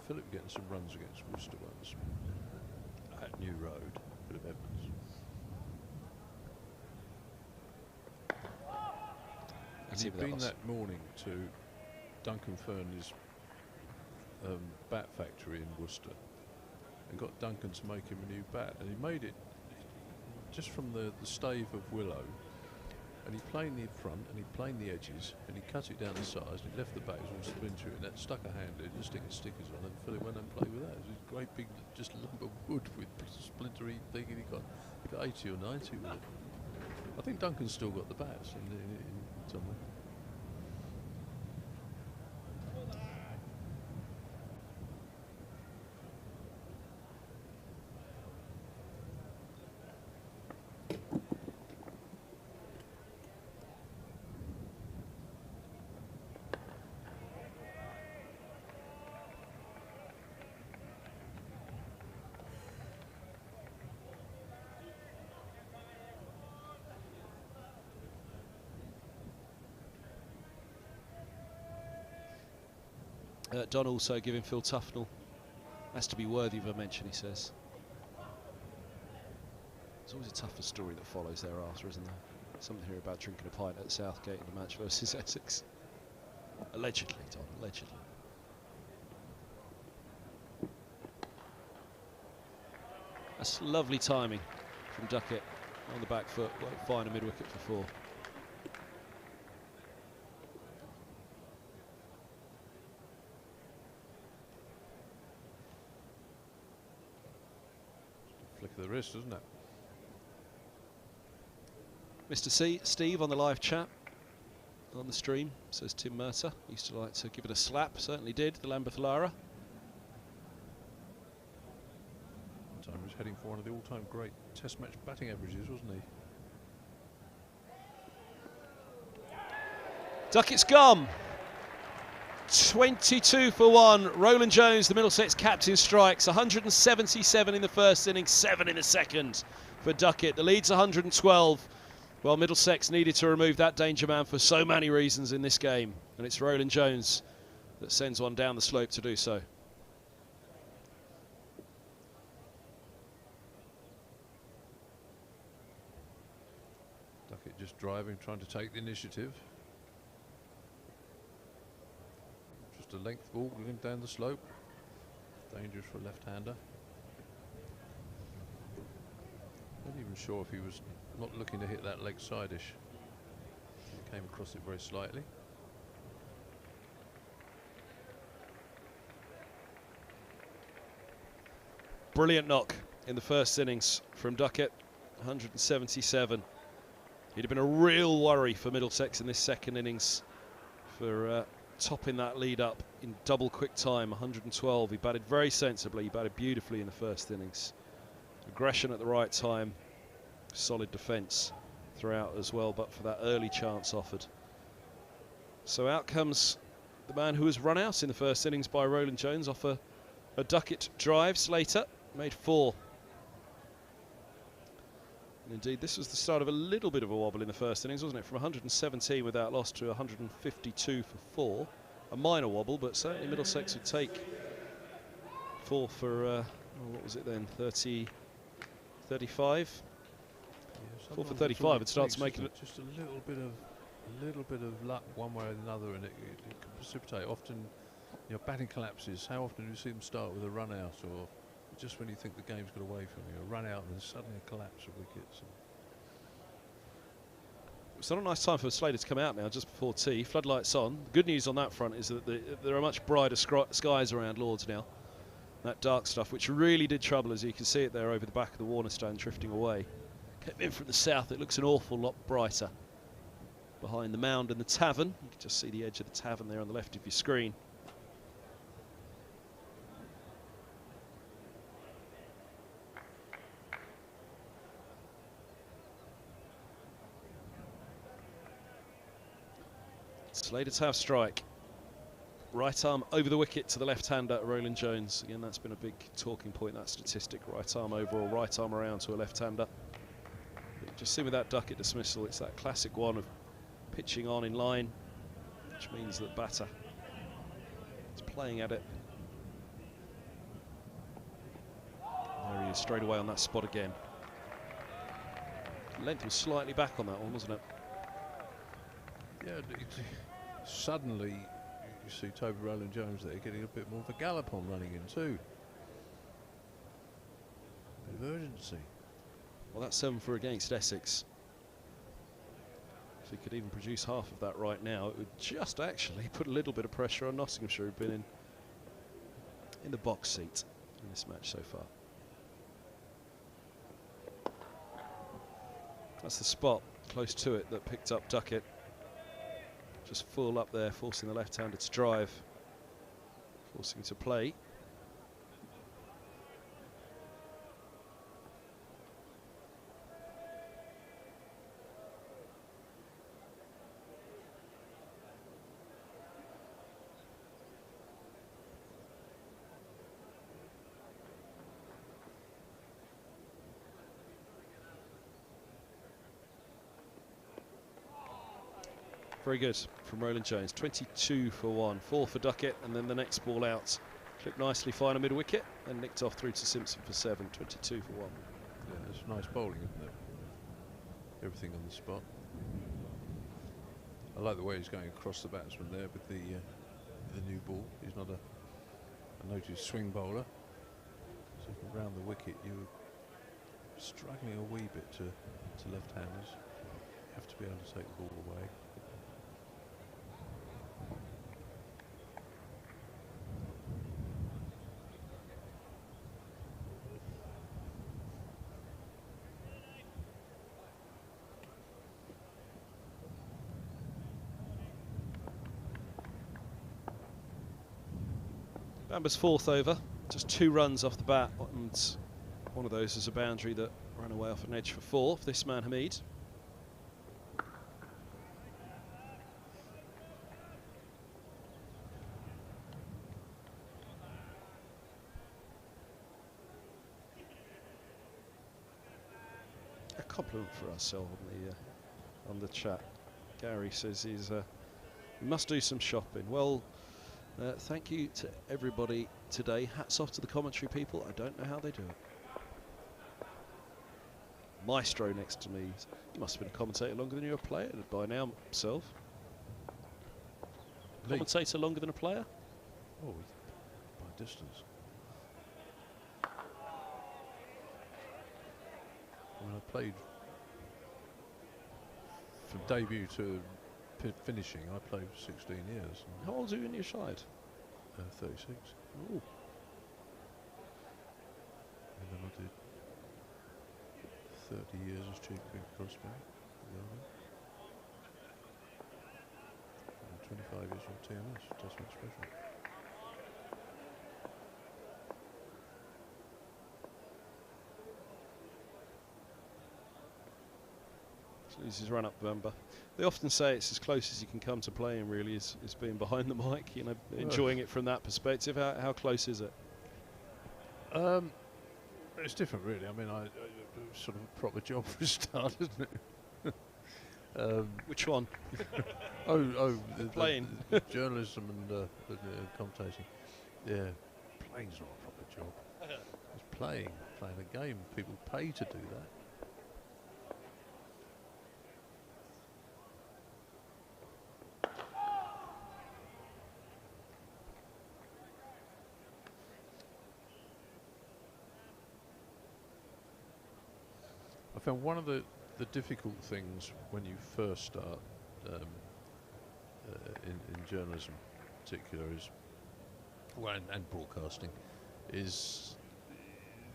Philip getting some runs against Worcester once at New Road. Philip Evans. And he'd been that morning to Duncan Fernley's bat factory in Worcester and got Duncan to make him a new bat, and he made it just from the stave of willow, and he planed the front and he planed the edges and he cut it down the sides and he left the base all splintery, and that stuck a hand in and sticking stickers on it, and Philip went and played with that. It was a great big just lump of wood with splintery thing, and he got 80 or 90 with it. I think Duncan's still got the bats in somewhere. Don also giving Phil Tufnell, has to be worthy of a mention, he says. There's always a tougher story that follows thereafter, isn't there? Something here about drinking a pint at Southgate in the match versus Essex. Allegedly, Don, allegedly. That's lovely timing from Duckett on the back foot, like fine a mid-wicket for 4. Flick of the wrist, isn't it? Mr. Steve on the live chat on the stream says Tim Mercer used to like to give it a slap, certainly did, the Lambeth Lara. Time he was heading for one of the all-time great Test match batting averages, wasn't he? Duckett's gone. 22 for 1. Roland-Jones, the Middlesex captain, strikes. 177 in the first innings, 7 in the second for Duckett. The lead's 112. Well, Middlesex needed to remove that danger man for so many reasons in this game. And it's Roland-Jones that sends one down the slope to do so. Duckett just driving, trying to take the initiative. Just a length ball going down the slope. Dangerous for a left-hander. Not even sure if he was not looking to hit that leg side-ish. He came across it very slightly. Brilliant knock in the first innings from Duckett, 177. He'd have been a real worry for Middlesex in this second innings for topping that lead up in double quick time, 112. He batted very sensibly, he batted beautifully in the first innings. Aggression at the right time, solid defence throughout as well, but for that early chance offered. So out comes the man who was run out in the first innings by Roland-Jones off a Duckett drive. Slater made 4. And indeed, this was the start of a little bit of a wobble in the first innings, wasn't it? From 117 without loss to 152 for 4. A minor wobble, but certainly Middlesex would take 4 for, what was it then, 35? Yeah, 4 for 35, it starts making it... Just a little bit of luck one way or another, and it can precipitate. Often, batting collapses. How often do you see them start with a run out, or just when you think the game's got away from you, a run out and then suddenly a collapse of wickets? It's not a nice time for Slater to come out now, just before tea. Floodlights on. The good news on that front is that there are much brighter skies around Lords now. That dark stuff, which really did trouble, as you can see it there over the back of the Warner stand, drifting away. Came in from the south, it looks an awful lot brighter. Behind the mound and the tavern, you can just see the edge of the tavern there on the left of your screen. Slater to have strike. Right arm over the wicket to the left-hander, Roland-Jones. Again, that's been a big talking point, that statistic. Right arm over or right arm around to a left-hander. Just see with that Duckett dismissal, it's that classic one of pitching on in line, which means that batter is playing at it. There he is, straight away on that spot again. Length was slightly back on that one, wasn't it? Yeah, suddenly you see Toby Roland-Jones there getting a bit more of a gallop on running in too. A bit of urgency. Well, that's 7 for against Essex. If he could even produce half of that right now, it would just actually put a little bit of pressure on Nottinghamshire, who've been in the box seat in this match so far. That's the spot close to it that picked up Duckett. Just full up there, forcing the left-hander to drive, forcing him to play. Very good from Roland-Jones. 22 for 1, 4 for Duckett, and then the next ball out. Clipped nicely, fine a mid-wicket, and nicked off through to Simpson for 7. 22 for 1. Yeah, it's nice bowling, isn't it? Everything on the spot. I like the way he's going across the batsman there with the new ball. He's not a noted swing bowler. So around the wicket, you're struggling a wee bit to left-handers. You have to be able to take the ball away. Bamber's 4th over, just 2 runs off the bat, and one of those is a boundary that ran away off an edge for 4 for this man Hamid. A compliment for ourselves on the chat. Gary says he must do some shopping. Well, thank you to everybody today. Hats off to the commentary people. I don't know how they do it. Maestro next to me. You must have been a commentator longer than you're a player by now, himself. Commentator longer than a player? Oh, by distance. When I played from debut to finishing, I played for 16 years. How old are you in your side? 36. Ooh. And then I did 30 years as chief cricket correspondent. 25 5 years on TMS. Does something special. Loses his run up, Bamber. They often say it's as close as you can come to playing, really, is being behind the mic, you know, enjoying it from that perspective. How close is it? It's different, really. I mean, I sort of a proper job for a start, isn't it? Which one? Playing. The journalism and the commentating. Yeah, playing's not a proper job. It's playing a game. People pay to do that. I found one of the difficult things when you first start in journalism, in particular, is and broadcasting, is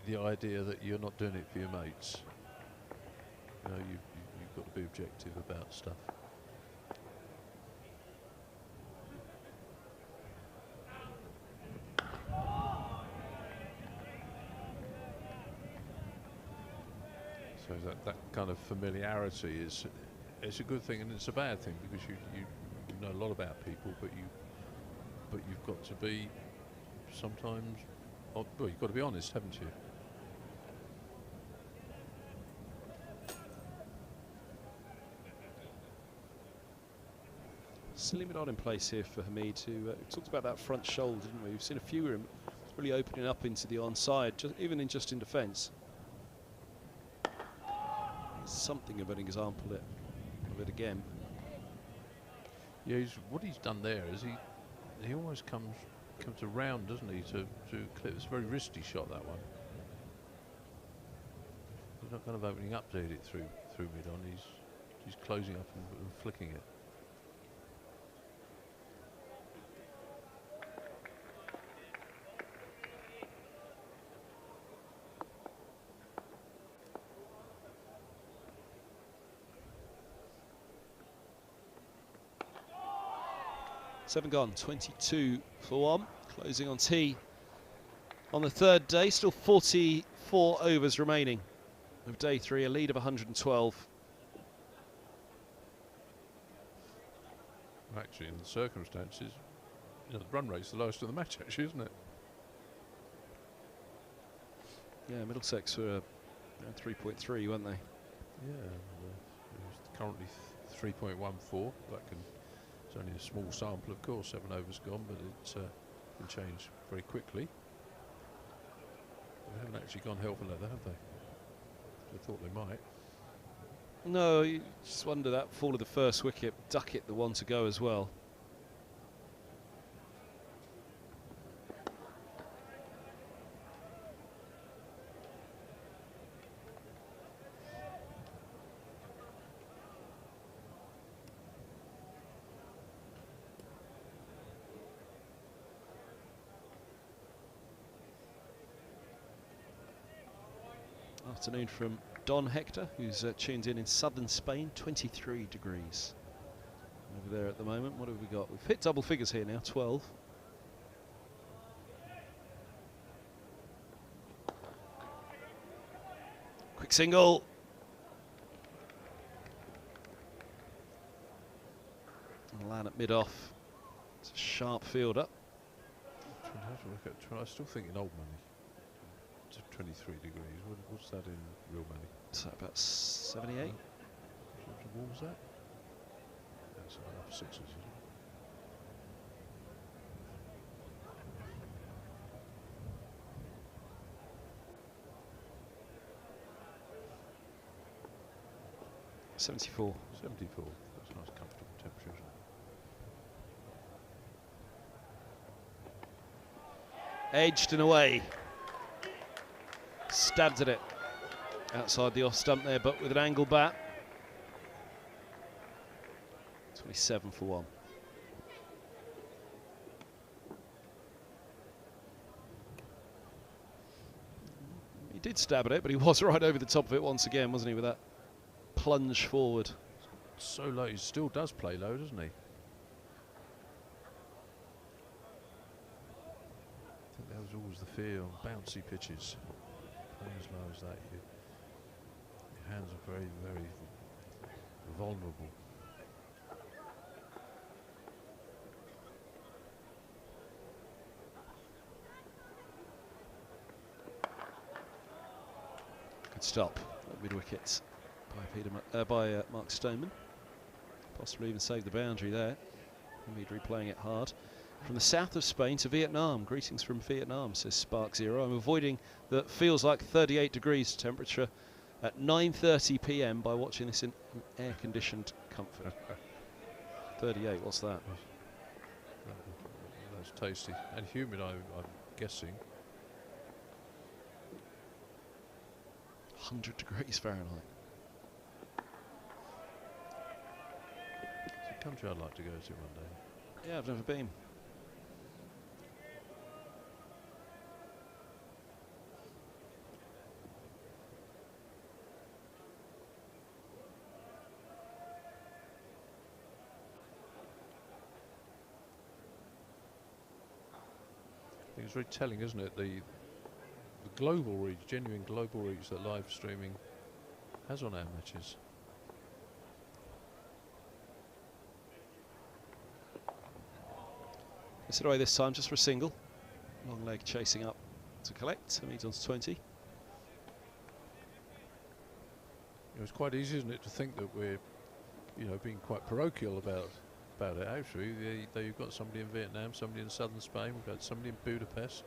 the idea that you're not doing it for your mates. You know, you've got to be objective about stuff. So that kind of familiarity it's a good thing and it's a bad thing, because you know a lot about people, but you've got to be sometimes, well, you've got to be honest, haven't you? Silly bit odd in place here for Hamid, who we talked about that front shoulder, didn't we? We've seen a few of him really opening up into the onside, even in defence. Something of an example of it again. Yeah, what he's done there is he almost comes around, doesn't he, to clip. It's a very risky shot, that one. He's not kind of opening up to hit it through mid-on. He's closing up and flicking it. Seven gone, 22 for 1. Closing on tee on the third day. Still 44 overs remaining of day 3. A lead of 112. Actually, in the circumstances, the run rate's the lowest of the match, actually, isn't it? Yeah, Middlesex were 3.3, weren't they? Yeah, it's currently 3.14. It's only a small sample, of course, 7 overs gone, but it can change very quickly. They haven't actually gone hell for leather, have they? I thought they might. No, you just wonder that fall of the first wicket. Duckett the one to go as well. Afternoon from Don Hector, who's tuned in southern Spain. 23 degrees over there at the moment. What have we got? We've hit double figures here now, 12. Quick single. And land at mid-off. It's a sharp fielder. I still think in old money. 23 degrees. What's that in real money? So about 78. What was that? That's enough sixes, isn't it? $74. 74. That's a nice comfortable temperature, isn't it? Edged and away. Stabbed at it outside the off stump there, but with an angle bat. 27 for 1. He did stab at it, but he was right over the top of it once again, wasn't he, with that plunge forward. So low, he still does play low, doesn't he? fear on bouncy pitches. Playing as low as that, your hands are very, very vulnerable. Good stop at mid wicket by Mark Stoneman. Possibly even saved the boundary there. Hamid replaying it hard. From the south of Spain to Vietnam. Greetings from Vietnam, says Spark Zero. I'm avoiding that feels like 38 degrees temperature at 9:30 p.m. by watching this in air-conditioned comfort. 38, what's that? That's tasty. And humid, I'm guessing. 100 degrees Fahrenheit. It's a country I'd like to go to one day. Yeah, I've never been. I think it's very telling, isn't it? The global reach, genuine global reach that live streaming has on our matches. It's away this time just for a single. Long leg chasing up to collect. Hamid's on to 20. It's quite easy, isn't it, to think that we're, being quite parochial about it. Actually, you've got somebody in Vietnam, somebody in southern Spain, we've got somebody in Budapest.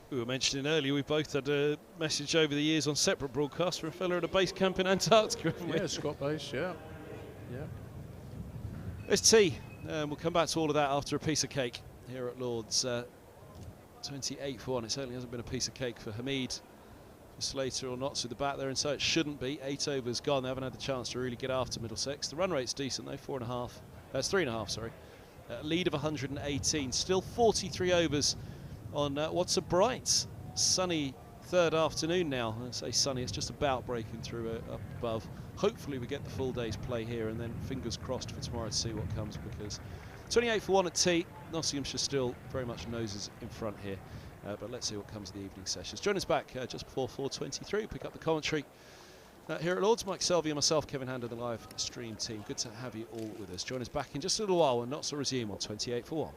We were mentioning earlier, we both had a message over the years on separate broadcasts from a fella at a base camp in Antarctica, haven't we? Yeah, Scott Base, yeah. It's tea. We'll come back to all of that after a piece of cake here at Lord's. 28 for 1. It certainly hasn't been a piece of cake for Hamid. Slater or not with the bat there, and so it shouldn't be. 8 overs gone. They haven't had the chance to really get after Middlesex. The run rate's decent though, 4.5. That's 3.5, sorry. Lead of 118. Still 43 overs on what's a bright, sunny third afternoon now. I say sunny, it's just about breaking through up above. Hopefully we get the full day's play here, and then fingers crossed for tomorrow to see what comes, because 28 for 1 at tea. Nottinghamshire still very much noses in front here. But let's see what comes of the evening sessions. Join us back just before 4:23. Pick up the commentary here at Lord's. Mike Selvey and myself, Kevin Hand, the live stream team. Good to have you all with us. Join us back in just a little while when Notts will resume on 28 for 1.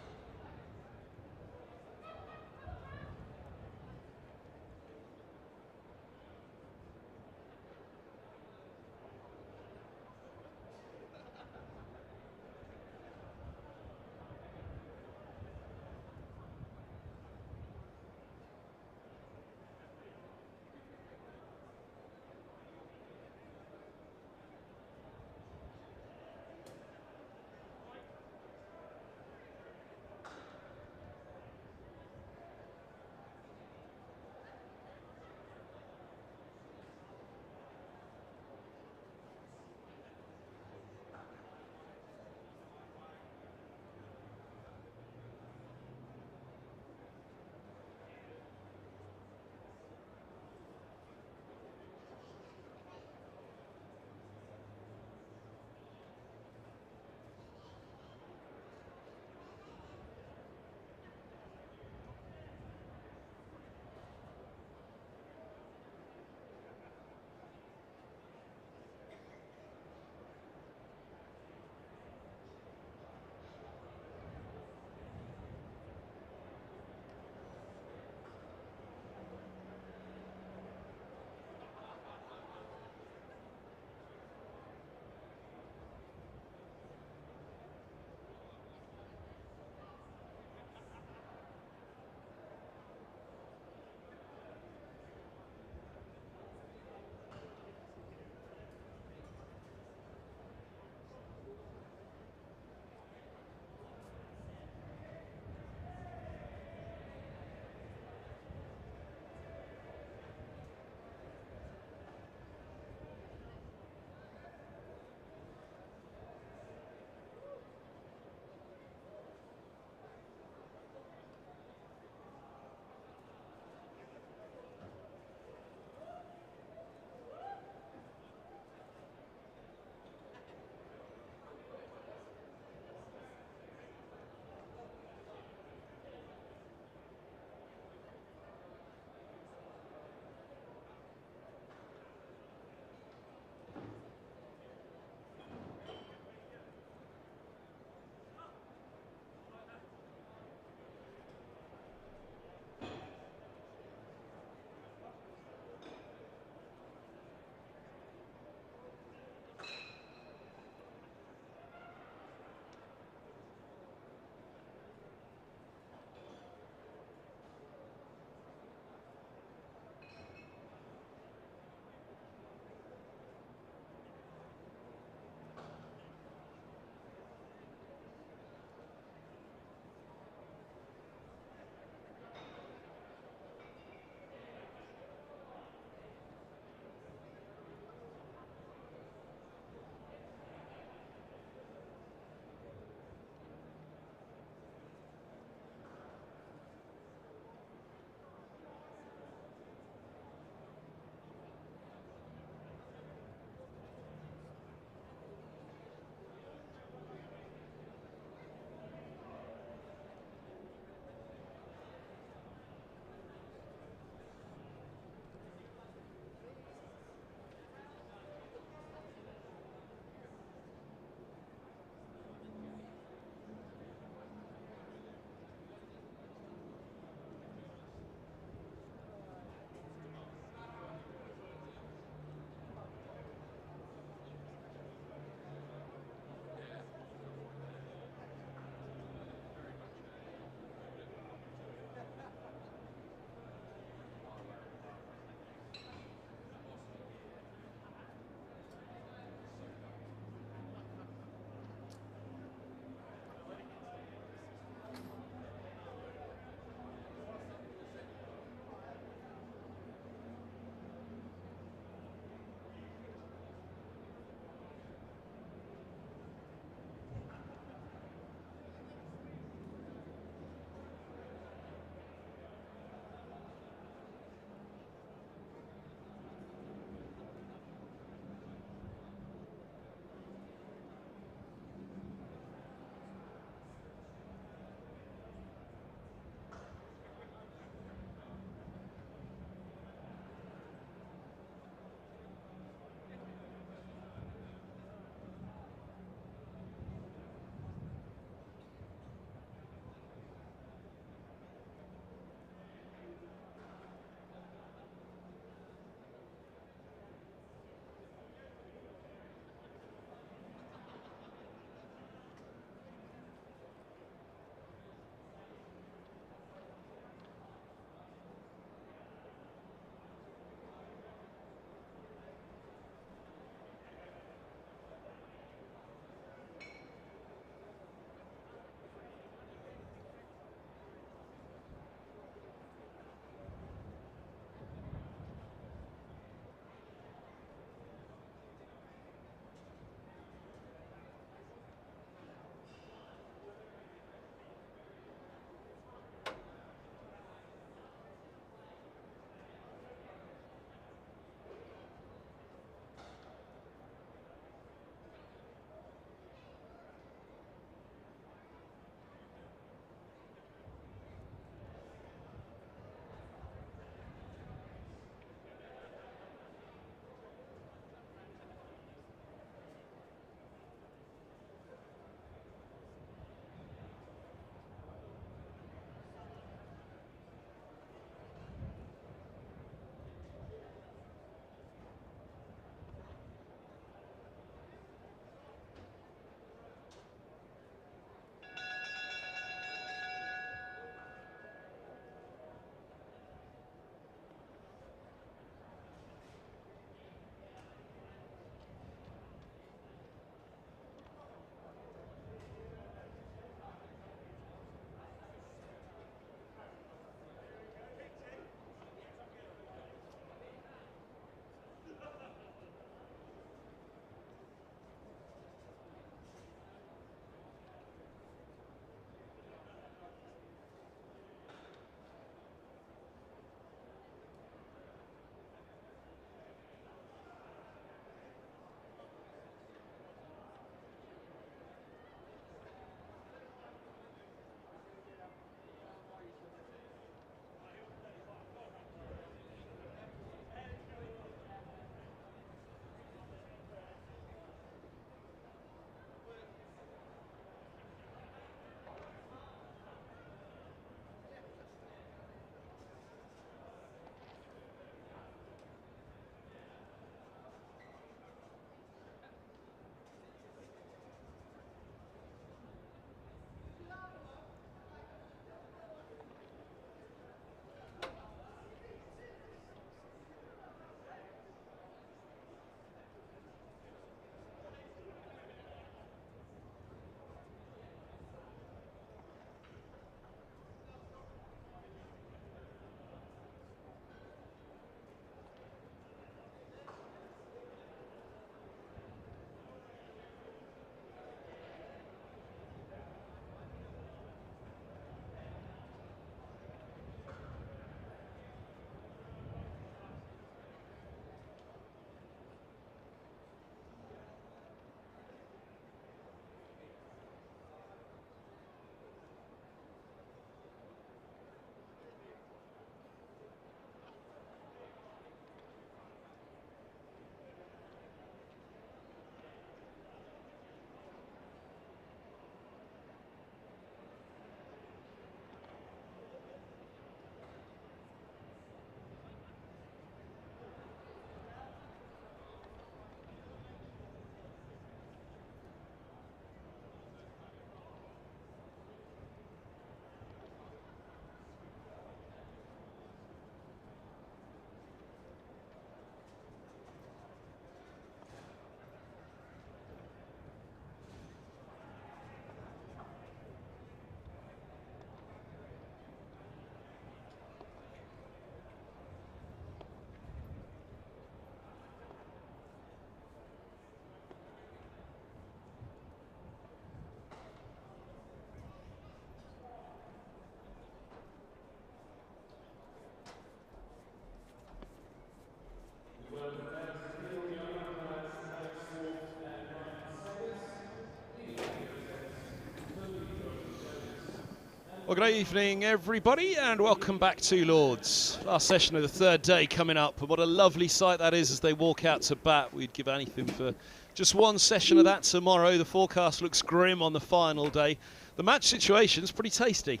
Well, good evening, everybody, and welcome back to Lords. Last session of the third day coming up, and what a lovely sight that is as they walk out to bat. We'd give anything for just one session of that tomorrow. The forecast looks grim on the final day. The match situation's pretty tasty.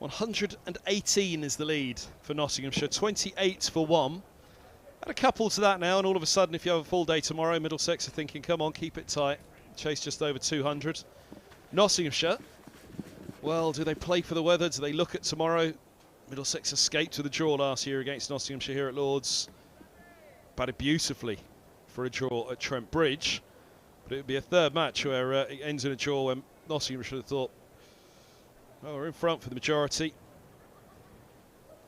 118 is the lead for Nottinghamshire, 28 for 1. Add a couple to that now, and all of a sudden, if you have a full day tomorrow, Middlesex are thinking, come on, keep it tight. Chase just over 200. Nottinghamshire, well, do they play for the weather? Do they look at tomorrow? Middlesex escaped with a draw last year against Nottinghamshire here at Lords. Batted beautifully for a draw at Trent Bridge. But it would be a third match where it ends in a draw when Nottinghamshire have thought, well, we're in front for the majority,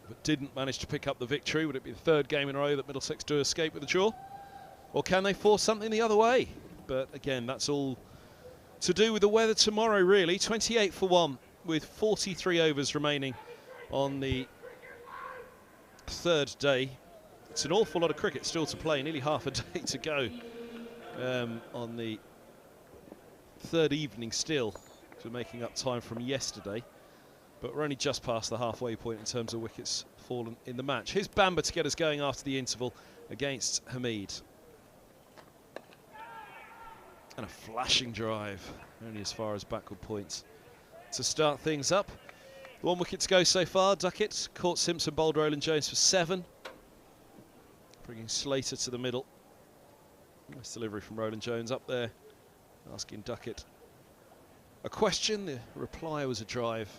but didn't manage to pick up the victory. Would it be the third game in a row that Middlesex do escape with a draw? Or can they force something the other way? But again, that's all to do with the weather tomorrow, really. 28 for 1 with 43 overs remaining on the third day. It's an awful lot of cricket still to play, nearly half a day to go on the third evening still. So making up time from yesterday. But we're only just past the halfway point in terms of wickets fallen in the match. Here's Bamber to get us going after the interval against Hamid. And a flashing drive, only as far as backward points. To start things up, 1 wicket to go so far. Duckett caught Simpson, bowled Roland-Jones for 7. Bringing Slater to the middle. Nice delivery from Roland-Jones up there, asking Duckett a question. The reply was a drive,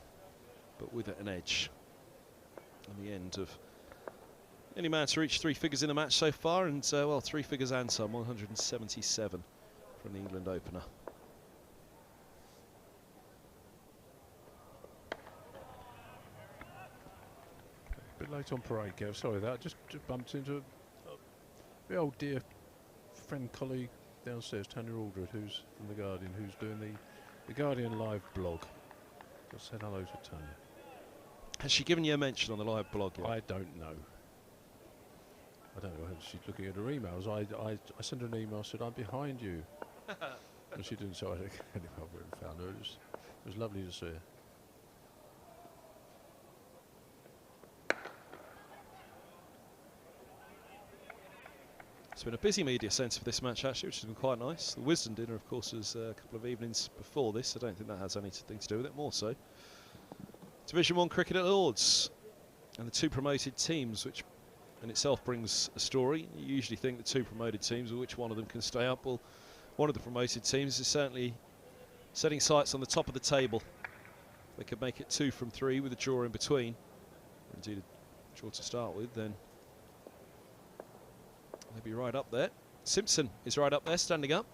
but with an edge. On the end of any man to reach 3 figures in the match so far, and well, 3 figures and some, 177 from the England opener. A bit late on parade, Kev. Sorry that. I just bumped into my old dear friend, colleague downstairs, Tanya Aldred, who's from The Guardian, who's doing the Guardian live blog. Just said hello to Tanya. Has she given you a mention on the live blog yet? I don't know. I don't know. She's looking at her emails. I sent her an email, said, I'm behind you. And she didn't, so I came over and found her. It was lovely to see her. It's been a busy media centre for this match, actually, which has been quite nice. The Wisdom dinner, of course, was a couple of evenings before this. I don't think that has anything to do with it, more so. Division 1 cricket at Lords. And the 2 promoted teams, which in itself brings a story. You usually think the 2 promoted teams, or which one of them can stay up. Well, one of the promoted teams is certainly setting sights on the top of the table. They could make it 2 from 3 with a draw in between. Or indeed a draw to start with, then they'll be right up there. Simpson is right up there, standing up.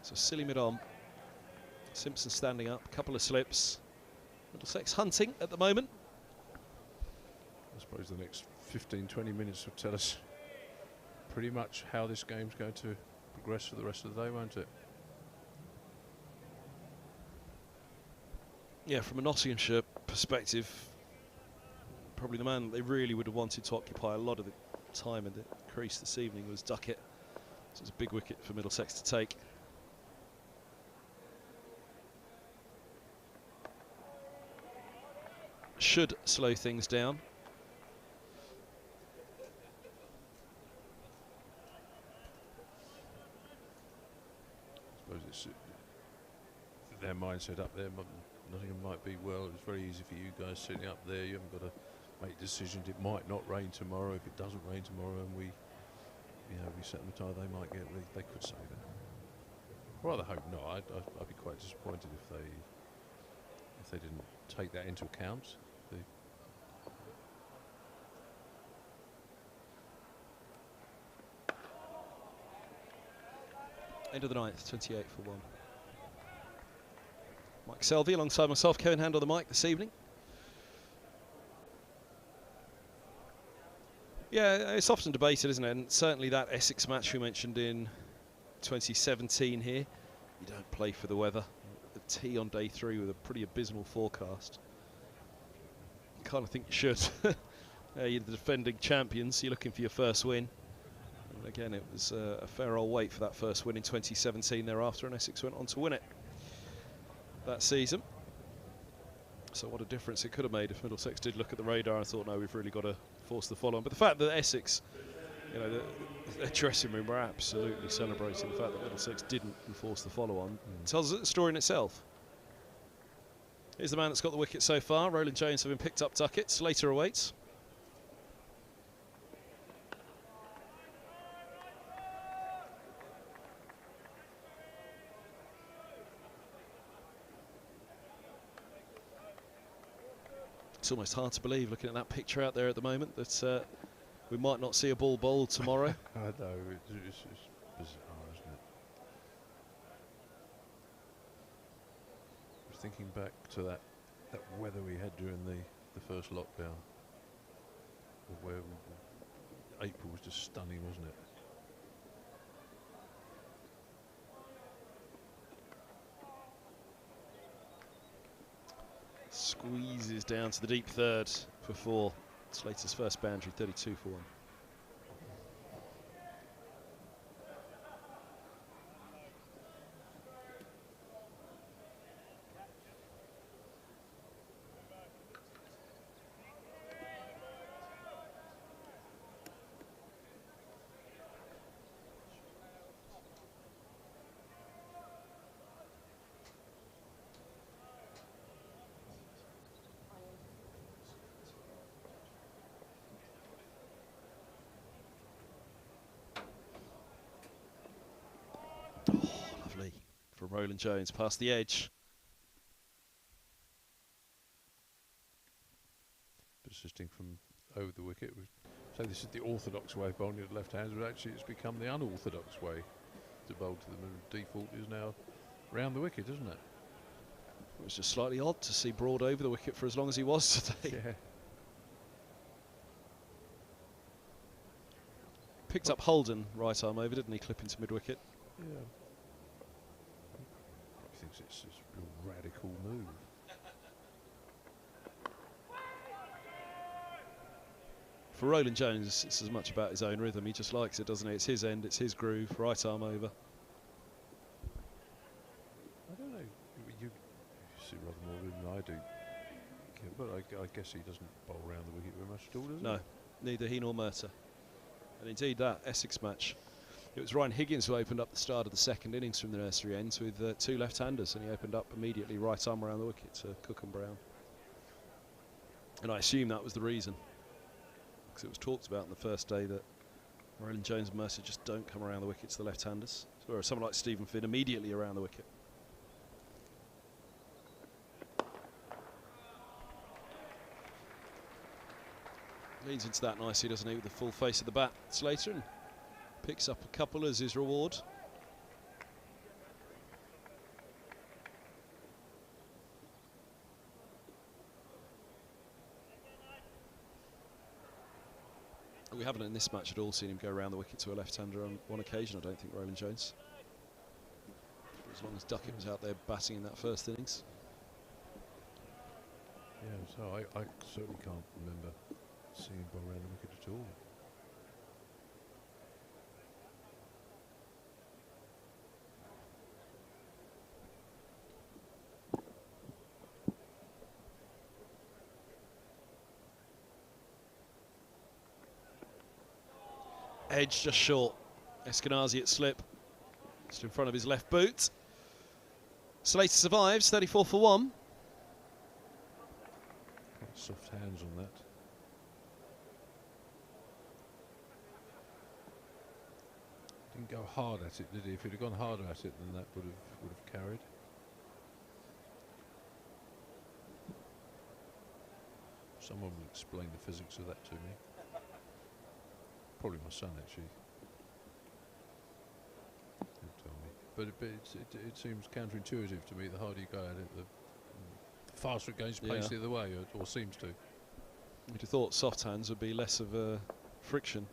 So silly mid-on. Simpson standing up, a couple of slips. Middlesex hunting at the moment. I suppose the next 15-20 minutes will tell us pretty much how this game's going to progress for the rest of the day, won't it? Yeah, from a Nottinghamshire perspective, probably the man they really would have wanted to occupy a lot of the time in the crease this evening was Duckett. So it's a big wicket for Middlesex to take. Should slow things down. I suppose it's their mindset up there. Nottingham might be, well, it's very easy for you guys sitting up there. You haven't got to make decisions. It might not rain tomorrow. If it doesn't rain tomorrow and we set them a tie, they might get. They could say that. Rather hope not. I'd be quite disappointed if they didn't take that into account. End of the 9th, 28 for 1. Mike Selvey alongside myself, Kevin Hand on the mic this evening. Yeah, it's often debated, isn't it? And certainly that Essex match we mentioned in 2017 here, you don't play for the weather. The tee on day 3 with a pretty abysmal forecast. You kind of think you should. You're the defending champions, you're looking for your first win. And again, it was a fair old wait for that first win in 2017 thereafter, and Essex went on to win it. that season. So what a difference it could have made if Middlesex did look at the radar and thought, no, we've really got to force the follow on. But the fact that Essex, you know, their dressing room were absolutely celebrating the fact that Middlesex didn't enforce the follow on tells us a story in itself. Here's the man that's got the wicket so far. Roland-Jones having picked up Duckett. Slater awaits. It's almost hard to believe, looking at that picture out there at the moment, that we might not see a ball bowled tomorrow. I know, it's bizarre, isn't it? I was thinking back to that weather we had during the first lockdown, where April was just stunning, wasn't it? Squeezes down to the deep third for 4. Slater's first boundary, 32 for 1. Lovely from Roland-Jones past the edge. Persisting from over the wicket. So this is the orthodox way of bowling at left hands, but actually it's become the unorthodox way to bowl to the middle. Default is now round the wicket, isn't it? It was just slightly odd to see Broad over the wicket for as long as he was today. Yeah. Picked up Holden right arm over, didn't he, clipping to mid-wicket? Yeah. He thinks it's a real radical move. For Roland-Jones, it's as much about his own rhythm. He just likes it, doesn't he? It's his end, it's his groove, right arm over. I don't know. You see rather more rhythm than I do. Okay, but I guess he doesn't bowl round the wicket very much at all, does he? No, neither he nor Murtagh. And indeed, that Essex match, it was Ryan Higgins who opened up the start of the second innings from the nursery ends with 2 left-handers, and he opened up immediately right arm around the wicket to Cook and Brown. And I assume that was the reason, because it was talked about on the first day that Roland-Jones and Mercer just don't come around the wicket to the left-handers, whereas someone like Stephen Finn immediately around the wicket. Leads into that nicely, doesn't he, with the full face of the bat, Slater, and picks up a couple as his reward. We haven't in this match at all seen him go around the wicket to a left-hander on one occasion, I don't think, Roland-Jones. As long as Duckett was out there batting in that first innings. Yeah, so I certainly can't remember seeing him bowl around the wicket at all. Edge just short. Eskenazi at slip. Just in front of his left boot. Slater survives, 34 for 1. Soft hands on that. Didn't go hard at it, did he? If he'd have gone harder at it, then that would have carried. Someone will explain the physics of that to me. Probably my son, actually. He'll tell me. But it seems counterintuitive to me. The harder you go at it, the faster it gains pace the other way, or seems to. You'd have thought soft hands would be less of a friction.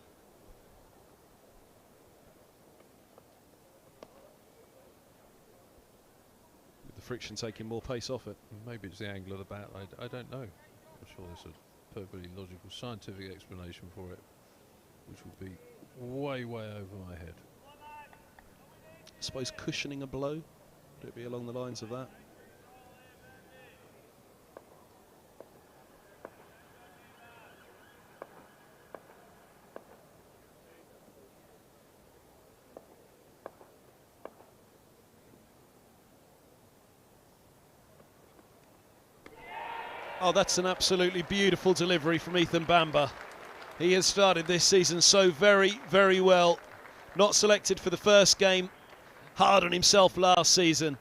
With the friction taking more pace off it. Maybe it's the angle of the bat. I don't know. I'm sure there's a perfectly logical scientific explanation for it, which would be way over my head. I suppose cushioning a blow. Would it be along the lines of that? Oh, that's an absolutely beautiful delivery from Ethan Bamber. He has started this season so very, very well. Not selected for the first game. Hard on himself last season.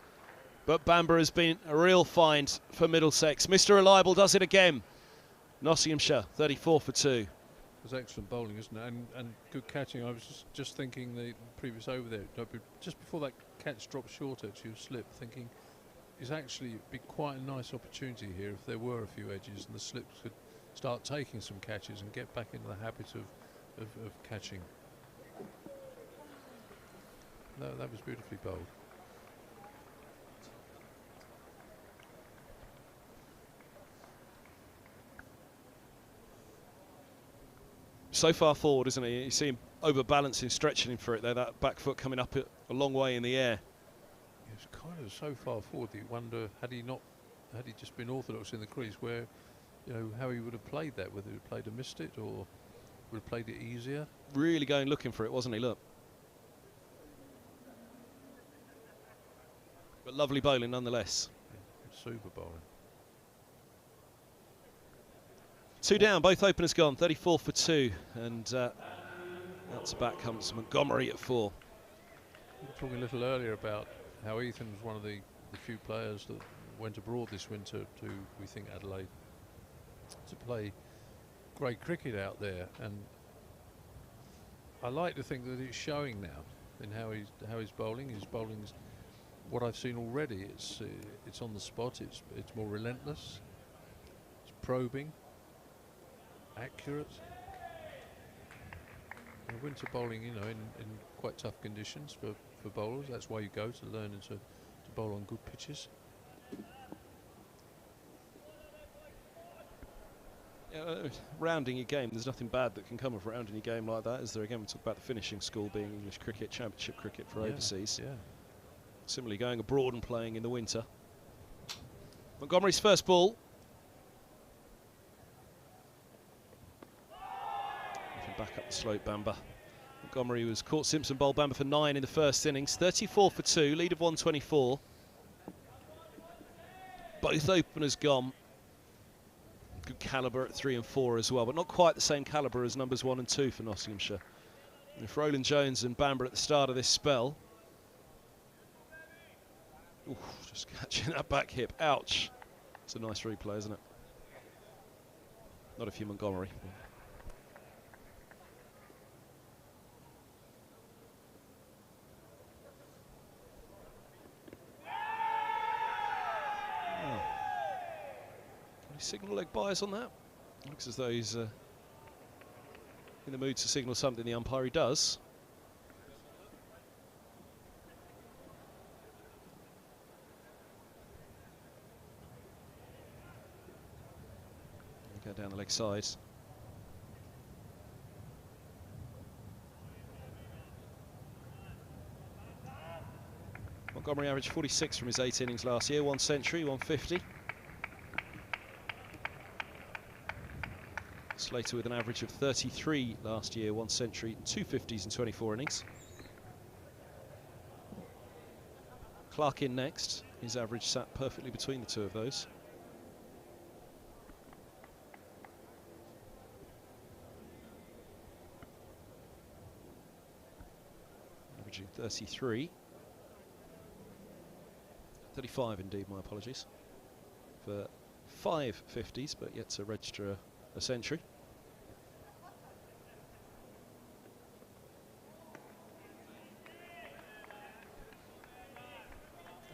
But Bamber has been a real find for Middlesex. Mr. Reliable does it again. Nottinghamshire, 34 for 2. It was excellent bowling, isn't it? And good catching. I was just thinking the previous over there, just before that catch dropped short at you, slip, thinking it's actually be quite a nice opportunity here if there were a few edges and the slips could start taking some catches and get back into the habit of catching. No, that was beautifully bowled. So far forward, isn't he? You see him overbalancing, stretching him for it there, that back foot coming up a long way in the air. It's kind of so far forward that you wonder, had he just been orthodox in the crease, where, you know, how he would have played that, whether he would have played a missed it or would have played it easier. Really going looking for it, wasn't he? Look. But lovely bowling nonetheless. Yeah, super bowling. 2 down, both openers gone, 34 for 2. And out to bat comes Montgomery at 4. We were talking a little earlier about how Ethan was one of the few players that went abroad this winter to, we think, Adelaide to play great cricket out there, and I like to think that it's showing now in how he's bowling. His bowling's what I've seen already. It's on the spot. It's more relentless. It's probing, accurate. And winter bowling, you know, in quite tough conditions for bowlers. That's why you go to learn to bowl on good pitches. Yeah, rounding your game, there's nothing bad that can come of rounding your game like that, is there? Again, we talk about the finishing school being English cricket, championship cricket for overseas. Yeah. Similarly, going abroad and playing in the winter. Montgomery's first ball. Moving back up the slope, Bamber. Montgomery was caught Simpson bowled Bamber for 9 in the first innings. 34 for 2, lead of 124. Both openers gone. Good calibre at 3 and 4 as well, but not quite the same calibre as numbers 1 and 2 for Nottinghamshire. And if Roland-Jones and Bamber at the start of this spell. Ooh, just catching that back hip. Ouch. It's a nice replay, isn't it? Not if you're Montgomery. Signal leg bias on that. Looks as though he's in the mood to signal something. The umpire, he does. Go down the leg side. Montgomery averaged 46 from his 8 innings last year. 1 century, 150. Slater with an average of 33 last year, 1 century, 2 50s and 24 innings. Clark in next. His average sat perfectly between the two of those. Averaging 33. 35 indeed, my apologies. For 5 50s, but yet to register a century.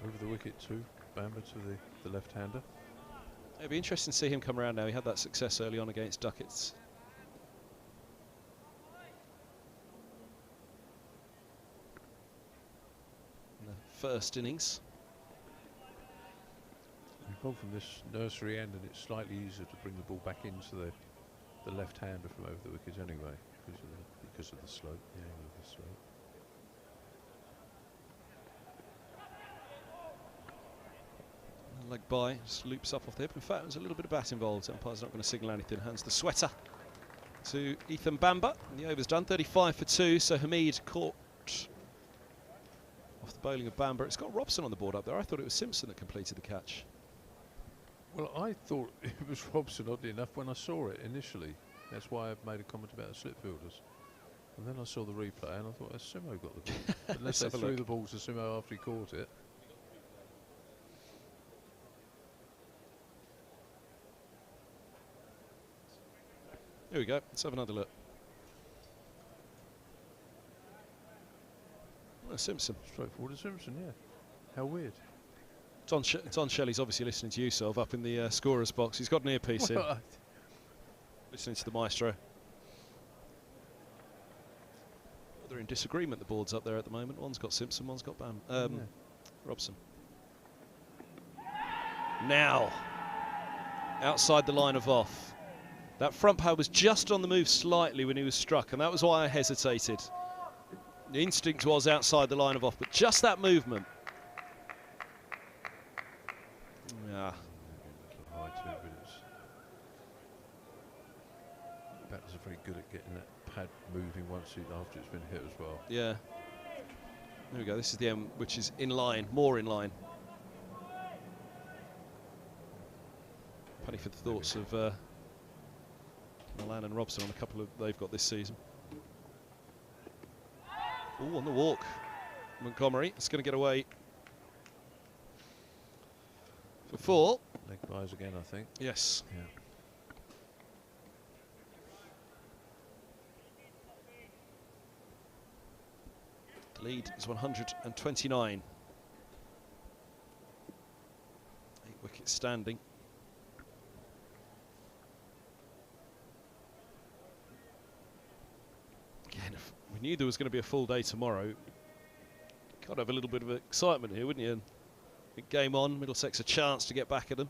Over the wicket too, Bamber to the left-hander. It'd be interesting to see him come around now. He had that success early on against Duckett. In the first innings. We've gone from this nursery end, and it's slightly easier to bring the ball back into the left-hander from over the wicket anyway, because of the slope, the angle of the slope. Leg by, just loops up off the hip. In fact, there's a little bit of bat involved. Umpire's not going to signal anything. Hands the sweater to Ethan Bamber. And the over's done, 35 for 2. So Hamid caught off the bowling of Bamber. It's got Robson on the board up there. I thought it was Simpson that completed the catch. Well, I thought it was Robson, oddly enough, when I saw it initially. That's why I made a comment about the slip fielders. And then I saw the replay and I thought, Simo got the ball. Unless they threw the ball to Simo after he caught it. Here we go. Let's have another look. Oh, Simpson. Straightforward to Simpson, yeah. How weird. Don Shelley's obviously listening to you, Sov, up in the scorer's box. He's got an earpiece in. Listening to the maestro. Well, they're in disagreement, the boards up there at the moment. One's got Simpson, one's got Robson. Now, outside the line of off. That front pad was just on the move slightly when he was struck, and that was why I hesitated. The instinct was outside the line of off, but just that movement. Yeah. Batters are very good at getting that pad moving after it's been hit as well. Yeah. There we go. This is the end, which is in line, more in line. Plenty for the thoughts of Milan and Robson on a couple of they've got this season. Oh, on the walk. Montgomery. It's going to get away. For 4. Leg byes again, I think. Yes. Yeah. The lead is 129. 8 wickets standing. Again, if we knew there was going to be a full day tomorrow, got to have a little bit of excitement here, wouldn't you? Big game on, Middlesex a chance to get back at them.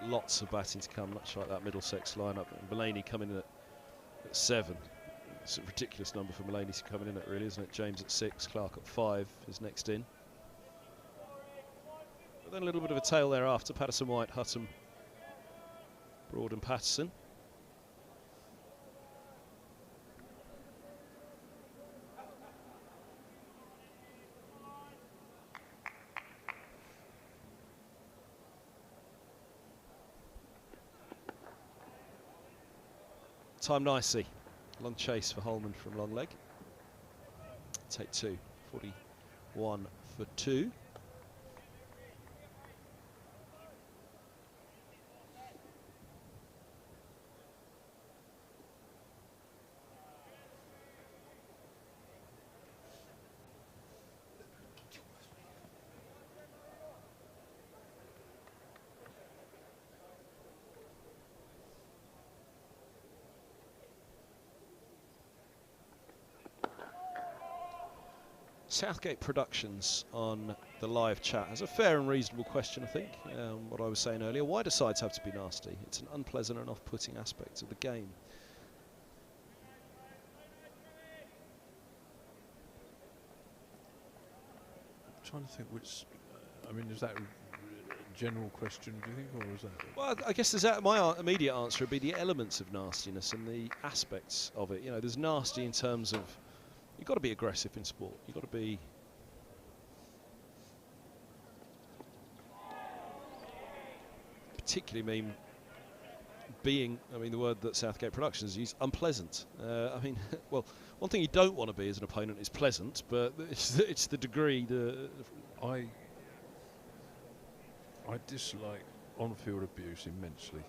Lots of batting to come, much like that Middlesex lineup. And Mulaney coming in at 7. It's a ridiculous number for Mulaney to come in at, really, isn't it? James at 6, Clark at 5 is next in. But then a little bit of a tail thereafter. Patterson, White, Hutton, Broad and Patterson. Time nicely. Long chase for Holman from long leg. Take 2. 41 for 2. Southgate Productions on the live chat has a fair and reasonable question, I think. What I was saying earlier, why do sides have to be nasty? It's an unpleasant and off-putting aspect of the game. I'm trying to think which. I mean, is that a general question, do you think, or is that? Well, I guess my immediate answer would be the elements of nastiness and the aspects of it. You know, there's nasty in terms of you've got to be aggressive in sport. You've got to be particularly the word that Southgate Productions use, unpleasant. I mean, well, one thing you don't want to be as an opponent is pleasant, but it's the degree. I dislike on-field abuse immensely.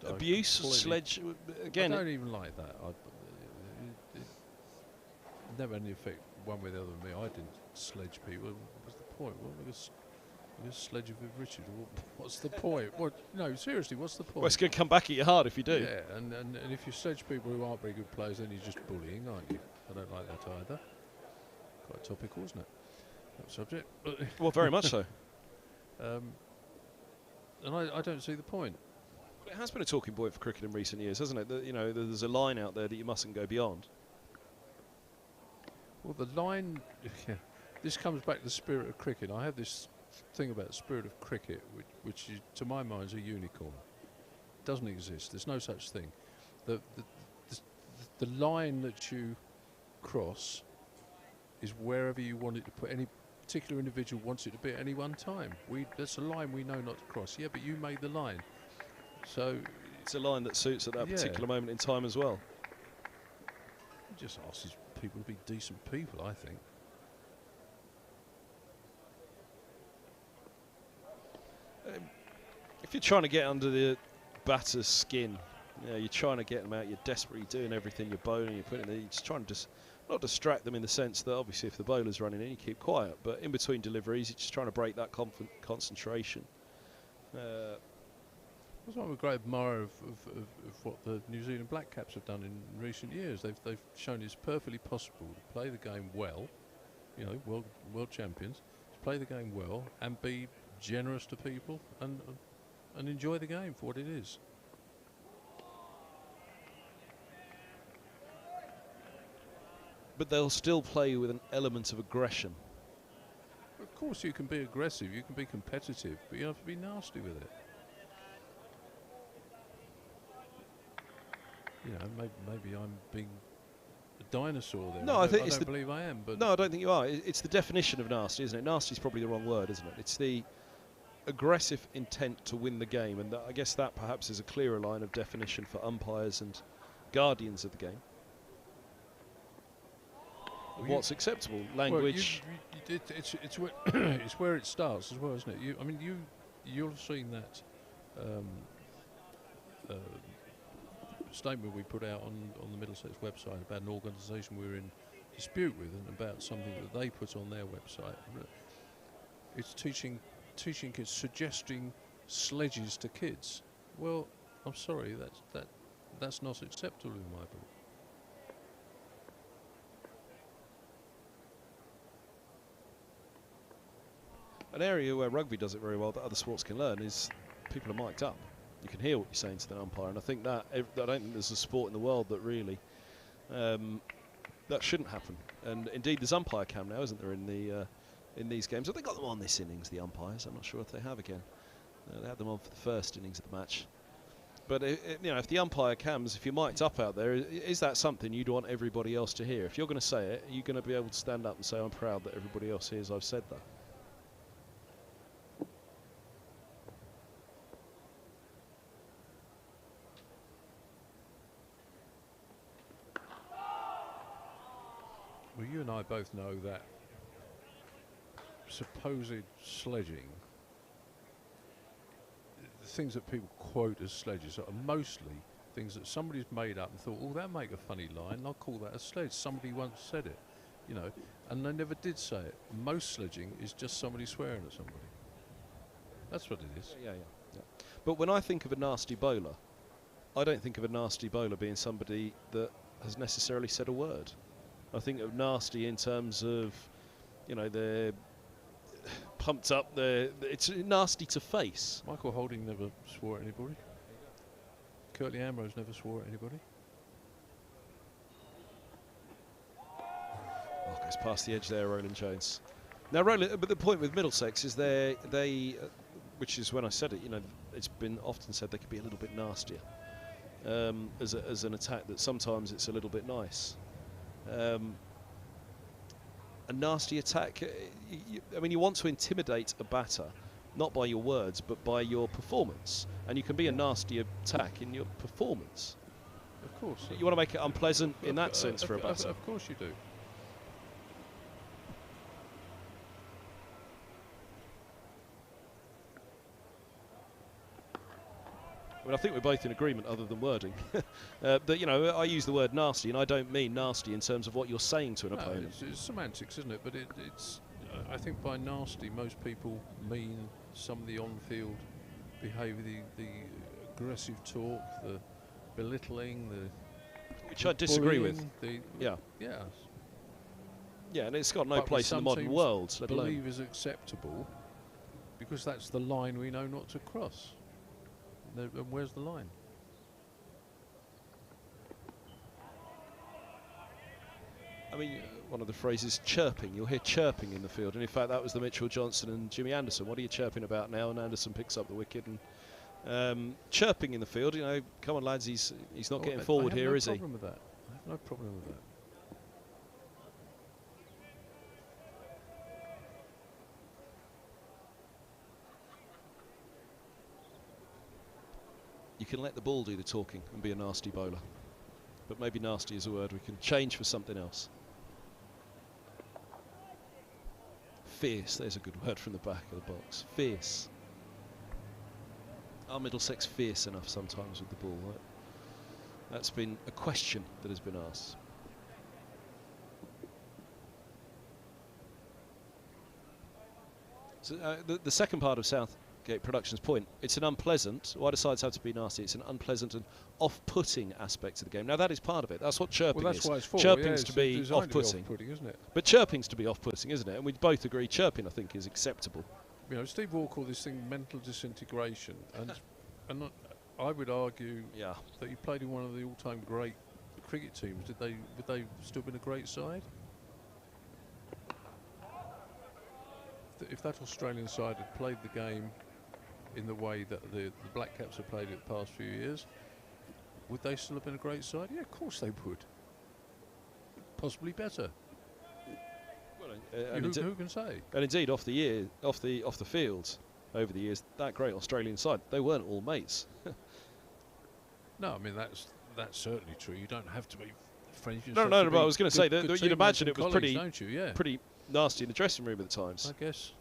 Abuse, sledge, again. I don't even like that. It never had any effect one way or the other on me. I didn't sledge people. What's the point? You're sledging with Richard. What's the point? What? No, seriously, what's the point? Well, it's going to come back at you hard if you do. Yeah, and if you sledge people who aren't very good players, then you're just bullying, aren't you? I don't like that either. Quite topical, isn't it? That subject. Well, very much so. And I don't see the point. It has been a talking point for cricket in recent years, hasn't it? That, you know, there's a line out there that you mustn't go beyond. Well, the line. Yeah, this comes back to the spirit of cricket. I have this thing about the spirit of cricket, which is, to my mind, is a unicorn. It doesn't exist. There's no such thing. The line that you cross is wherever you want it to put. particular individual wants it to be at any one time. That's a line we know not to cross. Yeah, but you made the line. So it's a line that suits at that yeah. particular moment in time as well. It just asks people to be decent people, I think. If you're trying to get under the batter's skin, you're trying to get them out, you're desperately doing everything, you're bowling, you're just trying to not distract them in the sense that obviously if the bowler's running in, you keep quiet, but in between deliveries, you're just trying to break that concentration. I'm a great admirer of what the New Zealand Black Caps have done in recent years. They've shown it's perfectly possible to play the game well, world champions, to play the game well and be generous to people and enjoy the game for what it is. But they'll still play with an element of aggression. Of course you can be aggressive, you can be competitive, but you have to be nasty with it. Maybe I'm being a dinosaur there. No, I don't believe I am. But no, I don't think you are. It's the definition of nasty, isn't it? Nasty is probably the wrong word, isn't it? It's the aggressive intent to win the game, and I guess that perhaps is a clearer line of definition for umpires and guardians of the game. What's acceptable language? Well, it's where it starts as well, isn't it? You'll have seen that statement we put out on the Middlesex website about an organisation we were in dispute with and about something that they put on their website. It's teaching kids, suggesting sledges to kids. Well, I'm sorry, that's not acceptable in my book. An area where rugby does it very well that other sports can learn is people are mic'd up. You can hear what you're saying to the umpire, and I think that I don't think there's a sport in the world that really that shouldn't happen. And indeed, there's umpire cam now, isn't there, in these games? Have they got them on this innings, the umpires? I'm not sure if they have again. They had them on for the first innings of the match. But if the umpire cams, if you're mic'd up out there, is that something you'd want everybody else to hear? If you're going to say it, are you going to be able to stand up and say, "I'm proud that everybody else hears I've said that"? Well, you and I both know that supposed sledging, the things that people quote as sledges are mostly things that somebody's made up and thought, "Oh, that'll make a funny line, I'll call that a sledge. Somebody once said it," and they never did say it. Most sledging is just somebody swearing at somebody. That's what it is. Yeah. But when I think of a nasty bowler, I don't think of a nasty bowler being somebody that has necessarily said a word. I think of nasty in terms of, they're pumped up. It's nasty to face. Michael Holding never swore at anybody. Curtly Ambrose never swore at anybody. Oh, goes past the edge there, Roland-Jones. Now, but the point with Middlesex is they, which is when I said it, it's been often said they could be a little bit nastier as an attack. That sometimes it's a little bit nice. A nasty attack. You want to intimidate a batter, not by your words, but by your performance. And you can be a nasty attack in your performance. Of course. You want to make it unpleasant in that sense for a batter. Of course you do. I think we're both in agreement, other than wording, that I use the word nasty, and I don't mean nasty in terms of what you're saying to an opponent. It's semantics, isn't it? But it's. I think by nasty, most people mean some of the on-field behaviour, the aggressive talk, the belittling, which I disagree with. Yeah, and it's got no place in the modern world. Let alone believe is acceptable because that's the line we know not to cross. And where's the line? One of the phrases, chirping. You'll hear chirping in the field, and in fact that was the Mitchell Johnson and Jimmy Anderson. What are you chirping about now? And Anderson picks up the wicket, and chirping in the field. Come on lads, he's not getting forward here, is he? I have no problem with that. you can let the ball do the talking and be a nasty bowler. But maybe nasty is a word we can change for something else. Fierce, there's a good word from the back of the box. Fierce. Are Middlesex fierce enough sometimes with the ball? Right? That's been a question that has been asked. So the second part of Southgate Productions' point, it's an unpleasant, why do sides have to be nasty? It's an unpleasant and off-putting aspect to the game. Now that is part of it. That's what chirping Well, that's is. what it's for. Chirping's Yeah, to be designed off-putting. Isn't it? But chirping's to be off-putting, isn't it? And we both agree chirping, I think, is acceptable. You know, Steve Waugh called this thing mental disintegration, and I would argue that you played in one of the all-time great cricket teams. Would they still been a great side? If that Australian side had played the game in the way that the Black Caps have played it the past few years, would they still have been a great side? Yeah, of course they would. Possibly better. Well, who can say? And indeed, off the field, over the years, that great Australian side, they weren't all mates. No, I mean that's certainly true. You don't have to be friends. No, but I was going to say that you'd imagine it was pretty, don't you? Yeah. Pretty nasty in the dressing room at the times. I guess.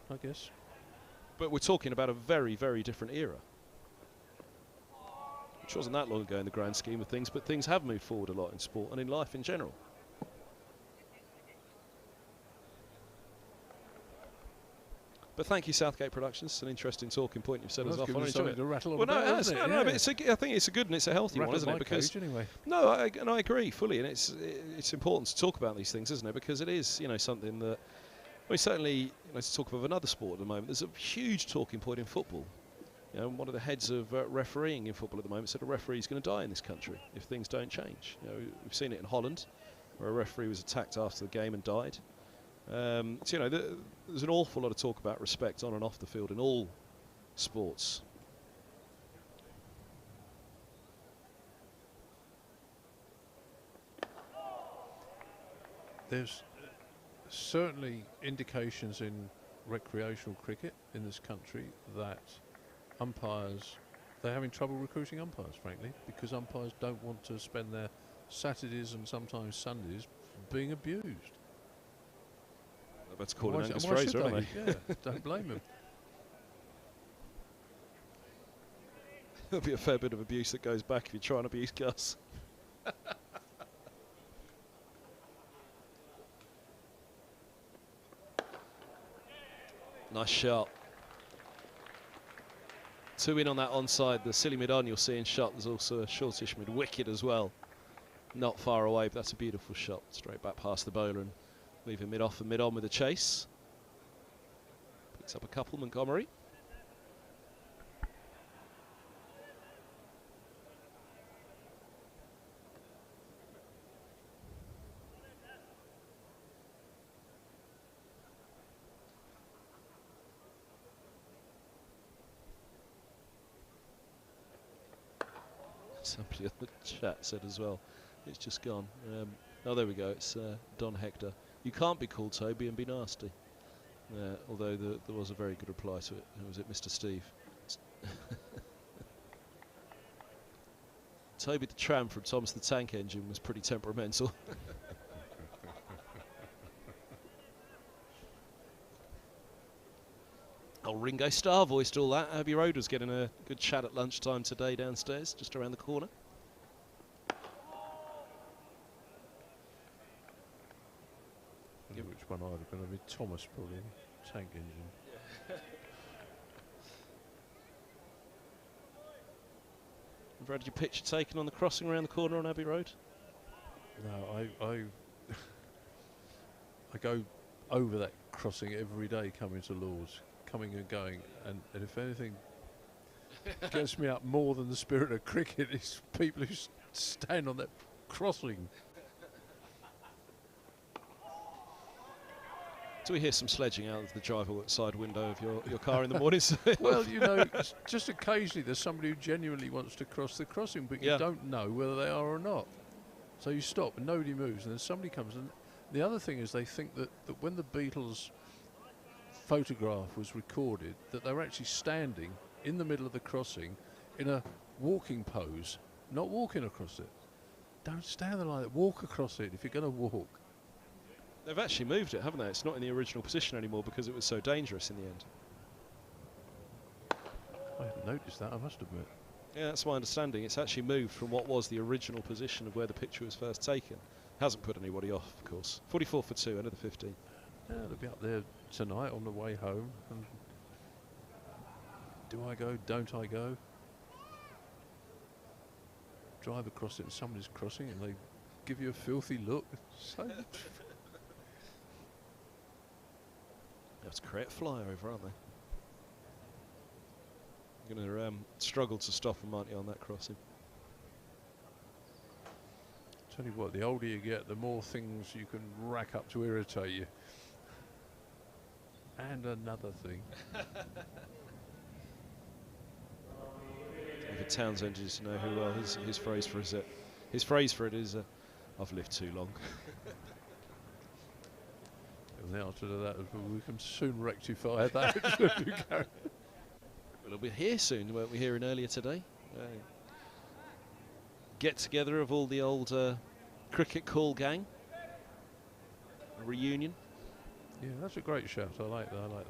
But we're talking about a very, very different era, which wasn't that long ago in the grand scheme of things. But things have moved forward a lot in sport and in life in general. But thank you, Southgate Productions. It's an interesting talking point you've said as well. I enjoy it. Well, no, it has. No, but I think it's a good and it's a healthy one, isn't it? Because anyway. No, I agree fully, and it's important to talk about these things, isn't it? Because it is, something that certainly, to talk of another sport at the moment. There's a huge talking point in football. One of the heads of refereeing in football at the moment said a referee is going to die in this country if things don't change. We've seen it in Holland, where a referee was attacked after the game and died. There's an awful lot of talk about respect on and off the field in all sports. There's certainly indications in recreational cricket in this country that they're having trouble recruiting umpires, frankly, because umpires don't want to spend their Saturdays and sometimes Sundays being abused. That's called an Angus Fraser, aren't they? Yeah, don't blame him. There'll be a fair bit of abuse that goes back if you try and abuse Gus. Nice shot. 2 in on that onside. The silly mid-on you'll see in shot. There's also a shortish mid-wicket as well. Not far away, but that's a beautiful shot. Straight back past the bowler and leaving mid-off and mid-on with a chase. Picks up a couple, Montgomery. Somebody on the chat said as well, it's just gone. Oh, there we go. It's Don Hector. You can't be called Toby and be nasty. Although there was a very good reply to it. Was it Mr. Steve? Toby the Tram from Thomas the Tank Engine was pretty temperamental. Oh, Ringo Starr voiced all that. Abbey Road was getting a good chat at lunchtime today downstairs, just around the corner. Which one I'd have been? I'd be Thomas, probably. Tank Engine. Ever had your picture taken on the crossing around the corner on Abbey Road? No, I go over that crossing every day coming to Lord's, coming and going, and if anything gets me up more than the spirit of cricket, it's people who stand on that crossing. Do we hear some sledging out of the driver side window of your car in the morning? Well, just occasionally there's somebody who genuinely wants to cross the crossing, but you don't know whether they are or not. So you stop and nobody moves, and then somebody comes. And the other thing is they think that when the Beatles photograph was recorded, that they were actually standing in the middle of the crossing in a walking pose, not walking across it. Don't stand there like that. Walk across it if you're going to walk. They've actually moved it, haven't they? It's not in the original position anymore because it was so dangerous in the end. I hadn't noticed that, I must admit. Yeah, that's my understanding. It's actually moved from what was the original position of where the picture was first taken. Hasn't put anybody off, of course. 44 for 2, another 15. Yeah, they'll be up there tonight on the way home. And do I go? Don't I go? Drive across it and somebody's crossing and they give you a filthy look. So That's a create a flyover, aren't they? Going to struggle to stop them, aren't you, on that crossing? tell you what, the older you get, the more things you can rack up to irritate you. And another thing. David Townsend is to know who well. His phrase for it is, "I've lived too long." And the answer to that is, well, we can soon rectify that. Well, it'll be here soon, weren't we, hearing earlier today? Get together of all the old cricket call gang. A reunion. Yeah, that's a great shout. I like that idea.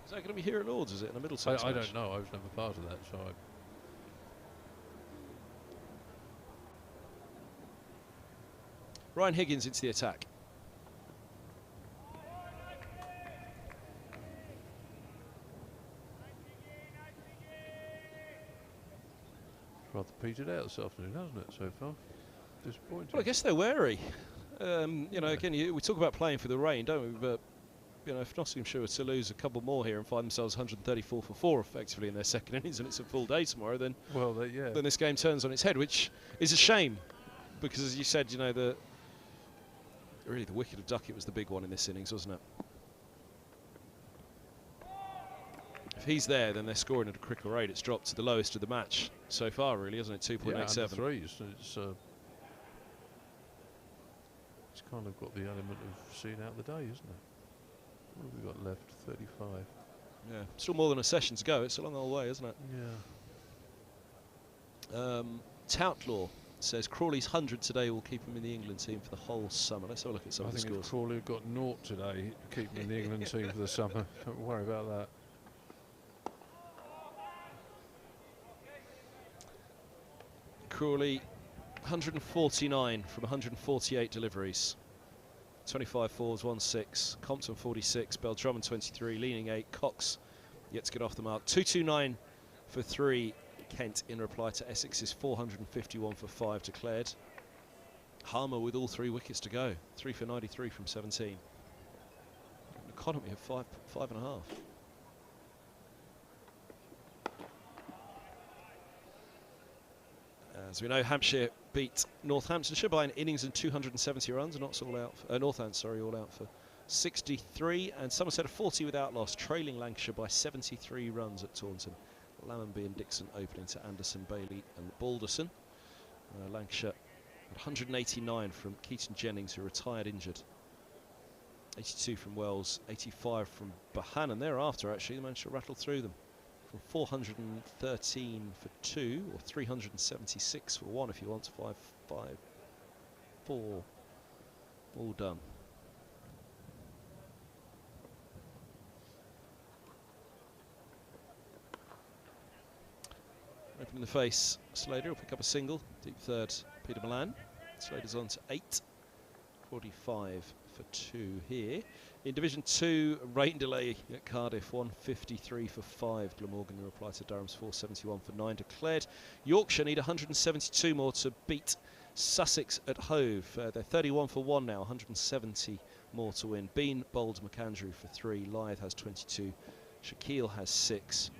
Is that going to be here at Lords? Is it in a Middlesex I match? don't know. I was never part of that, so Ryan Higgins into the attack. rather petered out this afternoon, hasn't it, so far? Disappointing. Well, I guess they're wary. You know, again, we talk about playing for the rain, don't we? But you know, if Nottinghamshire were to lose a couple more here and find themselves 134 for 4 effectively in their second innings, and it's a full day tomorrow, then then this game turns on its head, which is a shame, because as you said, you know, really the wicket of Duckett was the big one in this innings, wasn't it? If he's there, then they're scoring at a quicker rate. It's dropped to the lowest of the match so far, really, hasn't it? 2.87. Yeah, threes. It's kind of got the element of seeing out the day, isn't it? What have we got left? 35. Yeah, still more than a session to go. It's a long old way, isn't it? Yeah. Toutlaw says Crawley's 100 today will keep him in the England team for the whole summer. Let's have a look at some of the I think scores. if Crawley got 0 today, keep him in the England team for the summer. Don't worry about that. Crawley 149 from 148 deliveries. 25 fours, 1 6. Compton 46, Bell Drummond 23, leaning 8. Cox yet to get off the mark. 229 for 3. Kent in reply to Essex's 451 for 5 declared. Harmer with all 3 wickets to go. 3 for 93 from 17. An economy of 5.5. As we know, Hampshire beat Northamptonshire by an innings and 270 runs. All out. Northants, all out for 63. And Somerset a 40 without loss, trailing Lancashire by 73 runs at Taunton. Lammonby and Dixon opening to Anderson, Bailey and Balderson. Lancashire at 189 from Keaton Jennings, who retired injured. 82 from Wells, 85 from Bohannon. Thereafter, actually, they managed to rattle through them. From 413 for 2, or 376 for 1 if you want, 5, 5, 4. All done. Opening the face, Slater will pick up a single. Deep third, Peter Milan. Slater's on to 8. 45 for 2 here. In Division 2, rain delay at Cardiff, 153 for 5. Glamorgan in reply to Durham's 471 for 9 declared. Yorkshire need 172 more to beat Sussex at Hove. They're 31 for 1 now, 170 more to win. Bean bowled McAndrew for 3. Lyth has 22. Shaquille has 6.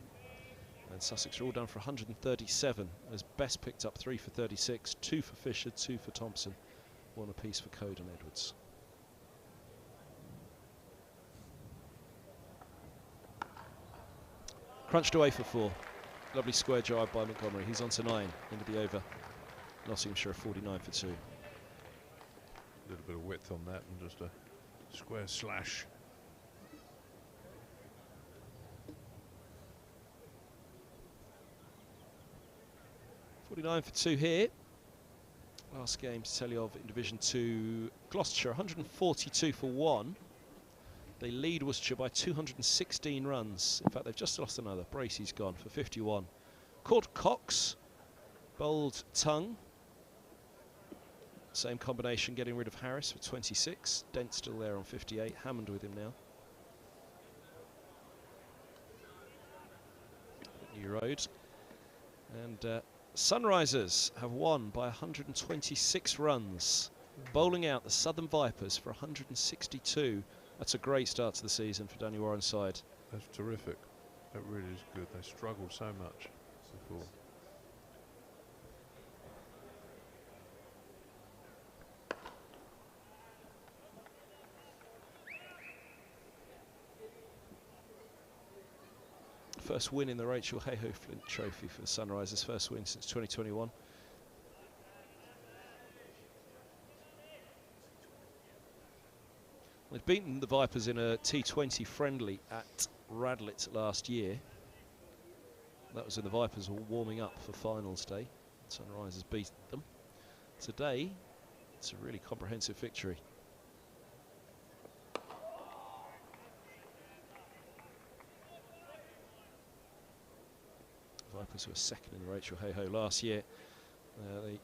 And Sussex are all done for 137, as Best picked up 3 for 36, 2 for Fisher, 2 for Thompson, 1 apiece for Code and Edwards. Crunched away for 4. Lovely square drive by Montgomery. He's on to 9 into the over. Nottinghamshire 49 for 2. A little bit of width on that and just a square slash. 49 for 2 here. Last game to tell you of in Division 2, Gloucestershire 142 for 1. They lead Worcestershire by 216 runs. In fact, they've just lost another. Bracey's gone for 51. Court Cox, bowled Tongue. Same combination, getting rid of Harris for 26. Dent still there on 58. Hammond with him now. New Road. And Sunrisers have won by 126 runs. Bowling out the Southern Vipers for 162. That's a great start to the season for Danny Warren's side. That's terrific. That really is good. They struggled so much before. First win in the Rachel Hayhoe Flint Trophy for the Sunrisers. First win since 2021. They'd beaten the Vipers in a T20 friendly at Radlett last year. That was when the Vipers were warming up for finals day. Sunrisers beat them. Today, it's a really comprehensive victory. Vipers were second in the Rachel Hayhoe last year. They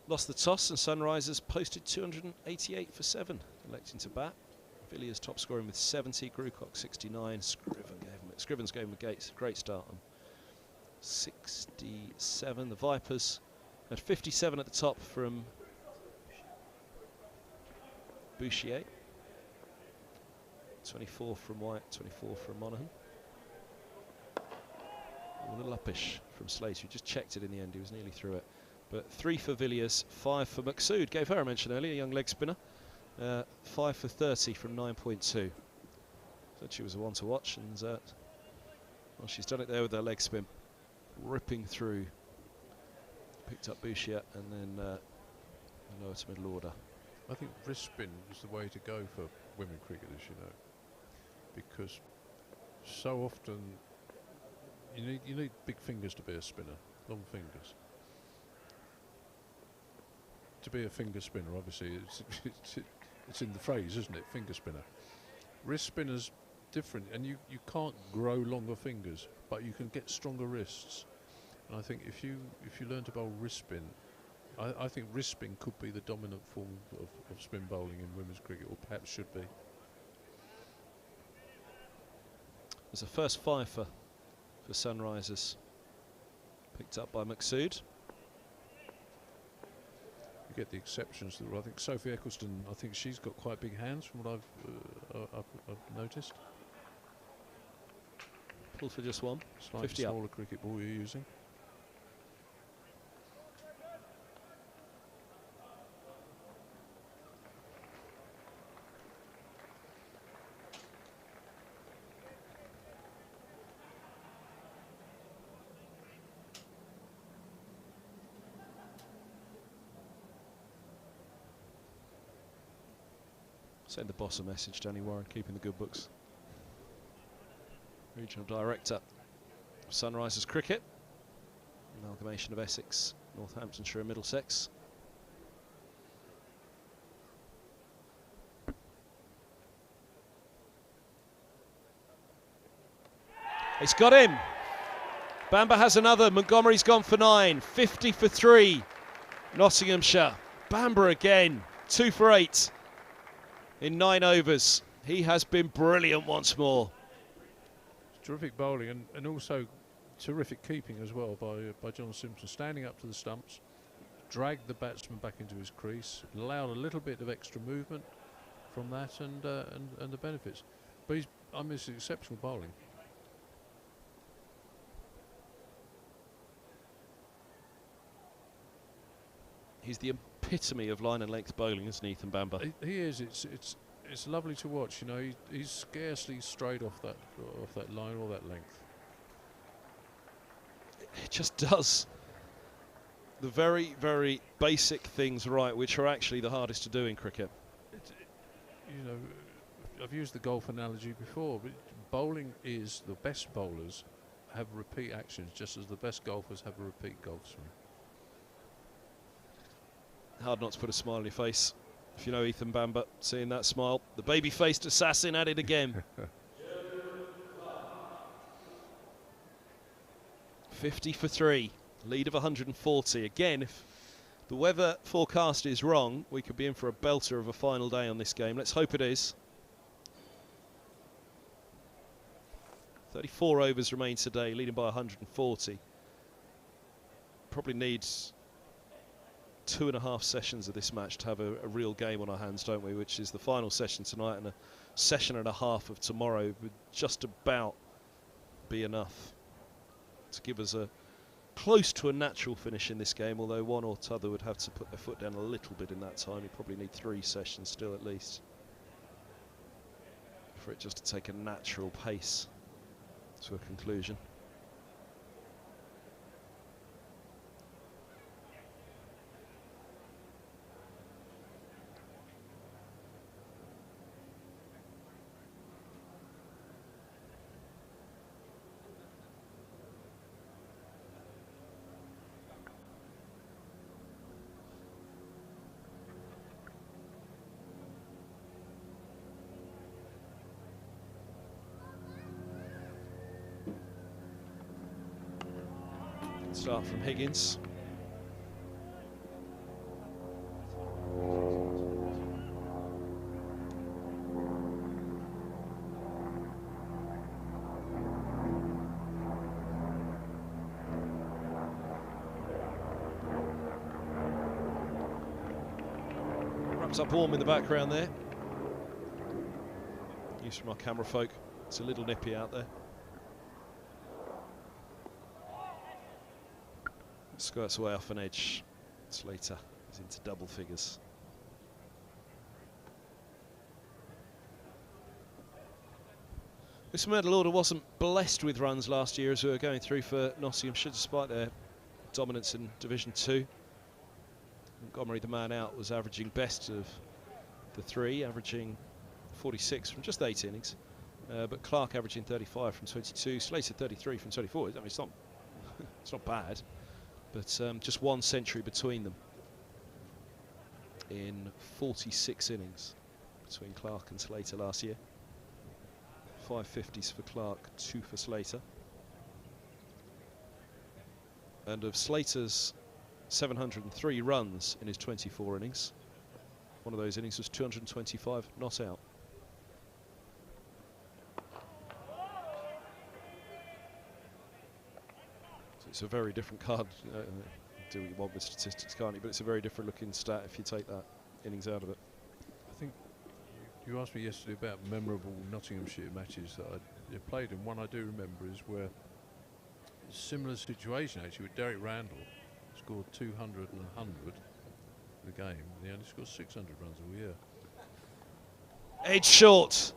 lost the toss and Sunrisers posted 288 for 7, electing to bat. Villiers top scoring with 70, Grucock 69, Scrivens gave him a great start on 67. The Vipers had 57 at the top from Bouchier, 24 from White, 24 from Monaghan. A little uppish from Slater, who just checked it in the end. He was nearly through it. But 3 for Villiers, 5 for Maqsood. Gave her a mention earlier, a young leg spinner. 5 for 30 from 9.2. Said she was the one to watch, and well, she's done it there with her leg spin, ripping through. Picked up Bouchier and then the lower to middle order. I think wrist spin is the way to go for women cricketers, you know, because so often you need big fingers to be a spinner, long fingers. To be a finger spinner, obviously, it's in the phrase, isn't it? Finger spinner. Wrist spinner's different, and you can't grow longer fingers, but you can get stronger wrists. And I think if you learn to bowl wrist spin, I think wrist spin could be the dominant form of spin bowling in women's cricket, or perhaps should be. There's a first 5 for Sunrisers, picked up by Maqsood. You get the exceptions. I think Sophie Eccleston, I think she's got quite big hands from what I've noticed. Pull for just 1. Slightly 50 smaller up. cricket ball you're using. Send the boss a message, Danny Warren, keeping the good books. Regional Director of Sunrisers Cricket. Amalgamation of Essex, Northamptonshire and Middlesex. He's got him. Bamber has another. Montgomery's gone for 9. 50 for 3. Nottinghamshire. Bamber again. 2 for 8. In 9 overs. He has been brilliant once more. Terrific bowling and also terrific keeping as well by John Simpson, standing up to the stumps, dragged the batsman back into his crease, allowed a little bit of extra movement from that and the benefits. But it's exceptional bowling. He's the epitome of line and length bowling, isn't he, Ethan Bamber? He is. It's lovely to watch. You know, he's scarcely strayed off that line or that length. It just does the very, very basic things right, which are actually the hardest to do in cricket. You know, I've used the golf analogy before, but bowling is the best bowlers have repeat actions, just as the best golfers have a repeat golf swing. Hard not to put a smile on your face. If you know Ethan Bamber, seeing that smile. The baby-faced assassin at it again. 50 for 3. Lead of 140. Again, if the weather forecast is wrong, we could be in for a belter of a final day on this game. Let's hope it is. 34 overs remain today, leading by 140. Probably needs 2.5 sessions of this match to have a real game on our hands, don't we? Which is the final session tonight and a session and a half of tomorrow would just about be enough to give us a close to a natural finish in this game, although one or t'other would have to put their foot down a little bit in that time. You probably need 3 sessions still at least for it just to take a natural pace to a conclusion. Start from Higgins. Wraps up warm in the background there. Use from our camera folk. It's a little nippy out there. Skirts away off an edge. Slater is into double figures. This medal order wasn't blessed with runs last year as we were going through for Nottinghamshire, despite their dominance in Division 2. Montgomery, the man out, was averaging best of the 3, averaging 46 from just 8 innings. But Clark averaging 35 from 22, Slater 33 from 24. I mean, it's not bad. But just 1 century between them in 46 innings between Clark and Slater last year. 5 50s for Clark, 2 for Slater. And of Slater's 703 runs in his 24 innings, one of those innings was 225 not out. It's a very different card. Do what you want with statistics, can't you? But it's a very different looking stat if you take that innings out of it. I think you asked me yesterday about memorable Nottinghamshire matches that I played, and one I do remember is where a similar situation actually with Derek Randall scored 200 and 100 in the game, and he only scored 600 runs all year. Edge short.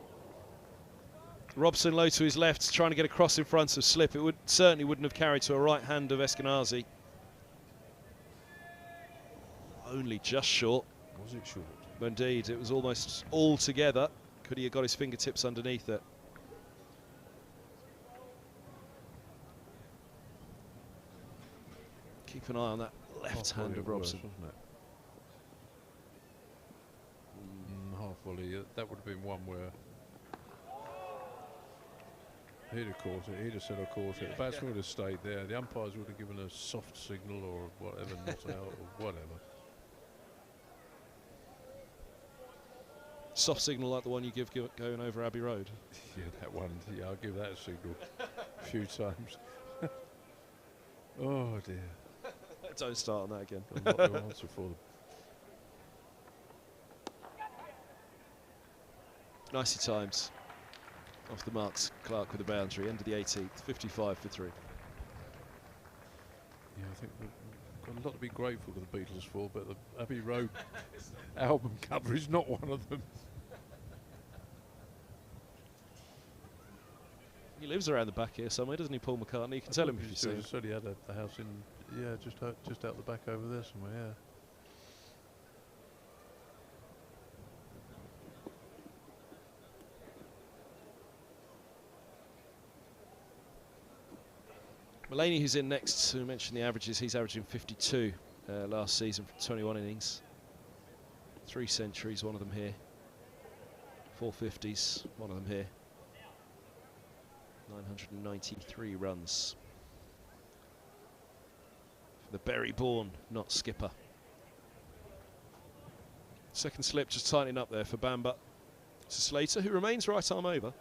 Robson low to his left, trying to get across in front of slip. It certainly wouldn't have carried to a right hand of Eskenazi. Only just short. Was it short? Indeed, it was almost all together. Could he have got his fingertips underneath it? Keep an eye on that left hand of Robson. Wasn't it? Half volley. That would have been one where he'd have caught it, he'd have said I caught it, the batsman would have stayed there, the umpires would have given a soft signal or whatever, not out or whatever. Soft signal like the one you give going over Abbey Road? Yeah, that one, yeah, I'll give that a signal a few times. Oh dear. Don't start on that again. I'm not the answer for them. Nicely times. Off the marks, Clark with a boundary, end of the 18th, 55 for 3. Yeah, I think we've got a lot to be grateful to the Beatles for, but the Abbey Road album cover is not one of them. He lives around the back here somewhere, doesn't he, Paul McCartney? You can tell him if you see him. Said he had a house in, yeah, just out the back over there somewhere, yeah. Mullaney, who's in next, who mentioned the averages, he's averaging 52 last season from 21 innings. 3 centuries, one of them here. 4 50s, one of them here. 993 runs. For the Bury-born, not skipper. Second slip just tightening up there for Bamber. To Slater, who remains right arm over.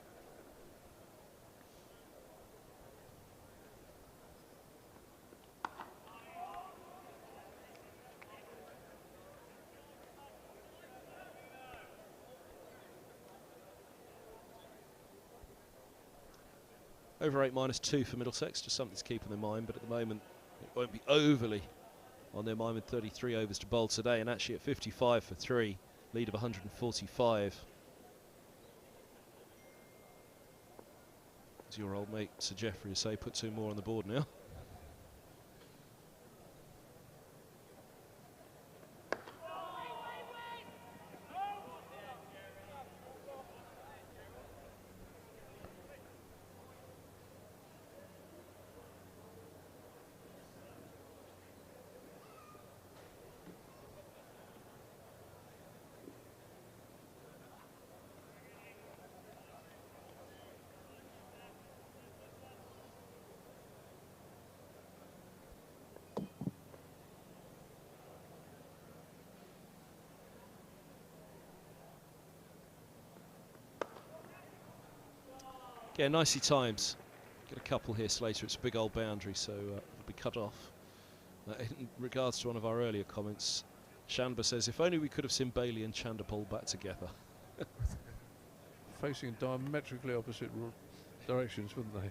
Over 8 -2 for Middlesex, just something to keep in their mind, but at the moment it won't be overly on their mind with 33 overs to bowl today, and actually at 55 for 3, lead of 145. As your old mate Sir Geoffrey would say, put 2 more on the board now. Yeah, nicely times. Get a couple here, Slater. It's a big old boundary, so it'll be cut off. In regards to one of our earlier comments, Shanba says, if only we could have seen Bailey and Chanderpaul back together. Facing in diametrically opposite directions, wouldn't they?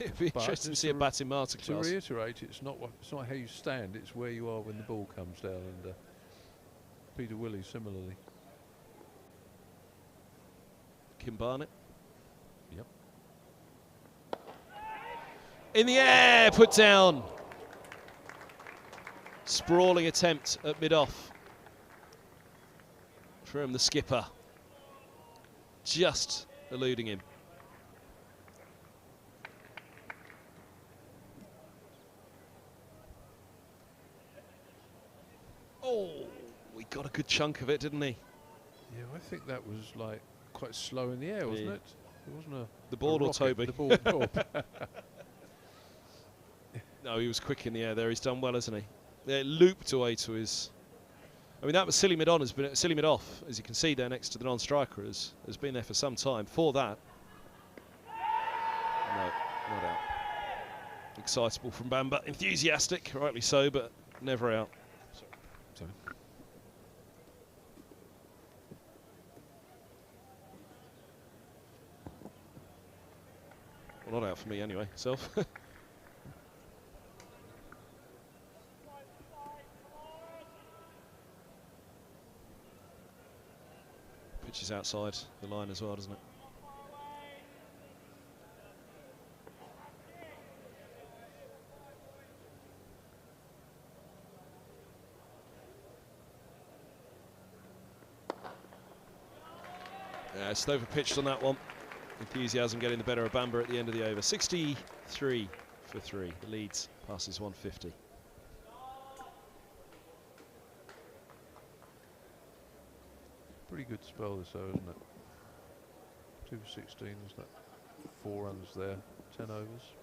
It'd be interesting to see a batting To masterclass. reiterate, it's not how you stand; it's where you are when the ball comes down. And Peter Willey similarly. Kim Barnett. Yep. In the air, put down. Sprawling attempt at mid-off from the skipper. Just eluding him. Oh, we got a good chunk of it, didn't he? Yeah, I think that was like quite slow in the air, wasn't it? It wasn't a the board a or rocket, Toby? The board. No, he was quick in the air there. He's done well, hasn't he? It looped away to his. I mean, that was silly mid-on, has been silly mid-off, as you can see there next to the non-striker, has been there for some time. For that, no, not out. Excitable from Bamber, enthusiastic, rightly so, but never out. Sorry. Well, not out for me anyway, self. Pitch is outside the line as well, doesn't it? Yeah, Stover pitched on that one. Enthusiasm getting the better of Bamber at the end of the over. 63 for 3. The leads passes 150. Pretty good spell this though, isn't it? 2 for 16, is that 4 runs there, 10 overs.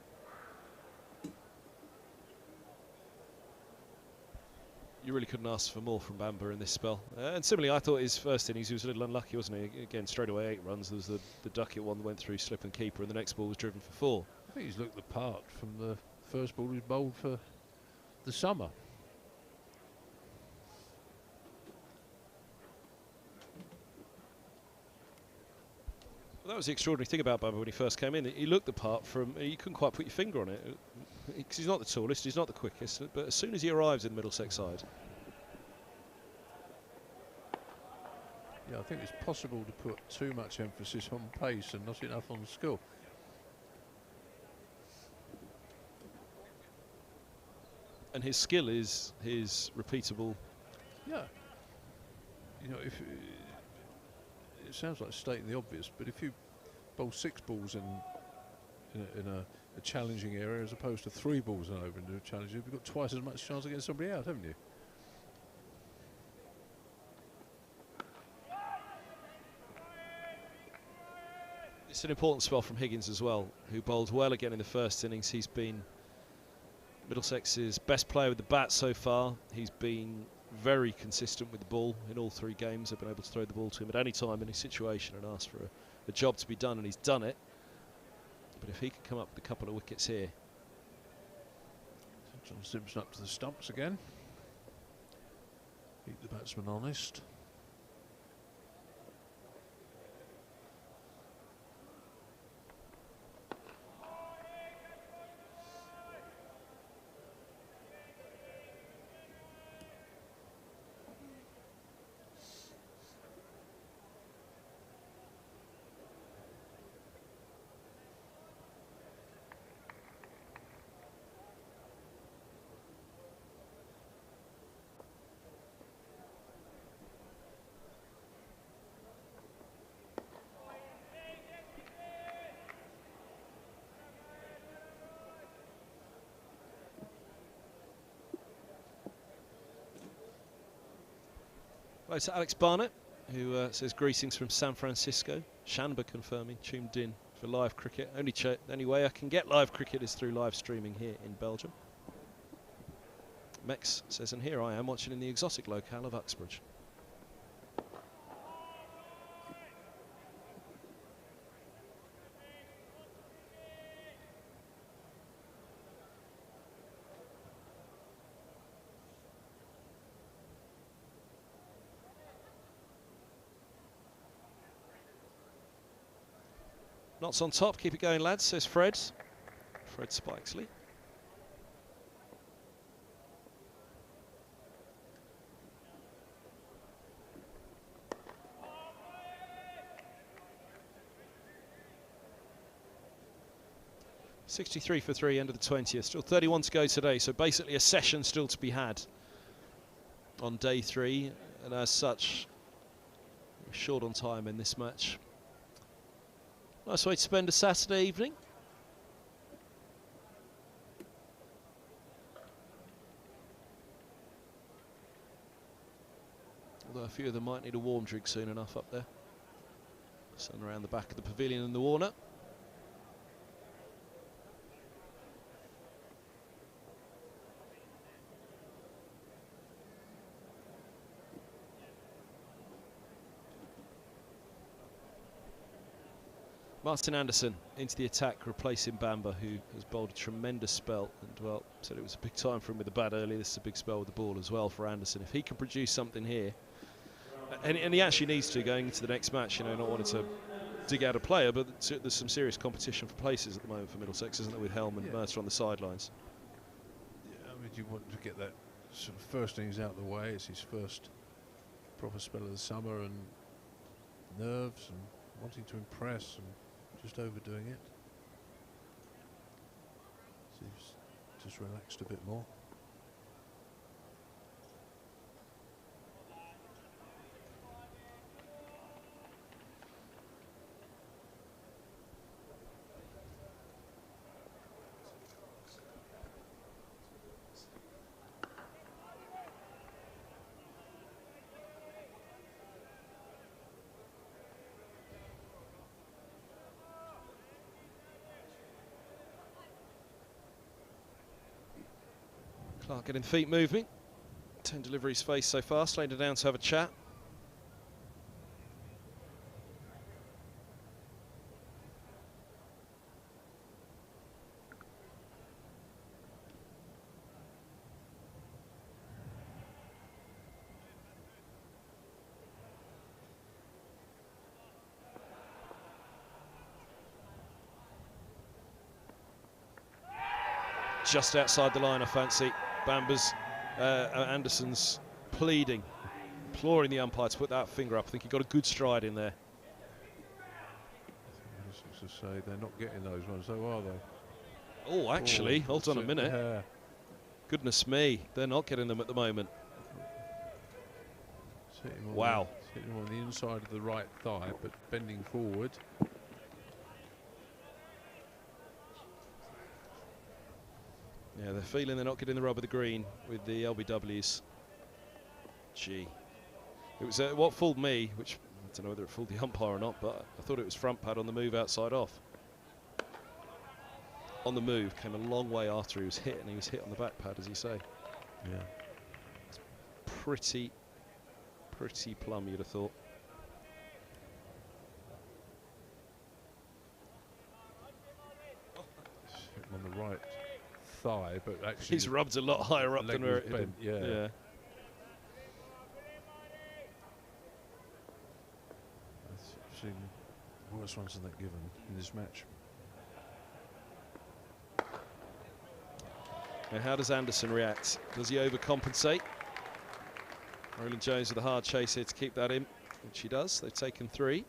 You really couldn't ask for more from Bamber in this spell. And similarly, I thought his first innings, he was a little unlucky, wasn't he? Again, straight away 8 runs. There was the Duckett one that went through slip and keeper, and the next ball was driven for 4. I think he's looked the part from the first ball he's bowled for the summer. Well, that was the extraordinary thing about Bamber when he first came in. He looked the part from, you couldn't quite put your finger on it. Because he's not the tallest, he's not the quickest, but as soon as he arrives in the Middlesex side. Yeah, I think it's possible to put too much emphasis on pace and not enough on skill. And his skill is his repeatable. Yeah. You know, if it sounds like stating the obvious, but if you bowl 6 balls in a challenging area as opposed to 3 balls and over into a challenging. You've got twice as much chance of getting somebody out, haven't you? It's an important spell from Higgins as well, who bowled well again in the first innings. He's been Middlesex's best player with the bat so far. He's been very consistent with the ball in all 3 games. They've been able to throw the ball to him at any time, any situation, and ask for a job to be done, and he's done it. But if he could come up with a couple of wickets here. John Simpson up to the stumps again. Keep the batsman honest. Right, so Alex Barnett, who says greetings from San Francisco. Shanba confirming, tuned in for live cricket. Only way I can get live cricket is through live streaming here in Belgium. Mex says, and here I am watching in the exotic locale of Uxbridge. Knots on top, keep it going lads, says Fred. Fred Spikesley. .63 for 3, end of the 20th. Still 31 to go today, so basically a session still to be had on day 3, and as such, we're short on time in this match. Nice way to spend a Saturday evening. Although a few of them might need a warm drink soon enough up there. Sun around the back of the pavilion and the Warner. Martin Anderson into the attack, replacing Bamber, who has bowled a tremendous spell. And, well, said it was a big time for him with the bat earlier. This is a big spell with the ball as well for Anderson. If he can produce something here, and he actually needs to going into the next match, you know, not wanting to dig out a player, but there's some serious competition for places at the moment for Middlesex, isn't there, with Helm and Mercer on the sidelines. Yeah, I mean, you want to get that sort of first innings out of the way. It's his first proper spell of the summer, and nerves and wanting to impress and just overdoing it. So he's just relaxed a bit more. Clark getting feet moving. 10 deliveries faced so far, laying it down to have a chat. Just outside the line, I fancy. Bamber's, Anderson's pleading, imploring the umpire to put that finger up. I think he got a good stride in there. I was to say they're not getting those ones, though, are they? Oh, actually, hold on a minute. Yeah. Goodness me, they're not getting them at the moment. Wow. Wow. Hitting him on the inside of the right thigh, but bending forward. Yeah, they're feeling they're not getting the rub of the green with the LBWs. Gee. It was what fooled me, which I don't know whether it fooled the umpire or not, but I thought it was front pad on the move outside off. On the move, came a long way after he was hit, and he was hit on the back pad, as you say. Yeah. It's pretty plumb, you'd have thought. Hit him on the right thigh, but actually He's rubbed a lot higher up leg than where was it hit him. bent, yeah. I've seen worse ones than that given in this match. Now how does Anderson react? Does he overcompensate? Roland-Jones with a hard chase here to keep that in, which he does. They've taken 3.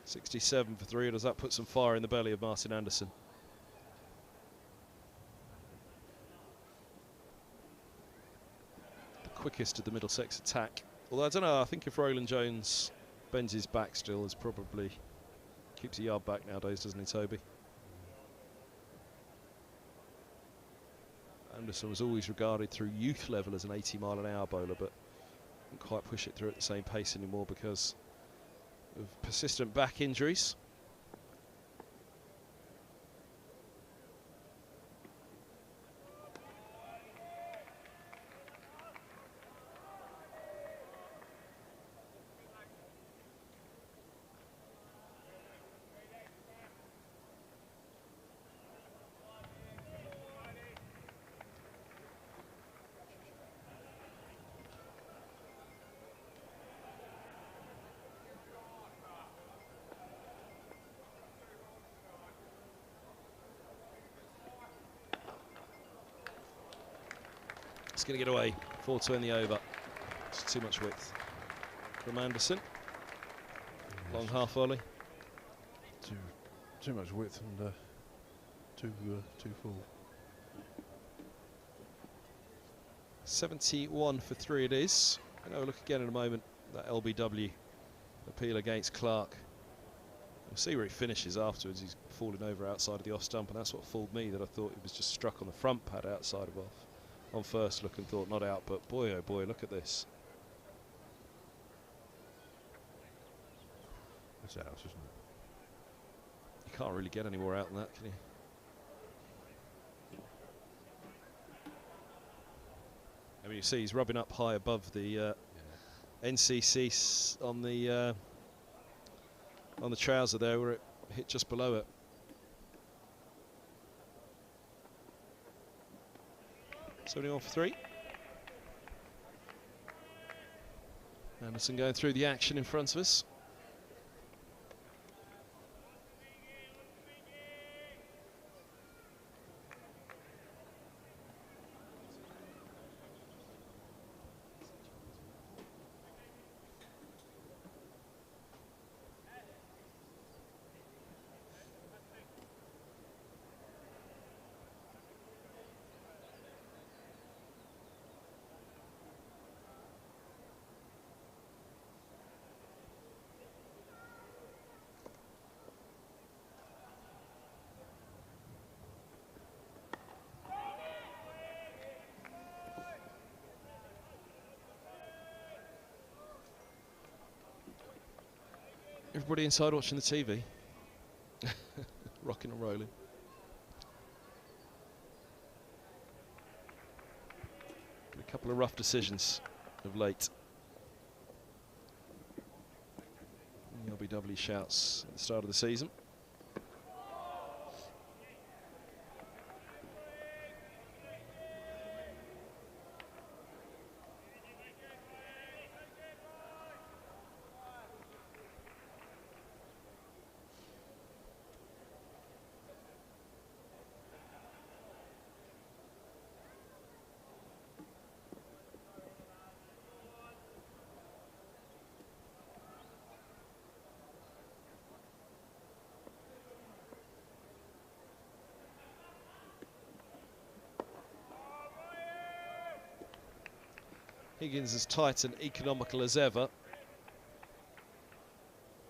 67 for 3. Does that put some fire in the belly of Martin Anderson? The quickest of the Middlesex attack. Although I don't know, I think if Roland-Jones bends his back still, is probably keeps a yard back nowadays, doesn't he, Toby? Anderson was always regarded through youth level as an 80-mile-an-hour bowler, but didn't quite push it through at the same pace anymore because of persistent back injuries. It's going to get away. 4-2 in the over. It's too much width from Anderson. Long half volley. Too much width and too full. 71 for 3 it is. I'm going to look again in a moment. That LBW appeal against Clark. We'll see where he finishes afterwards. He's falling over outside of the off stump, and that's what fooled me, that I thought he was just struck on the front pad outside of off. On first look and thought not out, but boy oh boy, look at this. It's out, isn't it? You can't really get any more out than that, can you? I mean, you see he's rubbing up high above the NCC on the trouser there, where it hit just below it. So 71 for 3. Anderson going through the action in front of us. Everybody inside watching the TV. Rocking and rolling. A couple of rough decisions of late. The LBW shouts at the start of the season. Higgins as tight and economical as ever.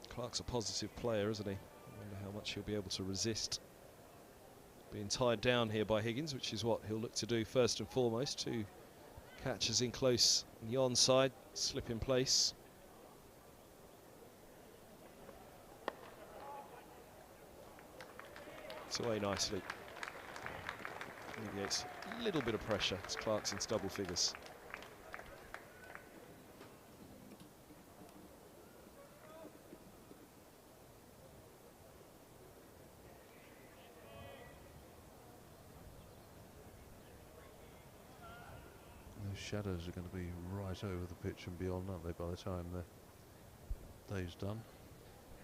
Clark's a positive player, isn't he? I wonder how much he'll be able to resist Being tied down here by Higgins, which is what he'll look to do first and foremost. 2 catches in close on the onside, slip in place. It's away nicely. Alleviates a little bit of pressure as Clarkson's double figures. Those shadows are going to be right over the pitch and beyond, aren't they, by the time the day's done?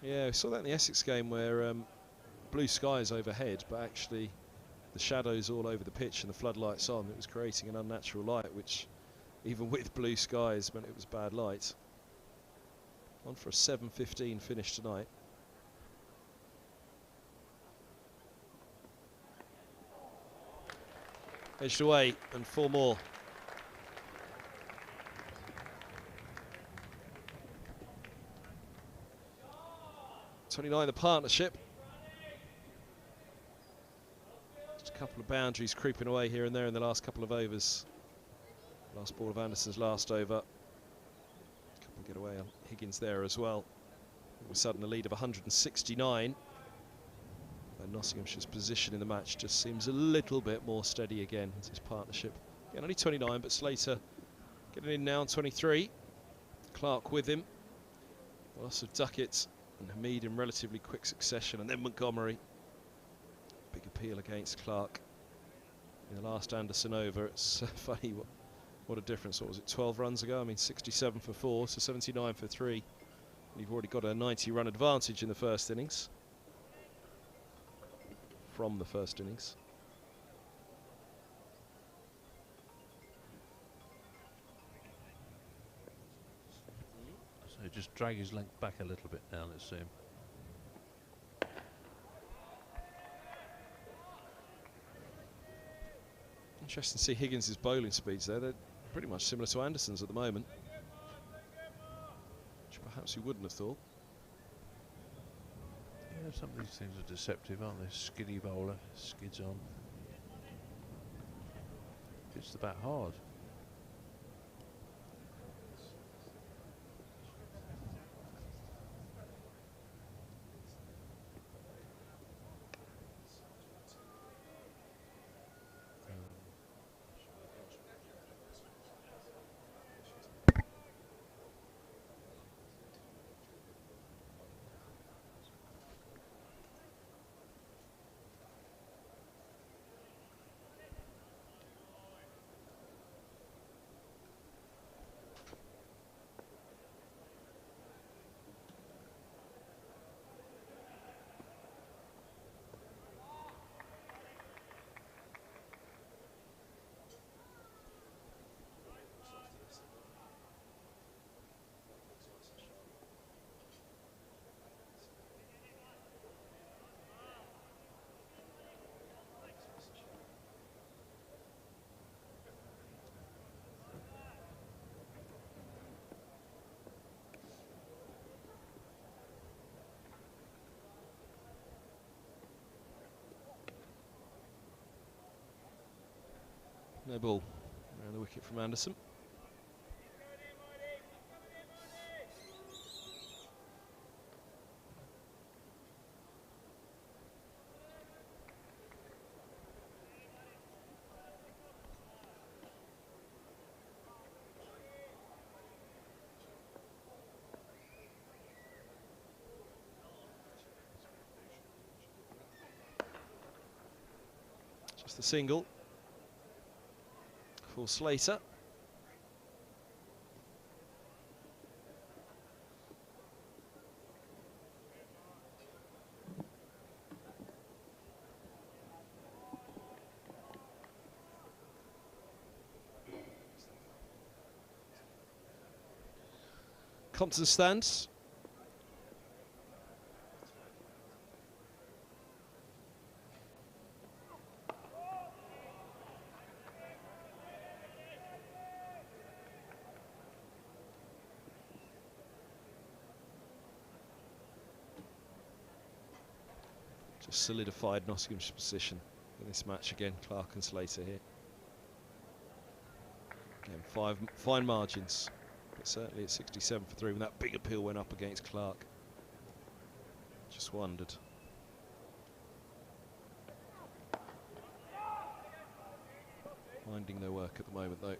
Yeah, we saw that in the Essex game where blue skies overhead, but actually the shadows all over the pitch and the floodlights on. It was creating an unnatural light, which even with blue skies meant it was bad light. On for a 7:15 finish tonight. Edged away and 4 more. .29 the partnership. Just a couple of boundaries creeping away here and there in the last couple of overs. Last ball of Anderson's last over. A couple get away on Higgins there as well. All of a sudden a lead of 169. And Nottinghamshire's position in the match just seems a little bit more steady again as his partnership. Again, only 29, but Slater getting in now on 23. Clark with him. The loss of Duckett and Hamid in relatively quick succession, and then Montgomery. Big appeal against Clark in the last Anderson over. It's funny what a difference. What was it, 12 runs ago? I mean, 67 for 4, so 79 for 3. And you've already got a 90-run advantage in the first innings. From the first innings. So just drag his length back a little bit now, let's see him. Interesting to see Higgins' bowling speeds there. They're pretty much similar to Anderson's at the moment, which perhaps you wouldn't have thought. Yeah, some of these things are deceptive, aren't they? Skiddy bowler, skids on. Hits the bat hard. No ball around the wicket from Anderson. Just a single for Slater. Compton stands. Just solidified Nottingham's position. this match again, Clark and Slater here. Again, fine margins, but certainly at 67 for 3 when that big appeal went up against Clark. Just wondered. Finding their work at the moment though.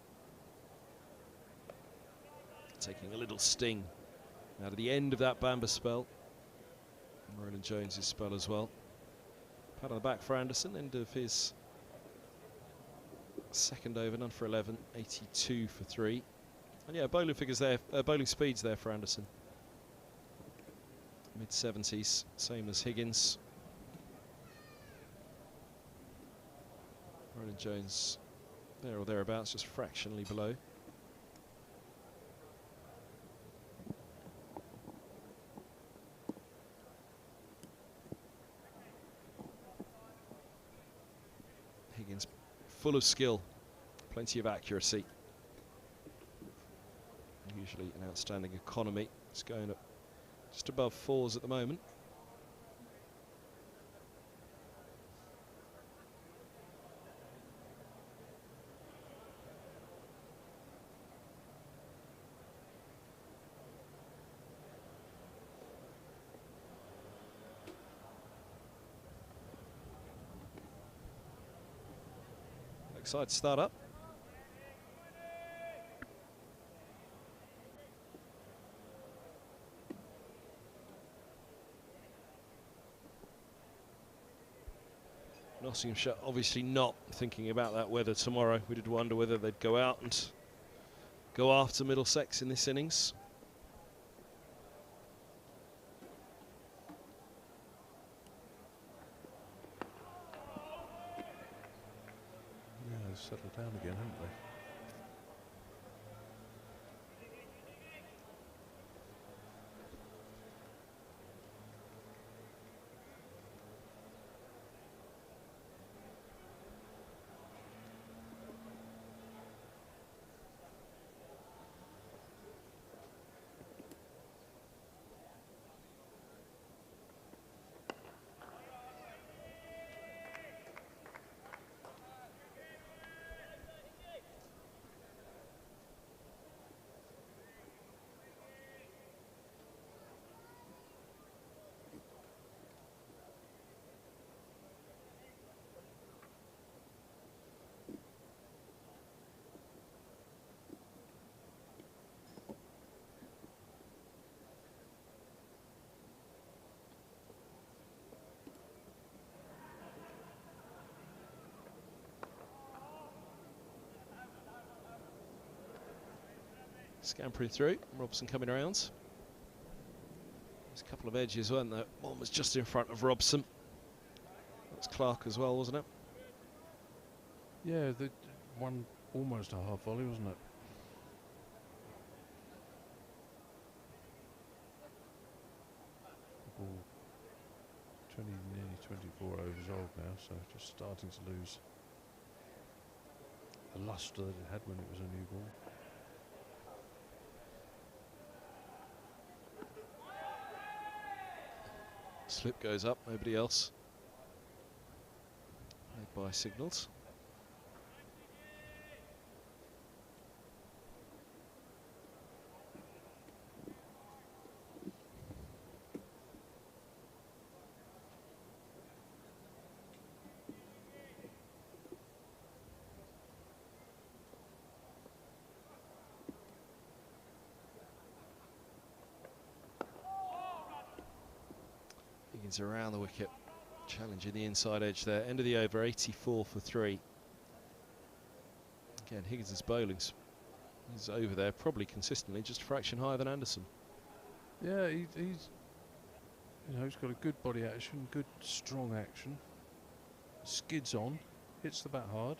Taking a little sting out of the end of that Bamber spell. Roland-Jones' spell as well. Pat on the back for Anderson, end of his second over, none for 11, 82 for 3. And yeah, bowling figures there, bowling speeds there for Anderson. Mid-70s, same as Higgins. Roland-Jones there or thereabouts, just fractionally below. Higgins full of skill, plenty of accuracy. Usually an outstanding economy. It's going up just above 4s at the moment. Side start up. Nottinghamshire obviously not thinking about that weather tomorrow. We did wonder whether they'd go out and go after Middlesex in this innings. Settled down again, haven't they? Scampering through, Robson coming around. There's a couple of edges, weren't there? One was just in front of Robson. That's Clark as well, wasn't it? Yeah, the one almost a half volley, wasn't it? The ball nearly 24 overs old now, so just starting to lose the lustre that it had when it was a new ball. Slip goes up, nobody else. Made by signals. Higgins around the wicket, challenging the inside edge there. End of the over, 84 for 3. Again, Higgins' bowling's he's over there, probably consistently, just a fraction higher than Anderson. Yeah, he's got a good body action, good strong action. Skids on, hits the bat hard.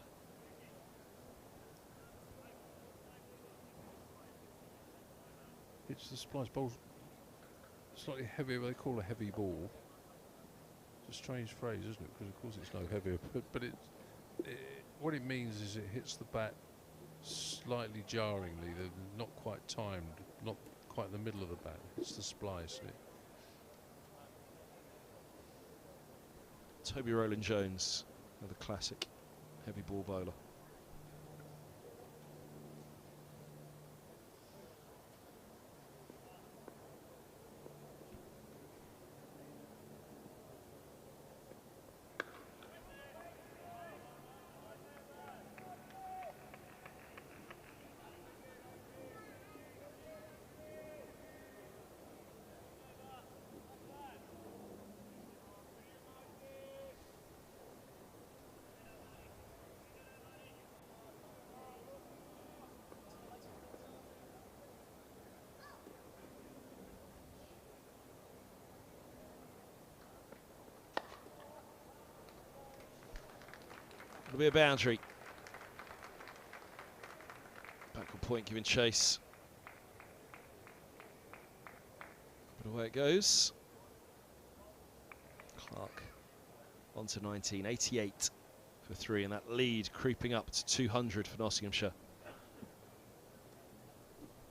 Hits the splice ball slightly heavier, what they call a heavy ball. It's a strange phrase, isn't it? Because of course it's no heavier, but what it means is it hits the bat slightly jarringly, not quite timed, not quite in the middle of the bat. It's the splice. Toby Roland-Jones Another classic heavy ball bowler. It'll be a boundary. Backward point giving chase. But away it goes. Clark on to 19, 88 for 3, and that lead creeping up to 200 for Nottinghamshire.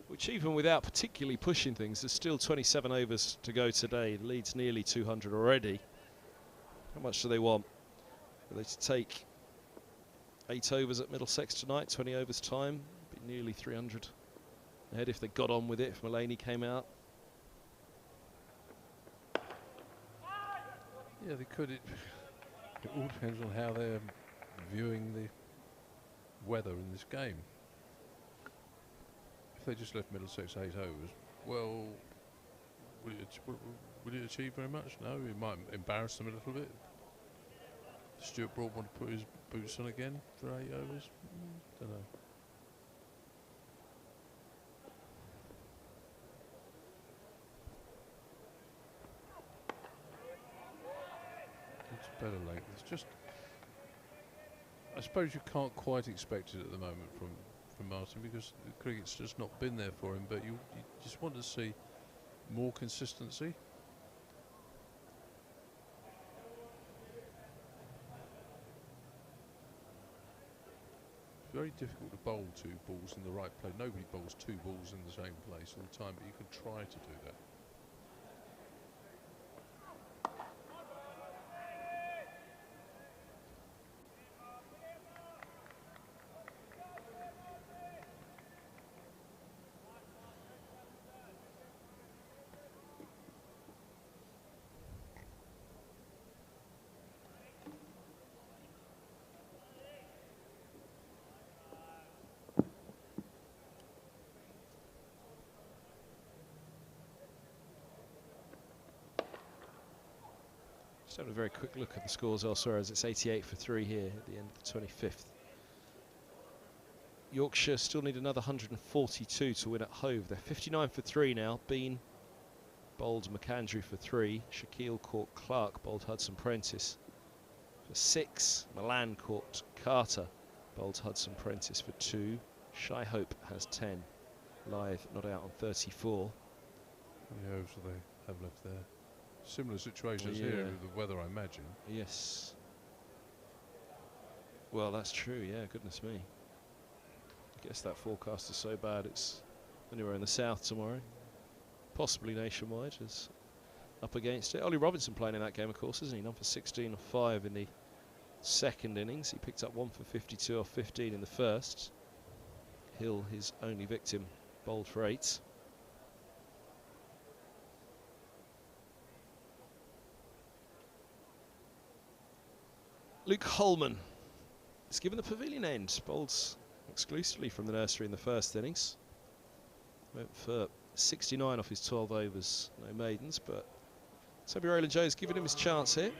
Which, even without particularly pushing things, there's still 27 overs to go today. The lead's nearly 200 already. How much do they want? Are they to take 8 overs at Middlesex tonight, 20 overs time? Be nearly 300 ahead if they got on with it, if Mulaney came out. Yeah, they could. It all depends on how they're viewing the weather in this game. If they just left Middlesex 8 overs, well, would it achieve very much? No, it might embarrass them a little bit. Stuart Broad want to put his boots on again for 8 overs? Don't know. It's better length. It's just, I suppose you can't quite expect it at the moment from Martin, because the cricket's just not been there for him, but you just want to see more consistency. It's very difficult to bowl 2 balls in the right place. Nobody bowls 2 balls in the same place all the time, but you can try to do that. Just having a very quick look at the scores elsewhere, as it's 88 for 3 here at the end of the 25th. Yorkshire still need another 142 to win at Hove. They're 59 for 3 now. Bean bowled McAndrew for 3. Shaquille caught Clark, bowled Hudson Prentice for 6. Milan caught Carter, bowled Hudson Prentice for 2. Shy Hope has 10. Lythe not out on 34. How many overs do they have left there? Similar situations here with the weather, I imagine. Yes. Well, that's true, yeah, goodness me. I guess that forecast is so bad it's anywhere in the south tomorrow. Possibly nationwide, is up against it. Ollie Robinson playing in that game, of course, isn't he? None for 16 or 5 in the second innings. He picked up 1 for 52 or 15 in the first. Hill, his only victim, bowled for 8. Luke Holman is given the pavilion end. Bowls exclusively from the nursery in the first innings. Went for 69 off his 12 overs. No maidens, but Toby Roland-Jones giving him his chance here.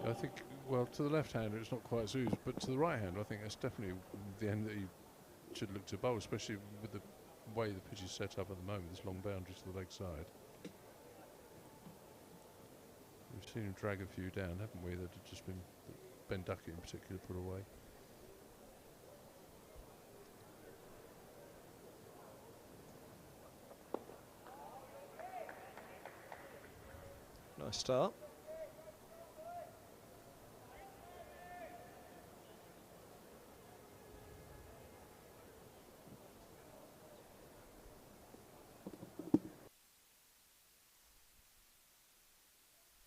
I think, well, to the left-hander it's not quite Zeus, but to the right-hander I think that's definitely the end that he should look to bowl, especially with the way the pitch is set up at the moment, this long boundary to the leg side. We've seen him drag a few down, haven't we, that have just been, Ben Duckett in particular, put away. Nice start.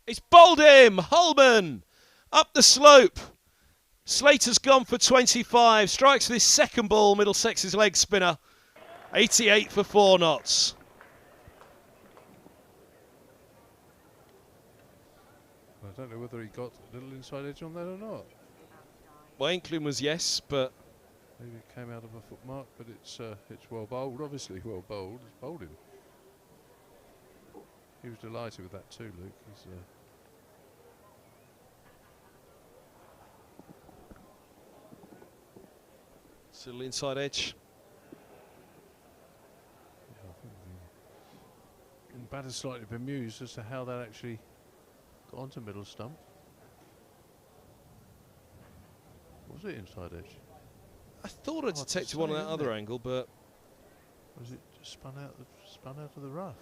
He's bowled him! Holman! Up the slope. Slater's gone for 25. Strikes with his second ball. Middlesex's leg spinner. 88 for 4 knots. I don't know whether he got a little inside edge on that or not. My inkling was yes, but Maybe it came out of a foot mark, but it's well bowled. Obviously well bowled. It's bowled him. He was delighted with that too, Luke. He's still inside edge. yeah, I think the batter's slightly bemused as to how that actually got onto middle stump. Was it inside edge? I thought I Hard to detected one on say, that isn't other it? angle, but Or was it just spun out of the rough?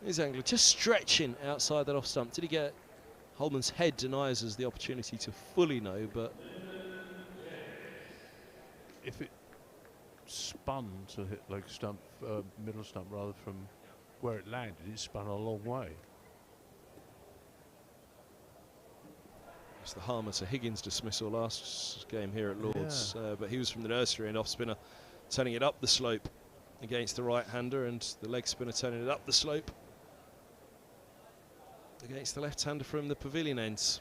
his angler just stretching outside that off stump. Did he get Holman's head? Denies us the opportunity to fully know, but If it spun to hit leg stump, middle stump rather from where it landed, it spun a long way. it's the harm to Higgins' dismissal last game here at Lord's, but he was from the nursery and off spinner turning it up the slope against the right-hander, and the leg spinner turning it up the slope against the left-hander from the pavilion ends.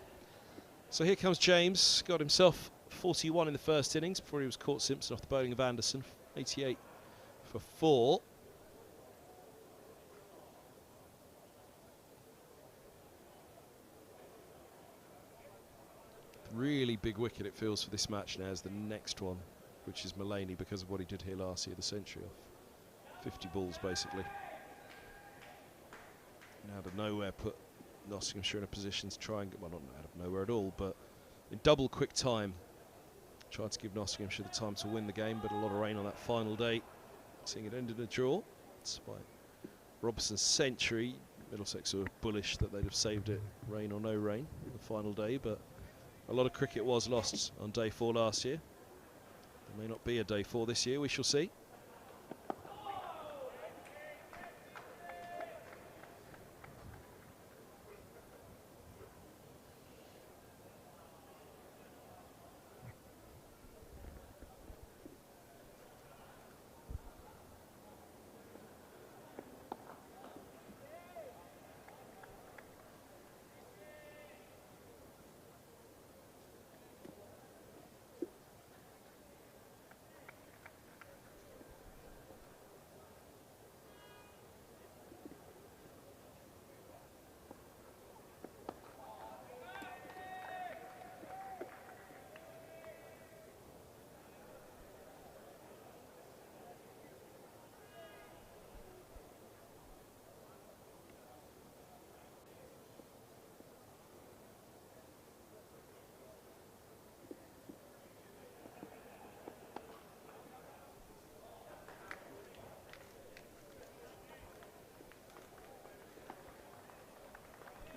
So here comes James, got himself 41 in the first innings before he was caught Simpson off the bowling of Anderson. 88 for 4. Really big wicket it feels for this match now is the next one, which is Mullaney, because of what he did here last year, the century off 50 balls basically. And out of nowhere put Nottinghamshire in a position to try and get, well, not out of nowhere at all, but in double quick time tried to give Nottinghamshire the time to win the game, but a lot of rain on that final day, seeing it ended in a draw. Despite Robertson's century, Middlesex were bullish that they'd have saved it, rain or no rain, in the final day, but a lot of cricket was lost on day 4 last year. There may not be a day 4 this year, we shall see.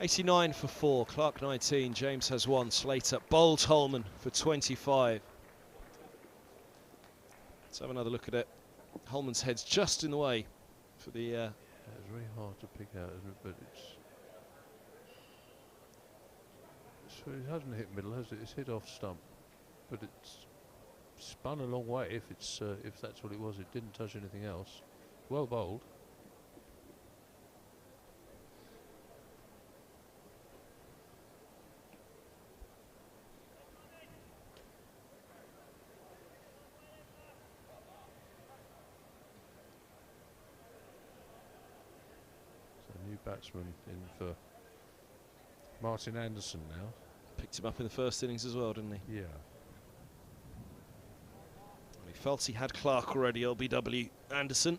$89 for 4, Clark 19, James has 1, Slater bowls Holman for 25. Let's have another look at it. Holman's head's just in the way for the... It's very hard to pick out, isn't it? But so it hasn't hit middle, has it? It's hit off stump, but it's spun a long way. If that's what it was, it didn't touch anything else. Well bowled. New batsman in for Martin Anderson now. Picked him up in the first innings as well, didn't he? Yeah. He felt he had Clark already, LBW Anderson.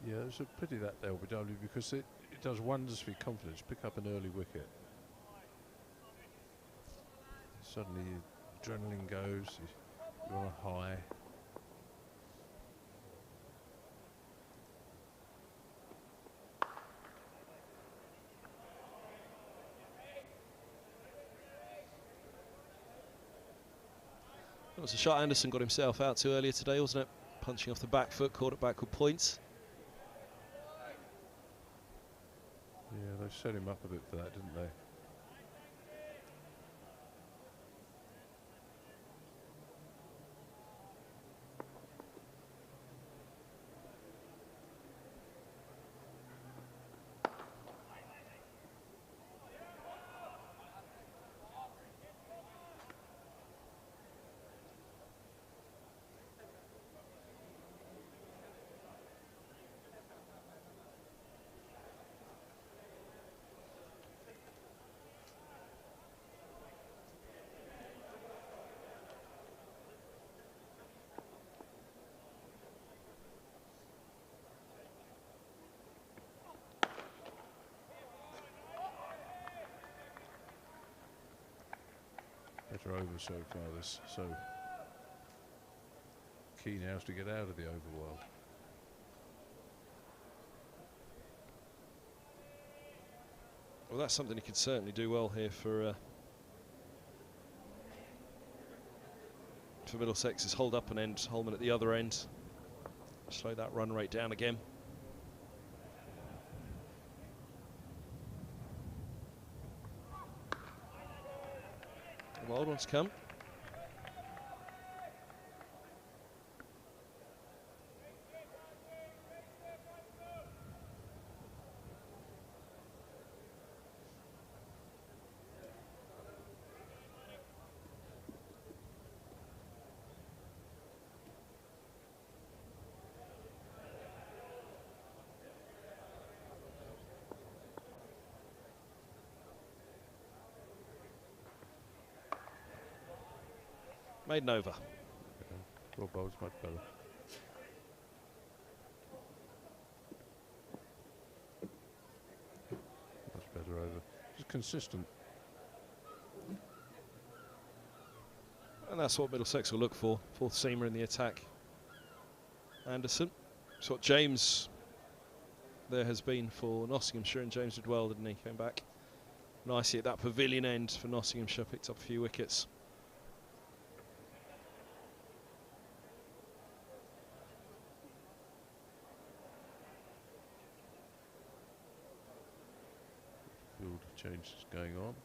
Yeah, it's a pity that LBW, because it does wonders for your confidence. Pick up an early wicket. Suddenly your adrenaline goes, you're on a high. That was a shot Anderson got himself out to earlier today, wasn't it? Punching off the back foot, caught it backward points. Yeah, they set him up a bit for that, didn't they? Better over so far. This so key now is to get out of the over world. Well, that's something he could certainly do well here for Middlesex, is hold up an end, Holman at the other end. Slow that run rate down again. Wild ones come. Made an over. Rob Bowles much better. Much better over. Just consistent. And that's what Middlesex will look for. Fourth seamer in the attack. Anderson. That's what James there has been for Nottinghamshire, and James did well, didn't he? Came back nicely at that pavilion end for Nottinghamshire, picked up a few wickets. Field changes going on.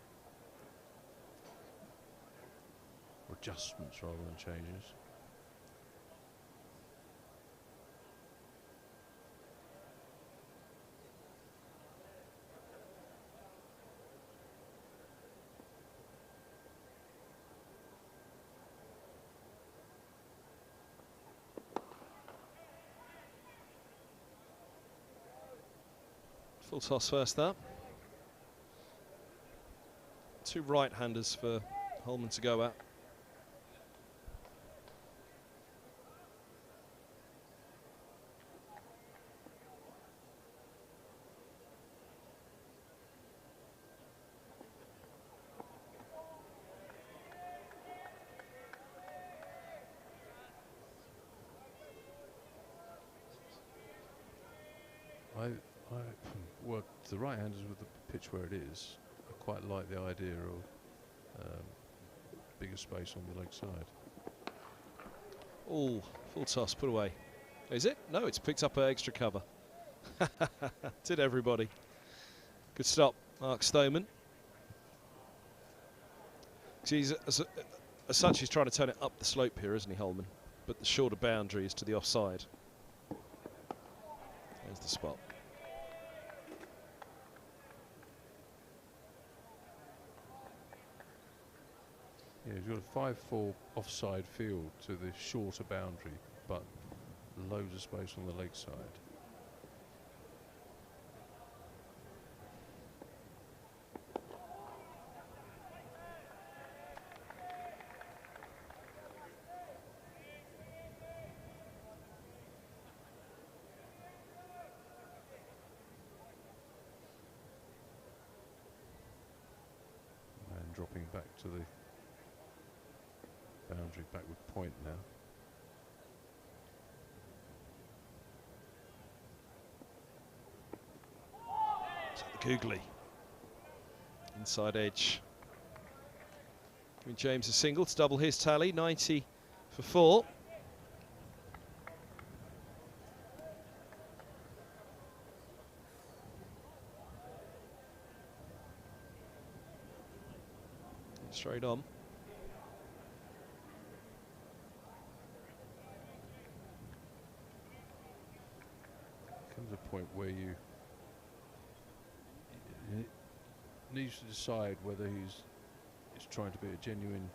Or adjustments rather than changes. Full toss first up. Two right-handers for Holman to go at. I worked the right-handers with the pitch where it is. I quite like the idea of bigger space on the leg side. Oh, full toss, put away. Is it? No, it's picked up extra cover. Did everybody. Good stop, Mark Stoneman. As such, he's trying to turn it up the slope here, isn't he, Holman? But the shorter boundary is to the offside. There's the spot. Yeah, he's got a 5-4 offside field to the shorter boundary, but loads of space on the leg side. back to the boundary, backward point now. So the googly inside edge. Giving James a single to double his tally, 90 for 4. Straight on. Comes a point where you needs to decide whether he's trying to be a genuine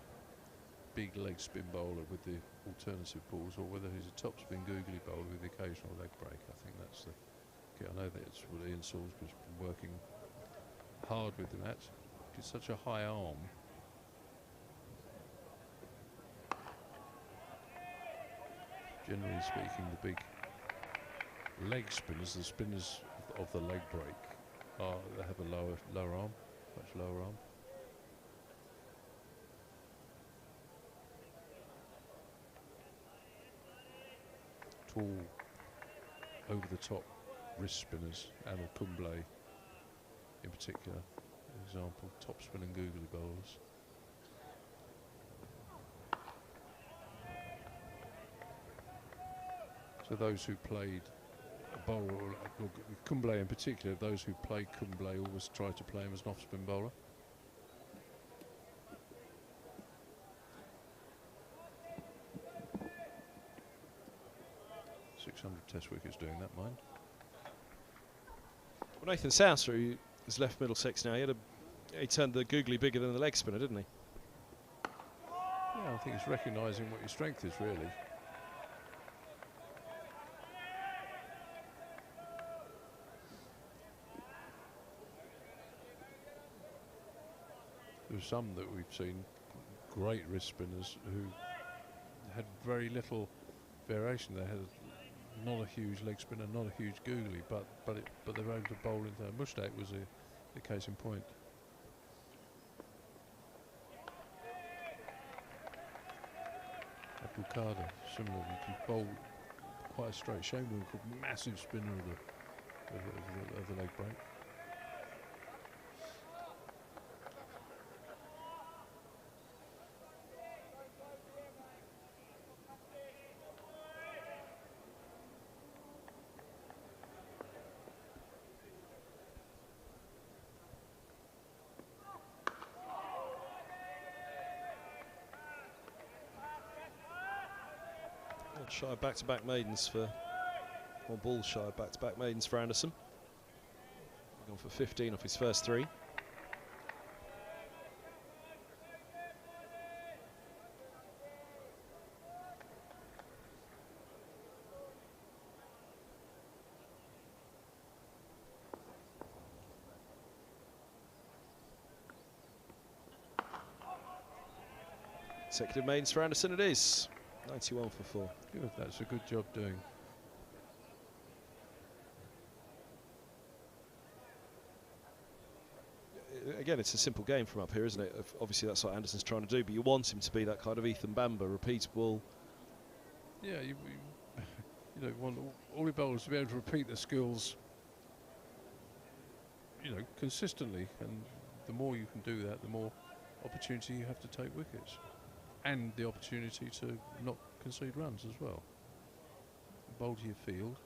big leg spin bowler with the alternative balls, or whether he's a top spin googly bowler with the occasional leg break. I think that's the key. I know that's what Ian Salisbury's been working hard with him at. He's such a high arm. Generally speaking, the big leg spinners, the spinners of the leg break, they have a lower arm, much lower arm. Tall, over the top wrist spinners, Anil Kumble in particular, for example, top spin and googly bowlers. So those who played bowler, Kumble in particular, those who played Kumble always try to play him as an off-spin bowler. .600 Test wickets doing that, mind. Well, Nathan Souser, who has left Middlesex now, he turned the googly bigger than the leg spinner, didn't he? Yeah, I think it's recognising what your strength is, really. There's some that we've seen, great wrist spinners, who had very little variation. They had not a huge leg spinner, not a huge googly, but they were able to bowl into that. Mushtaq was the case in point. Abdul Qadir, similarly, can bowl quite a straight. Shane called massive spinner of the leg break. Shy of back-to-back maidens for, or ball shy of back-to-back maidens for Anderson. Gone for 15 off his first 3. Consecutive maidens for Anderson it is. 91 for 4. Good, that's a good job doing. Again, it's a simple game from up here, isn't it? Obviously, that's what Anderson's trying to do, but you want him to be that kind of Ethan Bamber, repeatable. Yeah, you know, want all your bowlers to be able to repeat their skills, you know, consistently, and the more you can do that, the more opportunity you have to take wickets. And the opportunity to not concede runs as well. Bowl to your field.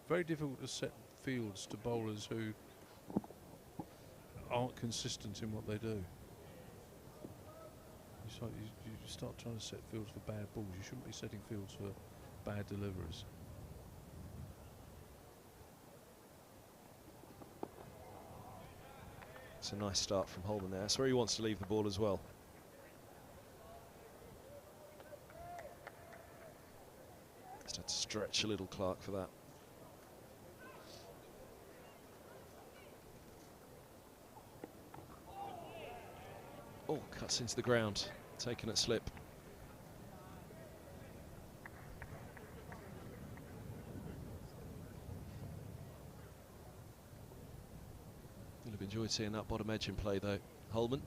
Very difficult to set fields to bowlers who aren't consistent in what they do. You start trying to set fields for bad balls. You shouldn't be setting fields for bad deliveries. It's a nice start from Holman there. That's where he wants to leave the ball as well. Just had to stretch a little, Clark, for that. Oh, cuts into the ground, taken at slip. You'll have enjoyed seeing that bottom edge in play though, Holman.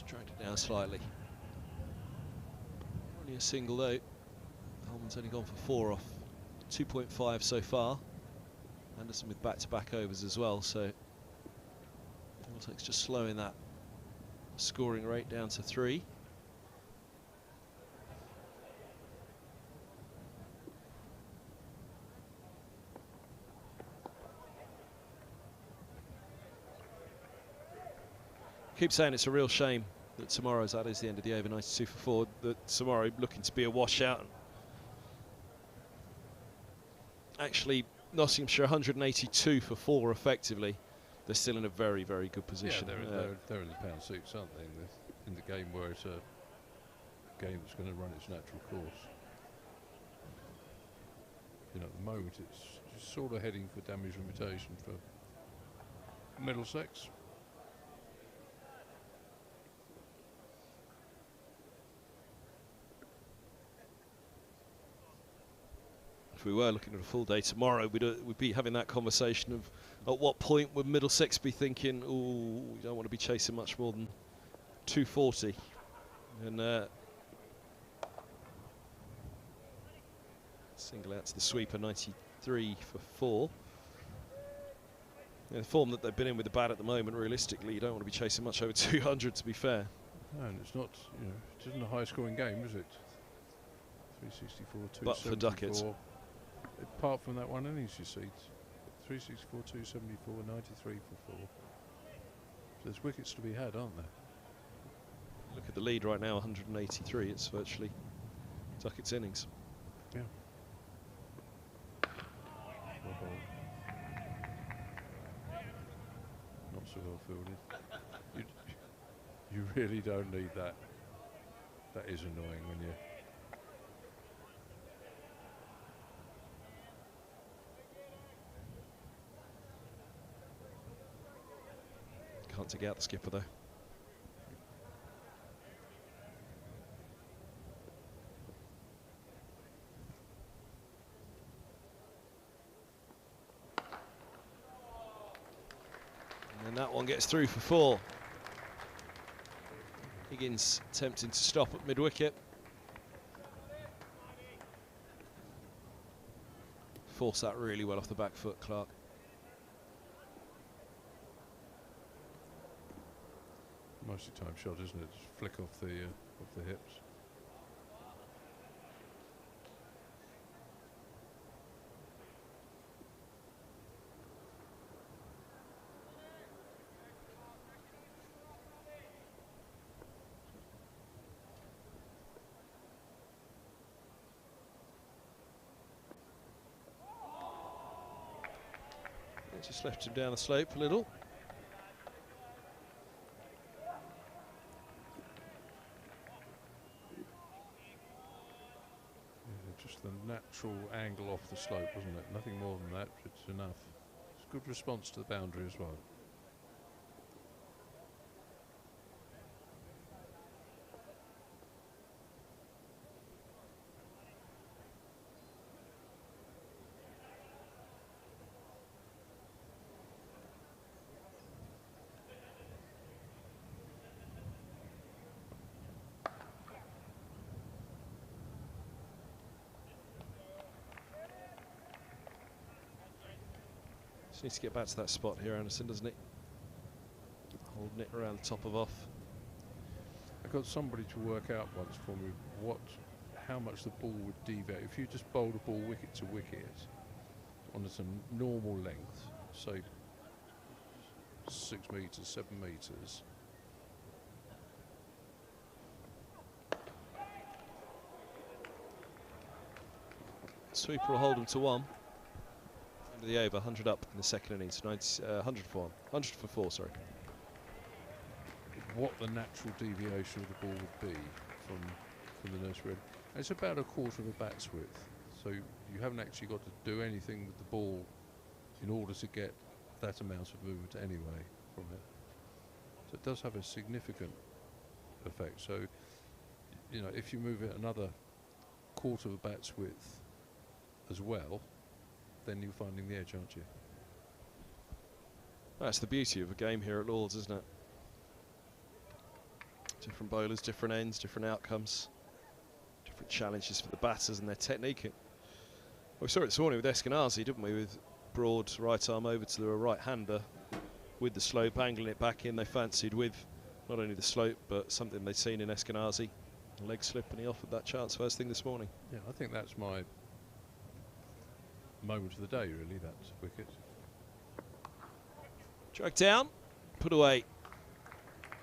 Dragged it down slightly. Only a single though. Holman's only gone for 4 off 2.5 so far. Anderson with back-to-back overs as well, so Middlesex just slowing that scoring rate down to 3. Keep saying it's a real shame that tomorrow's, that is the end of the over, 92 for 4, that tomorrow looking to be a washout. Actually, Nottinghamshire 182 for 4 effectively. They're still in a very, very good position. Yeah, they're in the pound six, aren't they? In the game where it's a game that's going to run its natural course. You know, at the moment it's just sort of heading for damage limitation for Middlesex. If we were looking at a full day tomorrow, we'd be having that conversation of at what point would Middlesex be thinking, oh, we don't want to be chasing much more than 240. And single out to the sweeper, 93 for 4. The form that they've been in with the bat at the moment, realistically, you don't want to be chasing much over 200, to be fair. No, and it's not, you know, it isn't a high-scoring game, is it? 364, 274. But for Duckett. Apart from that one innings, you see, 364, 274, 93 for 4. So there's wickets to be had, aren't there? Look at the lead right now, 183. It's virtually Duckett's innings. Yeah. Not so well fielded. You really don't need that. That is annoying when you. Can't take out the skipper though. And that one gets through for 4. Higgins attempting to stop at mid-wicket. Force that really well off the back foot, Clark. Mostly time shot, isn't it? Just flick off the hips. Just left him down the slope a little. Just the natural angle off the slope, wasn't it? Nothing more than that, it's enough. It's a good response to the boundary as well. Just needs to get back to that spot here, Anderson, doesn't he? Holding it around the top of off. I got somebody to work out once for me how much the ball would deviate if you just bowled a ball wicket to wicket on some normal length, say 6 metres, 7 metres. Sweeper will hold him to 1. End of the over, 100 up in the second innings, 100 for 4, sorry. What the natural deviation of the ball would be from the nursery. It's about a quarter of a bat's width, so you haven't actually got to do anything with the ball in order to get that amount of movement anyway from it. So it does have a significant effect. So, you know, if you move it another quarter of a bat's width as well, then you're finding the edge, aren't you? That's the beauty of a game here at Lord's, isn't it? Different bowlers, different ends, different outcomes, different challenges for the batters and their technique. Well, we saw it this morning with Eskenazi, didn't we? With broad right arm over to the right-hander, with the slope, angling it back in. They fancied with not only the slope, but something they'd seen in Eskenazi. Leg slip, and he offered that chance first thing this morning. Yeah, I think that's my moment of the day, really, that wicket. Dragged down, put away.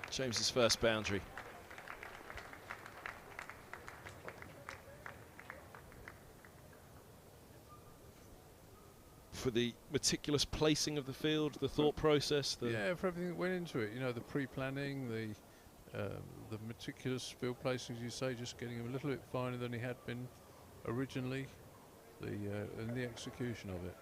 James's first boundary. For the meticulous placing of the field, the thought process. Yeah, for everything that went into it. You know, the pre-planning, the meticulous field placing, as you say, just getting him a little bit finer than he had been originally, and the execution of it.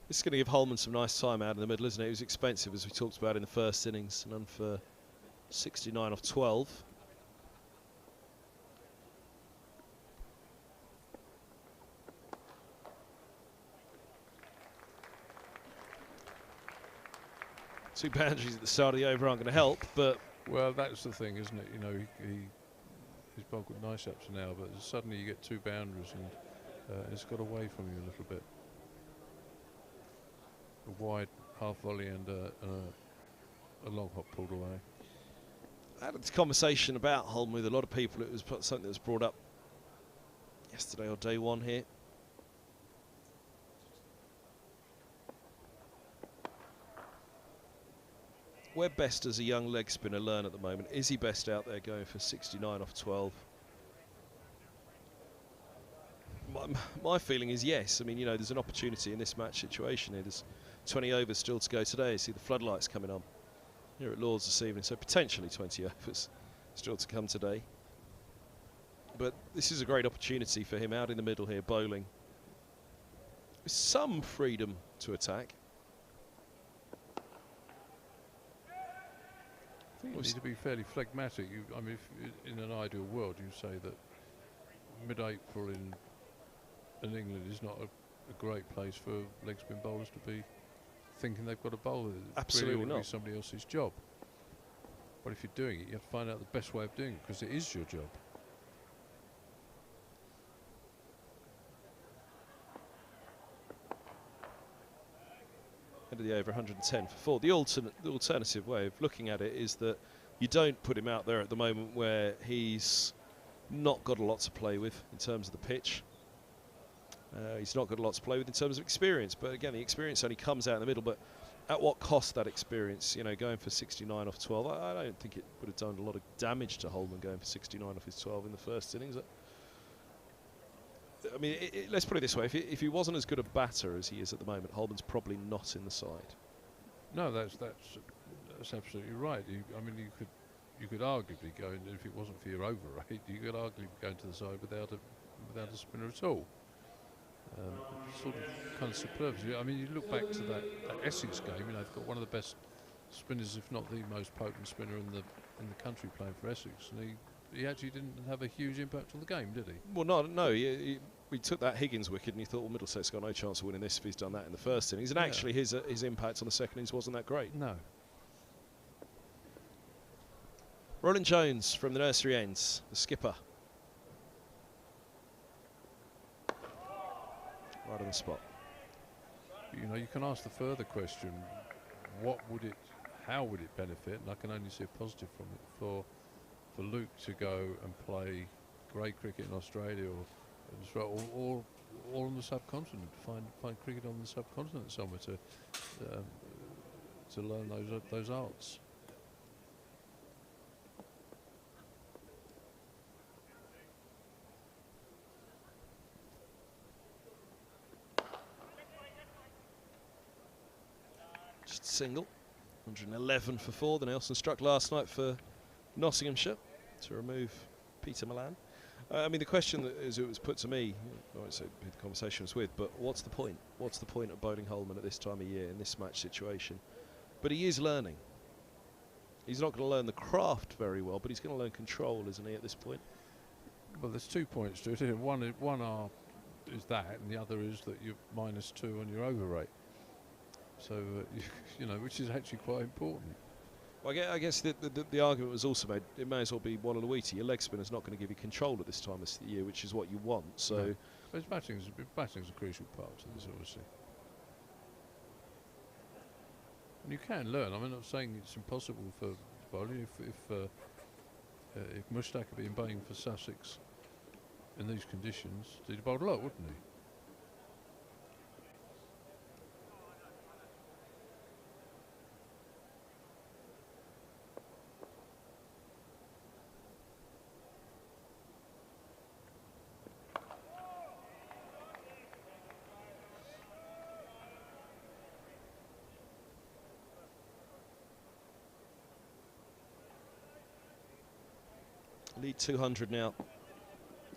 This is going to give Holman some nice time out in the middle, isn't it? It was expensive, as we talked about in the first innings, and for 69 off 12. Two boundaries at the start of the over aren't going to help, but... Well, that's the thing, isn't it? You know, he's bowled with nice ups now, but suddenly you get two boundaries and it's got away from you a little bit. A wide half volley and a long hop pulled away. I had this conversation about Holman with a lot of people. It was something that was brought up yesterday or day one here. Where best does a young leg spinner learn at the moment? Is he best out there going for 69 off 12? My feeling is yes. I mean, you know, there's an opportunity in this match situation here. There's 20 overs still to go today. See the floodlights coming on here at Lord's this evening, so potentially 20 overs still to come today. But this is a great opportunity for him out in the middle here, bowling with some freedom to attack. I think you need to be fairly phlegmatic. I mean, if in an ideal world, you say that mid-April in England is not a great place for leg spin bowlers to be thinking they've got a bowler. Absolutely really ought to not. be somebody else's job. But if you're doing it, you have to find out the best way of doing it, because it is your job. End of the over, 110 for 4. The alternative way of looking at it is that you don't put him out there at the moment where he's not got a lot to play with in terms of the pitch. He's not got a lot to play with in terms of experience, but again, the experience only comes out in the middle. But at what cost, that experience? You know, going for 69 off 12, I don't think it would have done a lot of damage to Holman going for 69 off his 12 in the first innings. I mean, let's put it this way: if he wasn't as good a batter as he is at the moment, Holman's probably not in the side. No, that's absolutely right. I mean, you could arguably go, and if it wasn't for your over rate, you could arguably go into the side without a spinner at all. Sort of kind of superb. I mean, you look back to that Essex game. You know, they've got one of the best spinners, if not the most potent spinner in the country playing for Essex, and he actually didn't have a huge impact on the game, did he? Well, no. We took that Higgins wicket, and you thought, well, Middlesex got no chance of winning this if he's done that in the first innings. And actually, his impact on the second innings wasn't that great. No. Roland-Jones from the nursery ends, the skipper. Right on the spot. You know, you can ask the further question: how would it benefit? And I can only see a positive from it for Luke to go and play grade cricket in Australia or on the subcontinent. Find cricket on the subcontinent somewhere to learn those arts. Just single. 111 for 4. The Nelson struck last night for Nottinghamshire to remove Peter Milan. I mean, the question that as it was put to me, I won't say who the conversation was with, but what's the point? What's the point of bowling Holman at this time of year in this match situation? But he is learning. He's not going to learn the craft very well, but he's going to learn control, isn't he, at this point? Well, there's 2 points to it. One is that, and the other is that you're -2 on your over rate. So, you know, which is actually quite important. Well, I guess the argument was also made, it may as well be one of the Wheaty. Your leg spinner's not going to give you control at this time of the year, which is what you want. So, no. But batting's a crucial part to this, obviously. And you can learn. I mean, I'm not saying it's impossible for bowling. If Mushtaq had been playing for Sussex in these conditions, he'd have bowled a lot, wouldn't he? Lead 200 now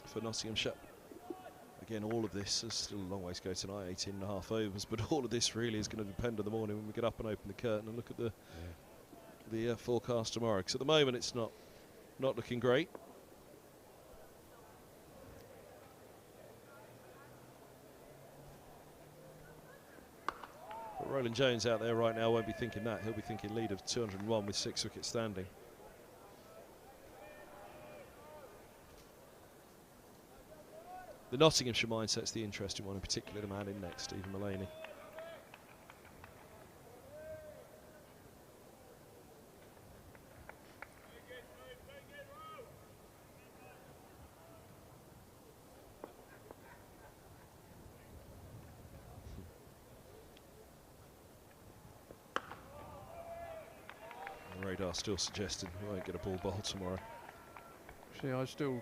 for Nottinghamshire. Again, all of this is still a long way to go tonight, 18.5 overs, but all of this really is going to depend on the morning when we get up and open the curtain and look at the forecast tomorrow. Because at the moment it's not looking great. But Roland-Jones out there right now won't be thinking that. He'll be thinking lead of 201 with 6 wickets standing. The Nottinghamshire mindset's the interesting one, in particular the man in next, Stephen Mullaney. The radar still suggesting we won't get a ball bowled tomorrow. See, I still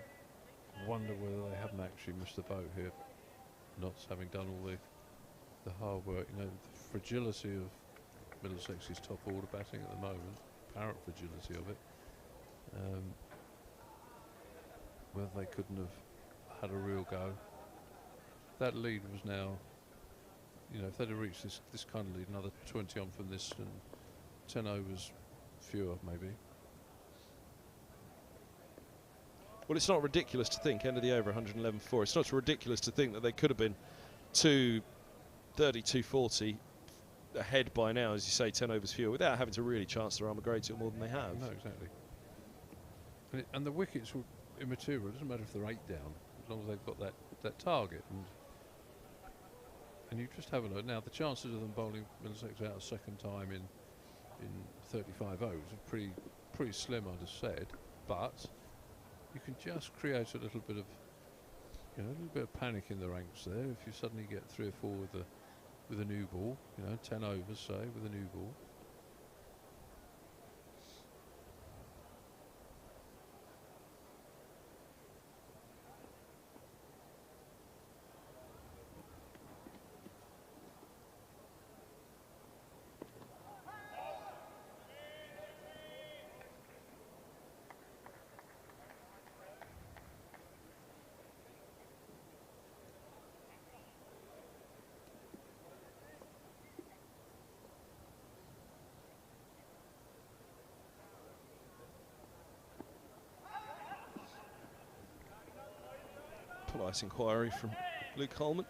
wonder whether they haven't actually missed the boat here, not having done all the hard work. You know, the fragility of Middlesex's top order batting at the moment, apparent fragility of it. Whether they couldn't have had a real go. That lead was now, you know, if they'd have reached this kind of lead, another 20 on from this and 10 overs fewer maybe. Well, it's not ridiculous to think, end of the over, 111 for 4. It's not ridiculous to think that they could have been 230, 240 ahead by now, as you say, 10 overs fewer, without having to really chance their arm a great deal more than they have. No, exactly. And the wickets were immaterial. It doesn't matter if they're 8 down, as long as they've got that target. And you just have a look. Now, the chances of them bowling Middlesex out a second time in 35 overs are pretty slim, I'd have said. But you can just create a little bit of, you know, a little bit of panic in the ranks there if you suddenly get 3 or 4 with a new ball, you know, 10 overs say with a new ball. Polite inquiry from Luke Holman.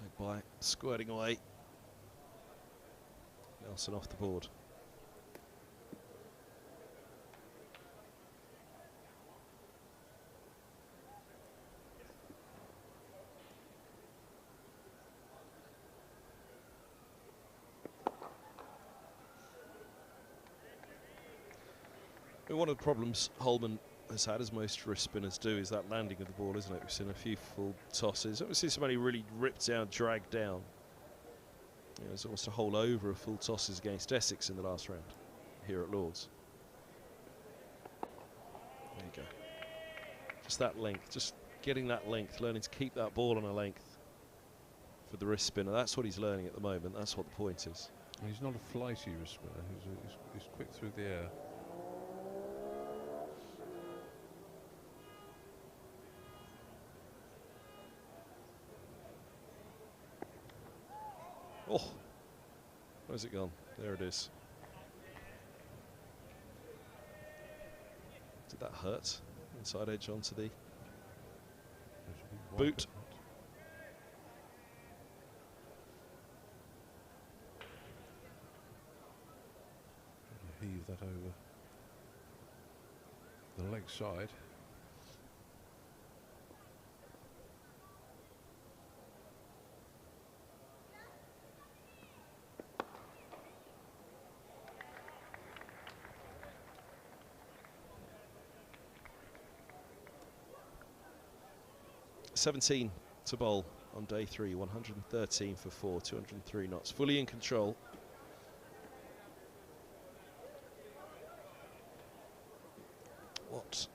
Leg by squirting away. Nelson off the board. One of the problems Holman has had, as most wrist spinners do, is that landing of the ball, isn't it? We've seen a few full tosses. We've seen somebody really ripped down, dragged down. You know, there's almost a whole over of full tosses against Essex in the last round here at Lord's. There you go. Just that length, just getting that length, learning to keep that ball on a length. for the wrist spinner. That's what he's learning at the moment. That's what the point is. And he's not a flighty wrist spinner. He's quick through the air. Oh, where's it gone? There it is. Did that hurt? Inside edge onto the boot. Heave that over the leg side. (17 to bowl on day 3, 113 for 4, 203 knots, fully in control. What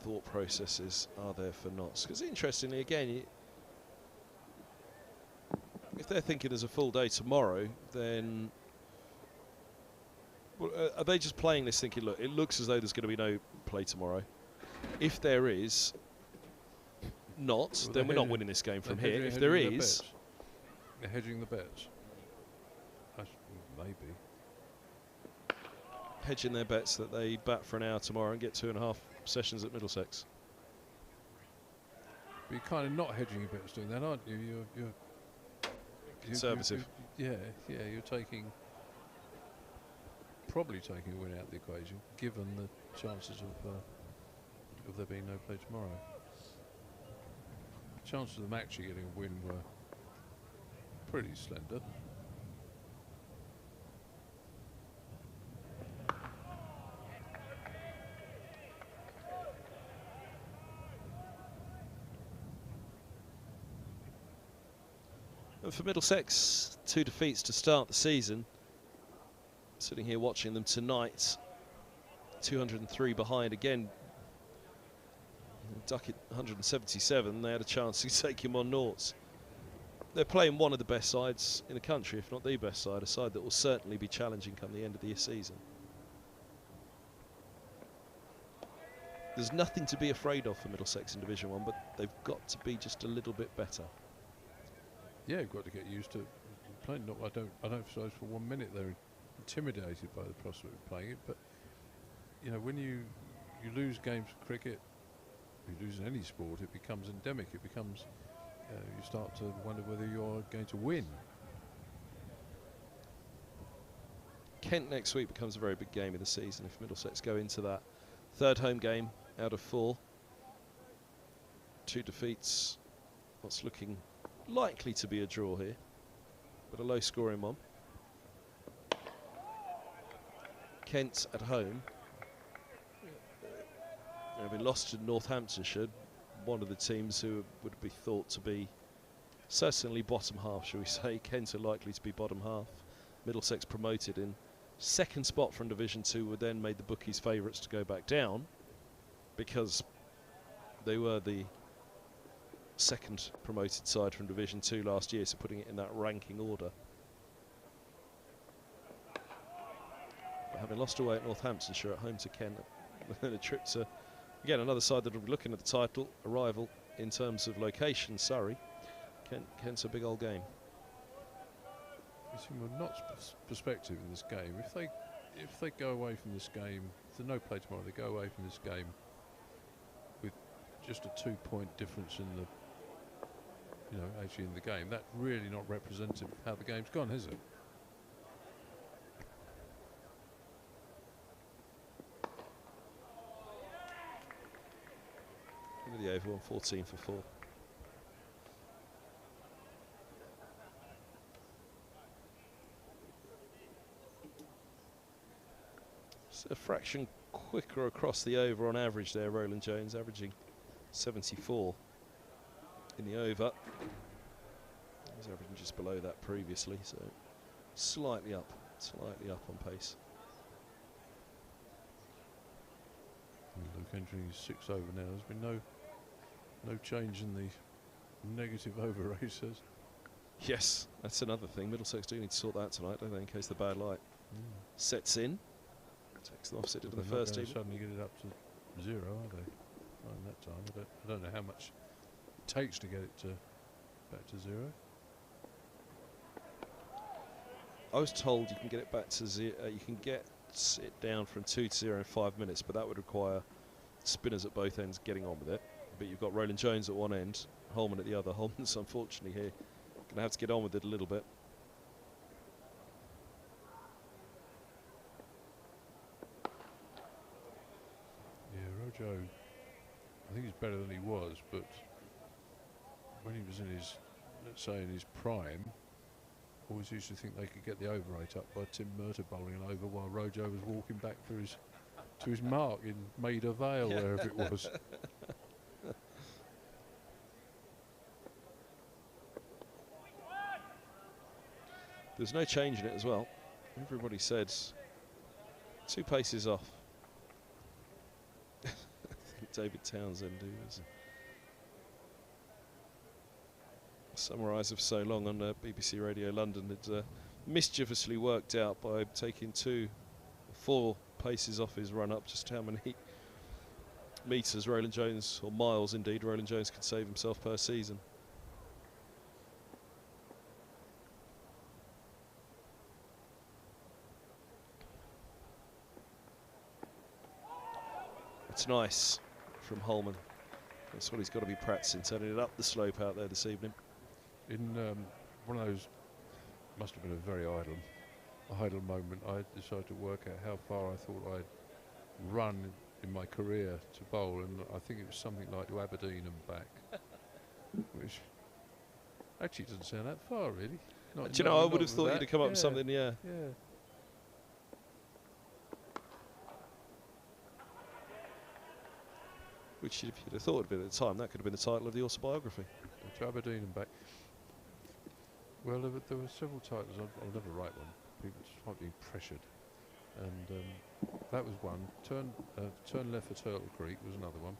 thought processes are there for knots? Because interestingly, again, if they're thinking there's a full day tomorrow, then are they just playing this thinking, look, it looks as though there's going to be no play tomorrow. If there is not, then we're not winning this game from here. If there is, they're hedging the bets. Maybe hedging their bets that they bat for an hour tomorrow and get 2.5 sessions at Middlesex. But you're kind of not hedging your bets doing that, aren't you? You're conservative. Yeah, you're probably taking a win out of the equation, given the chances of there being no play tomorrow. The chances of them actually getting a win were pretty slender. And for Middlesex, 2 defeats to start the season. Sitting here watching them tonight, 203 behind again. Duckett 177. They had a chance to take him on noughts. They're playing one of the best sides in the country, if not the best side, a side that will certainly be challenging come the end of the season. There's nothing to be afraid of for Middlesex in Division 1, but they've got to be just a little bit better. Yeah, you've got to get used to playing. I don't emphasise for 1 minute they're intimidated by the prospect of playing it, but you know, when you lose games of cricket, you lose in any sport, it becomes endemic. It becomes you start to wonder whether you're going to win. Kent next week becomes a very big game of the season if Middlesex go into that third home game out of 4. 2 defeats. What's looking likely to be a draw here, but a low scoring one. Kent at home, having lost to Northamptonshire, one of the teams who would be thought to be certainly bottom half, shall we say. Kent are likely to be bottom half. Middlesex promoted in second spot from Division 2 were then made the bookies' favourites to go back down because they were the second promoted side from Division 2 last year, so putting it in that ranking order. But having lost away at Northamptonshire, at home to Kent, then a trip to, again, another side that will be looking at the title, a rival in terms of location, Surrey. Kent's a big old game. You see, from a Notts perspective in this game, if they go away from this game, if there's no play tomorrow, they go away from this game with just a 2-point difference in the, actually in the game, that's really not representative of how the game's gone, is it? Into the over, 114 for 4. It's a fraction quicker across the over on average there, Roland-Jones, averaging 74 in the over. He was averaging just below that previously, so slightly up on pace. Luke entering his 6th over now. There's been no change in the negative over races. Yes, that's another thing. Middlesex do need to sort that tonight, don't they, in case the bad light sets in. Takes them off, it did in the first They're even. not gonna suddenly get it up to 0, are they? Not in that time. I don't know how much it takes to get it back to 0. I was told you can get it back to 0. You can get it down from 2 to 0 in 5 minutes, but that would require spinners at both ends getting on with it. But you've got Roland-Jones at one end, Holman at the other. Holman's unfortunately here going to have to get on with it a little bit. Yeah, Rojo, I think he's better than he was, but when he was in his, let's say in his prime, always used to think they could get the over rate up by Tim Murtagh bowling an over while Rojo was walking back to his mark in Maida Vale, wherever it was. There's no change in it as well. Everybody said 2 paces off. I think David Townsend, who was a summariser for so long on BBC Radio London, had mischievously worked out by taking 4 paces off his run up just how many metres Roland-Jones, or miles indeed, Roland-Jones could save himself per season. It's nice from Holman. That's what he's got to be practicing, turning it up the slope out there this evening. In one of those, must have been a very idle moment, I decided to work out how far I thought I'd run in my career to bowl, and I think it was something like to Aberdeen and back, which actually doesn't sound that far, really. Do you know, I would have thought you'd have come up with something, yeah. Which, if you'd have thought of it at the time, that could have been the title of the autobiography. To Aberdeen and back. Well, there were several titles. I'll never write one. People just might be pressured. And that was one. Turn left for Turtle Creek was another one.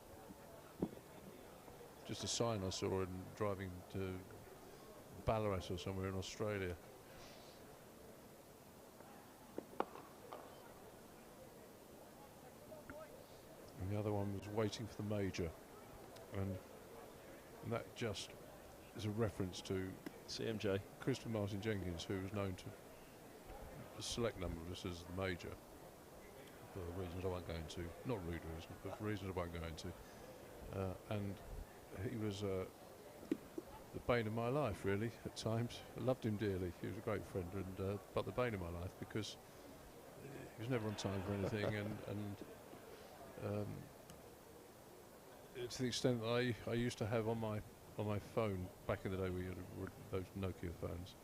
Just a sign I saw in driving to Ballarat or somewhere in Australia. And the other one was Waiting for the Major, and that just is a reference to CMJ. Christopher Martin Jenkins, who was known to a select number of us as the Major, for reasons I won't go into, not rude reasons, but for reasons I won't go into. And he was the bane of my life, really, at times. I loved him dearly. He was a great friend, and but the bane of my life, because he was never on time for anything, and to the extent that I used to have on my phone back in the day, we had those Nokia phones,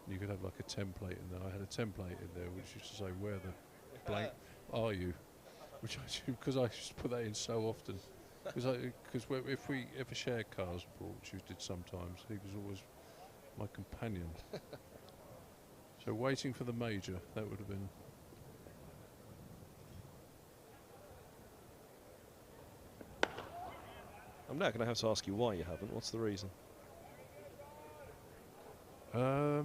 and you could have like a template in there. I had a template in there which used to say, "Where the blank are you?" Which because I used to put that in so often, because if we ever shared cars abroad, which we did sometimes, he was always my companion. So Waiting for the Major, that would have been. I'm now going to have to ask you why you haven't. What's the reason? Well,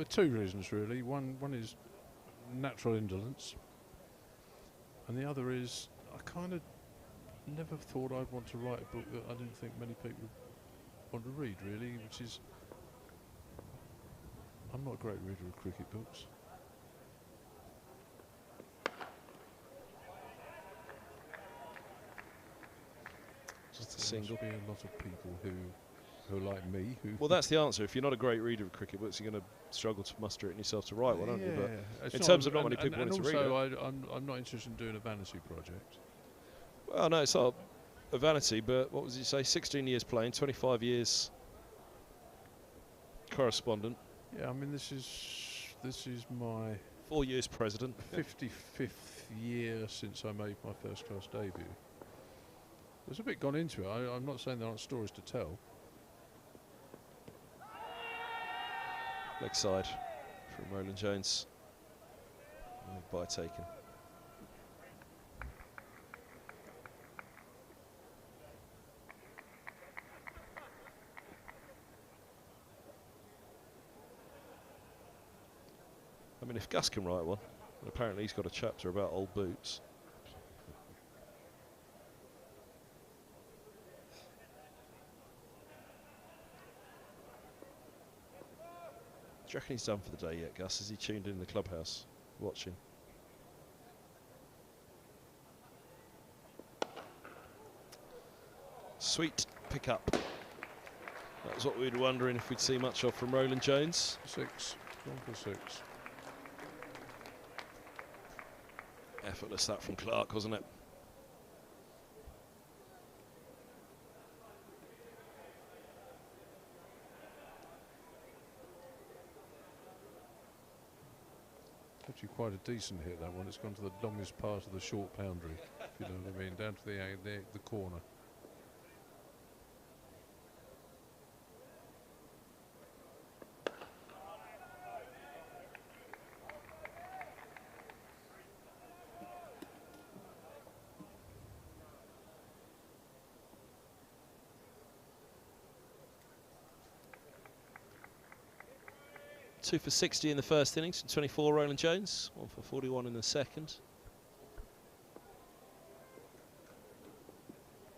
2 reasons really. One is natural indolence, and the other is I kind of never thought I'd want to write a book that I didn't think many people would want to read, really, which is I'm not a great reader of cricket books. Just a single. There must be a lot of people who are like me. Well, that's the answer. If you're not a great reader of cricket books, you're going to struggle to muster it in yourself to write one, aren't you? But in terms of not many people wanting to read it. Also, I'm not interested in doing a vanity project. Well, no, it's not a vanity, but what was you say? 16 years playing, 25 years correspondent. Yeah, I mean this is my 4 years president. 55th year since I made my first class debut. There's a bit gone into it. I'm not saying there aren't stories to tell. Leg side from Roland-Jones. By taken. I mean, if Gus can write one, and apparently he's got a chapter about old boots. Do you reckon he's done for the day yet, Gus? Is he tuned in the clubhouse watching? Sweet pick-up. That was what we were wondering if we'd see much of from Roland-Jones. 6. Gone for 6. Effortless that from Clark, wasn't it? Actually quite a decent hit, that one. It's gone to the longest part of the short boundary, if you know what I mean, down to the corner. Two for 60 in the first innings from 24 Roland-Jones, 1 for 41 in the second.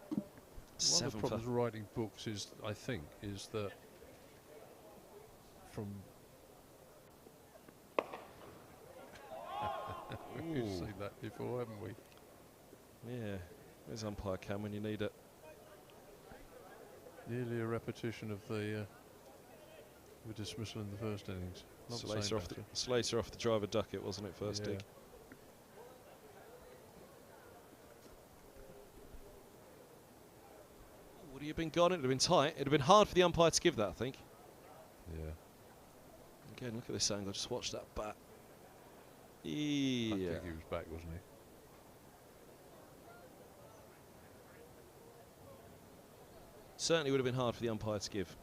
One of the 7 problems for with writing books is, I think, is that from we've Ooh. seen that before, haven't we? Yeah, there's umpire cam when you need it. Nearly a repetition of the dismissal in the first innings. Not the same Slater off the driver Duckett, wasn't it, first dig? Would he have been gone? It would have been tight. It would have been hard for the umpire to give that, I think. Yeah. Again, look at this angle. Just watch that bat. I Yeah. think he was back, wasn't he? Certainly would have been hard for the umpire to give.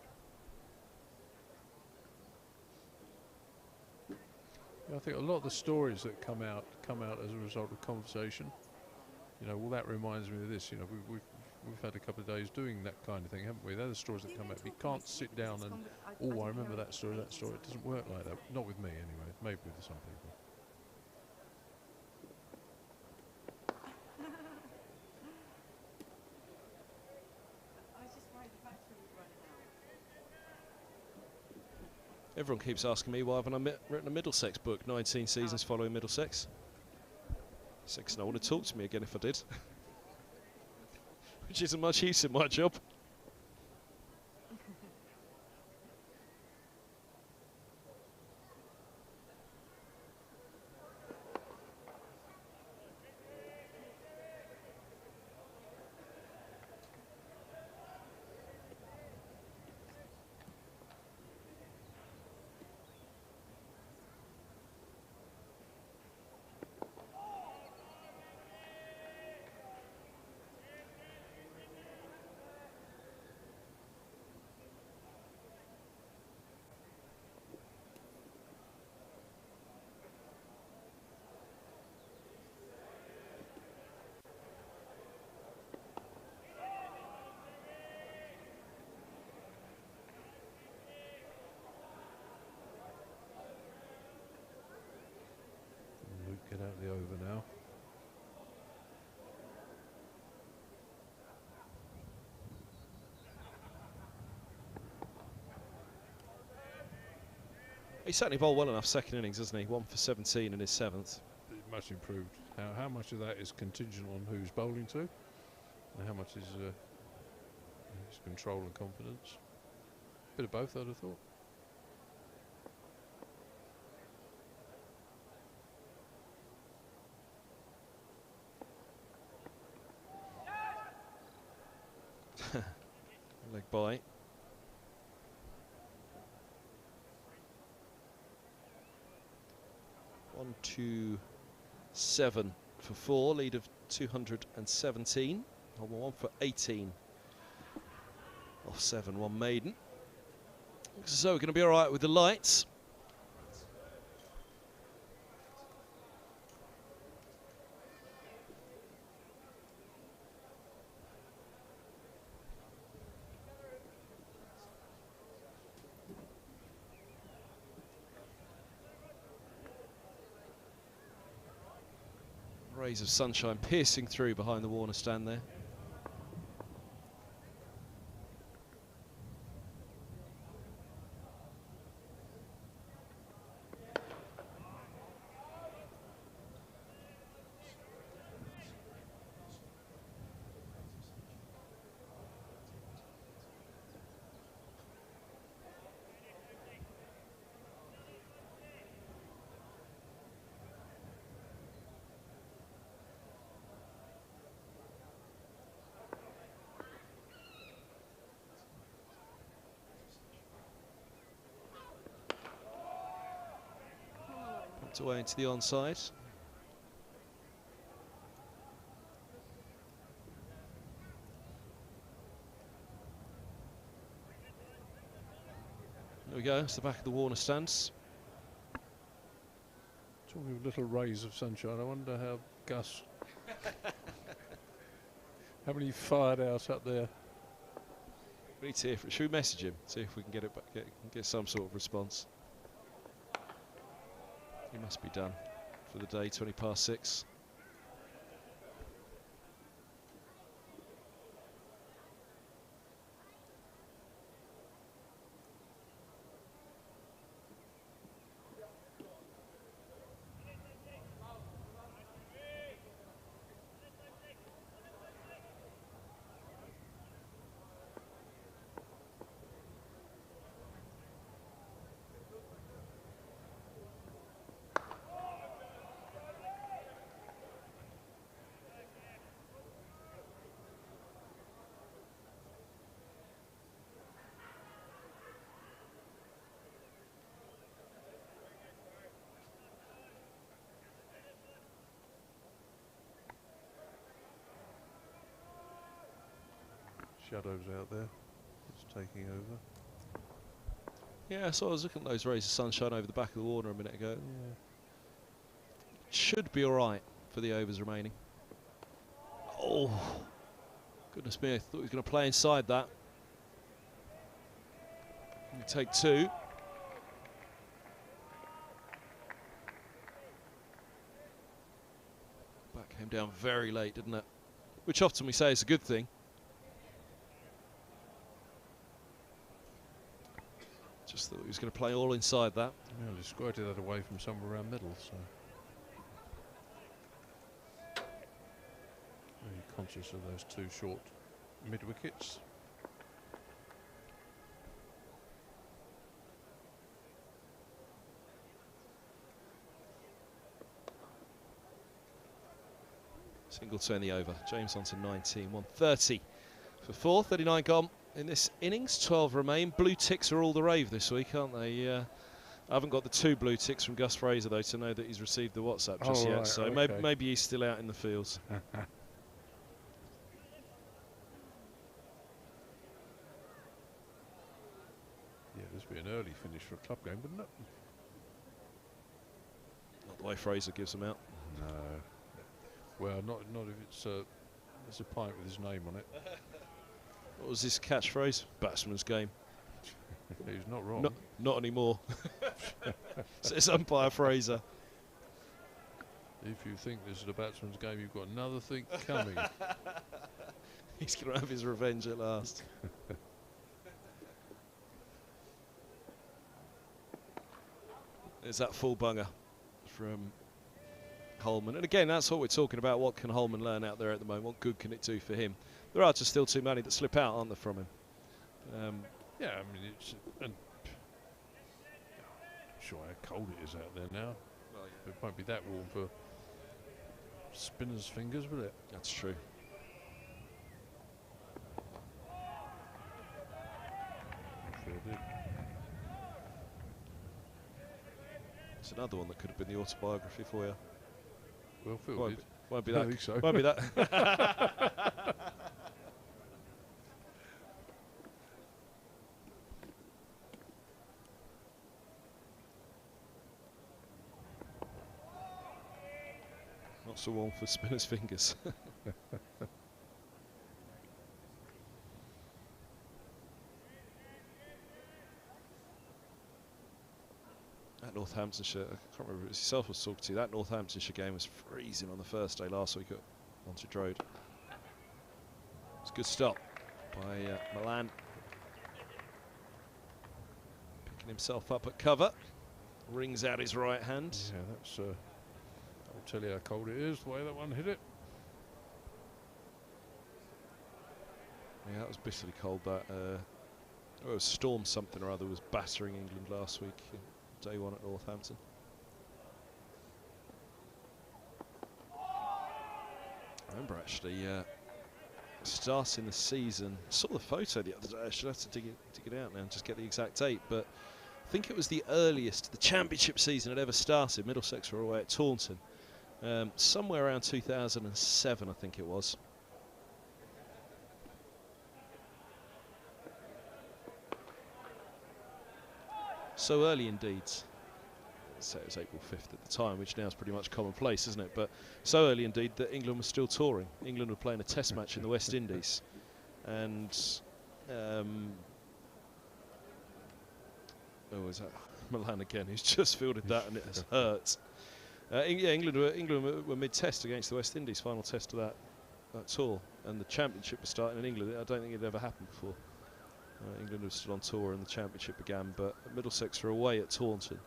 I think a lot of the stories that come out as a result of conversation. You know, well, that reminds me of this. You know, we've had a couple of days doing that kind of thing, haven't we? They're the stories that come out. You can't sit down and, oh, I remember that story, that story. It doesn't work like that. Not with me, anyway. Maybe with some people. Everyone keeps asking me why haven't I written a Middlesex book, 19 seasons following Middlesex. Six, no one would talk to me again if I did. Which isn't much use in my job. Luke, get out of the over now. He certainly bowled well enough second innings, hasn't he? 1 for 17 in his 7th. Much improved. How much of that is contingent on who's bowling to, and how much is his control and confidence? Bit of both, I'd have thought. Leg bye. One, 2, 7 for 4, lead of 217. 1 for 18. Off 7, 1 maiden. So we're going to be all right with the lights. Rays of sunshine piercing through behind the Warner stand there. Away into the onside. There we go, it's the back of the Warner stands. Talking of little rays of sunshine, I wonder how Gus, how many fired out up there? We need to hear. Should we message him? See if we can get it back, get some sort of response. He must be done for the day, 20 past 6. Shadows out there. It's taking over. Yeah, so I was looking at those rays of sunshine over the back of the Warner a minute ago. Yeah. Should be all right for the overs remaining. Oh, goodness me! I thought he was going to play inside that. You take 2. That came down very late, didn't it? Which often we say is a good thing. Just thought he was going to play all inside that. Yeah, they squirted that away from somewhere around middle, so. Very conscious of those 2 short mid wickets. Single turn the over. James on to 19, 130 for 4, 39 gone in this innings, 12 remain. Blue ticks are all the rave this week, aren't they? I haven't got the 2 blue ticks from Gus Fraser though to know that he's received the WhatsApp just yet, right, so okay. maybe he's still out in the fields. Yeah, this would be an early finish for a club game, wouldn't it? Not the way Fraser gives them out. No. Well, not if it's there's a pint with his name on it. What was his catchphrase? Batsman's game. He's not wrong. Not anymore. Says umpire Fraser. If you think this is a batsman's game, you've got another thing coming. He's going to have his revenge at last. There's that full bunger from Holman. And again, that's what we're talking about. What can Holman learn out there at the moment? What good can it do for him? There are just still too many that slip out, aren't there, from him? Yeah, I mean, it's. And I'm sure how cold it is out there now. Well, yeah. It won't be that warm for spinners' fingers, will it? That's true. Sure did. It's another one that could have been the autobiography for you. Well fielded. Won't be I that. think so. Won't be that. Not so warm for spinners' fingers. That Northamptonshire. I can't remember if it was yourself I was talking to. That Northamptonshire game was freezing on the first day last week at Wantage Road. It's a good stop by Milan. Picking himself up at cover. Rings out his right hand. Yeah, that's. I'll tell you how cold it is, the way that one hit it. Yeah, that was bitterly cold. That it was storm something or other was battering England last week, day one at Northampton. I remember actually starting the season. Saw the photo the other day. I should have to dig it out now and just get the exact date. But I think it was the earliest the championship season had ever started. Middlesex were away at Taunton, somewhere around 2007, I think it was. So early indeed. So it was April 5th at the time, which now is pretty much commonplace, isn't it? But so early indeed that England was still touring. England were playing a test match in the West Indies. And oh, is that Milan again, who's just fielded that and it has hurt. Yeah, England were mid-test against the West Indies, final test of that tour. And the championship was starting in England. I don't think it had ever happened before. England was still on tour and the championship began, but Middlesex were away at Taunton,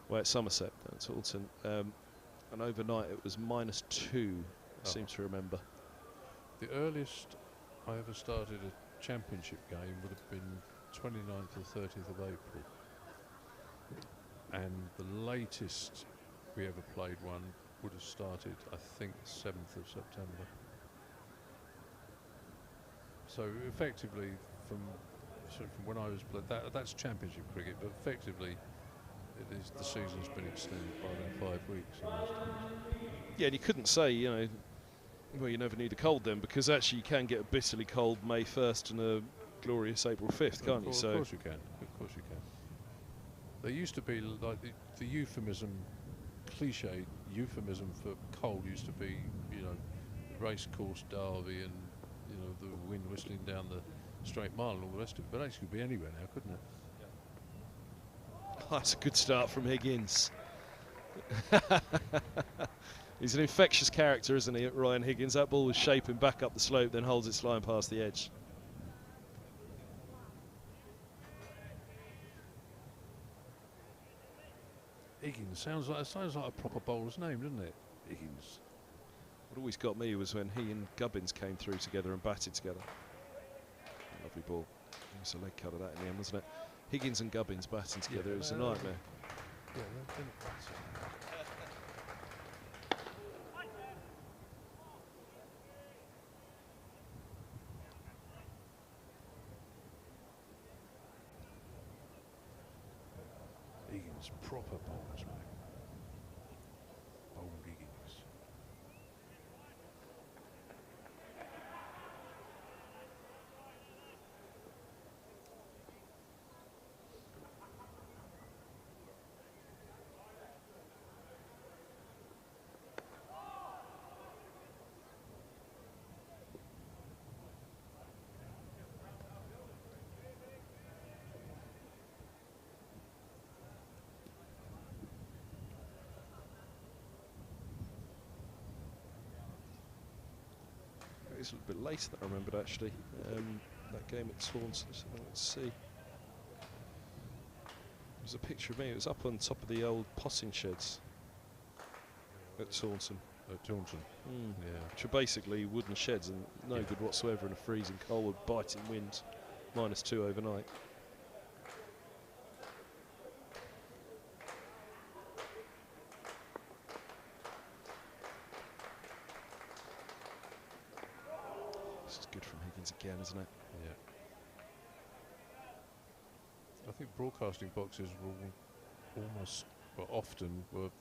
away at Somerset, at Taunton, and overnight it was -2, I seem to remember. The earliest I ever started a championship game would have been 29th or 30th of April, and the latest we ever played one would have started, I think, 7th of September. So effectively, from when I was playing, that's championship cricket, but effectively the season's been extended by about 5 weeks. Yeah, and you couldn't say, you know, well, you never need a cold then, because actually you can get a bitterly cold May 1st and a glorious April 5th, can't you? So of course you can. Of course you can. There used to be like the euphemism, cliche euphemism for cold used to be, you know, racecourse Derby and, you know, the wind whistling down the straight mile and all the rest of it, but actually could be anywhere now, couldn't it? Yeah. Oh, that's a good start from Higgins. He's an infectious character, isn't he, Ryan Higgins? That ball was shaping back up the slope, then holds its line past the edge. Higgins sounds like a proper bowler's name, doesn't it? Higgins. What always got me was when he and Gubbins came through together and batted together. Lovely ball. It was a leg cut of that in the end, wasn't it? Higgins and Gubbins batting together, it was a nightmare. Yeah, they're not batting. Higgins, proper bowlers, mate. Bold Higgins. It's a little bit later than I remembered actually. That game at Taunton. So let's see. There's a picture of me. It was up on top of the old potting sheds at Taunton. At Taunton. Yeah. Which are basically wooden sheds and no good whatsoever in a freezing cold, biting wind. -2 overnight. Good from Higgins again, isn't it? Yeah. I think broadcasting boxes were almost, but often were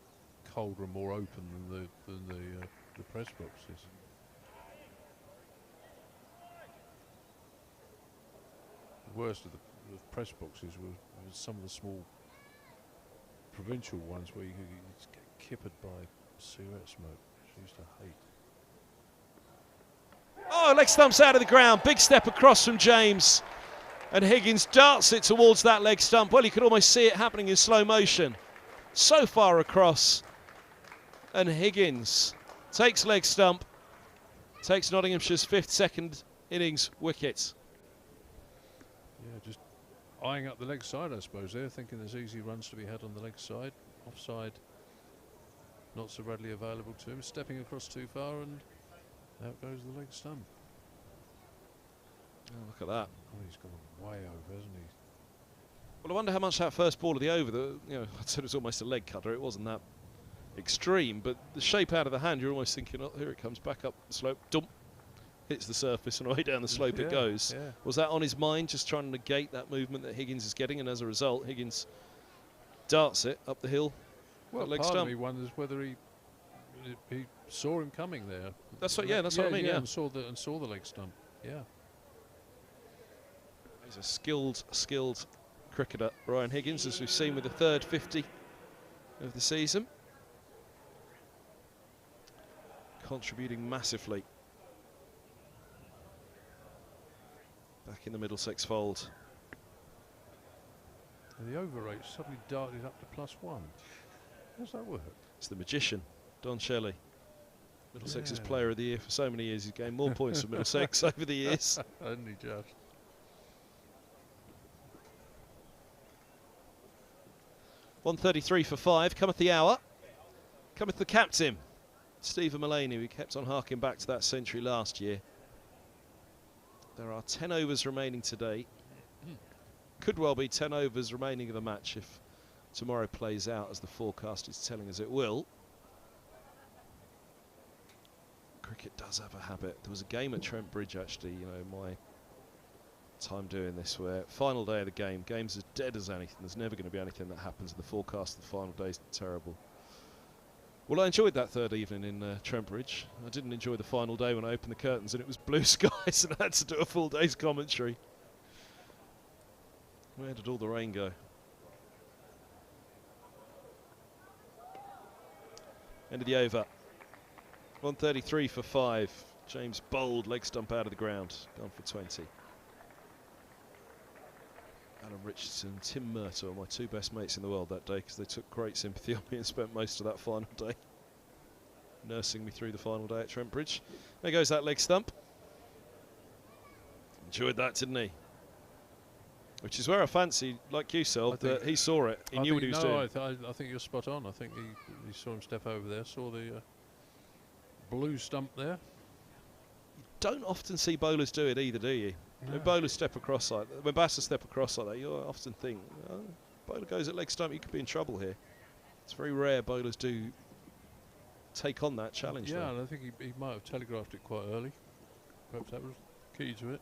colder and more open than the press boxes. The worst of the press boxes were some of the small provincial ones where you could get kippered by cigarette smoke, which I used to hate. Oh, leg stump's out of the ground. Big step across from James. And Higgins darts it towards that leg stump. Well, you could almost see it happening in slow motion. so far across, and Higgins takes leg stump, takes Nottinghamshire's 5th second innings wicket. Yeah, just eyeing up the leg side, I suppose, there, thinking there's easy runs to be had on the leg side. Offside, not so readily available to him. Stepping across too far, and out goes the leg stump. Oh, look at that. Oh, he's gone way over, hasn't he? Well, I wonder how much that first ball of the over, I said it was almost a leg cutter. It wasn't that extreme, but the shape out of the hand, you're almost thinking, oh, here it comes, back up the slope, dump, hits the surface, and away down the slope it goes. Yeah. Was that on his mind, just trying to negate that movement that Higgins is getting, and as a result, Higgins darts it up the hill. Well, leg part stump. of me wonders whether he saw him coming there. That's what, that's what I mean. Yeah, and saw the leg stump. Yeah. He's a skilled cricketer, Ryan Higgins, as we've seen with the third 50 of the season, contributing massively back in the Middlesex fold. And the over rate suddenly darted up to +1. How does that work? It's the magician, Don Shelley, Middlesex's player of the year for so many years. He's gained more points for Middlesex over the years. Only just. 1:33 for 5, cometh the hour, cometh the captain, Stephen Mullaney, who kept on harking back to that century last year. There are 10 overs remaining today. Could well be 10 overs remaining of the match if tomorrow plays out as the forecast is telling us it will. Cricket does have a habit. There was a game at Trent Bridge, actually, my time doing this, where final day of the game's as dead as anything. There's never going to be anything that happens in the forecast. The final day's terrible. Well, I enjoyed that third evening in Trent Bridge. I didn't enjoy the final day when I opened the curtains and it was blue skies and I had to do a full day's commentary. Where did all the rain go? End of the over. 1:33 for 5. James Bold, leg stump out of the ground, gone for 20. Alan Richardson, Tim Murtaugh, my two best mates in the world that day, because they took great sympathy on me and spent most of that final day nursing me through the final day at Trent Bridge. There goes that leg stump. Enjoyed that, didn't he? Which is where I fancy, like yourself, that he saw it. He knew what he was doing. I think you're spot on. I think he saw him step over there, saw the blue stump there. You don't often see bowlers do it either, do you? No. When bowlers step across like that, when batters step across like that, you often think, bowler goes at leg stump, you could be in trouble here. It's very rare bowlers do take on that challenge. Yeah, and I think he might have telegraphed it quite early. Perhaps that was key to it.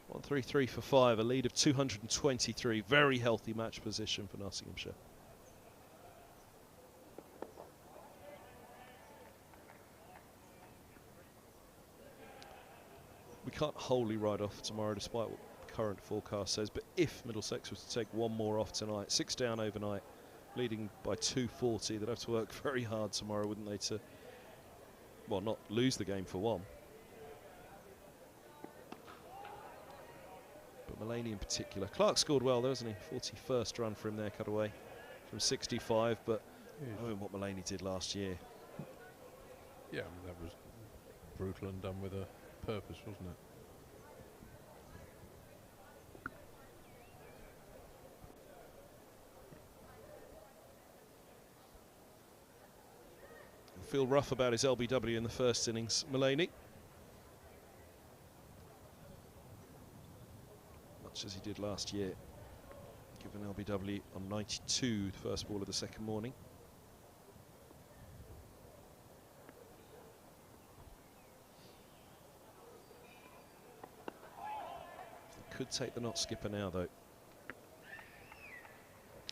One 1-3-3 for 5, a lead of 223. Very healthy match position for Nottinghamshire. We can't wholly ride off tomorrow despite what the current forecast says, but if Middlesex was to take one more off tonight, 6 down overnight, leading by 240, they'd have to work very hard tomorrow, wouldn't they, to, well, not lose the game for one. But Mullaney in particular. Clark scored well though, hasn't he? 41st run for him there, cut away from 65, but knowing what Mullaney did last year. Yeah, I mean, that was brutal and done with a purpose, wasn't it? Feel rough about his LBW in the first innings, Mullaney. Much as he did last year. Given LBW on 92, the first ball of the second morning. Could take the not skipper now though.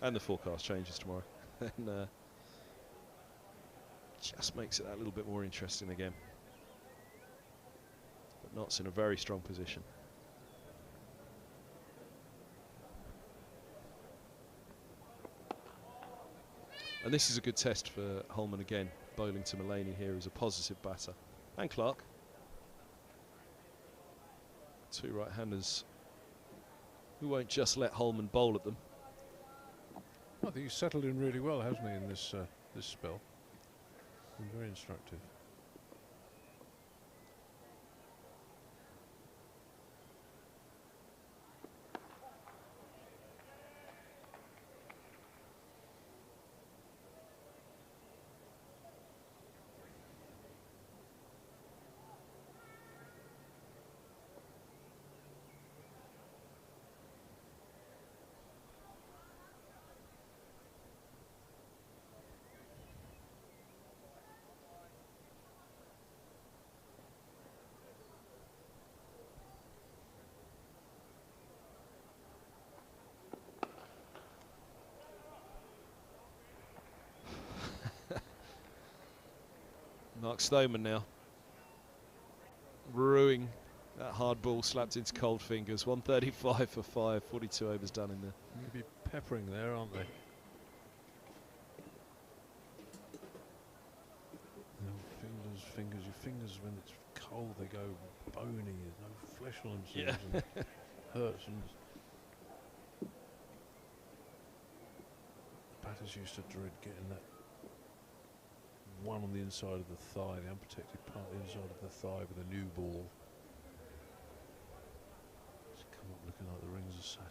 And the forecast changes tomorrow. And just makes it that little bit more interesting again. But Not's in a very strong position. And this is a good test for Holman again. Bowling to Mullaney here as a positive batter. And Clark. Two right-handers We won't just let Holman bowl at them. I think he's settled in really well, hasn't he, in this this spell? Been very instructive. Mark Stoneman now. Ruining that hard ball slapped into cold fingers. 135 for 5, 42 overs done in there. Maybe peppering there, aren't they? No, fingers. Your fingers, when it's cold, they go bony. There's no flesh on them. Yeah. And it hurts. And batters used to dread getting that one on the inside of the thigh, the unprotected part of the inside of the thigh with a new ball. It's come up looking like the rings of Saturn.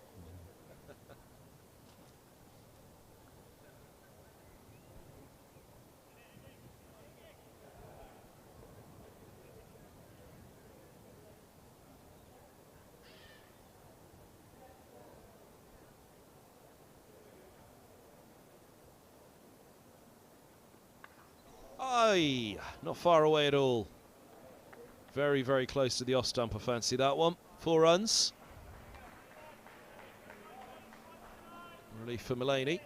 Aye, not far away at all. Very, very close to the off stump. I fancy that one. 4 runs. Relief for Mullaney.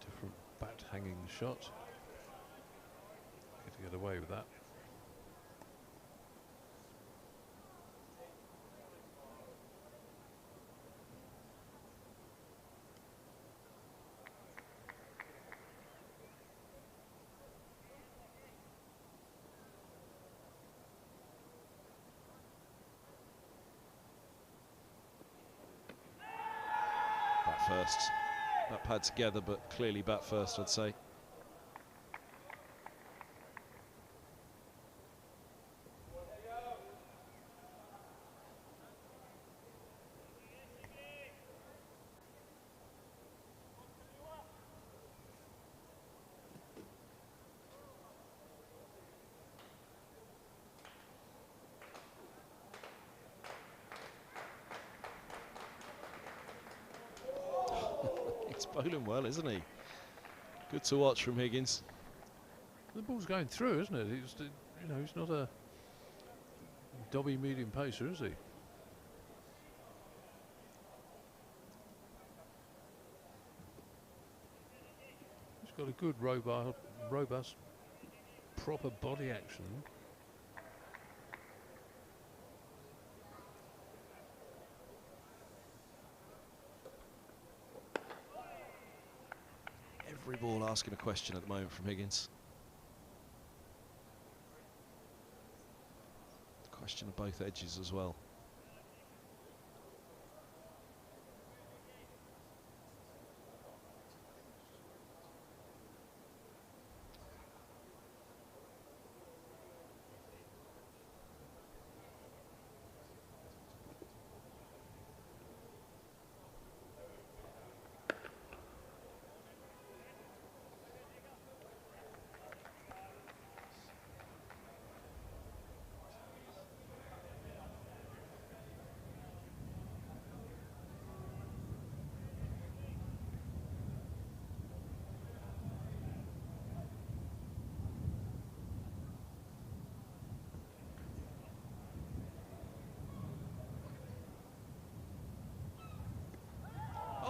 Different bat hanging shot. Get away with that. First. Bat pad together, but clearly bat first, I'd say. He's bowling well, isn't he? Good to watch from Higgins. The ball's going through, isn't it? He's, you know, he's not a dobby medium pacer, is he? He's got a good robust, proper body action. Every ball asking a question at the moment from Higgins. Question of both edges as well.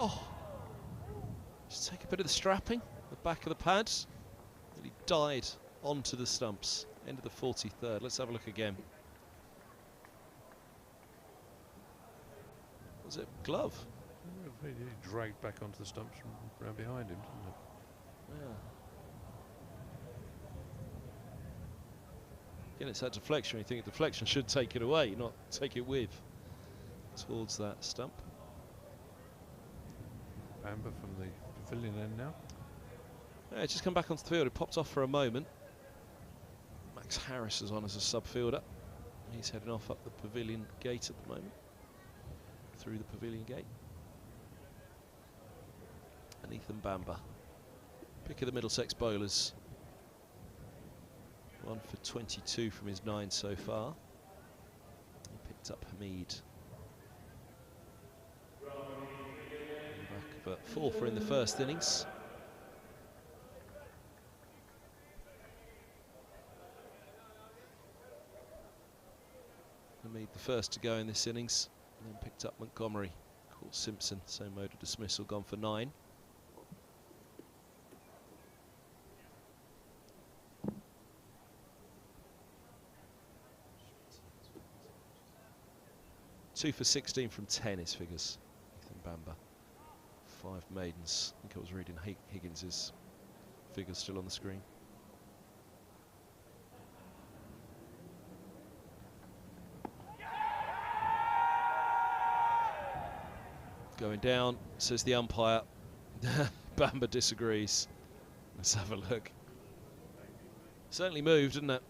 Oh, just take a bit of the strapping, the back of the pad. He died onto the stumps. End of the 43rd. Let's have a look again. Was it glove? He dragged back onto the stumps from around behind him, didn't it? Yeah. Again, it's that deflection. You think deflection should take it away, not take it with, towards that stump. Bamber from the pavilion end now. Yeah, just come back onto the field. It popped off for a moment. Max Harris is on as a sub-fielder. He's heading off up the pavilion gate at the moment. Through the pavilion gate. And Ethan Bamber, pick of the Middlesex bowlers. 1 for 22 from his 9 so far. He picked up Hamid. Back of a 4 for in the first innings. Hamid the first to go in this innings, and then picked up Montgomery. Caught Simpson, same mode of dismissal, gone for 9. Two for 16 from 10 his figures. Ethan Bamber. 5 maidens. I think I was reading Higgins's figures still on the screen. Going down, says the umpire. Bamber disagrees. Let's have a look. Certainly moved, didn't it?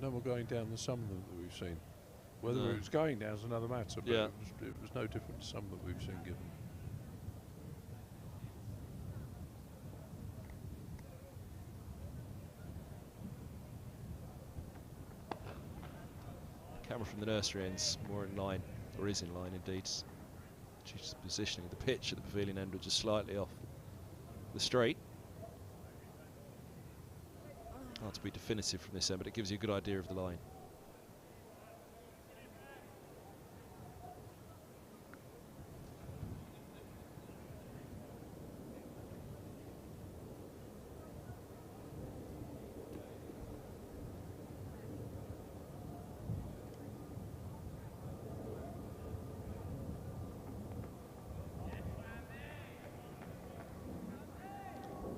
No more going down than some of them that we've seen. Whether it was going down is another matter, but yeah. it was no different to some that we've seen given. Camera from the nursery ends more in line, or is in line indeed. Due to the positioning of the pitch at the pavilion end, just slightly off the straight. Hard to be definitive from this end, but it gives you a good idea of the line.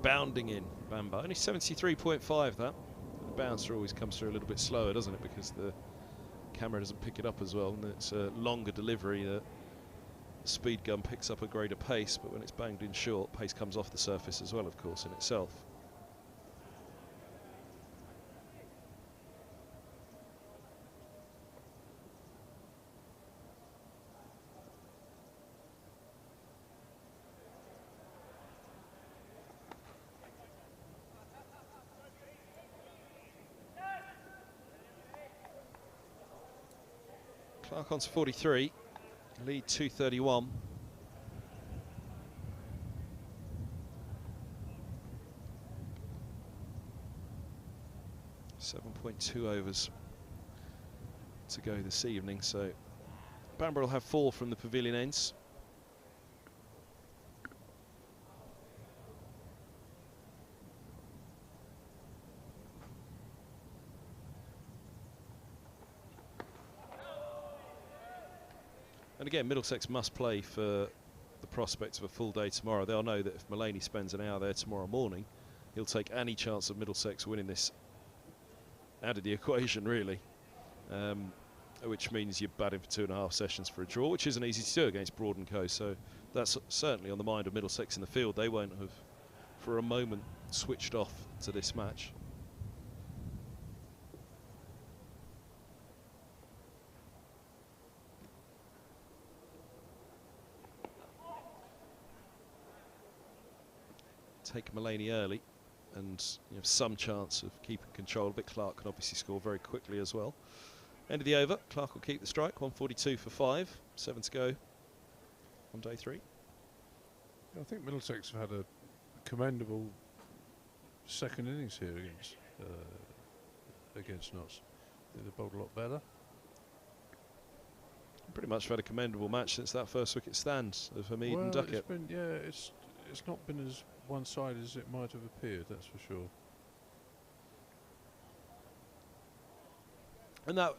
Bounding in, Bamber. Only 73.5 that. The bouncer always comes through a little bit slower, doesn't it? Because the camera doesn't pick it up as well, and it's a longer delivery. The speed gun picks up a greater pace, but when it's banged in short, pace comes off the surface as well, of course, in itself. Clark on to 43, lead 231. .2 overs to go this evening, so Bamber will have 4 from the pavilion ends. And again, Middlesex must play for the prospect of a full day tomorrow. They'll know that if Mullaney spends an hour there tomorrow morning, he'll take any chance of Middlesex winning this out of the equation, really. Which means you're batting for 2.5 sessions for a draw, which isn't easy to do against Broad & Co. So that's certainly on the mind of Middlesex in the field. They won't have, for a moment, switched off to this match. Take Mullaney early, and you have some chance of keeping control of it. Clark can obviously score very quickly as well. End of the over. Clark will keep the strike. 142 for 5. 7 to go on day 3. I think Middlesex have had a commendable second innings here against Notts. I think they bowled a lot better. Pretty much had a commendable match since that first wicket stand of Hamid and Duckett. It's not been as one-sided as it might have appeared, that's for sure. And that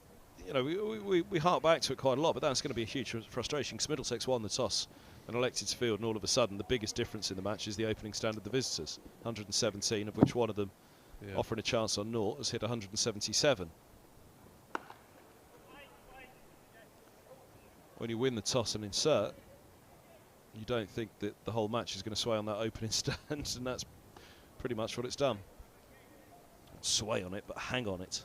you know, we hark back to it quite a lot, but that's going to be a huge frustration because Middlesex won the toss and elected to field, and all of a sudden the biggest difference in the match is the opening stand of the visitors. 117, of which one of them offering a chance on naught has hit 177. When you win the toss and insert, you don't think that the whole match is going to sway on that opening stand, and that's pretty much what it's done. Not sway on it, but hang on it.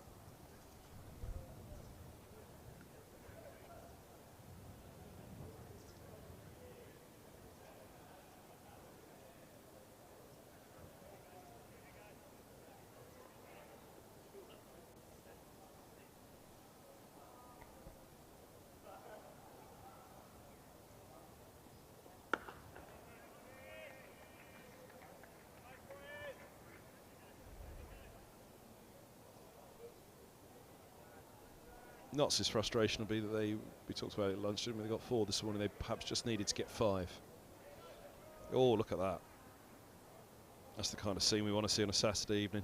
Notts' frustration will be that we talked about it at lunch, didn't we? They got 4 this morning, they perhaps just needed to get 5. Oh, look at that. That's the kind of scene we want to see on a Saturday evening.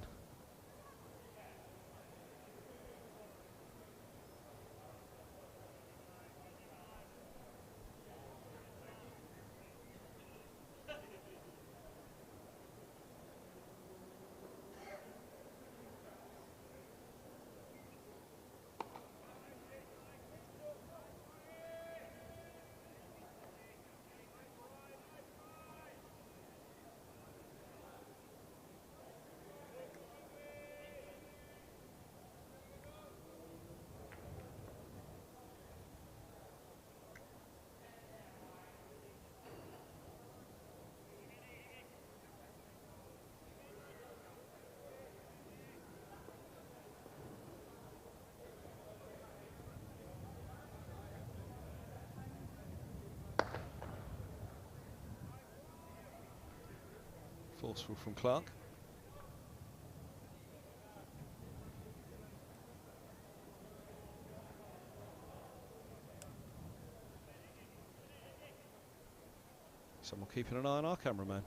Forceful from Clark. Someone keeping an eye on our cameraman.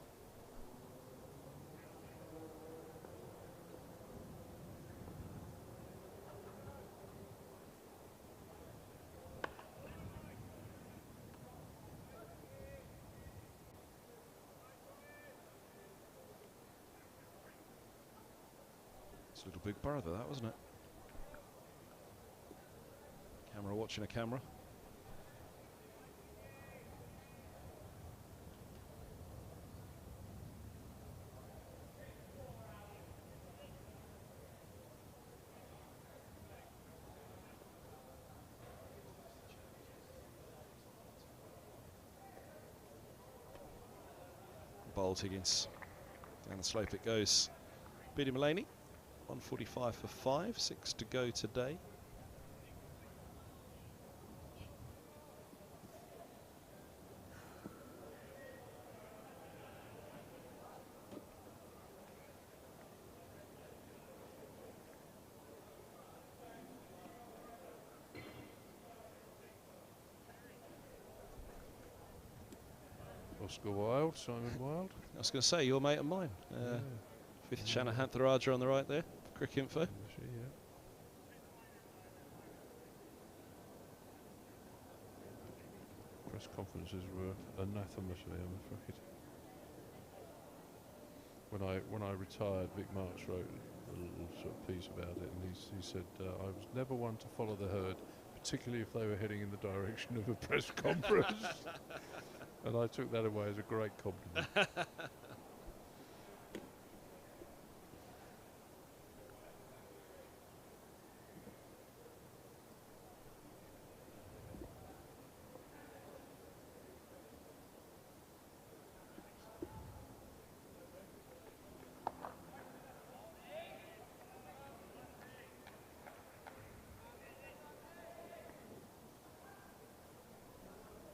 Little big brother, that, wasn't it? Camera watching a camera. Bowled Higgins. Down the slope it goes. Beatty Mullaney. 145 for 5, 6 to go today. Oscar Wilde, Simon Wilde. I was going to say, your mate and mine. Fifth Shanna Hantharaja on the right there. Cricket info. Yeah. Press conferences were anathema to me, I'm afraid. When I retired, Vic Marks wrote a little sort of piece about it, and he said, I was never one to follow the herd, particularly if they were heading in the direction of a press conference. And I took that away as a great compliment.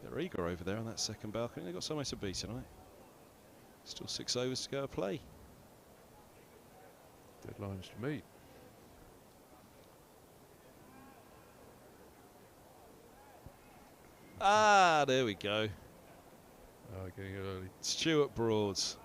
They're eager over there on that second balcony. They've got somewhere to be tonight. Still 6 overs to go to play. Deadlines to meet. Ah, there we go. Getting it early. Stuart Broads.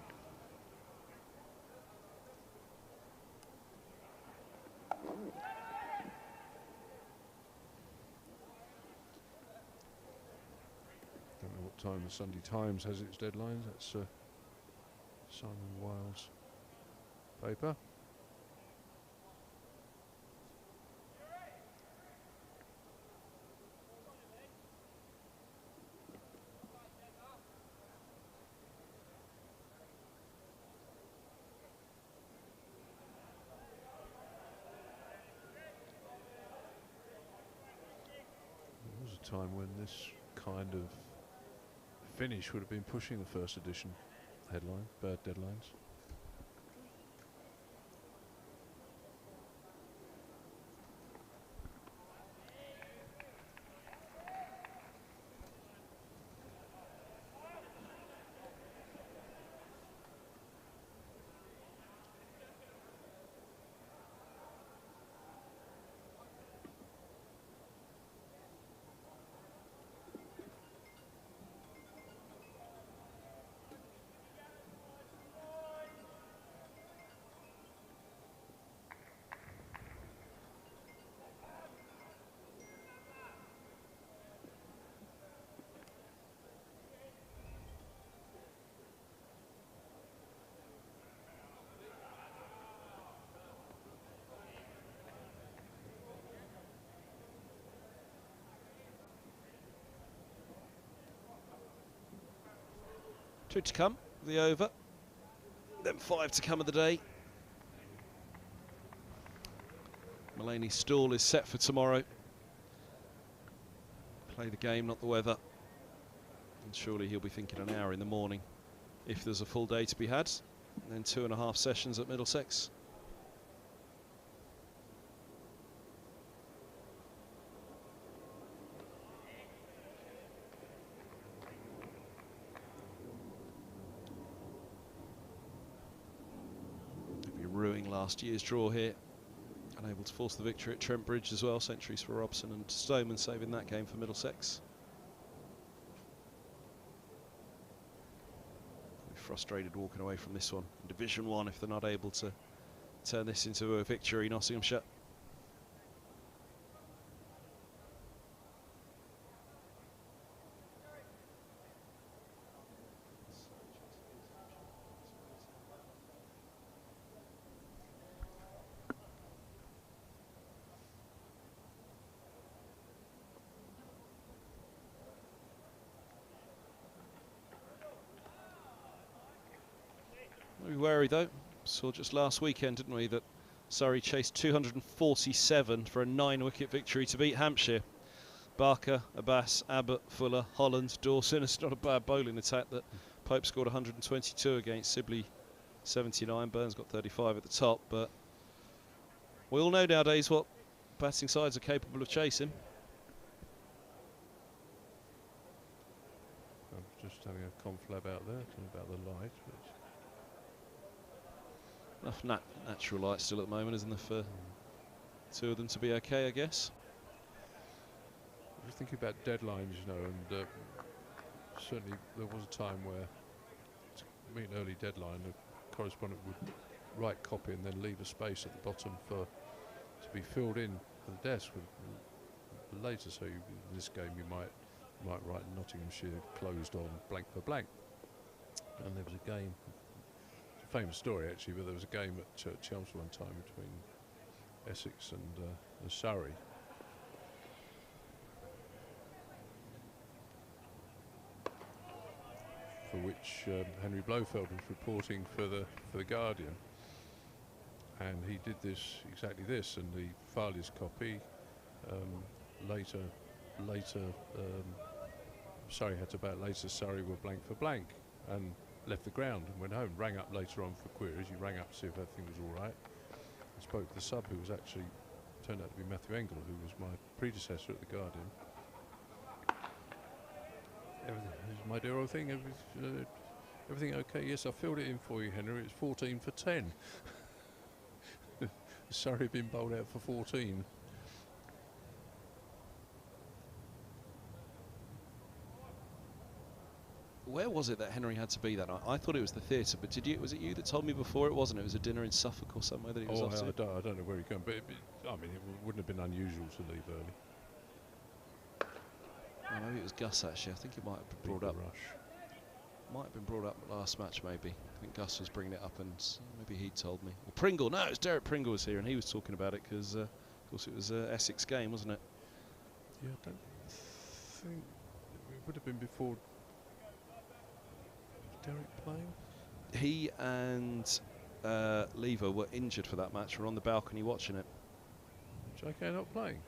time the Sunday Times has its deadlines. That's Simon Wilde's paper. There was a time when this kind of finish would have been pushing the first edition headline, bad deadlines. Two to come, the over. Then 5 to come of the day. Mulaney's stall is set for tomorrow. Play the game, not the weather. And surely he'll be thinking an hour in the morning if there's a full day to be had. And then 2.5 sessions at Middlesex. Ruining last year's draw here. Unable to force the victory at Trent Bridge as well. Centuries for Robson and Stoneman saving that game for Middlesex. They're frustrated walking away from this one in Division 1 if they're not able to turn this into a victory, Nottinghamshire. We worry though. Saw just last weekend, didn't we, that Surrey chased 247 for a 9-wicket victory to beat Hampshire. Barker, Abbas, Abbott, Fuller, Holland, Dawson. It's not a bad bowling attack that Pope scored 122 against, Sibley 79, Burns got 35 at the top, but we all know nowadays what batting sides are capable of chasing. I'm just having a conflab out there, about the light. Enough natural light still at the moment, isn't there, for two of them to be okay, I guess. I was thinking about deadlines, you know, and certainly there was a time where to meet an early deadline, the correspondent would write copy and then leave a space at the bottom to be filled in for the desk with later. So in this game you might write Nottinghamshire closed on blank for blank, and there was a game. Famous story actually, but there was a game at Chelmsford one time between Essex and Surrey. For which Henry Blofeld was reporting for the Guardian, and he did exactly this, and he filed his copy. Later, Surrey had to bat later. Surrey were blank for blank, and left the ground and went home. Rang up later on for queries. He rang up to see if everything was all right. I spoke to the sub, who was actually turned out to be Matthew Engel, who was my predecessor at the Guardian. My dear old thing, everything okay? Yes, I filled it in for you, Henry. It's 14 for 10. Surrey had been bowled out for 14. Where was it that Henry had to be that night? I thought it was the theatre, but was it you that told me before it wasn't? It was a dinner in Suffolk or somewhere that he was off to? I don't know where he's going, but I mean, it wouldn't have been unusual to leave early. Oh, maybe it was Gus actually. I think it might have been brought up. Might have been brought up last match, maybe. I think Gus was bringing it up, and maybe he told me. Or Pringle. No, it was Derek Pringle was here, and he was talking about it because, of course, it was an Essex game, wasn't it? Yeah, I don't think it would have been before Derek playing. He and Lever were injured for that match. We're on the balcony watching it. JK not playing.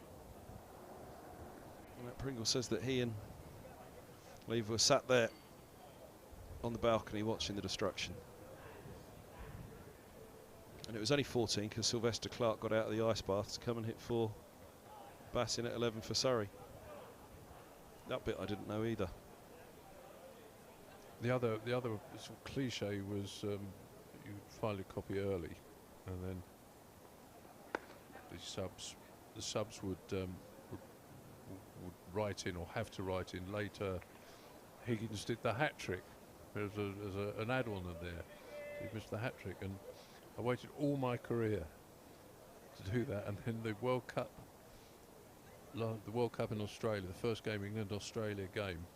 And Pringle says that he and Lever were sat there on the balcony watching the destruction. And it was only 14 because Sylvester Clark got out of the ice bath to come and hit 4, batting at 11 for Surrey. That bit I didn't know either. The other sort of cliche was you file a copy early, and then the subs would write in or have to write in later. Higgins did the hat trick. There's an add-on in there. He missed the hat trick, and I waited all my career to do that. And then the World Cup in Australia, the first game, England-Australia game,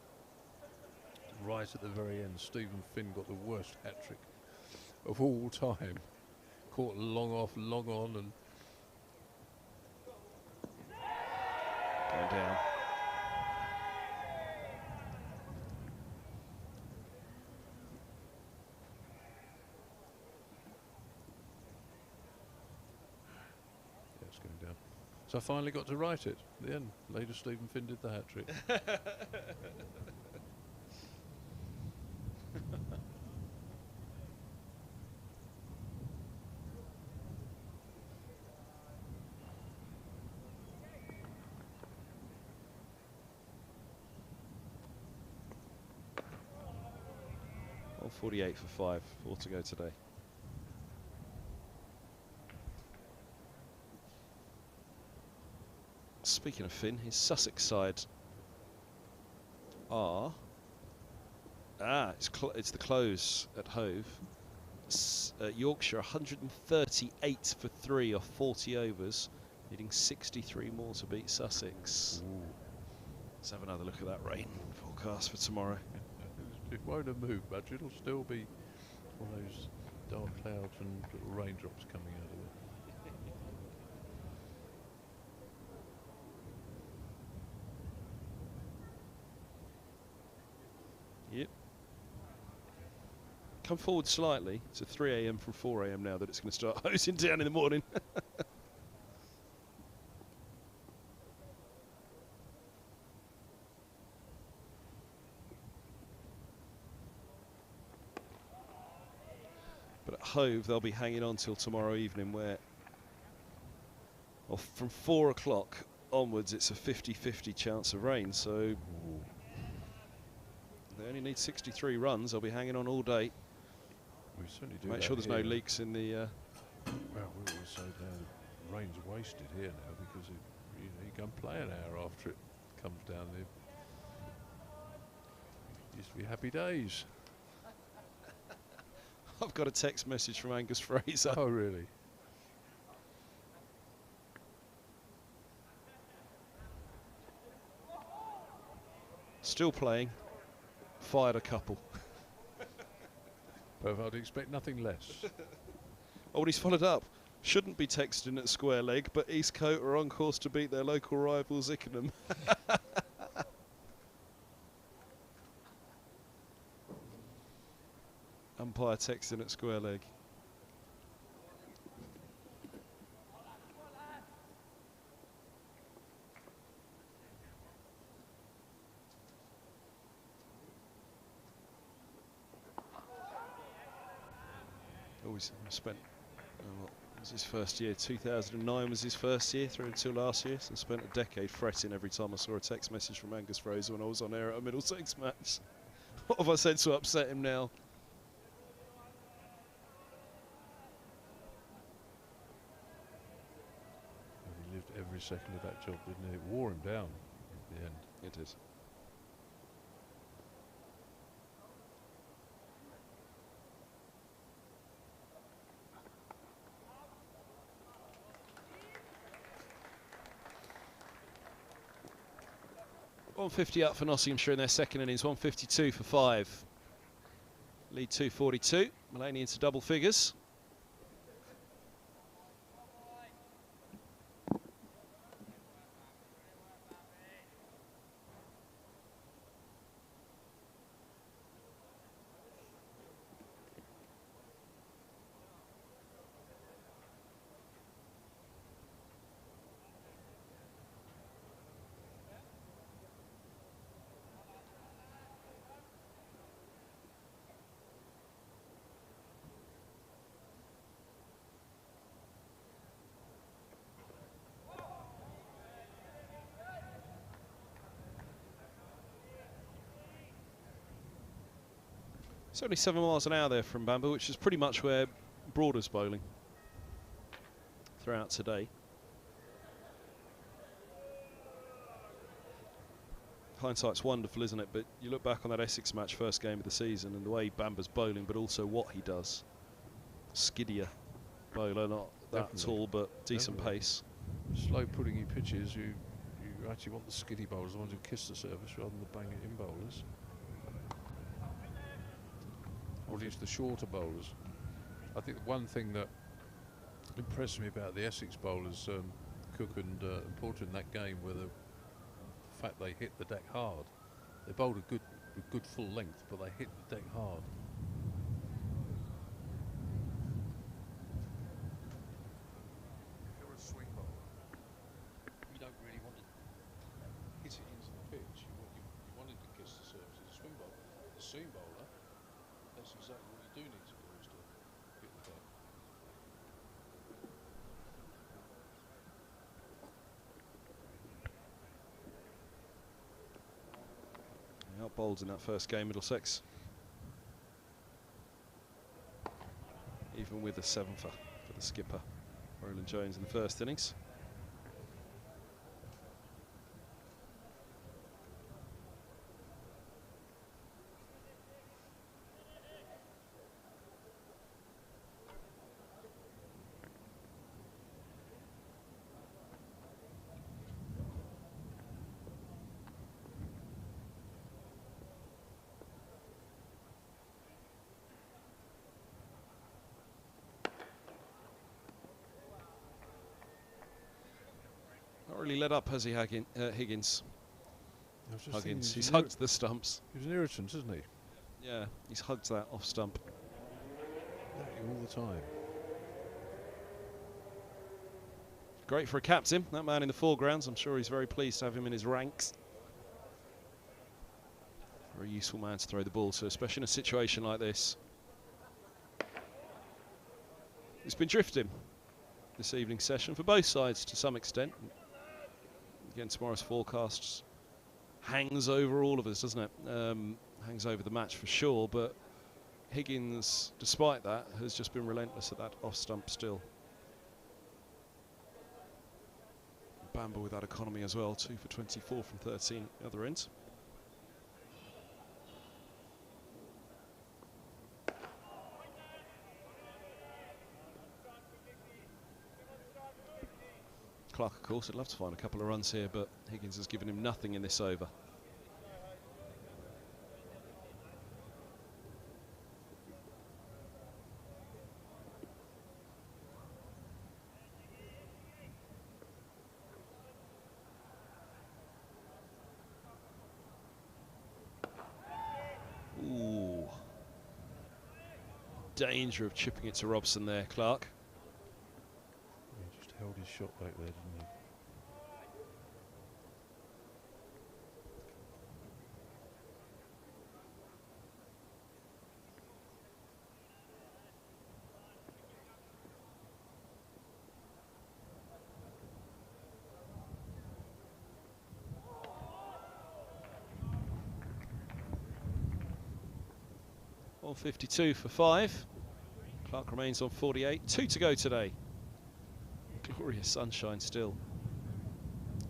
right at the very end, Stephen Finn got the worst hat trick of all time. Caught long off, long on, and Going down. yeah, it's going down. So I finally got to write it at the end. Later, Stephen Finn did the hat trick. Well, 48 for 5, 4 to go today. Speaking of Finn, his Sussex side are... it's the close at Hove. Yorkshire 138 for 3 off 40 overs, needing 63 more to beat Sussex. Ooh. Let's have another look at that rain forecast for tomorrow. It won't have moved much. It'll still be one of those dark clouds and little raindrops coming out of it. Yep. Come forward slightly to 3 AM from 4 AM now that it's going to start hosing down in the morning. But at Hove they'll be hanging on till tomorrow evening, where from 4 o'clock onwards it's a 50-50 chance of rain, so they only need 63 runs. They'll be hanging on all day. We certainly do. Make sure there's no leaks in the... Well, we always say the rain's wasted here now because you can play an hour after it comes down there. Used to be happy days. I've got a text message from Angus Fraser. Oh, really? Still playing. Fired a couple. But I'd expect nothing less. Oh, and he's followed up. Shouldn't be texting at square leg, but Eastcote are on course to beat their local rivals, Ickenham. Umpire texting at square leg. Always spent, what was his first year? 2009 was his first year, through until last year. So I spent a decade fretting every time I saw a text message from Angus Fraser when I was on air at a Middlesex match. What have I said to upset him now? He lived every second of that job, didn't he? It wore him down at the end. It is. 150 up for Nottinghamshire in their second innings, 152 for 5. Lead 242, Mulaney into double figures. It's only 7 miles an hour there from Bamber, which is pretty much where Broader's bowling throughout today. Hindsight's wonderful, isn't it? But you look back on that Essex match, first game of the season, and the way Bamber's bowling, but also what he does. Skiddier bowler, not that tall, but decent pace. Slow puddingy pitches, you actually want the skiddy bowlers, the ones who kiss the surface rather than the bang it in bowlers. Or at least the shorter bowlers. I think the one thing that impressed me about the Essex bowlers, Cook and Porter in that game, were the fact they hit the deck hard. They bowled a good full length, but they hit the deck hard. If you're a swing bowler, you don't really want to hit it into the pitch. You want it to kiss the surface. As a swing bowler, the seam bowler, that's exactly what you do need to do, is to hit the deck. Out bowled in that first game, Middlesex. Even with a 7-fer for the skipper, Roland-Jones, in the first innings. Not really let up, has he, Higgins? He's hugged the stumps. He was an irritant, isn't he? Yeah, he's hugged that off stump. All the time. Great for a captain, that man in the foregrounds. I'm sure he's very pleased to have him in his ranks. Very useful man to throw the ball to, especially in a situation like this. It's been drifting this evening's session for both sides to some extent. Again, tomorrow's forecasts hangs over all of us, doesn't it? Hangs over the match for sure, but Higgins, despite that, has just been relentless at that off stump still. Bamber with that economy as well, 2 for 24 from 13 at the other end. Clark, of course, would love to find a couple of runs here, but Higgins has given him nothing in this over. Ooh. Danger of chipping it to Robson there, Clark. Held his shot back there, didn't he? On 52 for 5. Clark remains on 48. 2 to go today. Glorious sunshine still.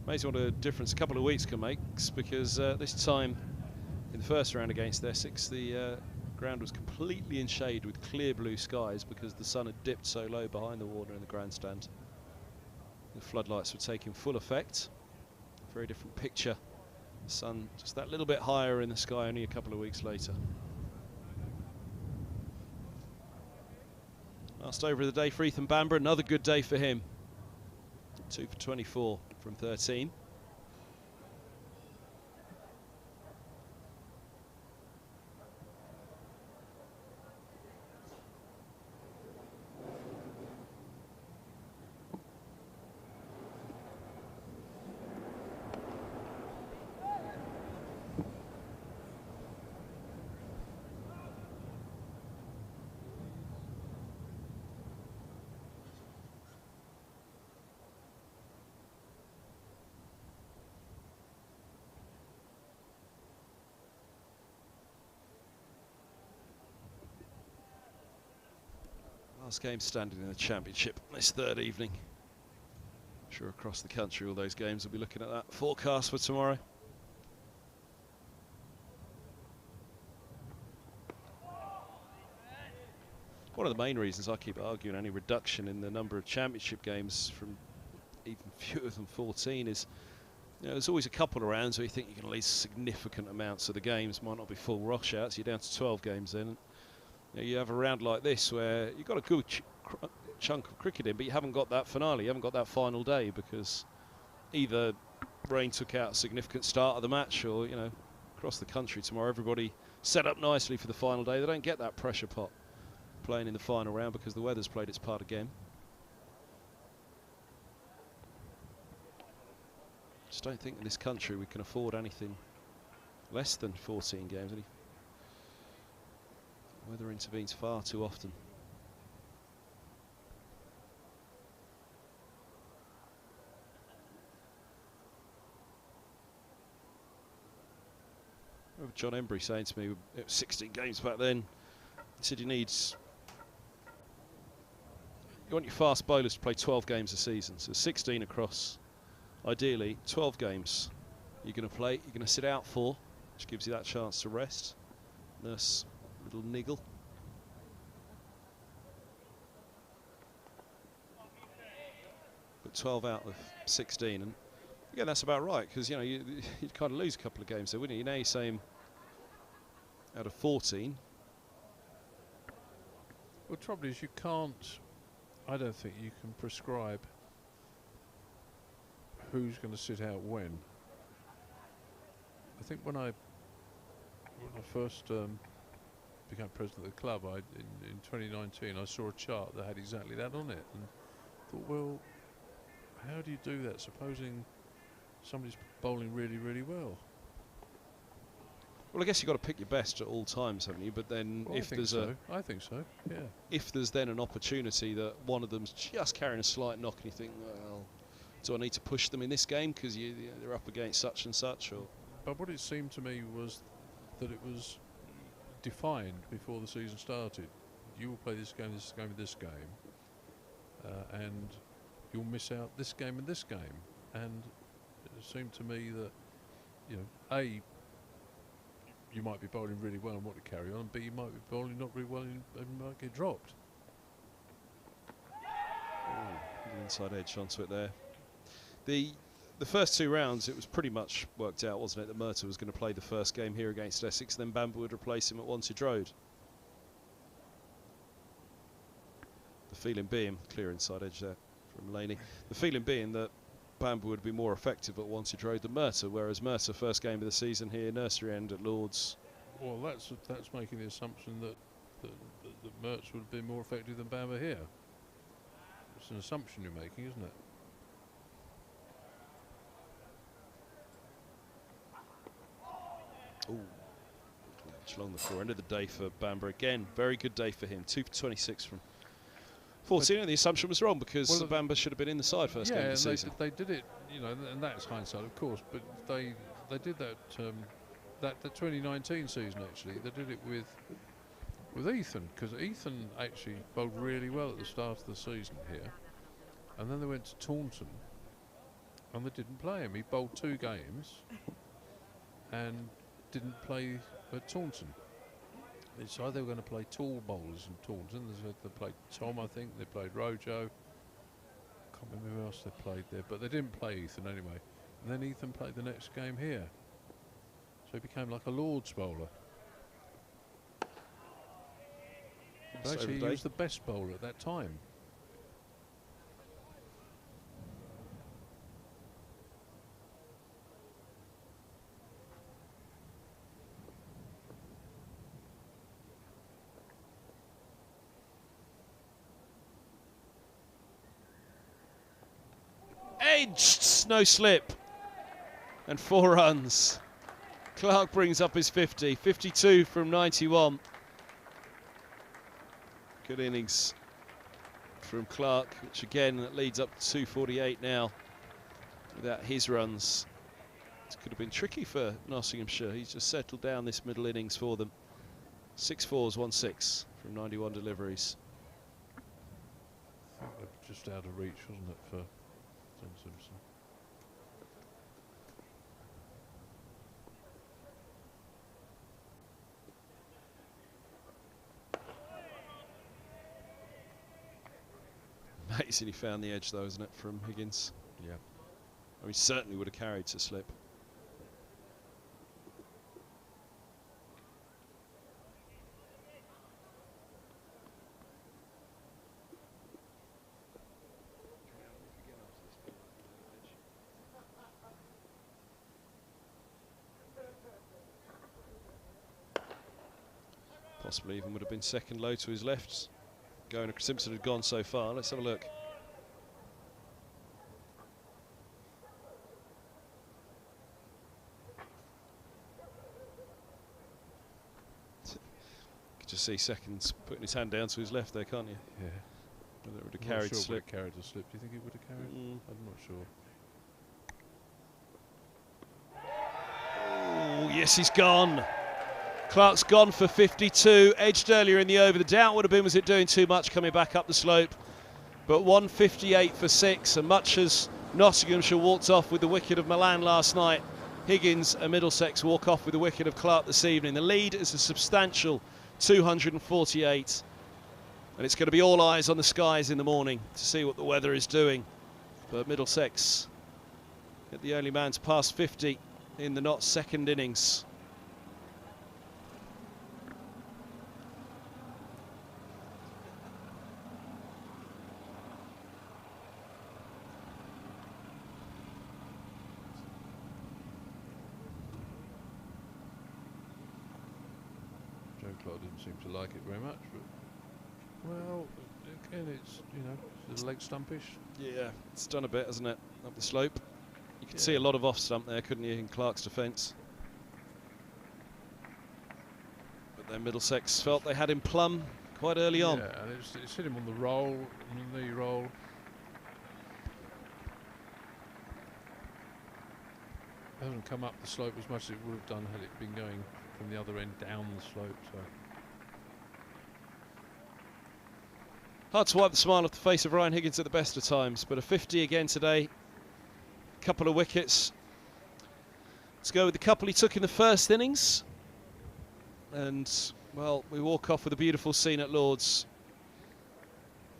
Amazing what a difference a couple of weeks can make, because this time in the first round against Essex, the ground was completely in shade with clear blue skies because the sun had dipped so low behind the water in the grandstand. The floodlights were taking full effect. Very different picture The sun just that little bit higher in the sky only a couple of weeks later. Last over of the day for Ethan Bamber, another good day for him. 2 for 24 from 13. Last game standing in the Championship this third evening. I'm sure across the country all those games will be looking at that forecast for tomorrow. One of the main reasons I keep arguing any reduction in the number of Championship games from even fewer than 14 is, you know, there's always a couple of rounds where you think you can lose significant amounts of the games, might not be full rush outs, you're down to 12 games then. You know, you have a round like this where you've got a good chunk of cricket in, but you haven't got that finale, you haven't got that final day, because either rain took out a significant start of the match, or, you know, across the country tomorrow everybody set up nicely for the final day. They don't get that pressure pot playing in the final round because the weather's played its part again. Just don't think in this country we can afford anything less than 14 games. Weather intervenes far too often. I remember John Embry saying to me, it was 16 games back then, he said you want your fast bowlers to play 12 games a season, so 16 across. Ideally, 12 games you're going to play, you're going to sit out for, which gives you that chance to rest, nurse a little niggle. But 12 out of 16, and again that's about right, because you know you'd kind of lose a couple of games there, wouldn't you? Now you're saying out of 14. Well, the trouble is you can't, I don't think you can prescribe who's going to sit out when. I think when I first became president of the club, in 2019, I saw a chart that had exactly that on it, and thought, well, how do you do that? Supposing somebody's bowling really, really well. Well, I guess you've got to pick your best at all times, haven't you? But then, well, if there's I think so. Yeah. If there's then an opportunity that one of them's just carrying a slight knock, and you think, well, do I need to push them in this game because they're up against such and such? Or but what it seemed to me was that it was defined before the season started. You will play this game, and this game, and you'll miss out this game and this game. And it seemed to me that, you know, you might be bowling really well and want to carry on, but you might be bowling not really well and might get dropped. The inside edge onto it there. The first two rounds, it was pretty much worked out, wasn't it, that Murtagh was going to play the first game here against Essex, then Bamber would replace him at Wantage Road. The feeling being, clear inside edge there from Laney, the feeling being that Bamber would be more effective at Wantage Road than Murtagh, whereas Murtagh, first game of the season here, nursery end at Lord's. Well, that's making the assumption that Murtagh would have been more effective than Bamber here. It's an assumption you're making, isn't it? Ooh, along the floor. End of the day for Bamber again. Very good day for him. 2 for 26 from 14. And the assumption was wrong, because Bamber should have been in the side first game of the season. They did it, you know, and that's hindsight, of course. But they did that the 2019 season actually. They did it with Ethan, because Ethan actually bowled really well at the start of the season here, and then they went to Taunton, and they didn't play him. He bowled 2 games, and didn't play at Taunton. They decided they were going to play tall bowlers in Taunton. They played Tom, I think. They played Rojo. Can't remember who else they played there, but they didn't play Ethan anyway. And then Ethan played the next game here, So he became like a Lord's bowler. But actually, he was the best bowler at that time. Edged, no slip, and 4 runs. Clark brings up his 50, 52 from 91. Good innings from Clark, which again leads up to 248 now without his runs. This could have been tricky for Nottinghamshire. He's just settled down this middle innings for them. 6 fours, 1 6 from 91 deliveries. I think they're just out of reach, wasn't it, for Simpson? Amazing he found the edge though, isn't it, from Higgins? Yeah. I mean, certainly would have carried to slip. Possibly even would have been second low to his left. Going, Simpson had gone so far. Let's have a look. Could just see seconds putting his hand down to his left there, can't you? Yeah. Whether it would have I'm carried not sure slip. Would it carried the slip. Do you think it would have carried? I'm not sure. Oh, yes, he's gone. Clark's gone for 52, edged earlier in the over. The doubt would have been, was it doing too much coming back up the slope? But 158 for 6, and much as Nottinghamshire walked off with the wicket of Milan last night, Higgins and Middlesex walk off with the wicket of Clark this evening. The lead is a substantial 248, and it's going to be all eyes on the skies in the morning to see what the weather is doing. But Middlesex, the only man to pass 50 in the not second innings. Clark didn't seem to like it very much, but well, again, it's it's a leg stumpish. Yeah, it's done a bit, hasn't it, up the slope? You could see a lot of off stump there, couldn't you, in Clark's defence? But then Middlesex felt they had him plumb quite early on. Yeah, and it's hit him on the roll, on the knee roll. It hasn't come up the slope as much as it would have done had it been going from the other end down the slope. So hard to wipe the smile off the face of Ryan Higgins at the best of times, but a 50 again today. Couple of wickets. Let's go with the couple he took in the first innings. And, well, we walk off with a beautiful scene at Lord's.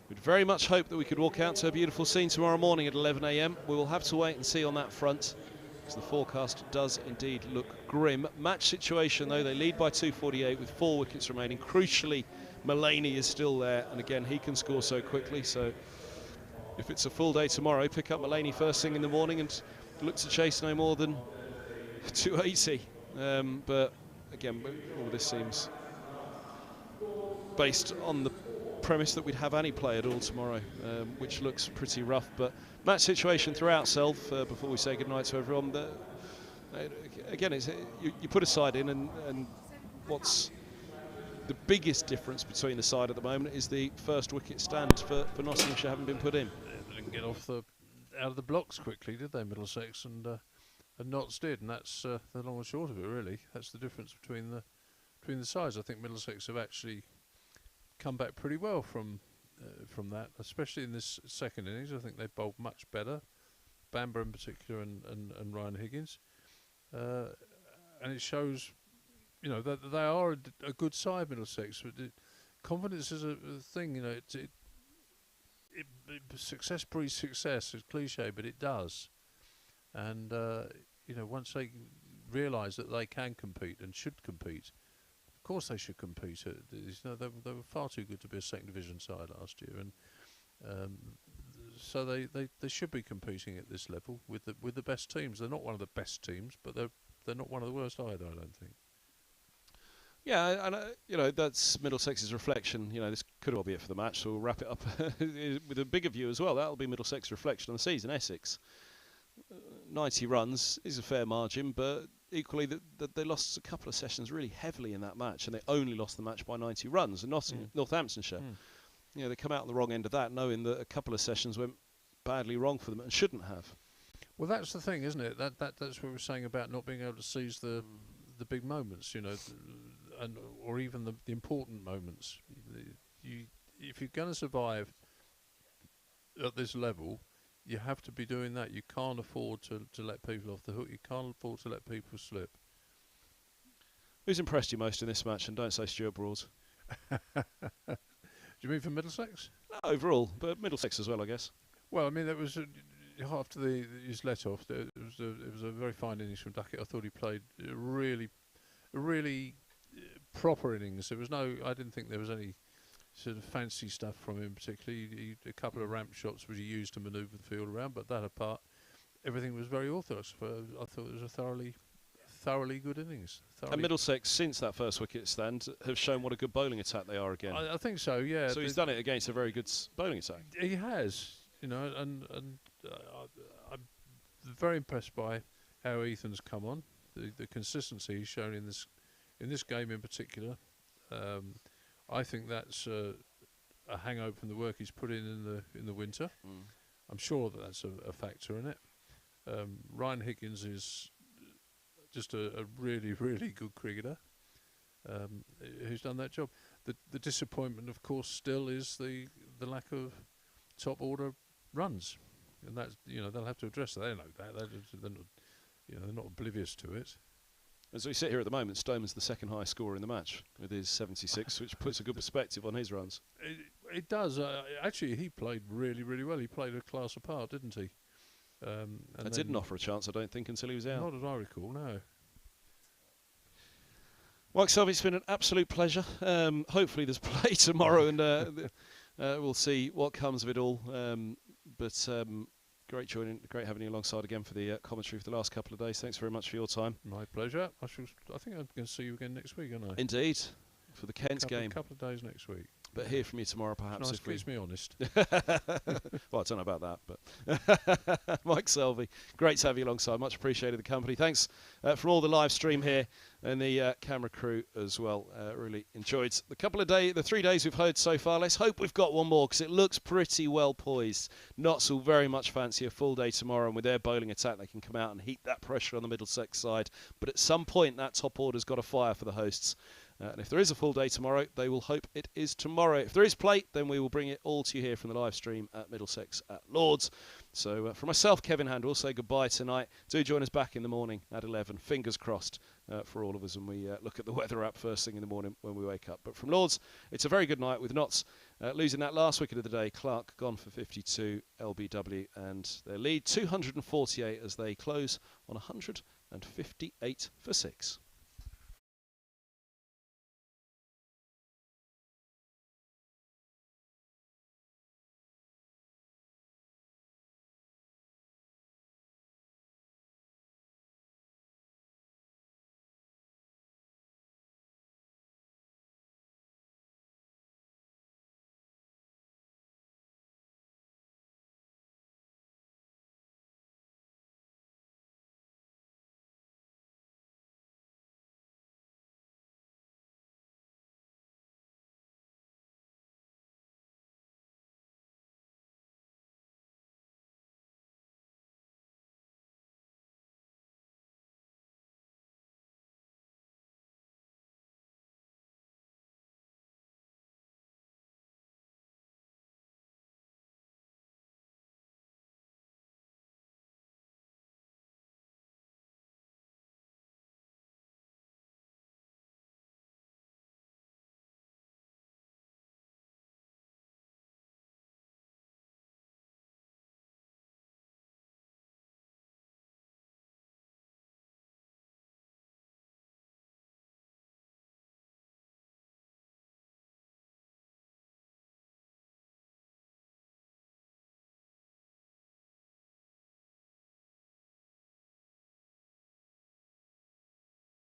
We'd very much hope that we could walk out to a beautiful scene tomorrow morning at 11 AM. We will have to wait and see on that front, because the forecast does indeed look grim. Match situation, though, they lead by 248 with 4 wickets remaining. Crucially, Mullaney is still there, and again, he can score so quickly. So if it's a full day tomorrow, pick up Mullaney first thing in the morning and look to chase no more than 280. But again, all this seems based on the premise that we'd have any play at all tomorrow, which looks pretty rough. But match situation throughout Self, before we say goodnight to everyone. Again, it's, you put a side in, and what's the biggest difference between the side at the moment is the first wicket stand for Nottinghamshire having been put in. They didn't get out of the blocks quickly, did they, Middlesex? And Notts did, and that's the long and short of it, really. That's the difference between the sides. I think Middlesex have actually come back pretty well from that, especially in this second innings. I think they bowled much better, Bamber in particular, and Ryan Higgins, and it shows, that they are a good side, Middlesex. But confidence is a thing, success breeds success. It's cliche, but it does. And once they realise that they can compete and should compete. Of course they should compete. They were far too good to be a second division side last year, and so they should be competing at this level with the best teams. They're not one of the best teams, but they're not one of the worst either, I don't think. Yeah, and that's Middlesex's reflection. This could all be it for the match, so we'll wrap it up with a bigger view as well. That'll be Middlesex's reflection on the season. Essex, 90 runs is a fair margin, but equally that they lost a couple of sessions really heavily in that match, and they only lost the match by 90 runs. And Northamptonshire, they come out on the wrong end of that, knowing that a couple of sessions went badly wrong for them and shouldn't have. Well, that's the thing, isn't it? That's what we were saying about not being able to seize the big moments, or even the important moments. If you're going to survive at this level, you have to be doing that. You can't afford to let people off the hook. You can't afford to let people slip. Who's impressed you most in this match? And don't say Stuart Broads. Do you mean for Middlesex? No, overall, but Middlesex as well, I guess. Well, I mean, there was after his let off, it was a very fine innings from Duckett. I thought he played a really proper innings. I didn't think there was any sort of fancy stuff from him particularly. A couple of ramp shots which he used to manoeuvre the field around, but that apart, everything was very orthodox. I thought it was a thoroughly good innings. And Middlesex, since that first wicket stand, have shown what a good bowling attack they are again. I think so, yeah. So he's done it against a very good bowling attack. He has, and I'm very impressed by how Ethan's come on. The consistency he's shown in this game in particular. I think that's a hangover from the work he's put in the winter. I'm sure that's a factor in it. Ryan Higgins is just a really good cricketer who's done that job. The disappointment, of course, still is the lack of top order runs, and that's they'll have to address that. They know that they're not oblivious to it. As we sit here at the moment, Stoneman's the second highest scorer in the match with his 76, which puts a good perspective on his runs. It does. Actually, he played really well. He played a class apart, didn't he? And didn't offer a chance, I don't think, until he was out. Not as I recall, no. Mike Selvey, it's been an absolute pleasure. Hopefully there's play tomorrow, and we'll see what comes of it all. Great having you alongside again for the commentary for the last couple of days. Thanks very much for your time. My pleasure. I think I'm going to see you again next week, aren't I? Indeed, for the Kent game. A couple of days next week. But hear from you tomorrow, perhaps. Nice, keeps me honest. Well, I don't know about that, but Mike Selvey, great to have you alongside. Much appreciated the company. Thanks from all the live stream here and the camera crew as well. Really enjoyed the 3 days we've heard so far. Let's hope we've got one more because it looks pretty well poised. Notts will very much fancy a full day tomorrow, and with their bowling attack, they can come out and heap that pressure on the Middlesex side. But at some point, that top order's got to fire for the hosts. And if there is a full day tomorrow, they will hope it is tomorrow. If there is play, then we will bring it all to you here from the live stream at Middlesex at Lords. So for myself, Kevin Handel, say goodbye tonight. Do join us back in the morning at 11. Fingers crossed for all of us when we look at the weather app first thing in the morning when we wake up. But from Lords, it's a very good night with Notts losing that last wicket of the day. Clark gone for 52, LBW, and their lead 248 as they close on 158 for 6.